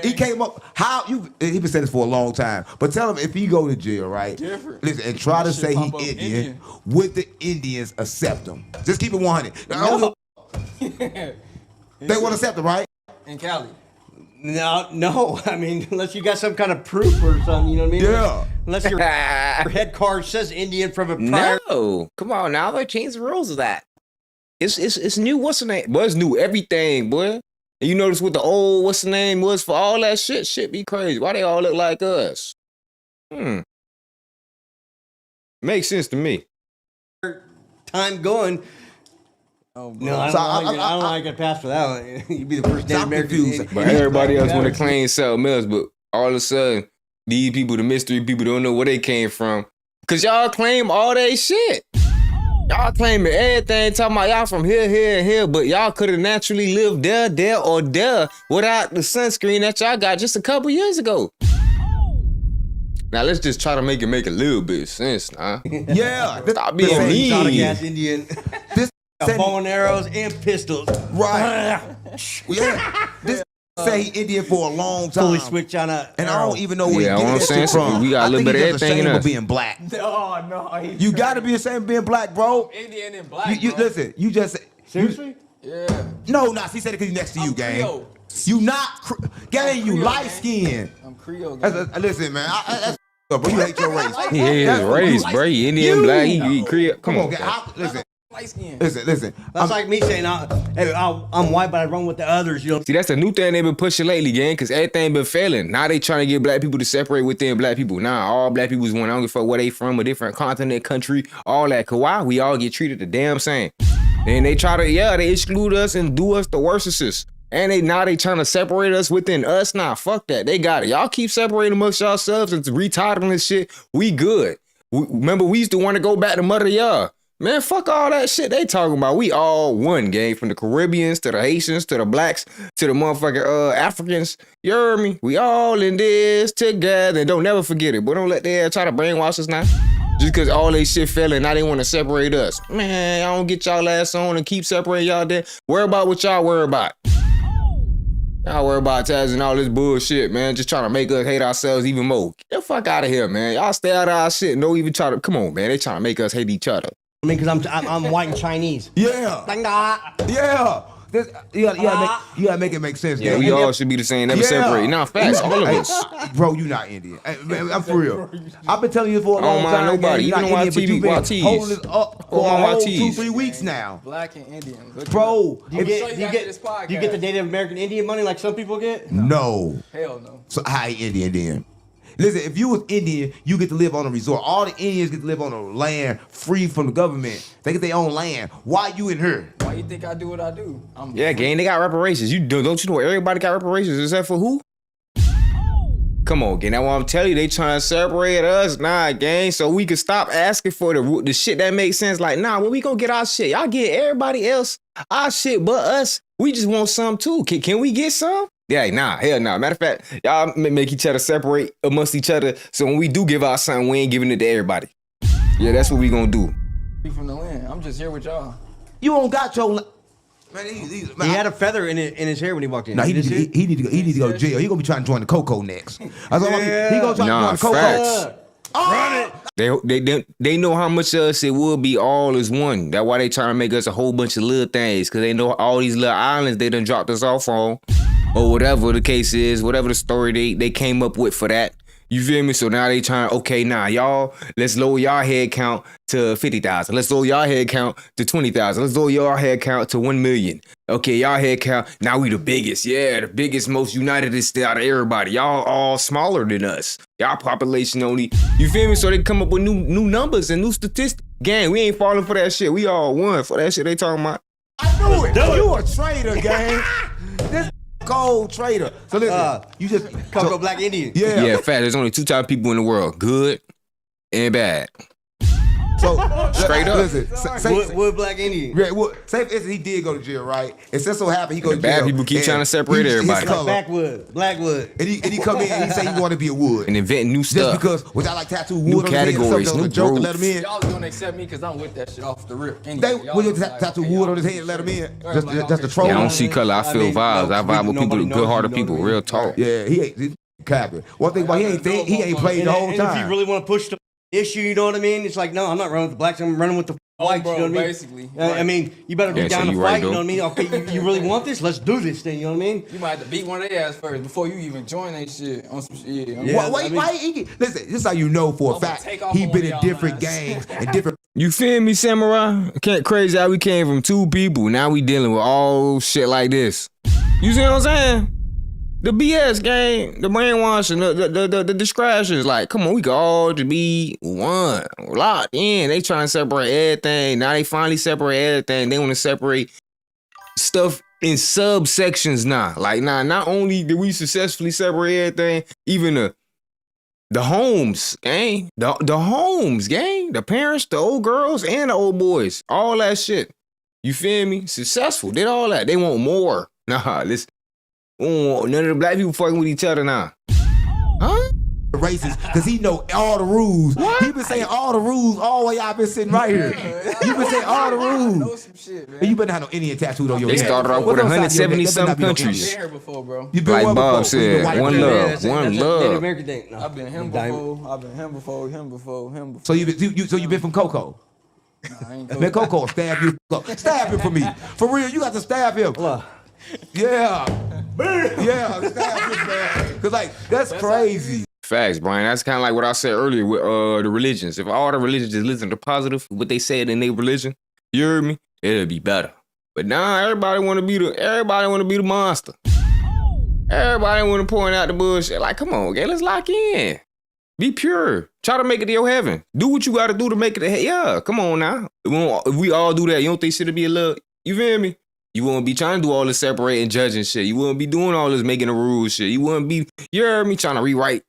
He came up. How you? He been saying this for a long time. But tell him if he go to jail, right? Listen, and try to say he Indian. Would the Indians accept him? Just keep it 100. No. They won't accept him, right? In Cali. No. I mean, unless you got some kind of proof or something, you know what I mean? Yeah. Unless your head card says Indian from a prior. No. Come on now. They changed the rules of that. It's new. What's the name? Boy, it's new everything, boy. And you notice what the old what's the name was for all that shit? Shit be crazy. Why they all look like us? Makes sense to me. Time going. Oh, no, I don't like to pass for that one. You'd be the first damn American. But everybody else want to claim something else, but all of a sudden, these people, the mystery people, don't know where they came from. Cause y'all claim all that shit. Y'all claiming everything, talking about y'all from here, here, and here, but y'all could have naturally lived there, or there without the sunscreen that y'all got just a couple years ago. Now let's just try to make it make a little bit of sense, nah. Yeah. Stop being mean. Exotic-ass Indian. This bow and arrows and pistols. Right. Yeah. This say he Indian for a long time. Fully switch on a. And I don't even know where he what I'm get that saying. shit from. We got a little bit of everything in us. Being black. Oh no. You gotta be ashamed of being black, bro. Indian and black. You listen. You just seriously? Yeah. No, he said it because he's next to you, gang. Creole. You not gang. You light skinned. I'm Creole. Listen, man. Bro, you hate your race. He hates his race, bro. He Indian, black, he Creole. Come on, listen. Light skin. Listen. That's like me saying, I'm white, but I run with the others. You know. See, that's the new thing they've been pushing lately, gang, because everything been failing. Now they trying to get black people to separate within black people. Nah, all black people's one. I don't give a fuck where they from, a different continent, country, all that. Cause why? We all get treated the damn same. And they try to, they exclude us and do us the worstest. And they trying to separate us within us. Nah, fuck that. They got it. Y'all keep separating amongst yourselves and retarding this shit. We good. Remember, we used to want to go back to mother y'all. Man, fuck all that shit they talking about. We all one, gang. From the Caribbeans to the Haitians to the blacks to the motherfucking Africans. You heard me? We all in this together. And don't never forget it. But don't let they try to brainwash us now. Just because all they shit fell and now they want to separate us. Man, I don't get y'all ass on and keep separating y'all there. Worry about what y'all worry about. Y'all worry about Taz and all this bullshit, man. Just trying to make us hate ourselves even more. Get the fuck out of here, man. Y'all stay out of our shit and don't even try to. Come on, man. They trying to make us hate each other. I mean, because I'm white and Chinese. Yeah. Yeah. You gotta make it make sense. Yeah, gang. we all should be the same. Never separate. Nah, facts. All of us. Bro, you not Indian. Hey, man, I'm for real. I've been telling you for a I don't long mind time. nobody. Gang, Even you're on not Indian, but YTs. you've been holding this up for a whole 2-3 weeks now. Black and Indian. Bro, Do you get the Native American Indian money like some people get? No. Hell no. So I ain't Indian then. Listen, if you was Indian, you get to live on a resort. All the Indians get to live on a land free from the government. They get their own land. Why you in here? Why you think I do what I do? Yeah, gang, they got reparations. Don't you know everybody got reparations except for who? Come on, gang. That's what I'm telling you. They trying to separate us, nah, gang. So we can stop asking for the shit that makes sense. Like, nah, when we gonna get our shit? Y'all get everybody else our shit, but us. We just want some too. Can we get some? Yeah, nah, hell nah. Matter of fact, y'all make each other separate amongst each other. So when we do give out something, we ain't giving it to everybody. Yeah, that's what we gonna do. From the land. I'm just here with y'all. You don't got your. Man, he had a feather in his hair when he walked in. Nah, he need to go to jail. He gonna be trying to join the Coco next. He gonna try to join the Coco. Facts. Run it. They know how much of us it would be all as one. That's why they trying to make us a whole bunch of little things. Cause they know all these little islands they done dropped us off on. Or whatever the case is, whatever the story they came up with for that. You feel me? So now they trying, okay, nah, y'all, let's lower y'all head count to 50,000. Let's lower y'all head count to 20,000. Let's lower y'all head count to 1 million. Okay, y'all head count, now we the biggest. Yeah, the biggest, most united out of everybody. Y'all all smaller than us. Y'all population only, you feel me? So they come up with new numbers and new statistics. Gang, we ain't falling for that shit. We all won for that shit they talking about. I knew it. You a traitor, gang. This cold traitor. So listen, you just Coco Black Indian. Yeah. Yeah, fact. There's only 2 types of people in the world: good and bad. So straight up. Listen, Wood Black Indian. Yeah, say for instance, he did go to jail, right? And so happened he go to The jail. bad people keep trying to separate everybody. Blackwood. And he come in and he say he want to be a wood. And invent new stuff. Just because, was I like tattoo wood New on his head or categories, something, new a joke to groups. let him in? Y'all gonna accept me because I'm with that shit off the rip. Anyway, They y'all will you was like, tattoo okay, wood on his head and let him in? Just the troll. Yeah, I don't see color. I feel vibes. I vibe with people, good-hearted people. Real talk. Yeah, he ain't capping. One thing about he ain't played the whole And time. if you really want to push the issue, you know what I mean? It's like, no, I'm not running with the blacks. I'm running with the whites. bro, you know what I mean? basically. I mean, you better be Yeah, down so to you fight. right, You know though. what I mean? Okay, you really want this? Let's do this thing. You know what I mean? You might have to beat one of their ass first before you even join that shit on some shit. Listen, this is how you know for a I'm gonna fact take off he on been one in of different y'all gangs and different. You feel me, Samurai? Crazy how we came from 2 people. Now we dealing with all shit like this. You see what I'm saying? The BS game, the brainwashing, the distractions. Like, come on, we could all just be one, locked in. They trying to separate everything. Now they finally separate everything. They want to separate stuff in subsections now. Like, nah, not only did we successfully separate everything, even the homes, gang. The homes, gang. The parents, the old girls, and the old boys. All that shit. You feel me? Successful. Did all that. They want more. Nah, listen. None of the black people fucking with each other now. Huh? Racist, because he know all the rules. What? He been saying all the rules all the way I've been sitting right here. You been saying all the rules. Some shit, man. And you better not have no Indian tattooed on your They neck. started off What with else out your neck? 170 That some better not be no countries. Indian. Been here before, bro. You been Like where Bob before? You been said, white one before? love, That's one a Native love. American thing. No. I've been him before. I've been him before. Him before. Him before. So you been from Coco? Nah, I ain't Man, Coco will stab you. Stab him for me. For real, you got to stab him. Yeah. Yeah, stab him, man. Because, like, that's crazy. Facts, Brian. That's kind of like what I said earlier with the religions. If all the religions just listen to positive, what they said in their religion, you heard me? It'll be better. But now everybody want to be the monster. Everybody want to point out the bullshit. Like, come on, okay, let's lock in. Be pure. Try to make it to your heaven. Do what you got to do to make it to yeah, come on now. If we all do that, you don't think shit'll be a little, you feel me? You won't be trying to do all this separating, judging shit. You wouldn't be doing all this making the rules shit. You wouldn't be, you heard me, trying to rewrite.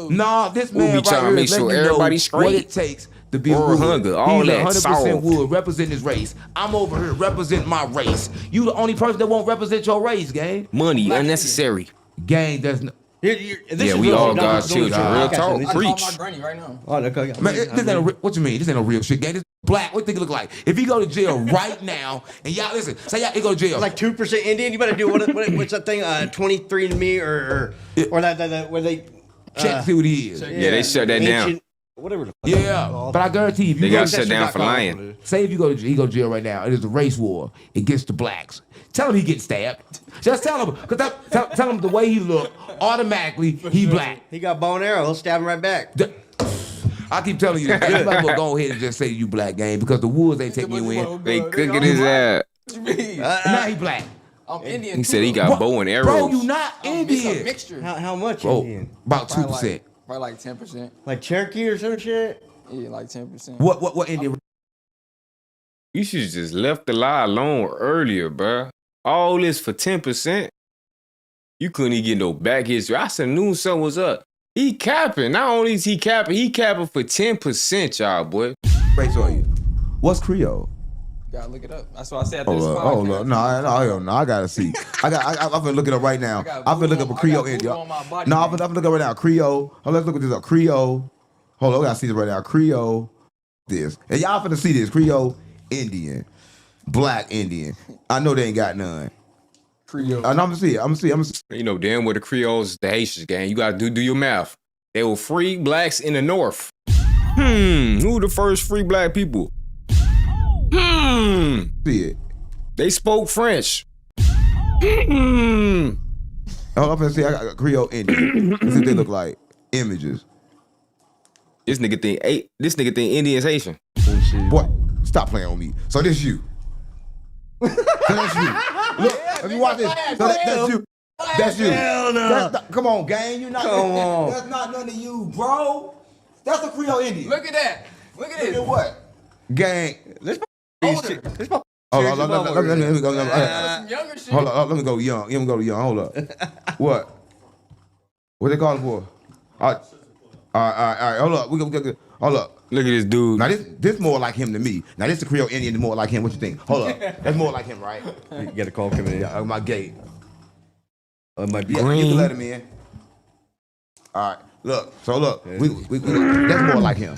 Nah, this We'll man be trying right to make here sure letting you know everybody's what straight. it takes to be a World wood. hunger, all He's that 100% solved. wood, represent his race. I'm over here representing my race. You the only person that won't represent your race, gang. Money, unnecessary. Gang, that's no. Yeah, we all God's children. Real talk. I call Preach. my granny right now. Oh, okay. Man, this ain't what you mean? This ain't no real shit, gang. This black. What you think it look like? If he go to jail right now, and y'all listen, say y'all he go to jail. Like 2% Indian. You better do what's that thing? 23andMe or that where they check see what he is. Yeah, they shut that down. whatever the fuck. Yeah, but I guarantee you, if They you go got shut down for lying. Say if you go to jail right now, it is a race war against the blacks. Tell him he getting stabbed. Just tell him, cause tell him the way he look, automatically he black. He got bow and arrow. He'll stab him right back. I keep telling you, you might as well go ahead and just say you black game because the Woods ain't taking you in. They cooking his ass. What you mean? Now he black. I'm Indian. He said he got bow and arrows. Bro, you not It's a Indian. mixture. How much Bro, Indian? about Probably 2%. Probably like 10%. Like Cherokee or some shit? Yeah, like 10%. What Indian? You should just left the lie alone earlier, bruh. All this for 10%. You couldn't even get no back history. I said knew something was up. He capping. Not only is he capping for 10%, y'all, boy. Race on you. What's Creole? Gotta look it up. That's what I said. After Hold this up, podcast. hold up. No, I gotta see. I've been looking up right now. I've been looking up a Creole Indian. No, I've been looking up right now. Creole. Oh, let's look at this up. Creole. Hold on, I gotta see this right now. Creole. This. And y'all finna see this. Creole Indian. Black Indian. I know they ain't got none. Creole. I'm gonna see. You know damn well the Creoles, the Haitians, gang. You gotta do your math. They were free blacks in the North. Who were the first free black people? See it. They spoke French. I'm gonna see. I got Creole Indian. Let's see what they look like. Images. This nigga think Indians Haitian. Boy, stop playing on me. So this you. So that's you. Look, if you watch this, so that's you. That's you. Hell no. Come on, gang. You not. Come on. That's not none of you, bro. That's a Creole Indian. Look at that. Look at this. Look at what? Gang. Let's Hold on, let me go. Some younger shit. Hold on, let me go young. Let me go young. Hold up. What? What they calling for? All right. Hold up. Hold up. Look at this dude. Now this more like him than me. Now this the Creole Indian more like him. What you think? Hold up. That's more like him, right? You got a call coming in. Yeah, my gate. My Yeah, you can let him in. All right. Look. So look. We that's more like him.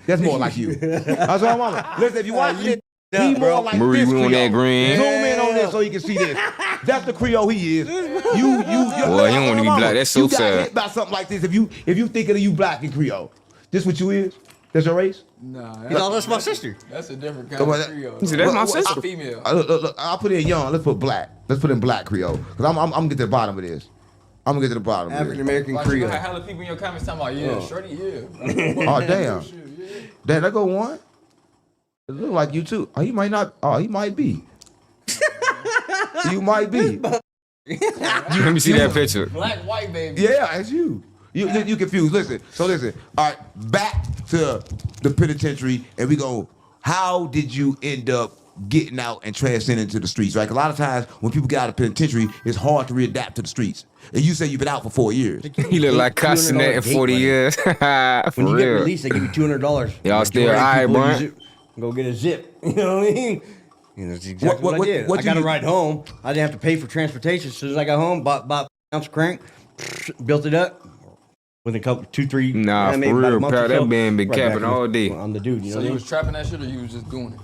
That's more like you. That's what I'm on. Listen, if you watch it, he more like Marie this on Creole. that green. Zoom in on this so you can see this. That's the Creole he is. Boy, he don't want to be black. That's so you got sad. hit by something like this. If you think of you black and Creole, this what you is? That's your race? Nah, that's my sister. That's a different kind Come on, of Creole. See, that's my sister. Female. Look, I'll put in young. Let's put black. Let's put in black Creole. Because I'm gonna get to the bottom of this. I'm gonna get to the bottom of African this. American Watch, Creole. you got hella people in your comments talking about, yeah, shorty, yeah. Oh, damn. Damn, that go one? It look like you too. Oh, he might not. Oh, he might be. You might be. Let me see that picture. Black, white, baby. Yeah, it's you. You confused. Listen. All right, back to the penitentiary, and we go. How did you end up getting out and transcending to the streets? Right? 'Cause a lot of times when people get out of penitentiary, it's hard to readapt to the streets. And you say you've been out for 4 years. He look like Castanet in 40 years. For When you get real. released, they give you $200. Y'all still Majority of alright, people bro? use it, go get a zip. You know what I mean? You know, that's exactly what I did. I got a ride home. I didn't have to pay for transportation. As soon as I got home, bought an ounce of crank, built it up. Within a couple, 2-3. Nah, maybe for about a real, month pal. or That so, man been right capping back all in- day. I'm the dude. You know So what I you mean? was trapping that shit or you was just doing it?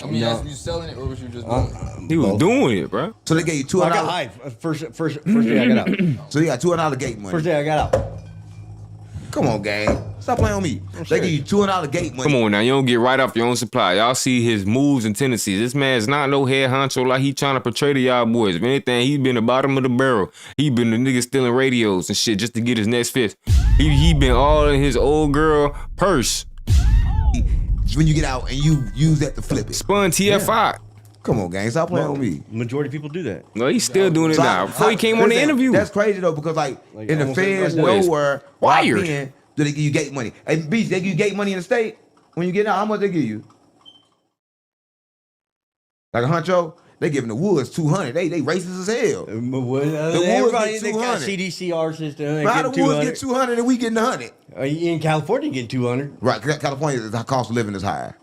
I mean, No. as you selling it or was you just doing it? He was doing it, bro. So they gave you $200. Well, I got high. First day I got out. So you got $200 gate money. First day I got out. Come on, gang. Stop playing on me. They give you $200 gate money. Come on now, you don't get right off your own supply. Y'all see his moves and tendencies. This man's not no head honcho like he trying to portray to y'all boys. If anything, he been the bottom of the barrel. He been the nigga stealing radios and shit just to get his next fist. He been all in his old girl purse. When you get out and you use that to flip it. Spun TFI. Come on, gang. Stop playing on me. Majority of people do that. No, he's still doing it now. Before he came on the interview. That's crazy though, because like in the almost feds everybody nowhere wired. locked in, do they give you gate money? Hey, Beach, they give you gate money in the state? When you get out, how much they give you? Like a honcho? They giving the Woods 200. They racist as hell. The Woods Everybody get they got 200. CDCR system. How the Woods get 200 and we getting 100? In California, you get 200. Right, California, the cost of living is higher.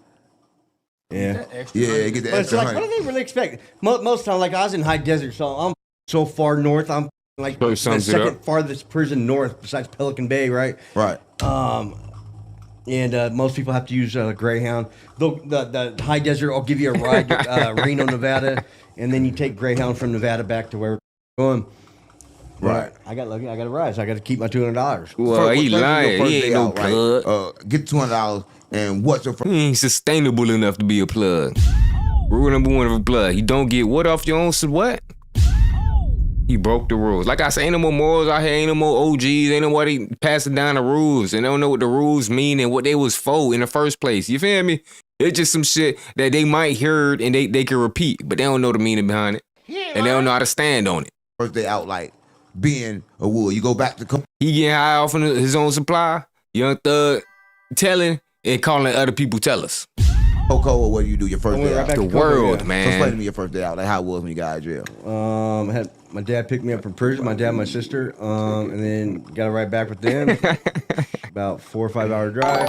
Yeah. Yeah, get the But it's extra like, what 100. do they really expect? Most of the time, like I was in high desert, so I'm so far north. I'm like So it the sums it second up. farthest prison north besides Pelican Bay, right? Right. And most people have to use Greyhound. The high desert, I'll give you a ride to Reno, Nevada, and then you take Greyhound from Nevada back to where we're going. Right. I got lucky. I got a ride, so I got to keep my $200. Well, he lying. He ain't no plug. Right? Get $200, and what's your first? He ain't sustainable enough to be a plug. Rule number one of a plug: you don't get what off your own. So what? He broke the rules. Like I said, ain't no more morals out here. Ain't no more OGs. Ain't nobody passing down the rules. And they don't know what the rules mean and what they was for in the first place. You feel me? It's just some shit that they might heard and they can repeat, but they don't know the meaning behind it. And they don't know how to stand on it. First day out, like being a wood. You go back to he getting high off of his own supply. Young Thug telling and calling other people tellers. Coco, or what do you do your first day out? The world, man. So explain to me your first day out, like how it was when you got out of jail. I had my dad picked me up from prison. My dad, my sister, and then got a ride back with them. About 4 or 5 hour drive.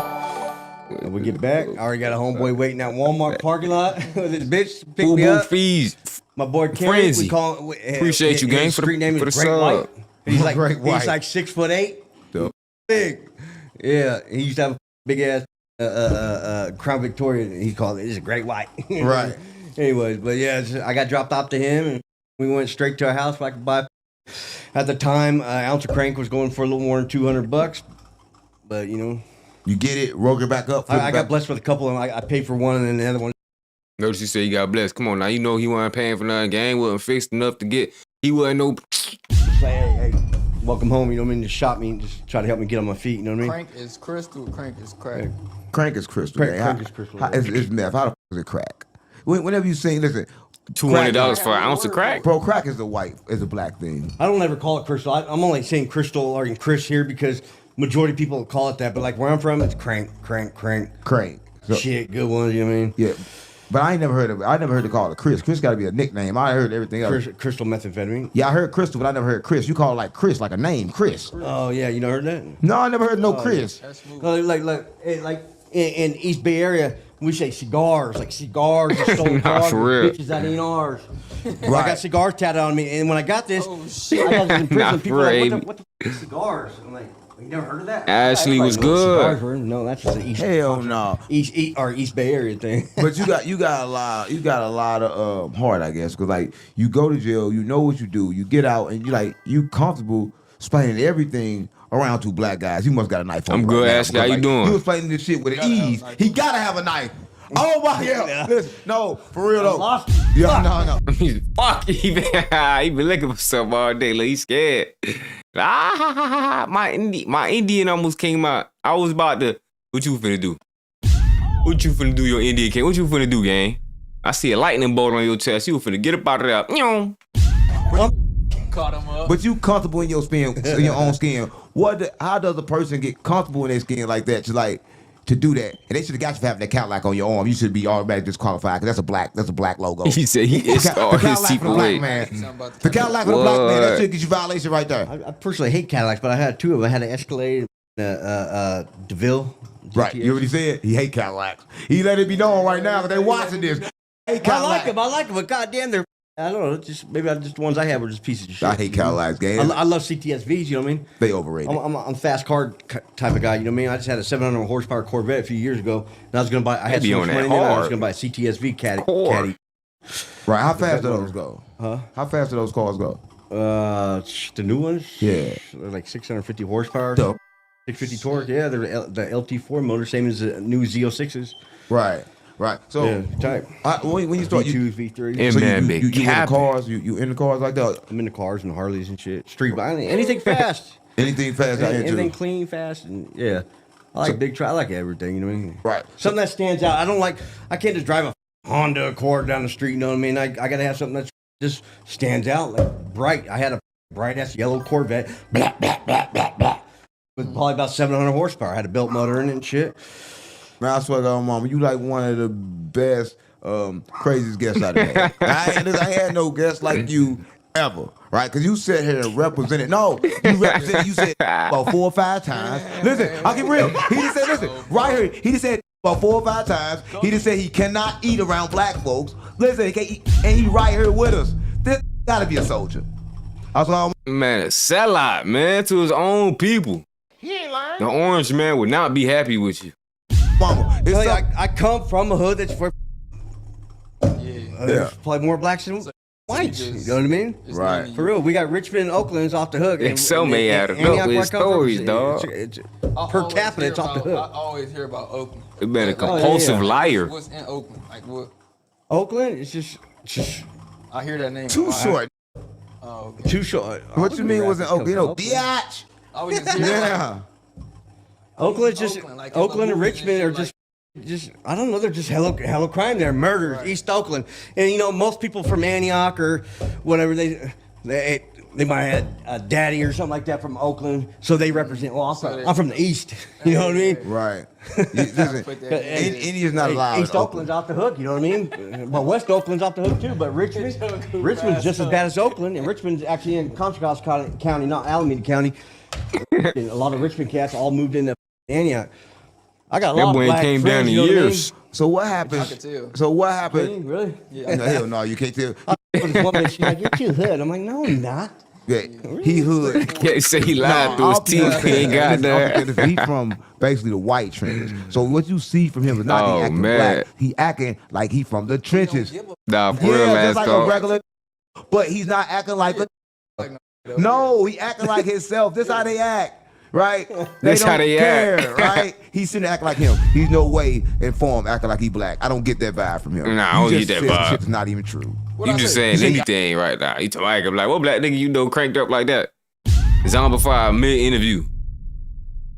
And we get back. I already got a homeboy waiting at Walmart parking lot with his bitch pick me up. Fees. My boy Karen, Frenzy. we call him. Appreciate you, gang, his street name for is the Great White. sub. He's like Great White. He's like 6'8". Dope. Big. Yeah. He used to have a big ass Crown Victoria. He called it. It's a Great White. Right. Anyways, but yeah, I got dropped off to him, and we went straight to our house. Where I could buy. At the time, an ounce of crank was going for a little more than $200, but you know. You get it, roll it back up. I got blessed with a couple, and I paid for one, and then the other one. Notice you say you got blessed. Come on now, you know he wasn't paying for nothing. Gang wasn't fixed enough to get. He wasn't no. Say, hey, welcome home. You know what I mean? Just shot me, and just try to help me get on my feet. You know what I mean? Crank is crystal. Crank is crack. Crank is crystal. Crank is crystal. It's meth. How the fuck is it crack? Whenever you sing, listen. $200 for an ounce of crack? Bro, crack is a black thing. I don't ever call it crystal. I'm only saying crystal or Chris here because majority of people call it that. But like where I'm from, it's crank. So, shit, good ones. You know what I mean? Yeah. But I ain't never heard of it. I never heard it called a Chris. Chris got to be a nickname. I heard everything else. Crystal methamphetamine. Yeah, I heard crystal, but I never heard Chris. You call it like Chris, like a name, Chris. Oh yeah, you never heard that? No, I never heard no Chris. Yeah. Like in East Bay area, we say cigars, like cigars are stolen cars, for real. bitches that ain't ours. Right. I got cigars tatted on me, and when I got this, I got this in prison. Not People are like, for what the cigars? I'm like, you never heard of that? Ashley was Everybody knows good. cigars were. No, that's just an East. Hell no. East Bay area thing. But you got a lot of heart, I guess, because like you go to jail, you know what you do, you get out, and you comfortable explaining everything around two black guys. You must got a knife on. I'm good, Ashley. How you doing? You explaining this shit with ease. He gotta have a knife. Oh my God! Listen, no, for real though. Yeah, no. Fuck, he been looking for something all day. Like he's scared. My Indian almost came out. I was about to. What you finna do? What you finna do, your Indian king? What you finna do, gang? I see a lightning bolt on your chest. You finna get up out of there. Caught him up. But you comfortable in your own skin. How does a person get comfortable in their skin like that? To do that, and they should have got you for having that Cadillac on your arm. You should be automatically disqualified because that's a black logo. He said he is the Cadillac for the black man. The Cadillac for the black man. That should get you violation right there. I personally hate Cadillacs, but I had two of them. I had an Escalade, DeVille. GTS. Right. You already said he hate Cadillacs. He let it be known right now that they watching this. Hate Cadillacs. I like them, but goddamn, they're. I don't know. Just maybe the ones I had were just pieces of shit. I hate Cadillacs, gang. I love CTSVs. You know what I mean? They overrated. I'm a fast car type of guy. You know what I mean? I just had a 700 horsepower Corvette a few years ago, and I was gonna buy. I had so much money, I was gonna buy a CTSV caddy. Right. How fast do those go? Huh? How fast do those cars go? The new ones. Yeah. They're like 650 horsepower. Dope. 650 torque. Yeah, they're the LT4 motor, same as the new Z06s. Right. So yeah, type. When you start V2s, V3s. And so man, you in the cars, you in the cars like that. I'm in the cars and Harleys and shit. Street bike, anything fast. Anything fast out here too. Anything clean, fast, and yeah. I like big truck. I like everything. You know what I mean? Right. Something that stands out. I can't just drive a Honda Accord down the street. You know what I mean? I gotta have something that just stands out, like bright. I had a bright ass yellow Corvette, blah, blah, blah, blah, blah, with probably about 700 horsepower. I had a built motor in it and shit. Man, I swear to God, Mama, you like one of the best, craziest guests I've had. I had no guest like you ever, right? Because you sat here and represented. No, you represented. You said about 4 or 5 times. Listen, I'll get real. He just said, listen, right here. He just said about 4 or 5 times. He just said he cannot eat around black folks. Listen, he can't eat, and he right here with us. This gotta be a soldier. Man, a sellout, man, to his own people. He ain't lying. The orange man would not be happy with you. Mama, I come from a hood that's for. There's probably more blacks than whites. You know what I mean? Right. For real, we got Richmond and Oakland's off the hook. And so many out of up with stories, dog. Per capita, it's off the hook. I always hear about Oakland. It been a compulsive liar. What's in Oakland? Like what? Oakland, it's just I hear that name. Too short. Oh, okay. Too short. What you mean wasn't Oakland? You know, biatch. I was just hearing Yeah. Oakland, just like Oakland and movies Richmond and are just I don't know. They're just hella crime there, murders. Right. East Oakland, and you know most people from Antioch or whatever they might have a daddy or something like that from Oakland, so they represent. Well, I'm from the East. You know what I mean? Right. India's not allowed. East Oakland's off the hook. You know what I mean? Well, West Oakland's off the hook too, but Richmond's just as bad as Oakland, and Richmond's actually in Contra Costa County, not Alameda County. And a lot of Richmond cats all moved into Antioch. I got a lot of black came friends, down in you know what I mean? years. So what happened? So what happened? Really? Yeah. Hell no, you can't tell. This woman, she's like, "You're too hood." I'm like, "No, I'm not." Yeah, he hood. Can't say he lied through his teeth. He ain't got that. He from basically the white trenches. So what you see from him is not he acting black. He acting like he from the trenches. Nah, for real, just like a dog. regular. But he's not acting like a. No, he acting like himself. This how they act. Right? That's don't how they care, act. right? He's sitting acting like him. He's no way in form acting like he black. I don't get that vibe from him. Nah, I don't get that vibe. Shit's not even true. You just saying anything right now. You talking like what black nigga you know cranked up like that? Zombified mid-interview.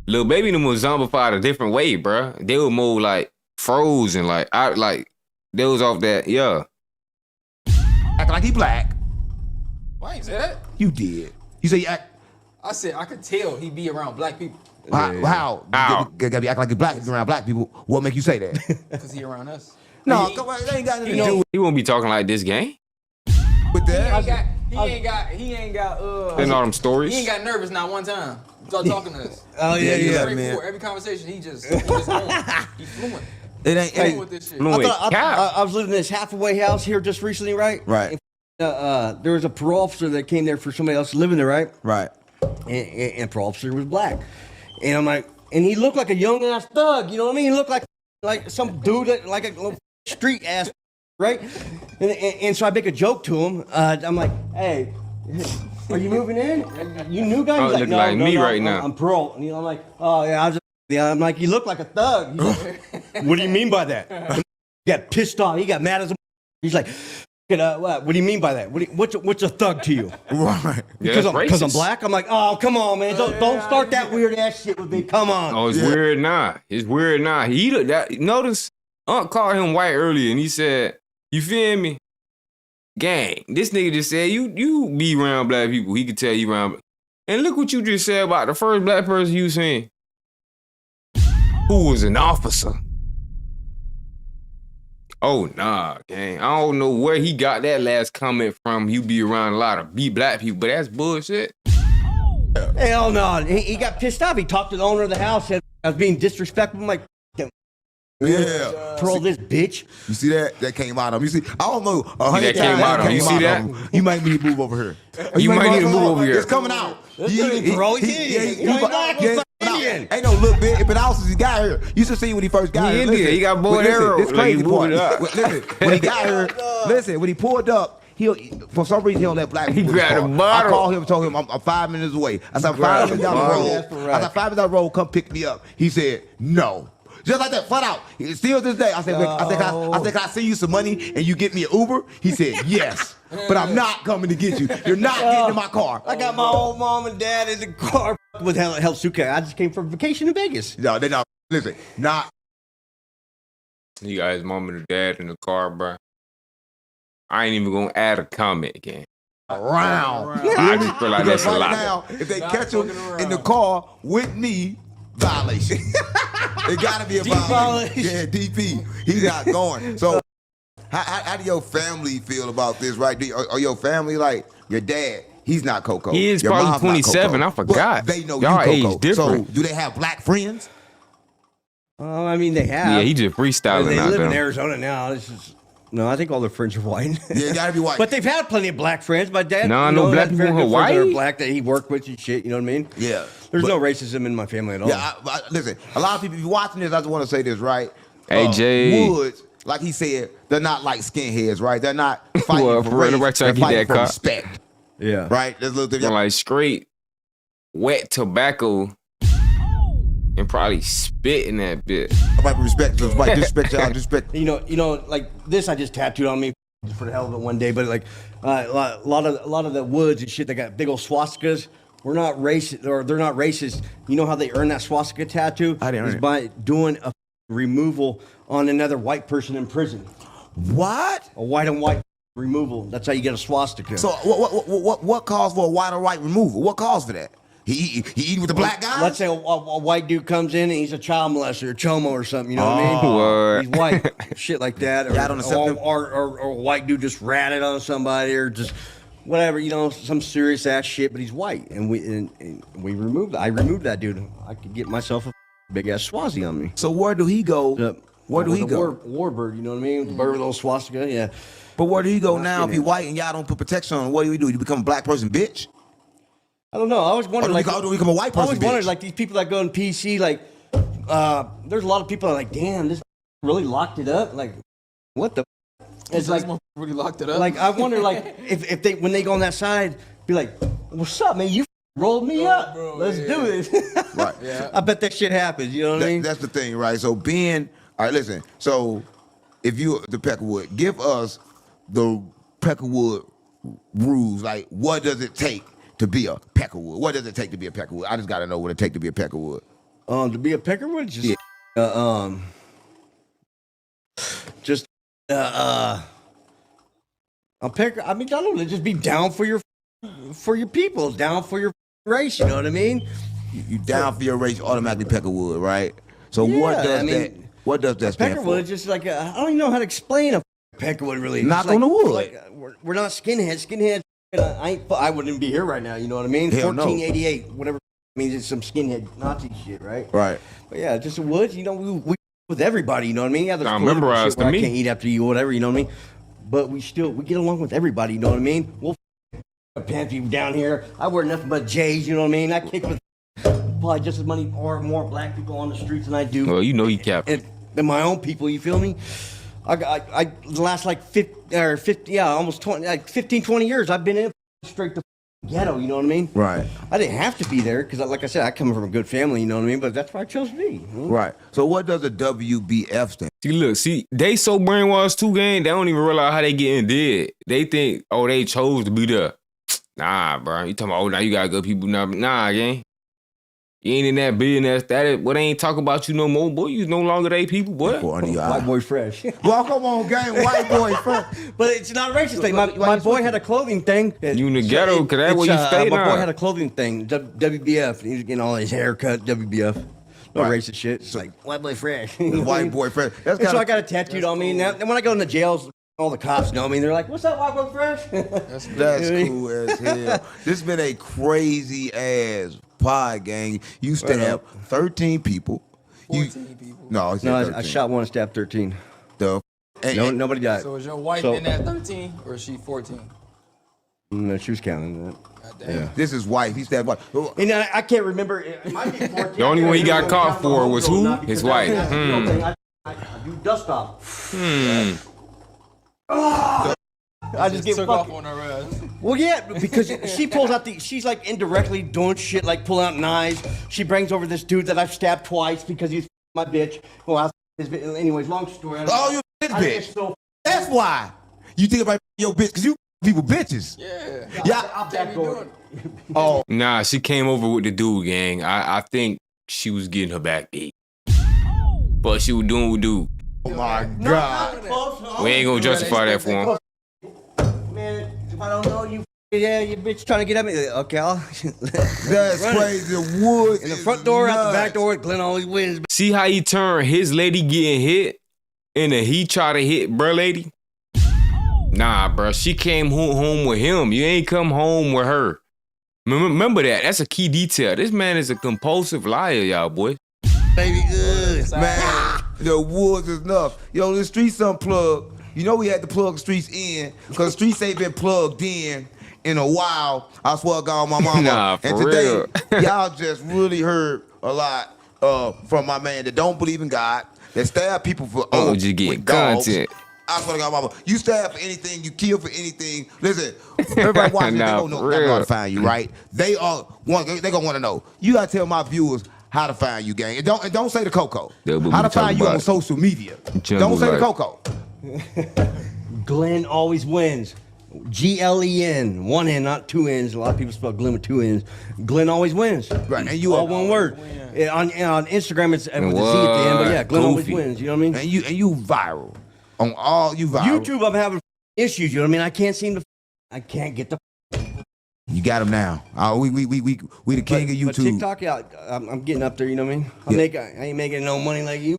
Lil Baby them was zombified a different way, bruh. They were more like frozen, like they was off that, yeah. Acting like he black. Why you say that? You did. You say you act. I said I could tell he be around black people. How? You gotta be acting like you black around black people. What make you say that? Because he around us. No, come on, they ain't got nothing to do He won't be talking like this gang. with that. He ain't got And all them stories. He ain't got nervous not one time. Start talking to us. Oh yeah, Man. Every conversation he just on. He fluent. It ain't. Fluent with this shit. I was living in this halfway house here just recently, right? Right. And, there was a parole officer that came there for somebody else living there, right? Right. And parole officer was black, and I'm like, and he looked like a young ass thug. You know what I mean? He looked like some dude that, like a little street ass, right? And so I make a joke to him. I'm like, hey, are you moving in? You new guy? He's look like me right now. I'm parole. And I'm like, oh yeah, I'm like, you look like a thug. He's like, what do you mean by that? He got pissed off. He got mad as a. He's like, what do you mean by that? What's a thug to you? Right. Because I'm black. I'm like, oh come on, man, don't start that weird ass shit with me. Come on. Oh, it's weird now. It's weird now. Notice Unc called him white earlier, and he said, "You feel me, gang?" This nigga just said, "You be around black people." He could tell you around. And look what you just said about the first black person you seen, who was an officer. Oh, nah, gang. I don't know where he got that last comment from. You be around a lot of black people, but that's bullshit. Hell no. He got pissed off. He talked to the owner of the house. Said I was being disrespectful. I'm like, yeah. Parole this bitch. You see that? That came out of him. You see, I don't know. That came out of him. You see that? You might need to move over here. You might need to move over here. It's coming out. Ain't no look bit. It been out since he got here. You should see when he first got here. He got boy arrow. This crazy part. Listen, when he got here, listen, when he pulled up, for some reason he don't let black people. He grabbed a bottle. I called him and told him I'm 5 minutes away. I said, 5 minutes down the road. I said, 5 minutes down the road, come pick me up. He said, no. Just like that, flat out. Still this day. I said, can I send you some money and you get me an Uber? He said, yes. But I'm not coming to get you. You're not getting in my car. I got my old mom and dad in the car with Helsuka. I just came from vacation in Vegas. No, they not. Listen, not. You got his mom and dad in the car, bro. I ain't even gonna add a comment again. Around. I just feel like that's a lot. Now, if they catch him in the car with me, violation. It gotta be a violation. Yeah, DP. He's not going. So, how do your family feel about this, right? Are your family like your dad? He's not Coco. He is your probably 27. I forgot. But they know y'all you Coco. age different. So, do they have black friends? I mean, they have. Yeah, he just freestyling They out live there. in Arizona now. No, I think all their friends are white. Yeah, gotta be white. But they've had plenty of black friends. My dad, no black people in Hawaii. That are black that he worked with and shit. You know what I mean? Yeah. There's no racism in my family at all. Yeah, listen. A lot of people, if you're watching this, I just want to say this, right? AJ Woods, like he said, they're not like skinheads, right? They're not fighting Well, for for real, race, nobody trying they're to get fighting that for cop. respect. Yeah. Right? There's a little Smell like straight wet tobacco and probably spit in that bit. Nobody respect us, white disrespect y'all, disrespect. You know, like this I just tattooed on me just for the hell of it one day, but like a lot of the woods and shit, they got big old swastikas. We're not racist, or they're not racist. You know how they earn that swastika tattoo? I didn't earn Is it. by doing a removal on another white person in prison. What? A white on white removal. That's how you get a swastika. So what calls for a white or white removal? What calls for that? He eating with the black guys? Let's say a white dude comes in and he's a child molester, a chomo or something. You know what I mean? What? He's white, shit like that. Or, Yeah, I don't accept them. or a white dude just ratted on somebody, or just whatever. You know, some serious ass shit. But he's white, and we removed. I removed that dude. I could get myself a big ass Swazi on me. So where do he go? Where do he go? Warbird, you know what I mean? The bird with a little swastika, yeah. But where do he go now if he white and y'all don't put protection on him? What do? You become a black person, bitch? I don't know. I always wondered, Or do we become a white person, I always wondered, bitch? like, these people that go in PC, like, there's a lot of people that are like, damn, this really locked it up. Like, what the? It's like, really locked it up. like, I wonder, like, if they, when they go on that side, be like, what's up, man? You rolled me up. Let's do this. Right. Yeah. I bet that shit happens. You know what I mean? That's the thing, right? So being, all right, listen. So if you the Peckerwood, give us the Peckerwood rules. Like, what does it take to be a Peckerwood? What does it take to be a Peckerwood? I just got to know what it takes to be a Peckerwood. To be a Peckerwood, just, a pecker. I mean, I don't know. Just be down for your people, down for your race. You know what I mean? You down for your race, automatically Peckerwood, right? So Yeah, what does I mean, that? What does that stand for? Peckerwood is just like I don't even know how to explain a Peckerwood really. Knock It's like, on the wood. Like, we're not skinheads. Skinheads. I wouldn't be here right now. You know what I mean? Hell no. 1488, whatever means, it's some skinhead Nazi shit, right? Right. But yeah, just the woods. You know, we with everybody. You know what I mean? Yeah, there's Sound political memorized shit where to me. I can't eat after you, or whatever. You know what I mean? But we get along with everybody. You know what I mean? We'll pant people down here. I wear nothing but J's. You know what I mean? I kick with probably just as many or more black people on the streets than I do. Well, you know you cap. Than my own people, you feel me? I the last like 50, yeah, almost 20, like 15, 20 years, I've been in straight to ghetto, you know what I mean? Right. I didn't have to be there, because like I said, I come from a good family, you know what I mean? But that's where I chose to be. You know? Right. So what does a WBF stand? See, they so brainwashed too, gang, they don't even realize how they getting dead. They think, oh, they chose to be there. Nah, bro. You talking about, oh, now you got good people now. Nah, gang. You ain't in that business. What they ain't talking about you no more, boy. You no longer they people, boy. White boy fresh. Well, come on, gang. White boy fresh. But it's not a racist thing. My boy had a clothing thing. You in the ghetto, because that's where you stay My now. boy had a clothing thing, WBF. He was getting all his hair cut, WBF. No racist shit. It's like, white boy fresh. White boy fresh. That's So I got it tattooed on me. Now, when I go in the jails, all the cops know me. They're like, what's up, white boy fresh? That's cool as hell. This been a crazy ass pod, gang. You used to have 13 people. 14 people. No, he said No, 13. I shot one and stabbed 13. The Nobody died. So is your wife So- in that 13 or is she 14? No, she was counting that. Yeah. This is white. He said white. And I can't remember. It might be 14. The only one he got caught for was who? Not because His wife. that's the real thing. I do dust off. I just get took fucking. off on her ass. Well, yeah, because she pulls out she's like indirectly doing shit, like pulling out knives. She brings over this dude that I've stabbed twice because he's my bitch. Well, anyways, long story. Oh, you bitch. That's why. You think about your bitch because you people bitches. Yeah. Out that door. Oh. Nah, she came over with the dude, gang. I think she was getting her back beat. But she was doing with dude. Oh my God. We ain't gonna justify that for him. Man, if I don't know you, yeah, you bitch trying to get at me. Okay, that's crazy. The wood in the front door, out the back door. Glenn always wins. See how he turned his lady getting hit, and then he try to hit bruh lady? Nah, bruh, she came home with him. You ain't come home with her. Remember that. That's a key detail. This man is a compulsive liar, y'all, boy. Baby, man, the woods is enough. Yo, the streets unplugged. You know we had to plug the streets in because the streets ain't been plugged in a while. I swear to God, my mama. Nah, for and today, real. y'all just really heard a lot from my man that don't believe in God, that stab people for just getting with dogs. content. I swear to God, mama. You stab for anything, you kill for anything. Listen, everybody watching, they gonna know how to find you, right? They gonna want to know. You gotta tell my viewers how to find you, gang. And don't say the Coco. How to find you on social media. Don't say the Coco. Glenn always wins. Glen, one N, not two N's. A lot of people spell Glenn with two N's. Glenn always wins. Right, and you all one word. On Instagram, it's with a Z at the end, but yeah, Glenn always wins. You know what I mean? And you viral on all you viral. YouTube, I'm having issues. You know what I mean? I can't get the. You got him now. We the king of YouTube. But TikTok, yeah, I'm getting up there. You know what I mean? I ain't making no money like you.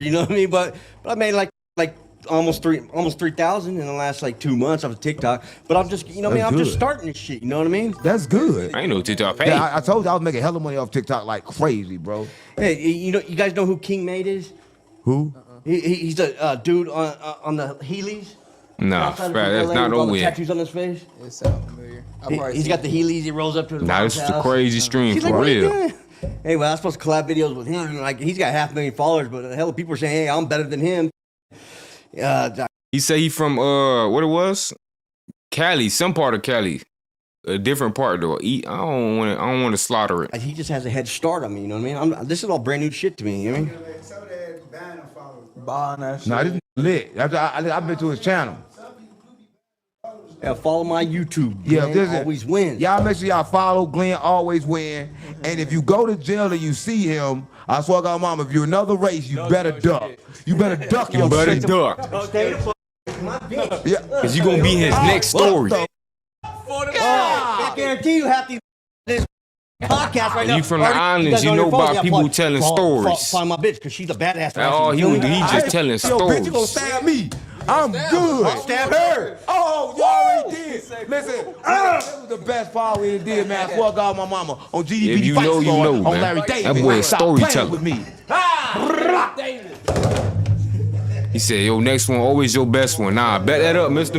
You know what I mean? But I made like almost 3,000 in the last 2 months off of TikTok. But I'm just, you know what I mean? I'm just starting this shit. You know what I mean? That's good. I ain't no TikTok pay. Yeah, I told you I was making hella money off TikTok like crazy, bro. Hey, you guys know who King Made is? Who? He's a dude on the Heelys. Nah, that's not no way. Tattoos on his face. It sounds familiar. He's got the Heelys. He rolls up to his Nah, this is the crazy stream He's for like, real. Hey, well, I'm supposed to collab videos with him. He's got 500,000 followers, but the hell, people are saying, hey, I'm better than him. He said he from what it was? Cali, some part of Cali. A different part though. I don't want to slaughter it. He just has a head start on me, you know what I mean? This is all brand new shit to me, you know what I mean? No, this is lit. I've been to his channel. Yeah, follow my YouTube. Yeah, Glenn always wins. Y'all make sure y'all follow Glenn always win. And if you go to jail and you see him, I swear to God, mama, if you're another race, you better duck. You better duck your shit. Yeah. Cause you gonna be his next story. I guarantee you have this podcast right now. You from the islands, you know about people telling stories. Find my bitch, because she's a badass. Oh, he just telling Yo, bitch, you gonna stories. stab me. I'm good. Stab her. Oh, you already did. Listen, that was the best follow we did, man. I swear to God, my mama on GDP If you Fight know, you Squad, know, on man. Larry David. That boy a Stop playing storyteller. with me. He said, yo, next one, always your best one. Nah, bet that up, Mister.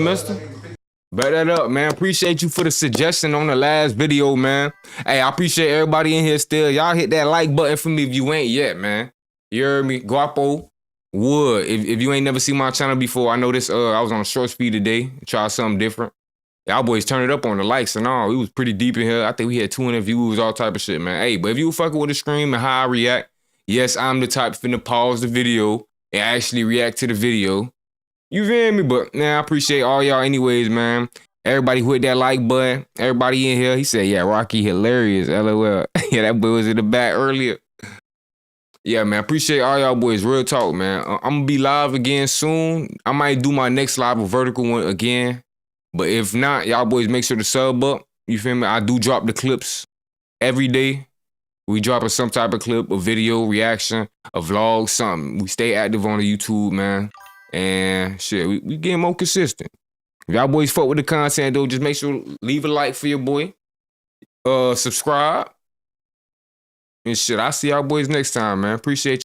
Bet that up, man. Appreciate you for the suggestion on the last video, man. Hey, I appreciate everybody in here still. Y'all hit that like button for me if you ain't yet, man. You heard me? Guappo Wood. If you ain't never seen my channel before, I know this, I was on a short speed today. Try something different. Y'all boys turn it up on the likes and all. We was pretty deep in here. I think we had 200 views, all type of shit, man. Hey, but if you fucking with the stream and how I react, yes, I'm the type finna pause the video and actually react to the video. You feel me? But nah, I appreciate all y'all anyways, man. Everybody who hit that like button. Everybody in here. He said, yeah, Rocky hilarious. LOL. Yeah, that boy was in the back earlier. Yeah, man. Appreciate all y'all boys. Real talk, man. I'm gonna be live again soon. I might do my next live, a vertical one again. But if not, y'all boys make sure to sub up. You feel me? I do drop the clips every day. We dropping some type of clip, a video, reaction, a vlog, something. We stay active on the YouTube, man. And shit, we getting more consistent. If y'all boys fuck with the content, though, just make sure leave a like for your boy. Subscribe. And shit, I'll see y'all boys next time, man. Appreciate you.